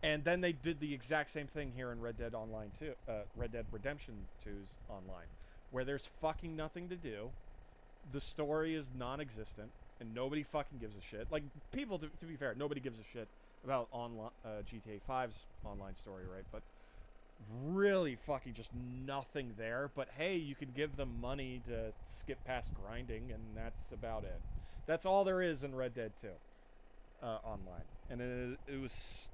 B: And then they did the exact same thing here in Red Dead Online 2, Red Dead Redemption 2's Online, where there's fucking nothing to do. The story is non-existent, and nobody fucking gives a shit. Like, people, to be fair, nobody gives a shit about GTA 5's online story, right? But really fucking just nothing there. But hey, you can give them money to skip past grinding, and that's about it. That's all there is in Red Dead 2 Online. And it was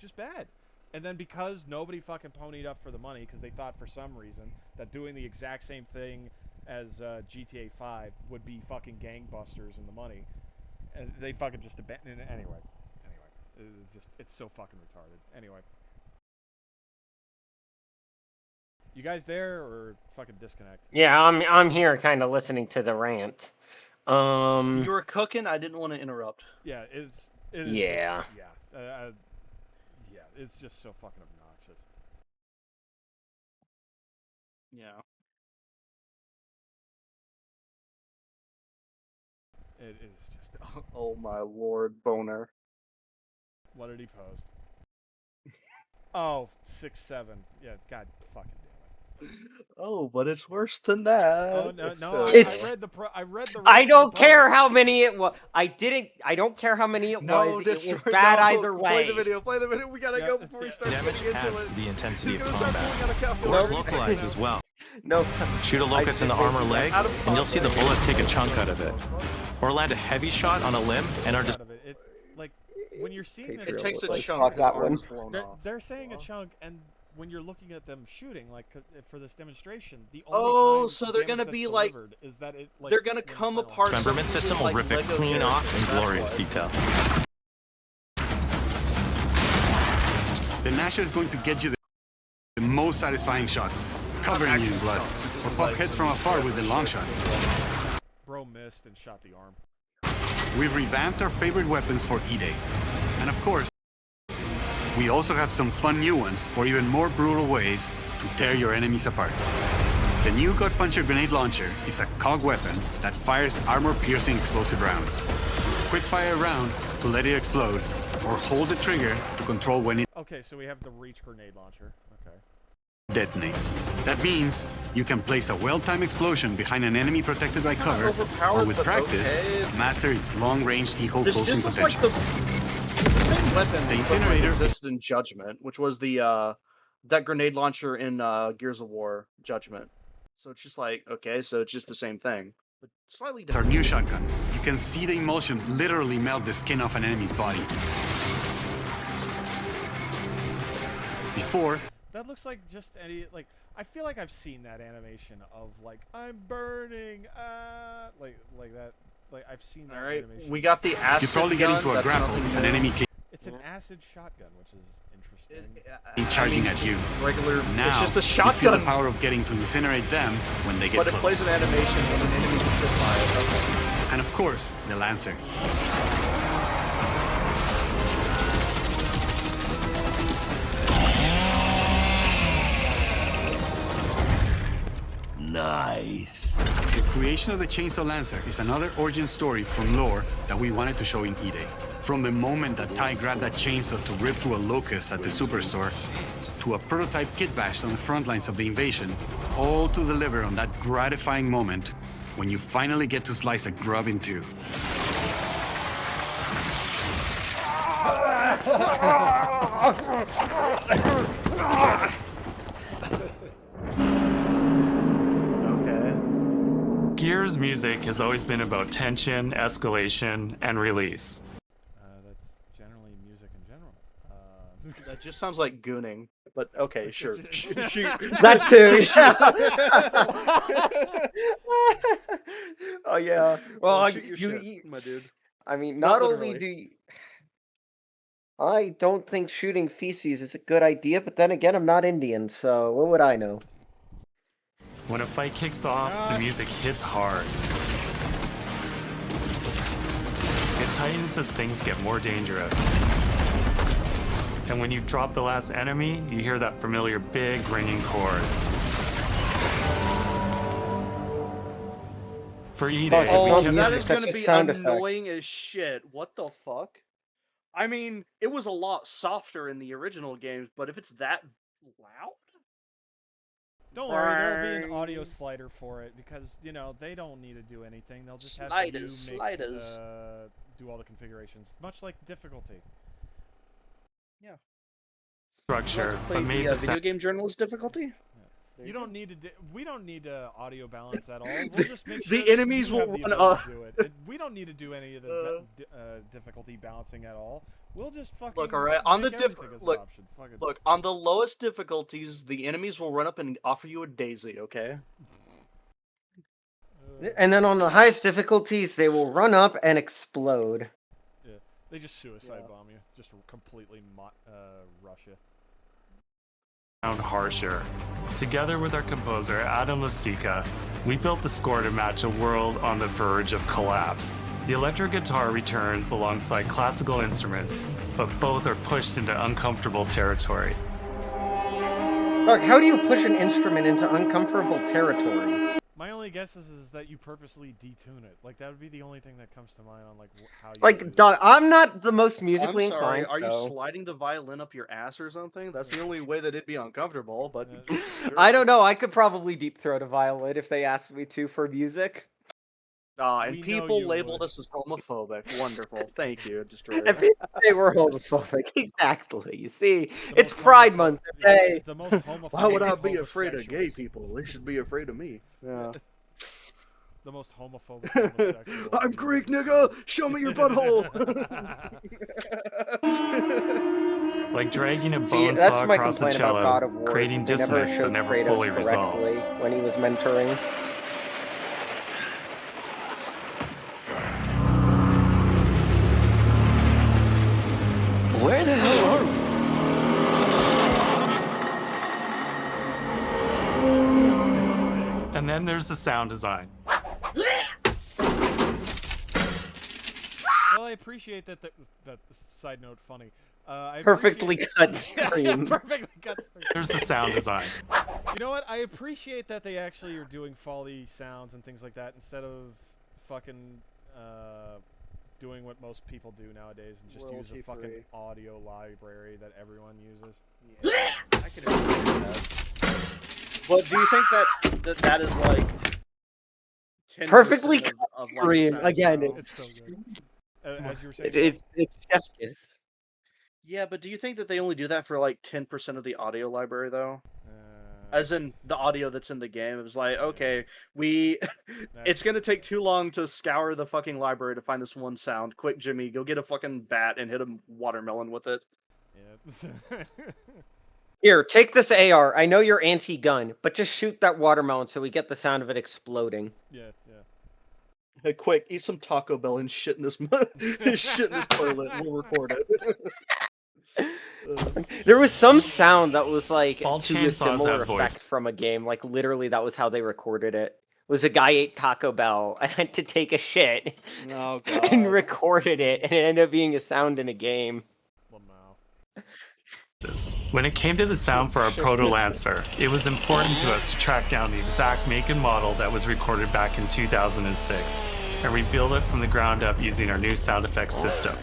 B: just bad. And then because nobody fucking ponied up for the money, because they thought for some reason that doing the exact same thing as GTA 5 would be fucking gangbusters in the money, and they fucking just abandoned it. Anyway, it's so fucking retarded. Anyway, you guys there or fucking disconnect?
D: Yeah, I'm here, kind of listening to the rant.
A: You were cooking. I didn't want to interrupt.
B: Yeah, it is
D: yeah.
B: Just, yeah, it's just so fucking obnoxious.
A: Yeah.
B: It is just.
A: Oh my lord, boner.
B: What did he post? Oh, 6-7. Yeah, god fucking damn it.
A: Oh, but it's worse than that.
B: Oh no!
D: It's.
B: I read the.
D: I don't care how many it was. I don't care how many it was. It was bad either way.
A: Play the video. Play the video. We gotta go before we start
T: Damage
A: getting into
T: adds
A: it.
T: to the intensity of combat.
A: No.
T: Or is localized as well.
D: No.
T: Shoot a locust in the armor leg, and you'll see the bullet take a chunk out of it. Or land a heavy shot on a limb, and are just.
B: Like when you're seeing this,
A: It takes a
D: Like,
A: chunk.
D: fuck that one.
B: They're saying a chunk, and when you're looking at them shooting, like for this demonstration, the only time
A: So they're gonna
B: damage
A: be
B: that's
A: like,
B: delivered is that it, like,
A: they're gonna come apart.
T: Dismemberment system will rip it clean off in glorious detail.
R: The Nasha is going to get you the most satisfying shots, covering you in blood, or pop hits from afar with the long shot.
B: Bro missed and shot the arm.
R: We've revamped our favorite weapons for E-Day. And of course, we also have some fun new ones for even more brutal ways to tear your enemies apart. The new Gut Puncher grenade launcher is a COG weapon that fires armor-piercing explosive rounds. Quick fire a round to let it explode, or hold the trigger to control when it
B: Okay, so we have the reach grenade launcher. Okay.
R: detonates. That means you can place a well-timed explosion behind an enemy protected by cover, or with practice, master its long-range eco
A: This
R: closing
A: just looks
R: potential.
A: like the same weapon
R: The
A: that
R: incinerator
A: existed in Judgment, which was the that grenade launcher in Gears of War Judgment. So it's just like, okay, so it's just the same thing, but slightly
R: It's our
A: different.
R: new shotgun. You can see the emulsion literally melt the skin off an enemy's body. Before,
B: That looks like just any, like, I feel like I've seen that animation of, like, I'm burning, like that, like, I've seen that
A: Alright,
B: animation.
A: we got the acid
R: you probably get
A: gun,
R: into a
A: that's
R: grapple
A: nothing
R: if an
A: new.
R: enemy came
B: It's an acid shotgun, which is interesting.
R: charging at you.
A: Regular,
R: Now,
A: it's just a
R: you feel
A: shotgun,
R: the power of getting to incinerate them when they get
A: but it
R: close.
A: plays an animation when an enemy gets hit by it. Okay.
R: And of course, the Lancer.
V: Nice.
R: The creation of the Chainsaw Lancer is another origin story from lore that we wanted to show in E-Day. From the moment that Ty grabbed that chainsaw to rip through a locust at the superstore, to a prototype kit bash on the front lines of the invasion, all to deliver on that gratifying moment when you finally get to slice a grub in two.
F: Gears music has always been about tension, escalation, and release.
B: That's generally music in general.
A: That just sounds like gooning, but okay, sure. Shoot.
D: That too. Oh yeah. Well,
A: Shoot your shit, my dude.
D: I mean,
A: Not
D: not only
A: literally.
D: do you, I don't think shooting feces is a good idea, but then again, I'm not Indian, so what would I know?
F: When a fight kicks off, the music hits hard. It tightens as things get more dangerous. And when you've dropped the last enemy, you hear that familiar big ringing chord. For E-Day,
D: Fuck,
F: we
D: oh,
F: kept
A: that
D: music,
A: is
D: such
A: going
D: a
A: to be
D: sound effect.
A: annoying as shit. What the fuck? I mean, it was a lot softer in the original games, but if it's that loud?
B: Don't worry, there'll be an audio slider for it because, you know, they don't need to do anything. They'll just have
A: Sliders.
B: do all the configurations, much like difficulty.
A: Yeah.
F: structure,
A: Play
F: but made
A: the
F: the
A: video game journalist difficulty?
B: You don't need to. We don't need to audio balance at all. We'll just make
A: The
B: sure that
A: enemies
B: you
A: will
B: have the
A: run
B: ability to do it. We don't need to do any of the difficulty balancing at all. We'll just fucking
A: Look, alright, on the
B: make everything as an option. Fuck it.
A: look, on the lowest difficulties, the enemies will run up and offer you a daisy, okay?
D: And then on the highest difficulties, they will run up and explode.
B: Yeah, they just suicide bomb you, just completely rush you.
F: Sound harsher. Together with our composer Adam Lastica, we built the score to match a world on the verge of collapse. The electric guitar returns alongside classical instruments, but both are pushed into uncomfortable territory.
D: Doc, how do you push an instrument into uncomfortable territory?
B: My only guess is that you purposely detune it. Like that would be the only thing that comes to mind on like how.
D: Like, Doc, I'm not the most musically
A: I'm sorry,
D: inclined.
A: are
D: so...
A: you sliding the violin up your ass or something? That's the only way that it'd be uncomfortable, but...
D: I don't know, I could probably deep throat a violin if they asked me to for music.
A: And people labeled us as homophobic. Wonderful. Thank you, Destroyer.
D: And people say we're homophobic. Exactly. You see, it's Pride Month today.
B: The most homophobic.
A: Why would I be afraid of gay people? They should be afraid of me. Yeah.
B: The most homophobic homosexual.
A: I'm Greek, nigga! Show me your butthole!
F: Like dragging a
D: See,
F: bone
D: that's
F: saw
D: my
F: across a
D: complaint about God of
F: cello,
D: War.
F: creating
D: They never
F: dissonance that
D: showed
F: never
D: Kratos
F: fully
D: correctly
F: resolves.
D: when he was mentoring.
H: Where the hell are we?
F: And then there's the sound design.
B: Well, I appreciate that. That side note, funny. I
D: Perfectly cut
B: Yeah,
D: scream.
B: perfectly cut scream.
F: There's the sound design.
B: You know what? I appreciate that they actually are doing Foley sounds and things like that instead of fucking doing what most people do nowadays and just use a fucking audio library that everyone uses.
A: Yeah, I can agree with that. But do you think that is like 10%
D: Perfectly cut
A: of like,
D: scream
A: sound
D: again.
A: style?
B: It's so good. As you were saying,
D: It's chef's kiss.
A: Yeah, but do you think that they only do that for like 10% of the audio library though? As in the audio that's in the game. It was like, okay, it's gonna take too long to scour the fucking library to find this one sound. Quick, Jimmy, go get a fucking bat and hit a watermelon with it.
B: Yeah.
D: Here, take this AR. I know you're anti-gun, but just shoot that watermelon so we get the sound of it exploding.
B: Yeah, yeah.
A: Hey, quick, eat some Taco Bell and shit in this shit in this toilet. We'll record it.
D: There was some sound that was like
F: All
D: to a
F: chainsaws
D: similar
F: have voice.
D: effect from a game. Like literally, that was how they recorded it. It was a guy ate Taco Bell and had to take a shit
A: Oh god.
D: and recorded it, and it ended up being a sound in a game.
F: When it came to the sound for our Proto Lancer, it was important to us to track down the exact make and model that was recorded back in 2006, and rebuild it from the ground up using our new sound effects system.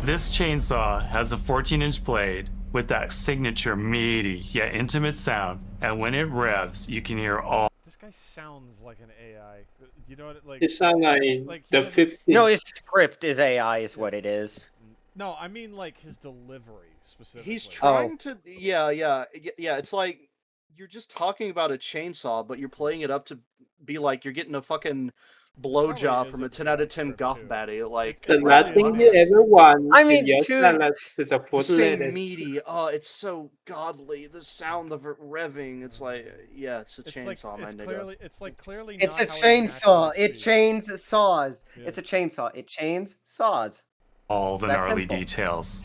F: This chainsaw has a 14-inch blade with that signature meaty yet intimate sound, and when it revs, you can hear all.
B: This guy sounds like an AI. You know what? Like
J: It sounds like the 50.
D: No, his script is AI, is what it is.
B: No, I mean like his delivery specifically.
A: He's trying to yeah. It's like you're just talking about a chainsaw, but you're playing it up to be like you're getting a fucking blowjob from a 10 out of 10 goth baddie. Like
J: The last thing you ever want.
D: I mean,
J: is
D: too-
J: just to support
A: say
J: letters.
A: meaty. Oh, it's so godly. The sound of it revving. It's like yeah, it's a chainsaw, my nigga.
B: It's like clearly.
D: It's
B: not
D: a
B: how it
D: chainsaw.
B: naturally
D: It
B: speaks.
D: chains saws.
B: Yeah.
D: It's a chainsaw. It chains saws.
F: all the
D: That's
F: gnarly
D: simple.
F: details.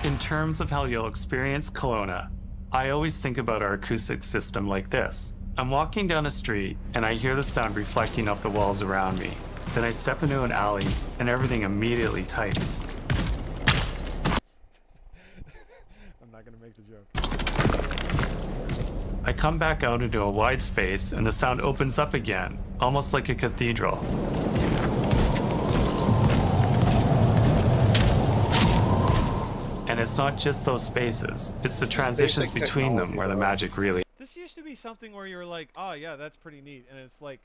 F: In terms of how you'll experience Kelowna, I always think about our acoustic system like this. I'm walking down a street and I hear the sound reflecting off the walls around me. Then I step into an alley and everything immediately tightens.
B: I'm not gonna make the joke.
F: I come back out into a wide space and the sound opens up again, almost like a cathedral. And it's not just those spaces, it's the transitions
A: basic
F: between them where the
A: technology,
F: magic really.
B: This used to be something where you were like, oh yeah, that's pretty neat, and it's like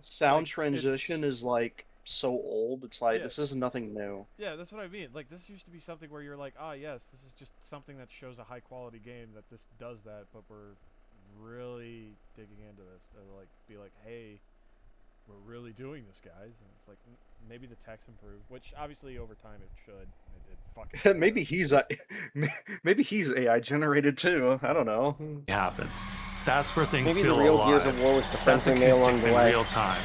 A: Sound
B: like,
A: transition is like so old. It's like
B: Yeah.
A: this is nothing new.
B: yeah, that's what I mean. Like this used to be something where you're like, ah yes, this is just something that shows a high quality game that this does that, but we're really digging into this. And like be like, hey, we're really doing this, guys. And it's like maybe the text improved, which obviously over time it should. It fucking
A: maybe he's maybe he's AI generated too. I don't know.
F: happens. That's where things
D: Maybe the
F: feel
D: real
F: alive.
D: Gears of War was
F: That's
D: defensing me along
F: acoustics
D: the
F: in
D: way.
F: real time.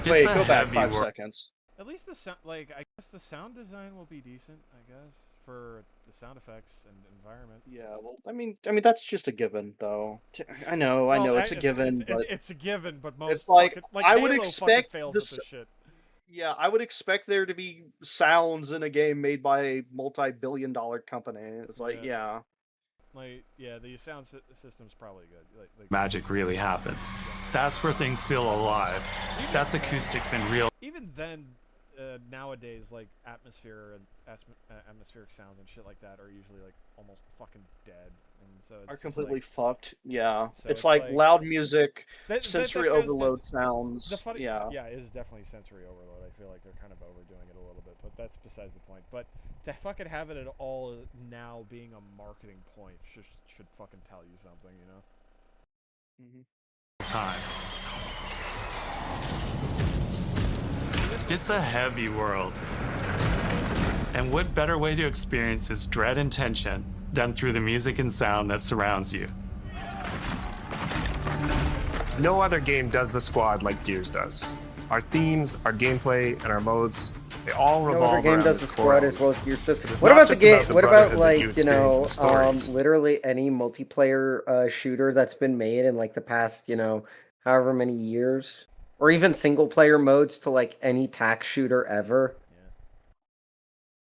A: Wait,
F: It's a
A: go back
F: heavy
A: 5
F: work.
A: seconds.
B: At least the sound, like I guess the sound design will be decent. I guess for the sound effects and environment.
A: Yeah, well, I mean that's just a given, though. I know,
B: Well,
A: it's a given, but
B: it's a given, but most
A: it's like,
B: fucking, like
A: I would
B: Halo fucking
A: expect
B: fails
A: this.
B: at this shit.
A: Yeah, I would expect there to be sounds in a game made by a multi-billion-dollar company. It's like, yeah.
B: Like yeah, the sound system's probably good. Like
F: Magic really happens. That's where things feel alive. That's acoustics in real.
B: even then, nowadays, like atmosphere and atmospheric sounds and shit like that are usually like almost fucking dead, and so it's
A: Are
B: just,
A: completely
B: like,
A: fucked. Yeah,
B: So
A: it's
B: it's
A: like
B: like-
A: loud music,
B: That-
A: sensory
B: that goes-
A: overload sounds.
B: The funny,
A: yeah.
B: it is definitely sensory overload. I feel like they're kind of overdoing it a little bit, but that's besides the point. But to fucking have it at all now being a marketing point should fucking tell you something, you know?
F: Time. It's a heavy world. And what better way to experience its dread and tension than through the music and sound that surrounds you?
K: No other game does the squad like Gears does. Our themes, our gameplay, and our modes, they all
D: No
K: revolve
D: other game
K: around
D: does the
K: this core
D: squad as well as Gears system.
K: It's
D: What
K: not
D: about the
K: just
D: game?
K: about the
D: What about
K: brotherhood that
D: like
K: you experience in the stories.
D: literally any multiplayer shooter that's been made in like the past however many years, or even single player modes to like any tax shooter ever?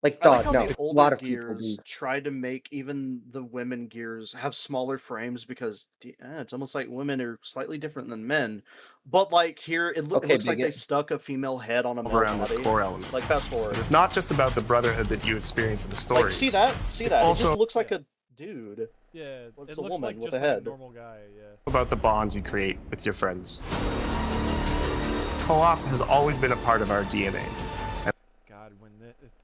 D: Like,
A: I like
D: dog,
A: how
D: no,
A: the
D: a
A: older
D: lot of people do.
A: Gears tried to make even the women Gears have smaller frames because it's almost like women are slightly different than men. But like here, it
D: Okay,
A: looks like they
D: bigot.
A: stuck a female head on a male
K: around this
A: body.
K: core element.
A: Like fast forward.
K: It's not just about the brotherhood that you experience in the stories.
A: Like see that? See
K: It's
A: that?
K: also
A: It just looks like a dude.
B: Yeah,
A: Looks
B: it
A: a
B: looks
A: woman
B: like
A: with
B: just
A: a
B: like
A: head.
B: a normal guy. Yeah.
K: about the bonds you create with your friends. Co-op has always been a part of our DNA.
B: God, when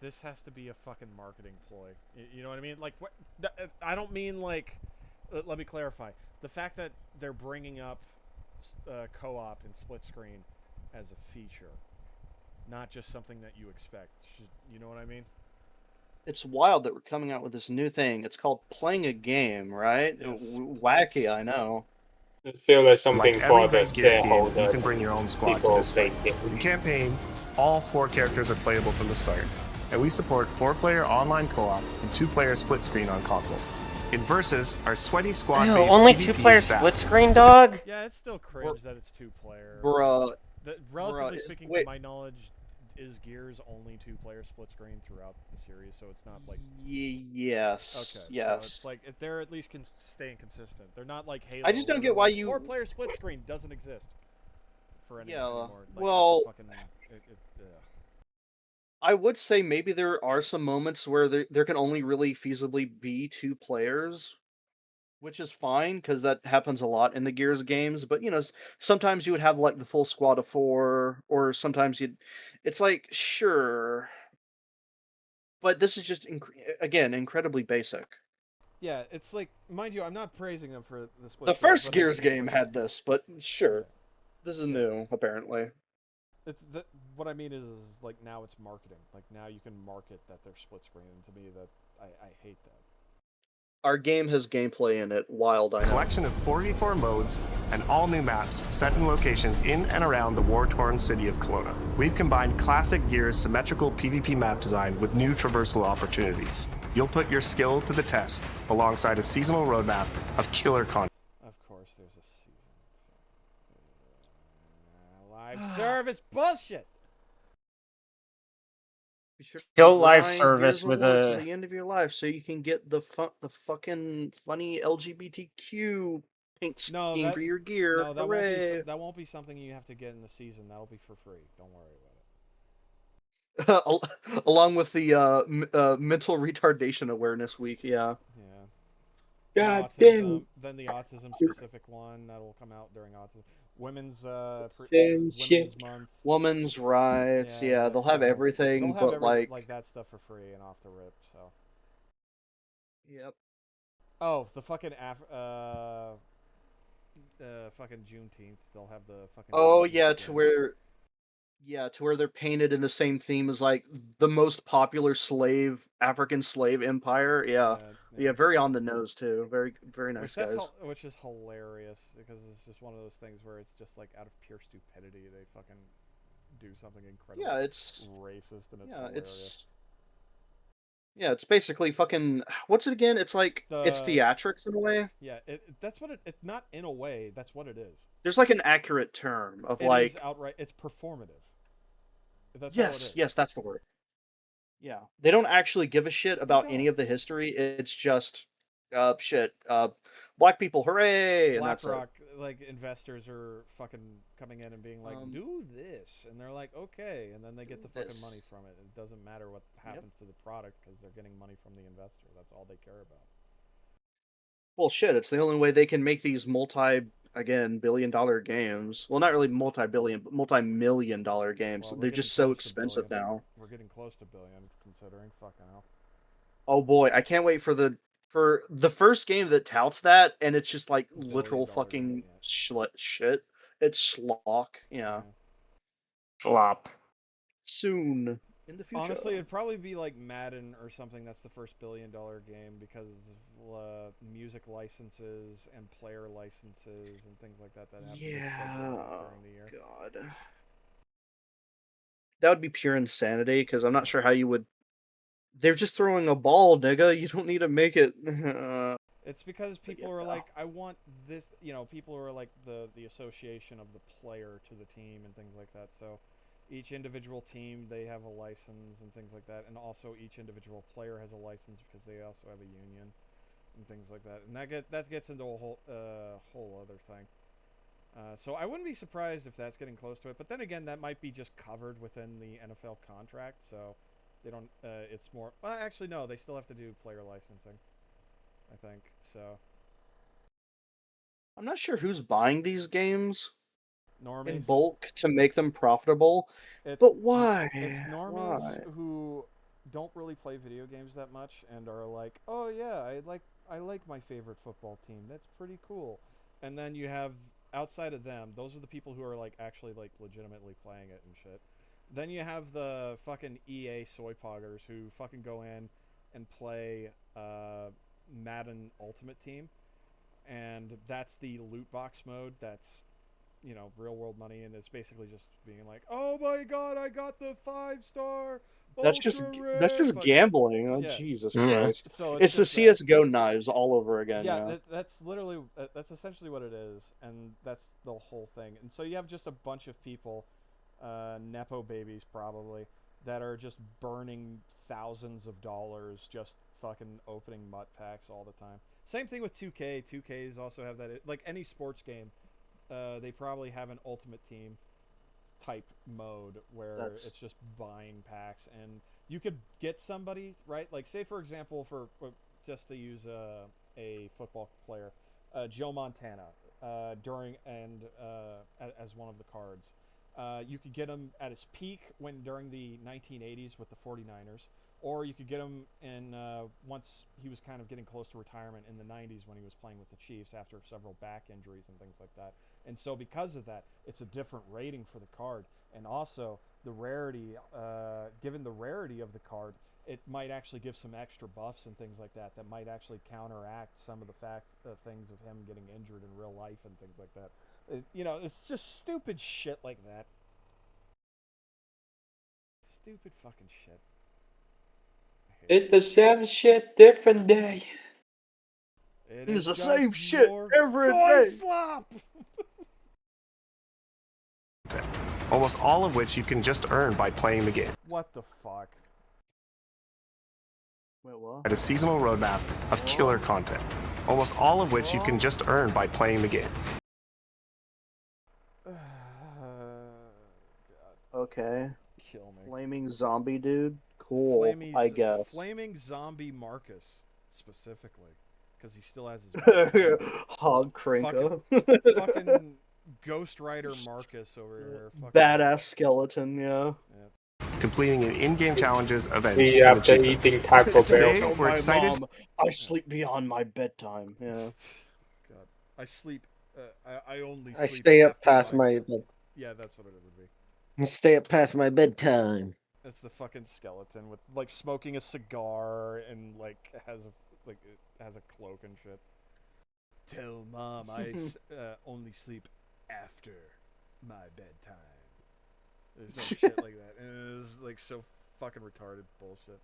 B: this has to be a fucking marketing ploy. You know what I mean? Like, what? I don't mean like. Let me clarify. The fact that they're bringing up co-op and split screen as a feature, not just something that you expect. You know what I mean?
A: It's wild that we're coming out with this new thing. It's called playing a game, right?
B: Yes.
A: Wacky, I know.
J: I feel like something
K: Like
J: for
K: every
J: the
K: great Gears game,
J: shareholder.
K: you can bring your own squad to
J: people
K: this fight.
J: think
K: In campaign, all 4 characters are playable from the start, and we support 4-player online co-op and 2-player split screen on console. In Versus, our sweaty squad
D: Ew,
K: based
D: only
K: PvP
D: 2-player
K: is back.
D: split screen, dog?
B: Yeah, it's still cringe that it's 2-player.
A: Bruh.
B: Relatively
A: Bruh,
B: speaking,
A: wait.
B: to my knowledge, is Gears only 2-player split screen throughout the series, so it's not like.
A: Yes.
B: Okay.
A: Yes.
B: So it's like if they're at least staying consistent. They're not like Halo.
A: I just don't
B: where
A: get why
B: like,
A: you-
B: 4-player split screen doesn't exist for anyone
A: Yeah,
B: anymore. Like,
A: well,
B: fucking, ugh.
A: I would say maybe there are some moments where there can only really feasibly be 2 players, which is fine because that happens a lot in the Gears games. But sometimes you would have like the full squad of 4, or sometimes you'd. It's like sure, but this is just again incredibly basic.
B: Yeah, it's like, mind you, I'm not praising them for the split.
A: The
B: screen,
A: first
B: but
A: Gears
B: it's
A: game
B: like-
A: had this, but sure, this is new apparently.
B: What I mean is like now it's marketing. Like now you can market that they're split screen, and to me that I hate that.
A: Our game has gameplay in it. Wild, I know.
K: Collection of 44 modes and all new maps set in locations in and around the war-torn city of Kelowna. We've combined classic Gears symmetrical PvP map design with new traversal opportunities. You'll put your skill to the test alongside a seasonal roadmap of killer content.
B: Of course, there's a season. Live service bullshit.
A: You should
G: Kill live
A: grind
G: service
A: Gears of
G: with
A: War to
G: a.
A: the end of your life so you can get the fucking funny LGBTQ paint
B: No,
A: scheme
B: that
A: for your gear.
B: no, that
A: Hooray!
B: won't be something you have to get in the season. That'll be for free. Don't worry about it.
A: Along with the mental retardation awareness week, yeah.
B: Yeah.
A: God damn.
B: Then the autism specific one that'll come out during autism. Women's month.
A: Women's rights, yeah, they'll have everything,
B: They'll have
A: but like,
B: that stuff for free and off the rip. So.
A: Yep.
B: Oh, the fucking fucking Juneteenth. They'll have the fucking.
A: oh
B: Juneteenth
A: yeah,
B: skin.
A: to where they're painted in the same theme as like the most popular African slave empire. Yeah, very on the nose too. Very nice guys.
B: Which is hilarious because it's just one of those things where it's just like out of pure stupidity they fucking do something incredibly
A: it's
B: racist and it's hilarious.
A: It's basically fucking, what's it again? It's like it's theatrics in a way.
B: Yeah, that's what it's not in a way. That's what it is.
A: There's like an accurate term of
B: It
A: like
B: is outright. It's performative. That's
A: yes, that's the word. Yeah, they don't actually give a shit about any of the history. It's just black people, hooray! And that's it.
B: BlackRock, like investors are fucking coming in and being like, do this, and they're like, okay, and then they get the fucking money from it. It doesn't matter what happens to the product because they're getting money from the investor. That's all they care about.
A: Well, shit, it's the only way they can make these billion-dollar games. Well, not really multi-billion, but multi-million-dollar games.
B: Well,
A: They're just so expensive now.
B: We're getting close to billion, considering. Fucking hell.
A: Oh boy, I can't wait for the first game that touts that, and it's just like literal fucking shit. It's schlock, yeah.
G: Slop.
A: Soon. In the future.
B: Honestly, it'd probably be like Madden or something that's the first billion-dollar game because of music licenses and player licenses and things like that have to get during the year.
A: God. That would be pure insanity because I'm not sure how you would. They're just throwing a ball, nigga. You don't need to make it.
B: It's because people are like, I want this. People are like the association of the player to the team and things like that. So. Each individual team, they have a license and things like that, and also each individual player has a license because they also have a union and things like that, and that gets into a whole other thing. So I wouldn't be surprised if that's getting close to it, but then again, that might be just covered within the NFL contract, so they don't. It's more. Well, actually, no, they still have to do player licensing, I think. So
A: I'm not sure who's buying these games.
B: Normies.
A: In bulk to make them profitable, but why?
B: It's normies who don't really play video games that much and are like, oh yeah, I like my favorite football team. That's pretty cool. And then you have outside of them, those are the people who are like actually like legitimately playing it and shit. Then you have the fucking EA soy poggers who fucking go in and play Madden Ultimate Team, and that's the loot box mode. That's real world money, and it's basically just being like, oh my god, I got the 5-star.
A: That's just gambling. Oh, yeah. Jesus Christ!
B: So
A: it's the CS:GO knives all over again.
B: Yeah, that's literally that's essentially what it is, and that's the whole thing. And so you have just a bunch of people, nepo babies probably, that are just burning thousands of dollars just fucking opening MUT packs all the time. Same thing with 2K. 2Ks also have that. Like any sports game. They probably have an Ultimate Team type mode where it's just buying packs, and you could get somebody, right? Like, say for example, for just to use a football player, Joe Montana, as one of the cards. You could get him at his peak during the 1980s with the 49ers, or you could get him in once he was kind of getting close to retirement in the 90s when he was playing with the Chiefs after several back injuries and things like that. And so because of that, it's a different rating for the card. And also the rarity, given the rarity of the card, it might actually give some extra buffs and things like that might actually counteract some of the things of him getting injured in real life and things like that. It's just stupid shit like that. Stupid fucking shit.
I: It's the same shit, different day.
A: It's the same shit every day.
B: Slop!
K: Almost all of which you can just earn by playing the game.
B: What the fuck?
A: Wait, what?
K: At a seasonal roadmap of killer content, almost all of which you can just earn by playing the game.
A: Okay.
B: Kill me.
A: Flaming zombie dude? Cool, I guess.
B: Flaming zombie Marcus, specifically. Because he still has his...
A: Hog Krinka.
B: Fucking Ghost Rider Marcus over here.
A: Badass skeleton, yeah.
K: Completing an in-game challenges, events,
G: Yeah,
K: and
G: after
K: achievements.
G: eating Taco Bell.
K: Today, we're excited.
A: Mom, I sleep beyond my bedtime. Yeah.
B: God. I sleep... I only sleep
D: I stay up
B: after
D: past
B: my...
D: my bed.
B: Yeah, that's what it would be.
D: I stay up past my bedtime.
B: It's the fucking skeleton with, like, smoking a cigar and, like, has a cloak and shit. Tell Mom I only sleep after my bedtime. There's no shit like that. And it was, like, so fucking retarded bullshit.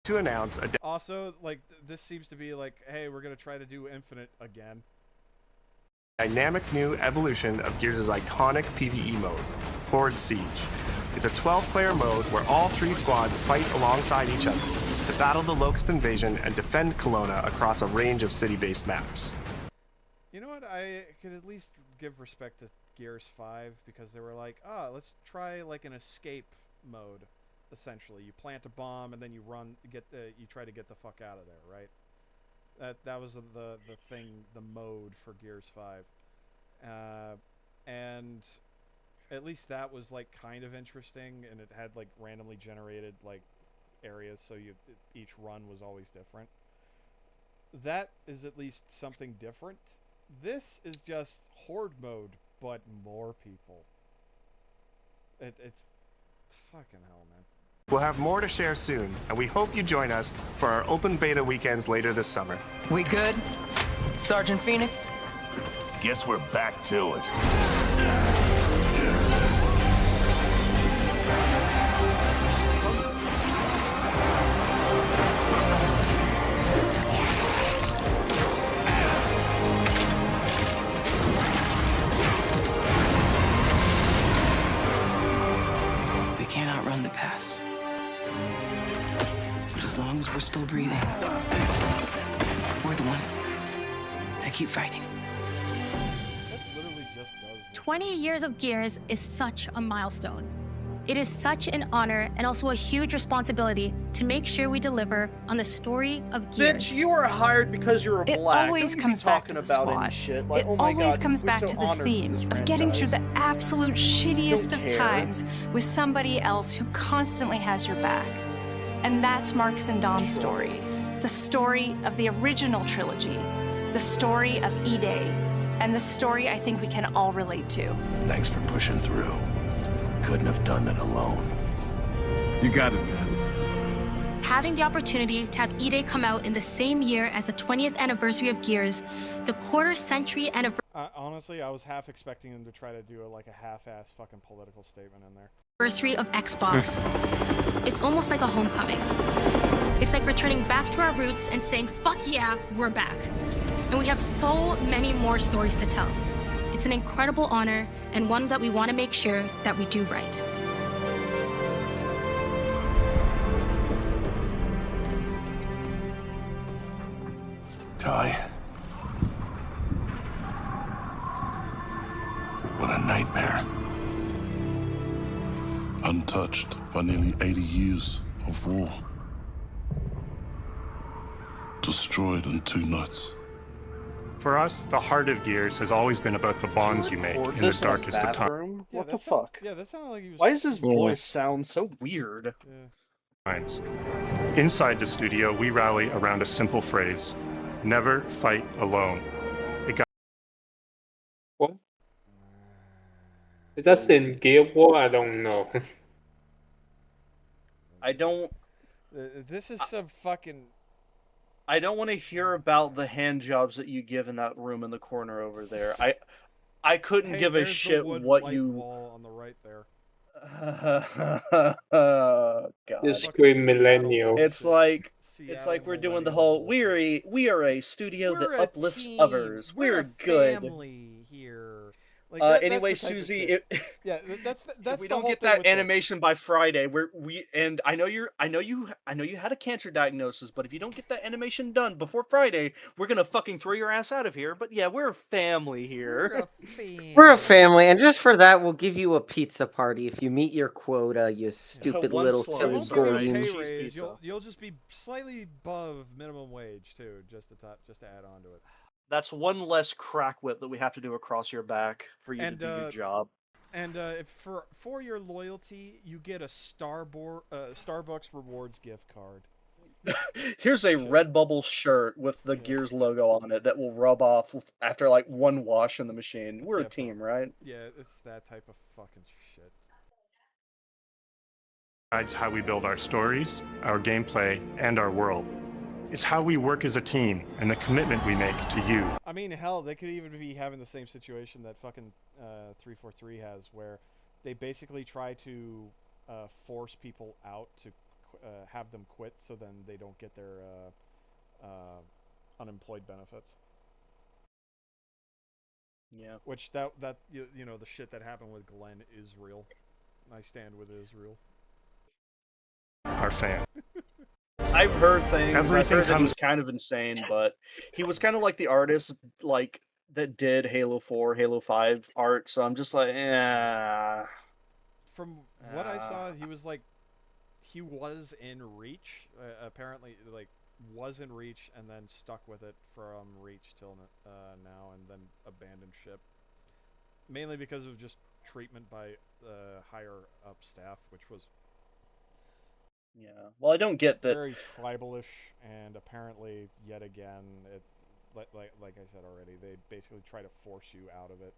K: To announce a
B: Also, like, this seems to be like, hey, we're gonna try to do Infinite again.
K: dynamic new evolution of Gears' iconic PvE mode, Horde Siege. It's a 12-player mode where all 3 squads fight alongside each other to battle the Locust Invasion and defend Kelowna across a range of city-based maps.
B: You know what? I could at least give respect to Gears 5 because they were like, let's try like an escape mode. Essentially, you plant a bomb and then you run, you try to get the fuck out of there, right? That was the thing, the mode for Gears 5, and at least that was like kind of interesting, and it had like randomly generated like areas, so each run was always different. That is at least something different. This is just Horde mode, but more people. It's fucking hell, man.
K: We'll have more to share soon, and we hope you join us for our open beta weekends later this summer.
H: We good? Sergeant Phoenix?
V: Guess we're back to it.
H: We can't outrun the past. But as long as we're still breathing, we're the ones that keep fighting.
U: 20 years of Gears is such a milestone. It is such an honor and also a huge responsibility to make sure we deliver on the story of Gears.
A: Bitch, you were hired because you were
M: It
A: black.
M: always
A: Don't you
M: comes
A: be
M: back to
A: talking
M: the
A: about
M: squad.
A: any shit. Like,
M: It
A: oh my
M: always
A: God,
M: comes
A: we're
M: back
A: so
M: to this
A: honored
M: theme
A: for
M: of getting through the
A: franchise.
M: absolute shittiest
A: Don't
M: of
A: care.
M: times with somebody else who constantly has your back. And that's Marcus and Dom's story. The story of the original trilogy. The story of E-Day. And the story I think we can all relate to.
V: Thanks for pushing through. Couldn't have done it alone.
N: You got it, man.
U: Having the opportunity to have E-Day come out in the same year as the 20th anniversary of Gears, the quarter-century anniversary
B: Honestly, I was half expecting them to try to do like a half-ass fucking political statement in there.
U: of Xbox. It's almost like a homecoming. It's like returning back to our roots and saying, fuck yeah, we're back. And we have so many more stories to tell. It's an incredible honor and one that we want to make sure that we do right.
V: Ty. What a nightmare.
C: Untouched by nearly 80 years of war. Destroyed in 2 nights.
E: For us, the heart of Gears has always been about the bonds you make in the darkest of times.
A: Bathroom? What the fuck?
B: Yeah, that sounded like he was...
A: Why does his voice sound so weird?
E: Inside the studio, we rally around a simple phrase: never fight alone.
G: What? Is that in Gear War? I don't know.
A: I don't...
B: This is some fucking...
A: I don't want to hear about the hand jobs that you give in that room in the corner over there. I couldn't give a
B: there's the
A: shit
B: wood
A: what
B: light
A: you...
B: wall on the right there.
A: God.
G: You scream millennial.
A: It's like we're doing the whole we are a studio that uplifts others. We're good.
B: Family here. Like that's
A: anyway,
B: the type of
A: Susie,
B: shit.
A: if,
B: Yeah, that's
A: if we
B: the
A: don't
B: whole
A: get
B: thing
A: that
B: with the-
A: animation by Friday, and I know you had a cancer diagnosis, but if you don't get that animation done before Friday, we're gonna fucking throw your ass out of here. But yeah, we're a family here.
D: We're a family, and just for that, we'll give you a pizza party if you meet your quota, you stupid
A: One
D: little
A: slice,
B: We
D: silly
B: won't give you a
A: alright?
B: pay
D: goons.
A: Cheese
B: raise.
A: pizza.
B: You'll just be slightly above minimum wage too, just to add on to it.
A: That's one less crack whip that we have to do across your back for you
B: And,
A: to do your job.
B: And if for your loyalty, you get a Starbucks rewards gift card.
A: Here's a Redbubble shirt with the Gears logo on it that will rub off after like one wash in the machine. We're a team, right?
B: Yeah, it's that type of fucking shit.
E: It's how we build our stories, our gameplay, and our world. It's how we work as a team and the commitment we make to you.
B: I mean, hell, they could even be having the same situation that fucking 343 has, where they basically try to force people out to have them quit, so then they don't get their unemployed benefits.
A: Yeah.
B: Which that you know, the shit that happened with Glenn is real. I stand with Israel.
E: Our fan.
A: I've heard things. I've
E: Everything
A: heard that he was
E: comes-
A: kind of insane, but he was kind of like the artist like that did Halo 4, Halo 5 art. So I'm just like, yeah.
B: From what I saw, he was in Reach. Apparently, like was in Reach and then stuck with it from Reach till now, and then abandoned ship. Mainly because of just treatment by higher up staff, which was
A: Well, I don't get that.
B: very tribalish, and apparently, yet again, it's like I said already, they basically try to force you out of it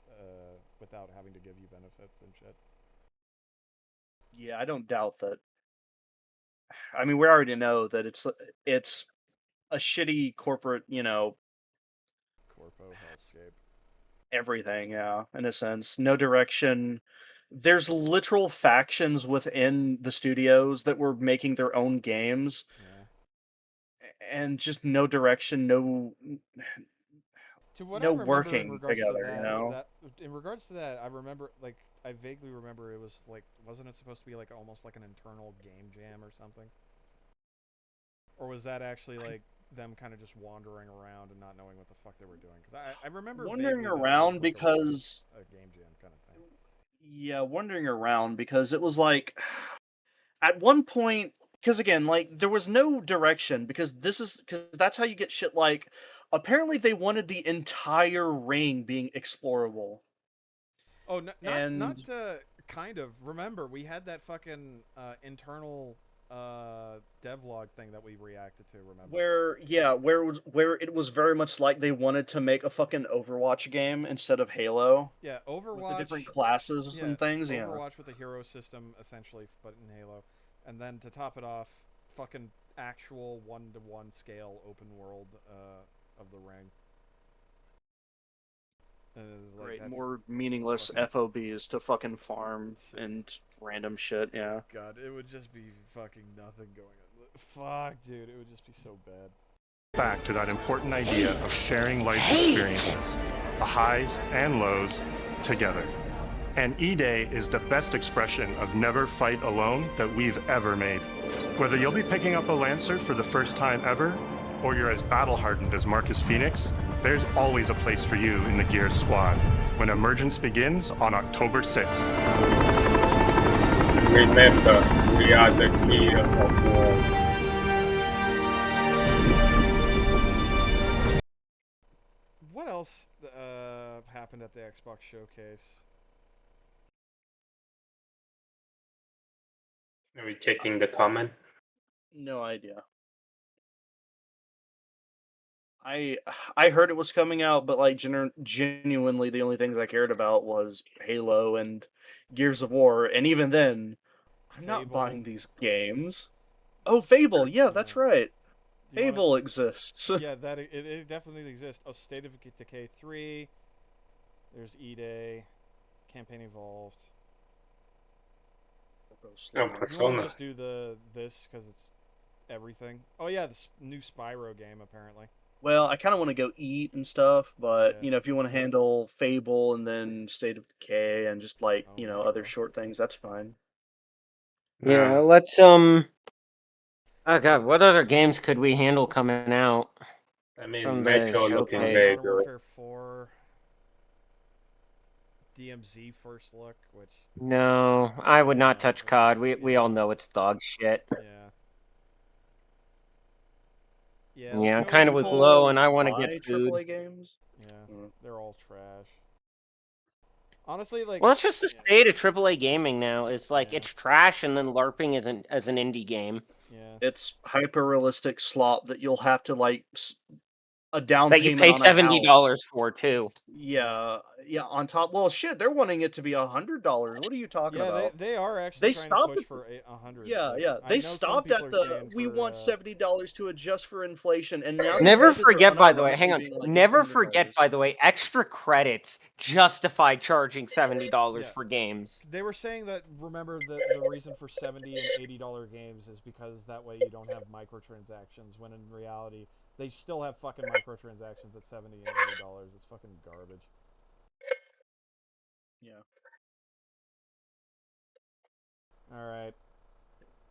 B: without having to give you benefits and shit.
A: Yeah, I don't doubt that. I mean, we already know that it's a shitty corporate,
B: Corpo hellscape.
A: everything, yeah, in a sense. No direction. There's literal factions within the studios that were making their own games. And just no direction, no
B: To what I
A: no
B: remember in
A: working
B: regards to
A: together,
B: that, in regards to that, I remember, like, I vaguely remember it was like, wasn't it supposed to be like almost like an internal game jam or something? Or was that actually like them kind of just wandering around and not knowing what the fuck they were doing? Because I remember
A: wandering
B: vaguely that it was
A: around
B: like
A: because
B: a game jam kind of thing.
A: yeah, wandering around because it was like at one point because again, like there was no direction because that's how you get shit like apparently they wanted the entire ring being explorable.
B: Oh, not kind of. Remember, we had that fucking internal devlog thing that we reacted to. Remember?
A: Where it was very much like they wanted to make a fucking Overwatch game instead of Halo.
B: Yeah, Overwatch
A: with the different classes and things.
B: Overwatch with the hero system essentially, but in Halo, and then to top it off, fucking actual 1-to-1 scale open world of the ring.
A: Great, more meaningless FOBs to fucking farm and random shit. Yeah.
B: God, it would just be fucking nothing going on. Fuck, dude, it would just be so bad.
E: Back to that important idea of sharing life's experiences, the highs and lows, together. And E-Day is the best expression of never fight alone that we've ever made. Whether you'll be picking up a Lancer for the first time ever, or you're as battle-hardened as Marcus Phoenix, there's always a place for you in the Gears squad when Emergence begins on October 6th.
G: Remember, we are the gear of war.
B: What else happened at the Xbox showcase?
J: Are we checking the comment?
A: No idea. I heard it was coming out, but like genuinely, the only things I cared about was Halo and Gears of War, and even then, I'm not buying these games. Oh, Fable, yeah, that's right. Fable exists.
B: Yeah, that it definitely exists. Oh, State of Decay 3. There's E-Day, Campaign Evolved.
J: Oh,
B: You
J: Persona.
B: want to just do this because it's everything. Oh yeah, the new Spyro game apparently.
A: Well, I kind of want to go eat and stuff, but
B: Yeah.
A: you know, if you want to handle Fable and then State of Decay and just like other short things, that's fine.
D: Yeah, let's Oh god, what other games could we handle coming out?
J: I mean,
D: from the
J: Metro looking
D: showcase?
J: very
B: Modern
J: good.
B: Warfare 4, DMZ first look, which
D: No, I would not touch COD. We all know it's dog shit.
B: yeah,
D: Yeah, kind of with low, and I want to get food.
A: AAA games.
B: Yeah, they're all trash. Honestly, like,
D: Well, it's just the state of AAA gaming now. It's like it's trash, and then LARPing isn't as an indie game.
B: Yeah.
A: It's hyper realistic slop that you'll have to like a down
D: That you
A: payment
D: pay
A: on a house.
D: $70 for too.
A: Yeah, on top. Well, shit, they're wanting it to be $100. What are you talking
B: yeah,
A: about?
B: they are actually
A: They
B: trying
A: stopped
B: to push
A: at
B: for 100.
A: Yeah,
B: like,
A: yeah.
B: I
A: They
B: know some
A: stopped
B: people
A: at
B: are
A: the
B: saying
A: we
B: for,
A: want $70 to adjust for inflation, and now these
D: Never
A: developers are
D: forget, by the way,
A: unironically
D: hang on.
A: being like,
D: Never
A: it's $100.
D: forget, by the way, extra credits justify charging $70 for games.
B: They were saying that, remember, the reason for $70 and $80 games is because that way you don't have microtransactions, when in reality, they still have fucking microtransactions at $70 and $80. It's fucking garbage.
A: Yeah.
B: Alright.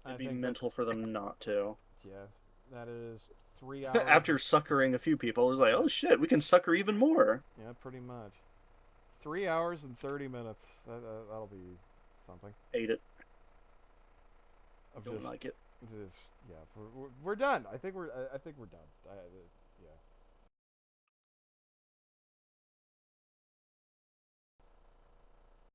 A: It'd be mental for them not to.
B: Yeah, that is 3 hours.
A: After suckering a few people, it was like, oh shit, we can sucker even more.
B: Yeah, pretty much. 3 hours and 30 minutes. That'll be something.
A: Ate it.
B: Of
A: Don't like it.
B: Yeah, we're done. I think we're done.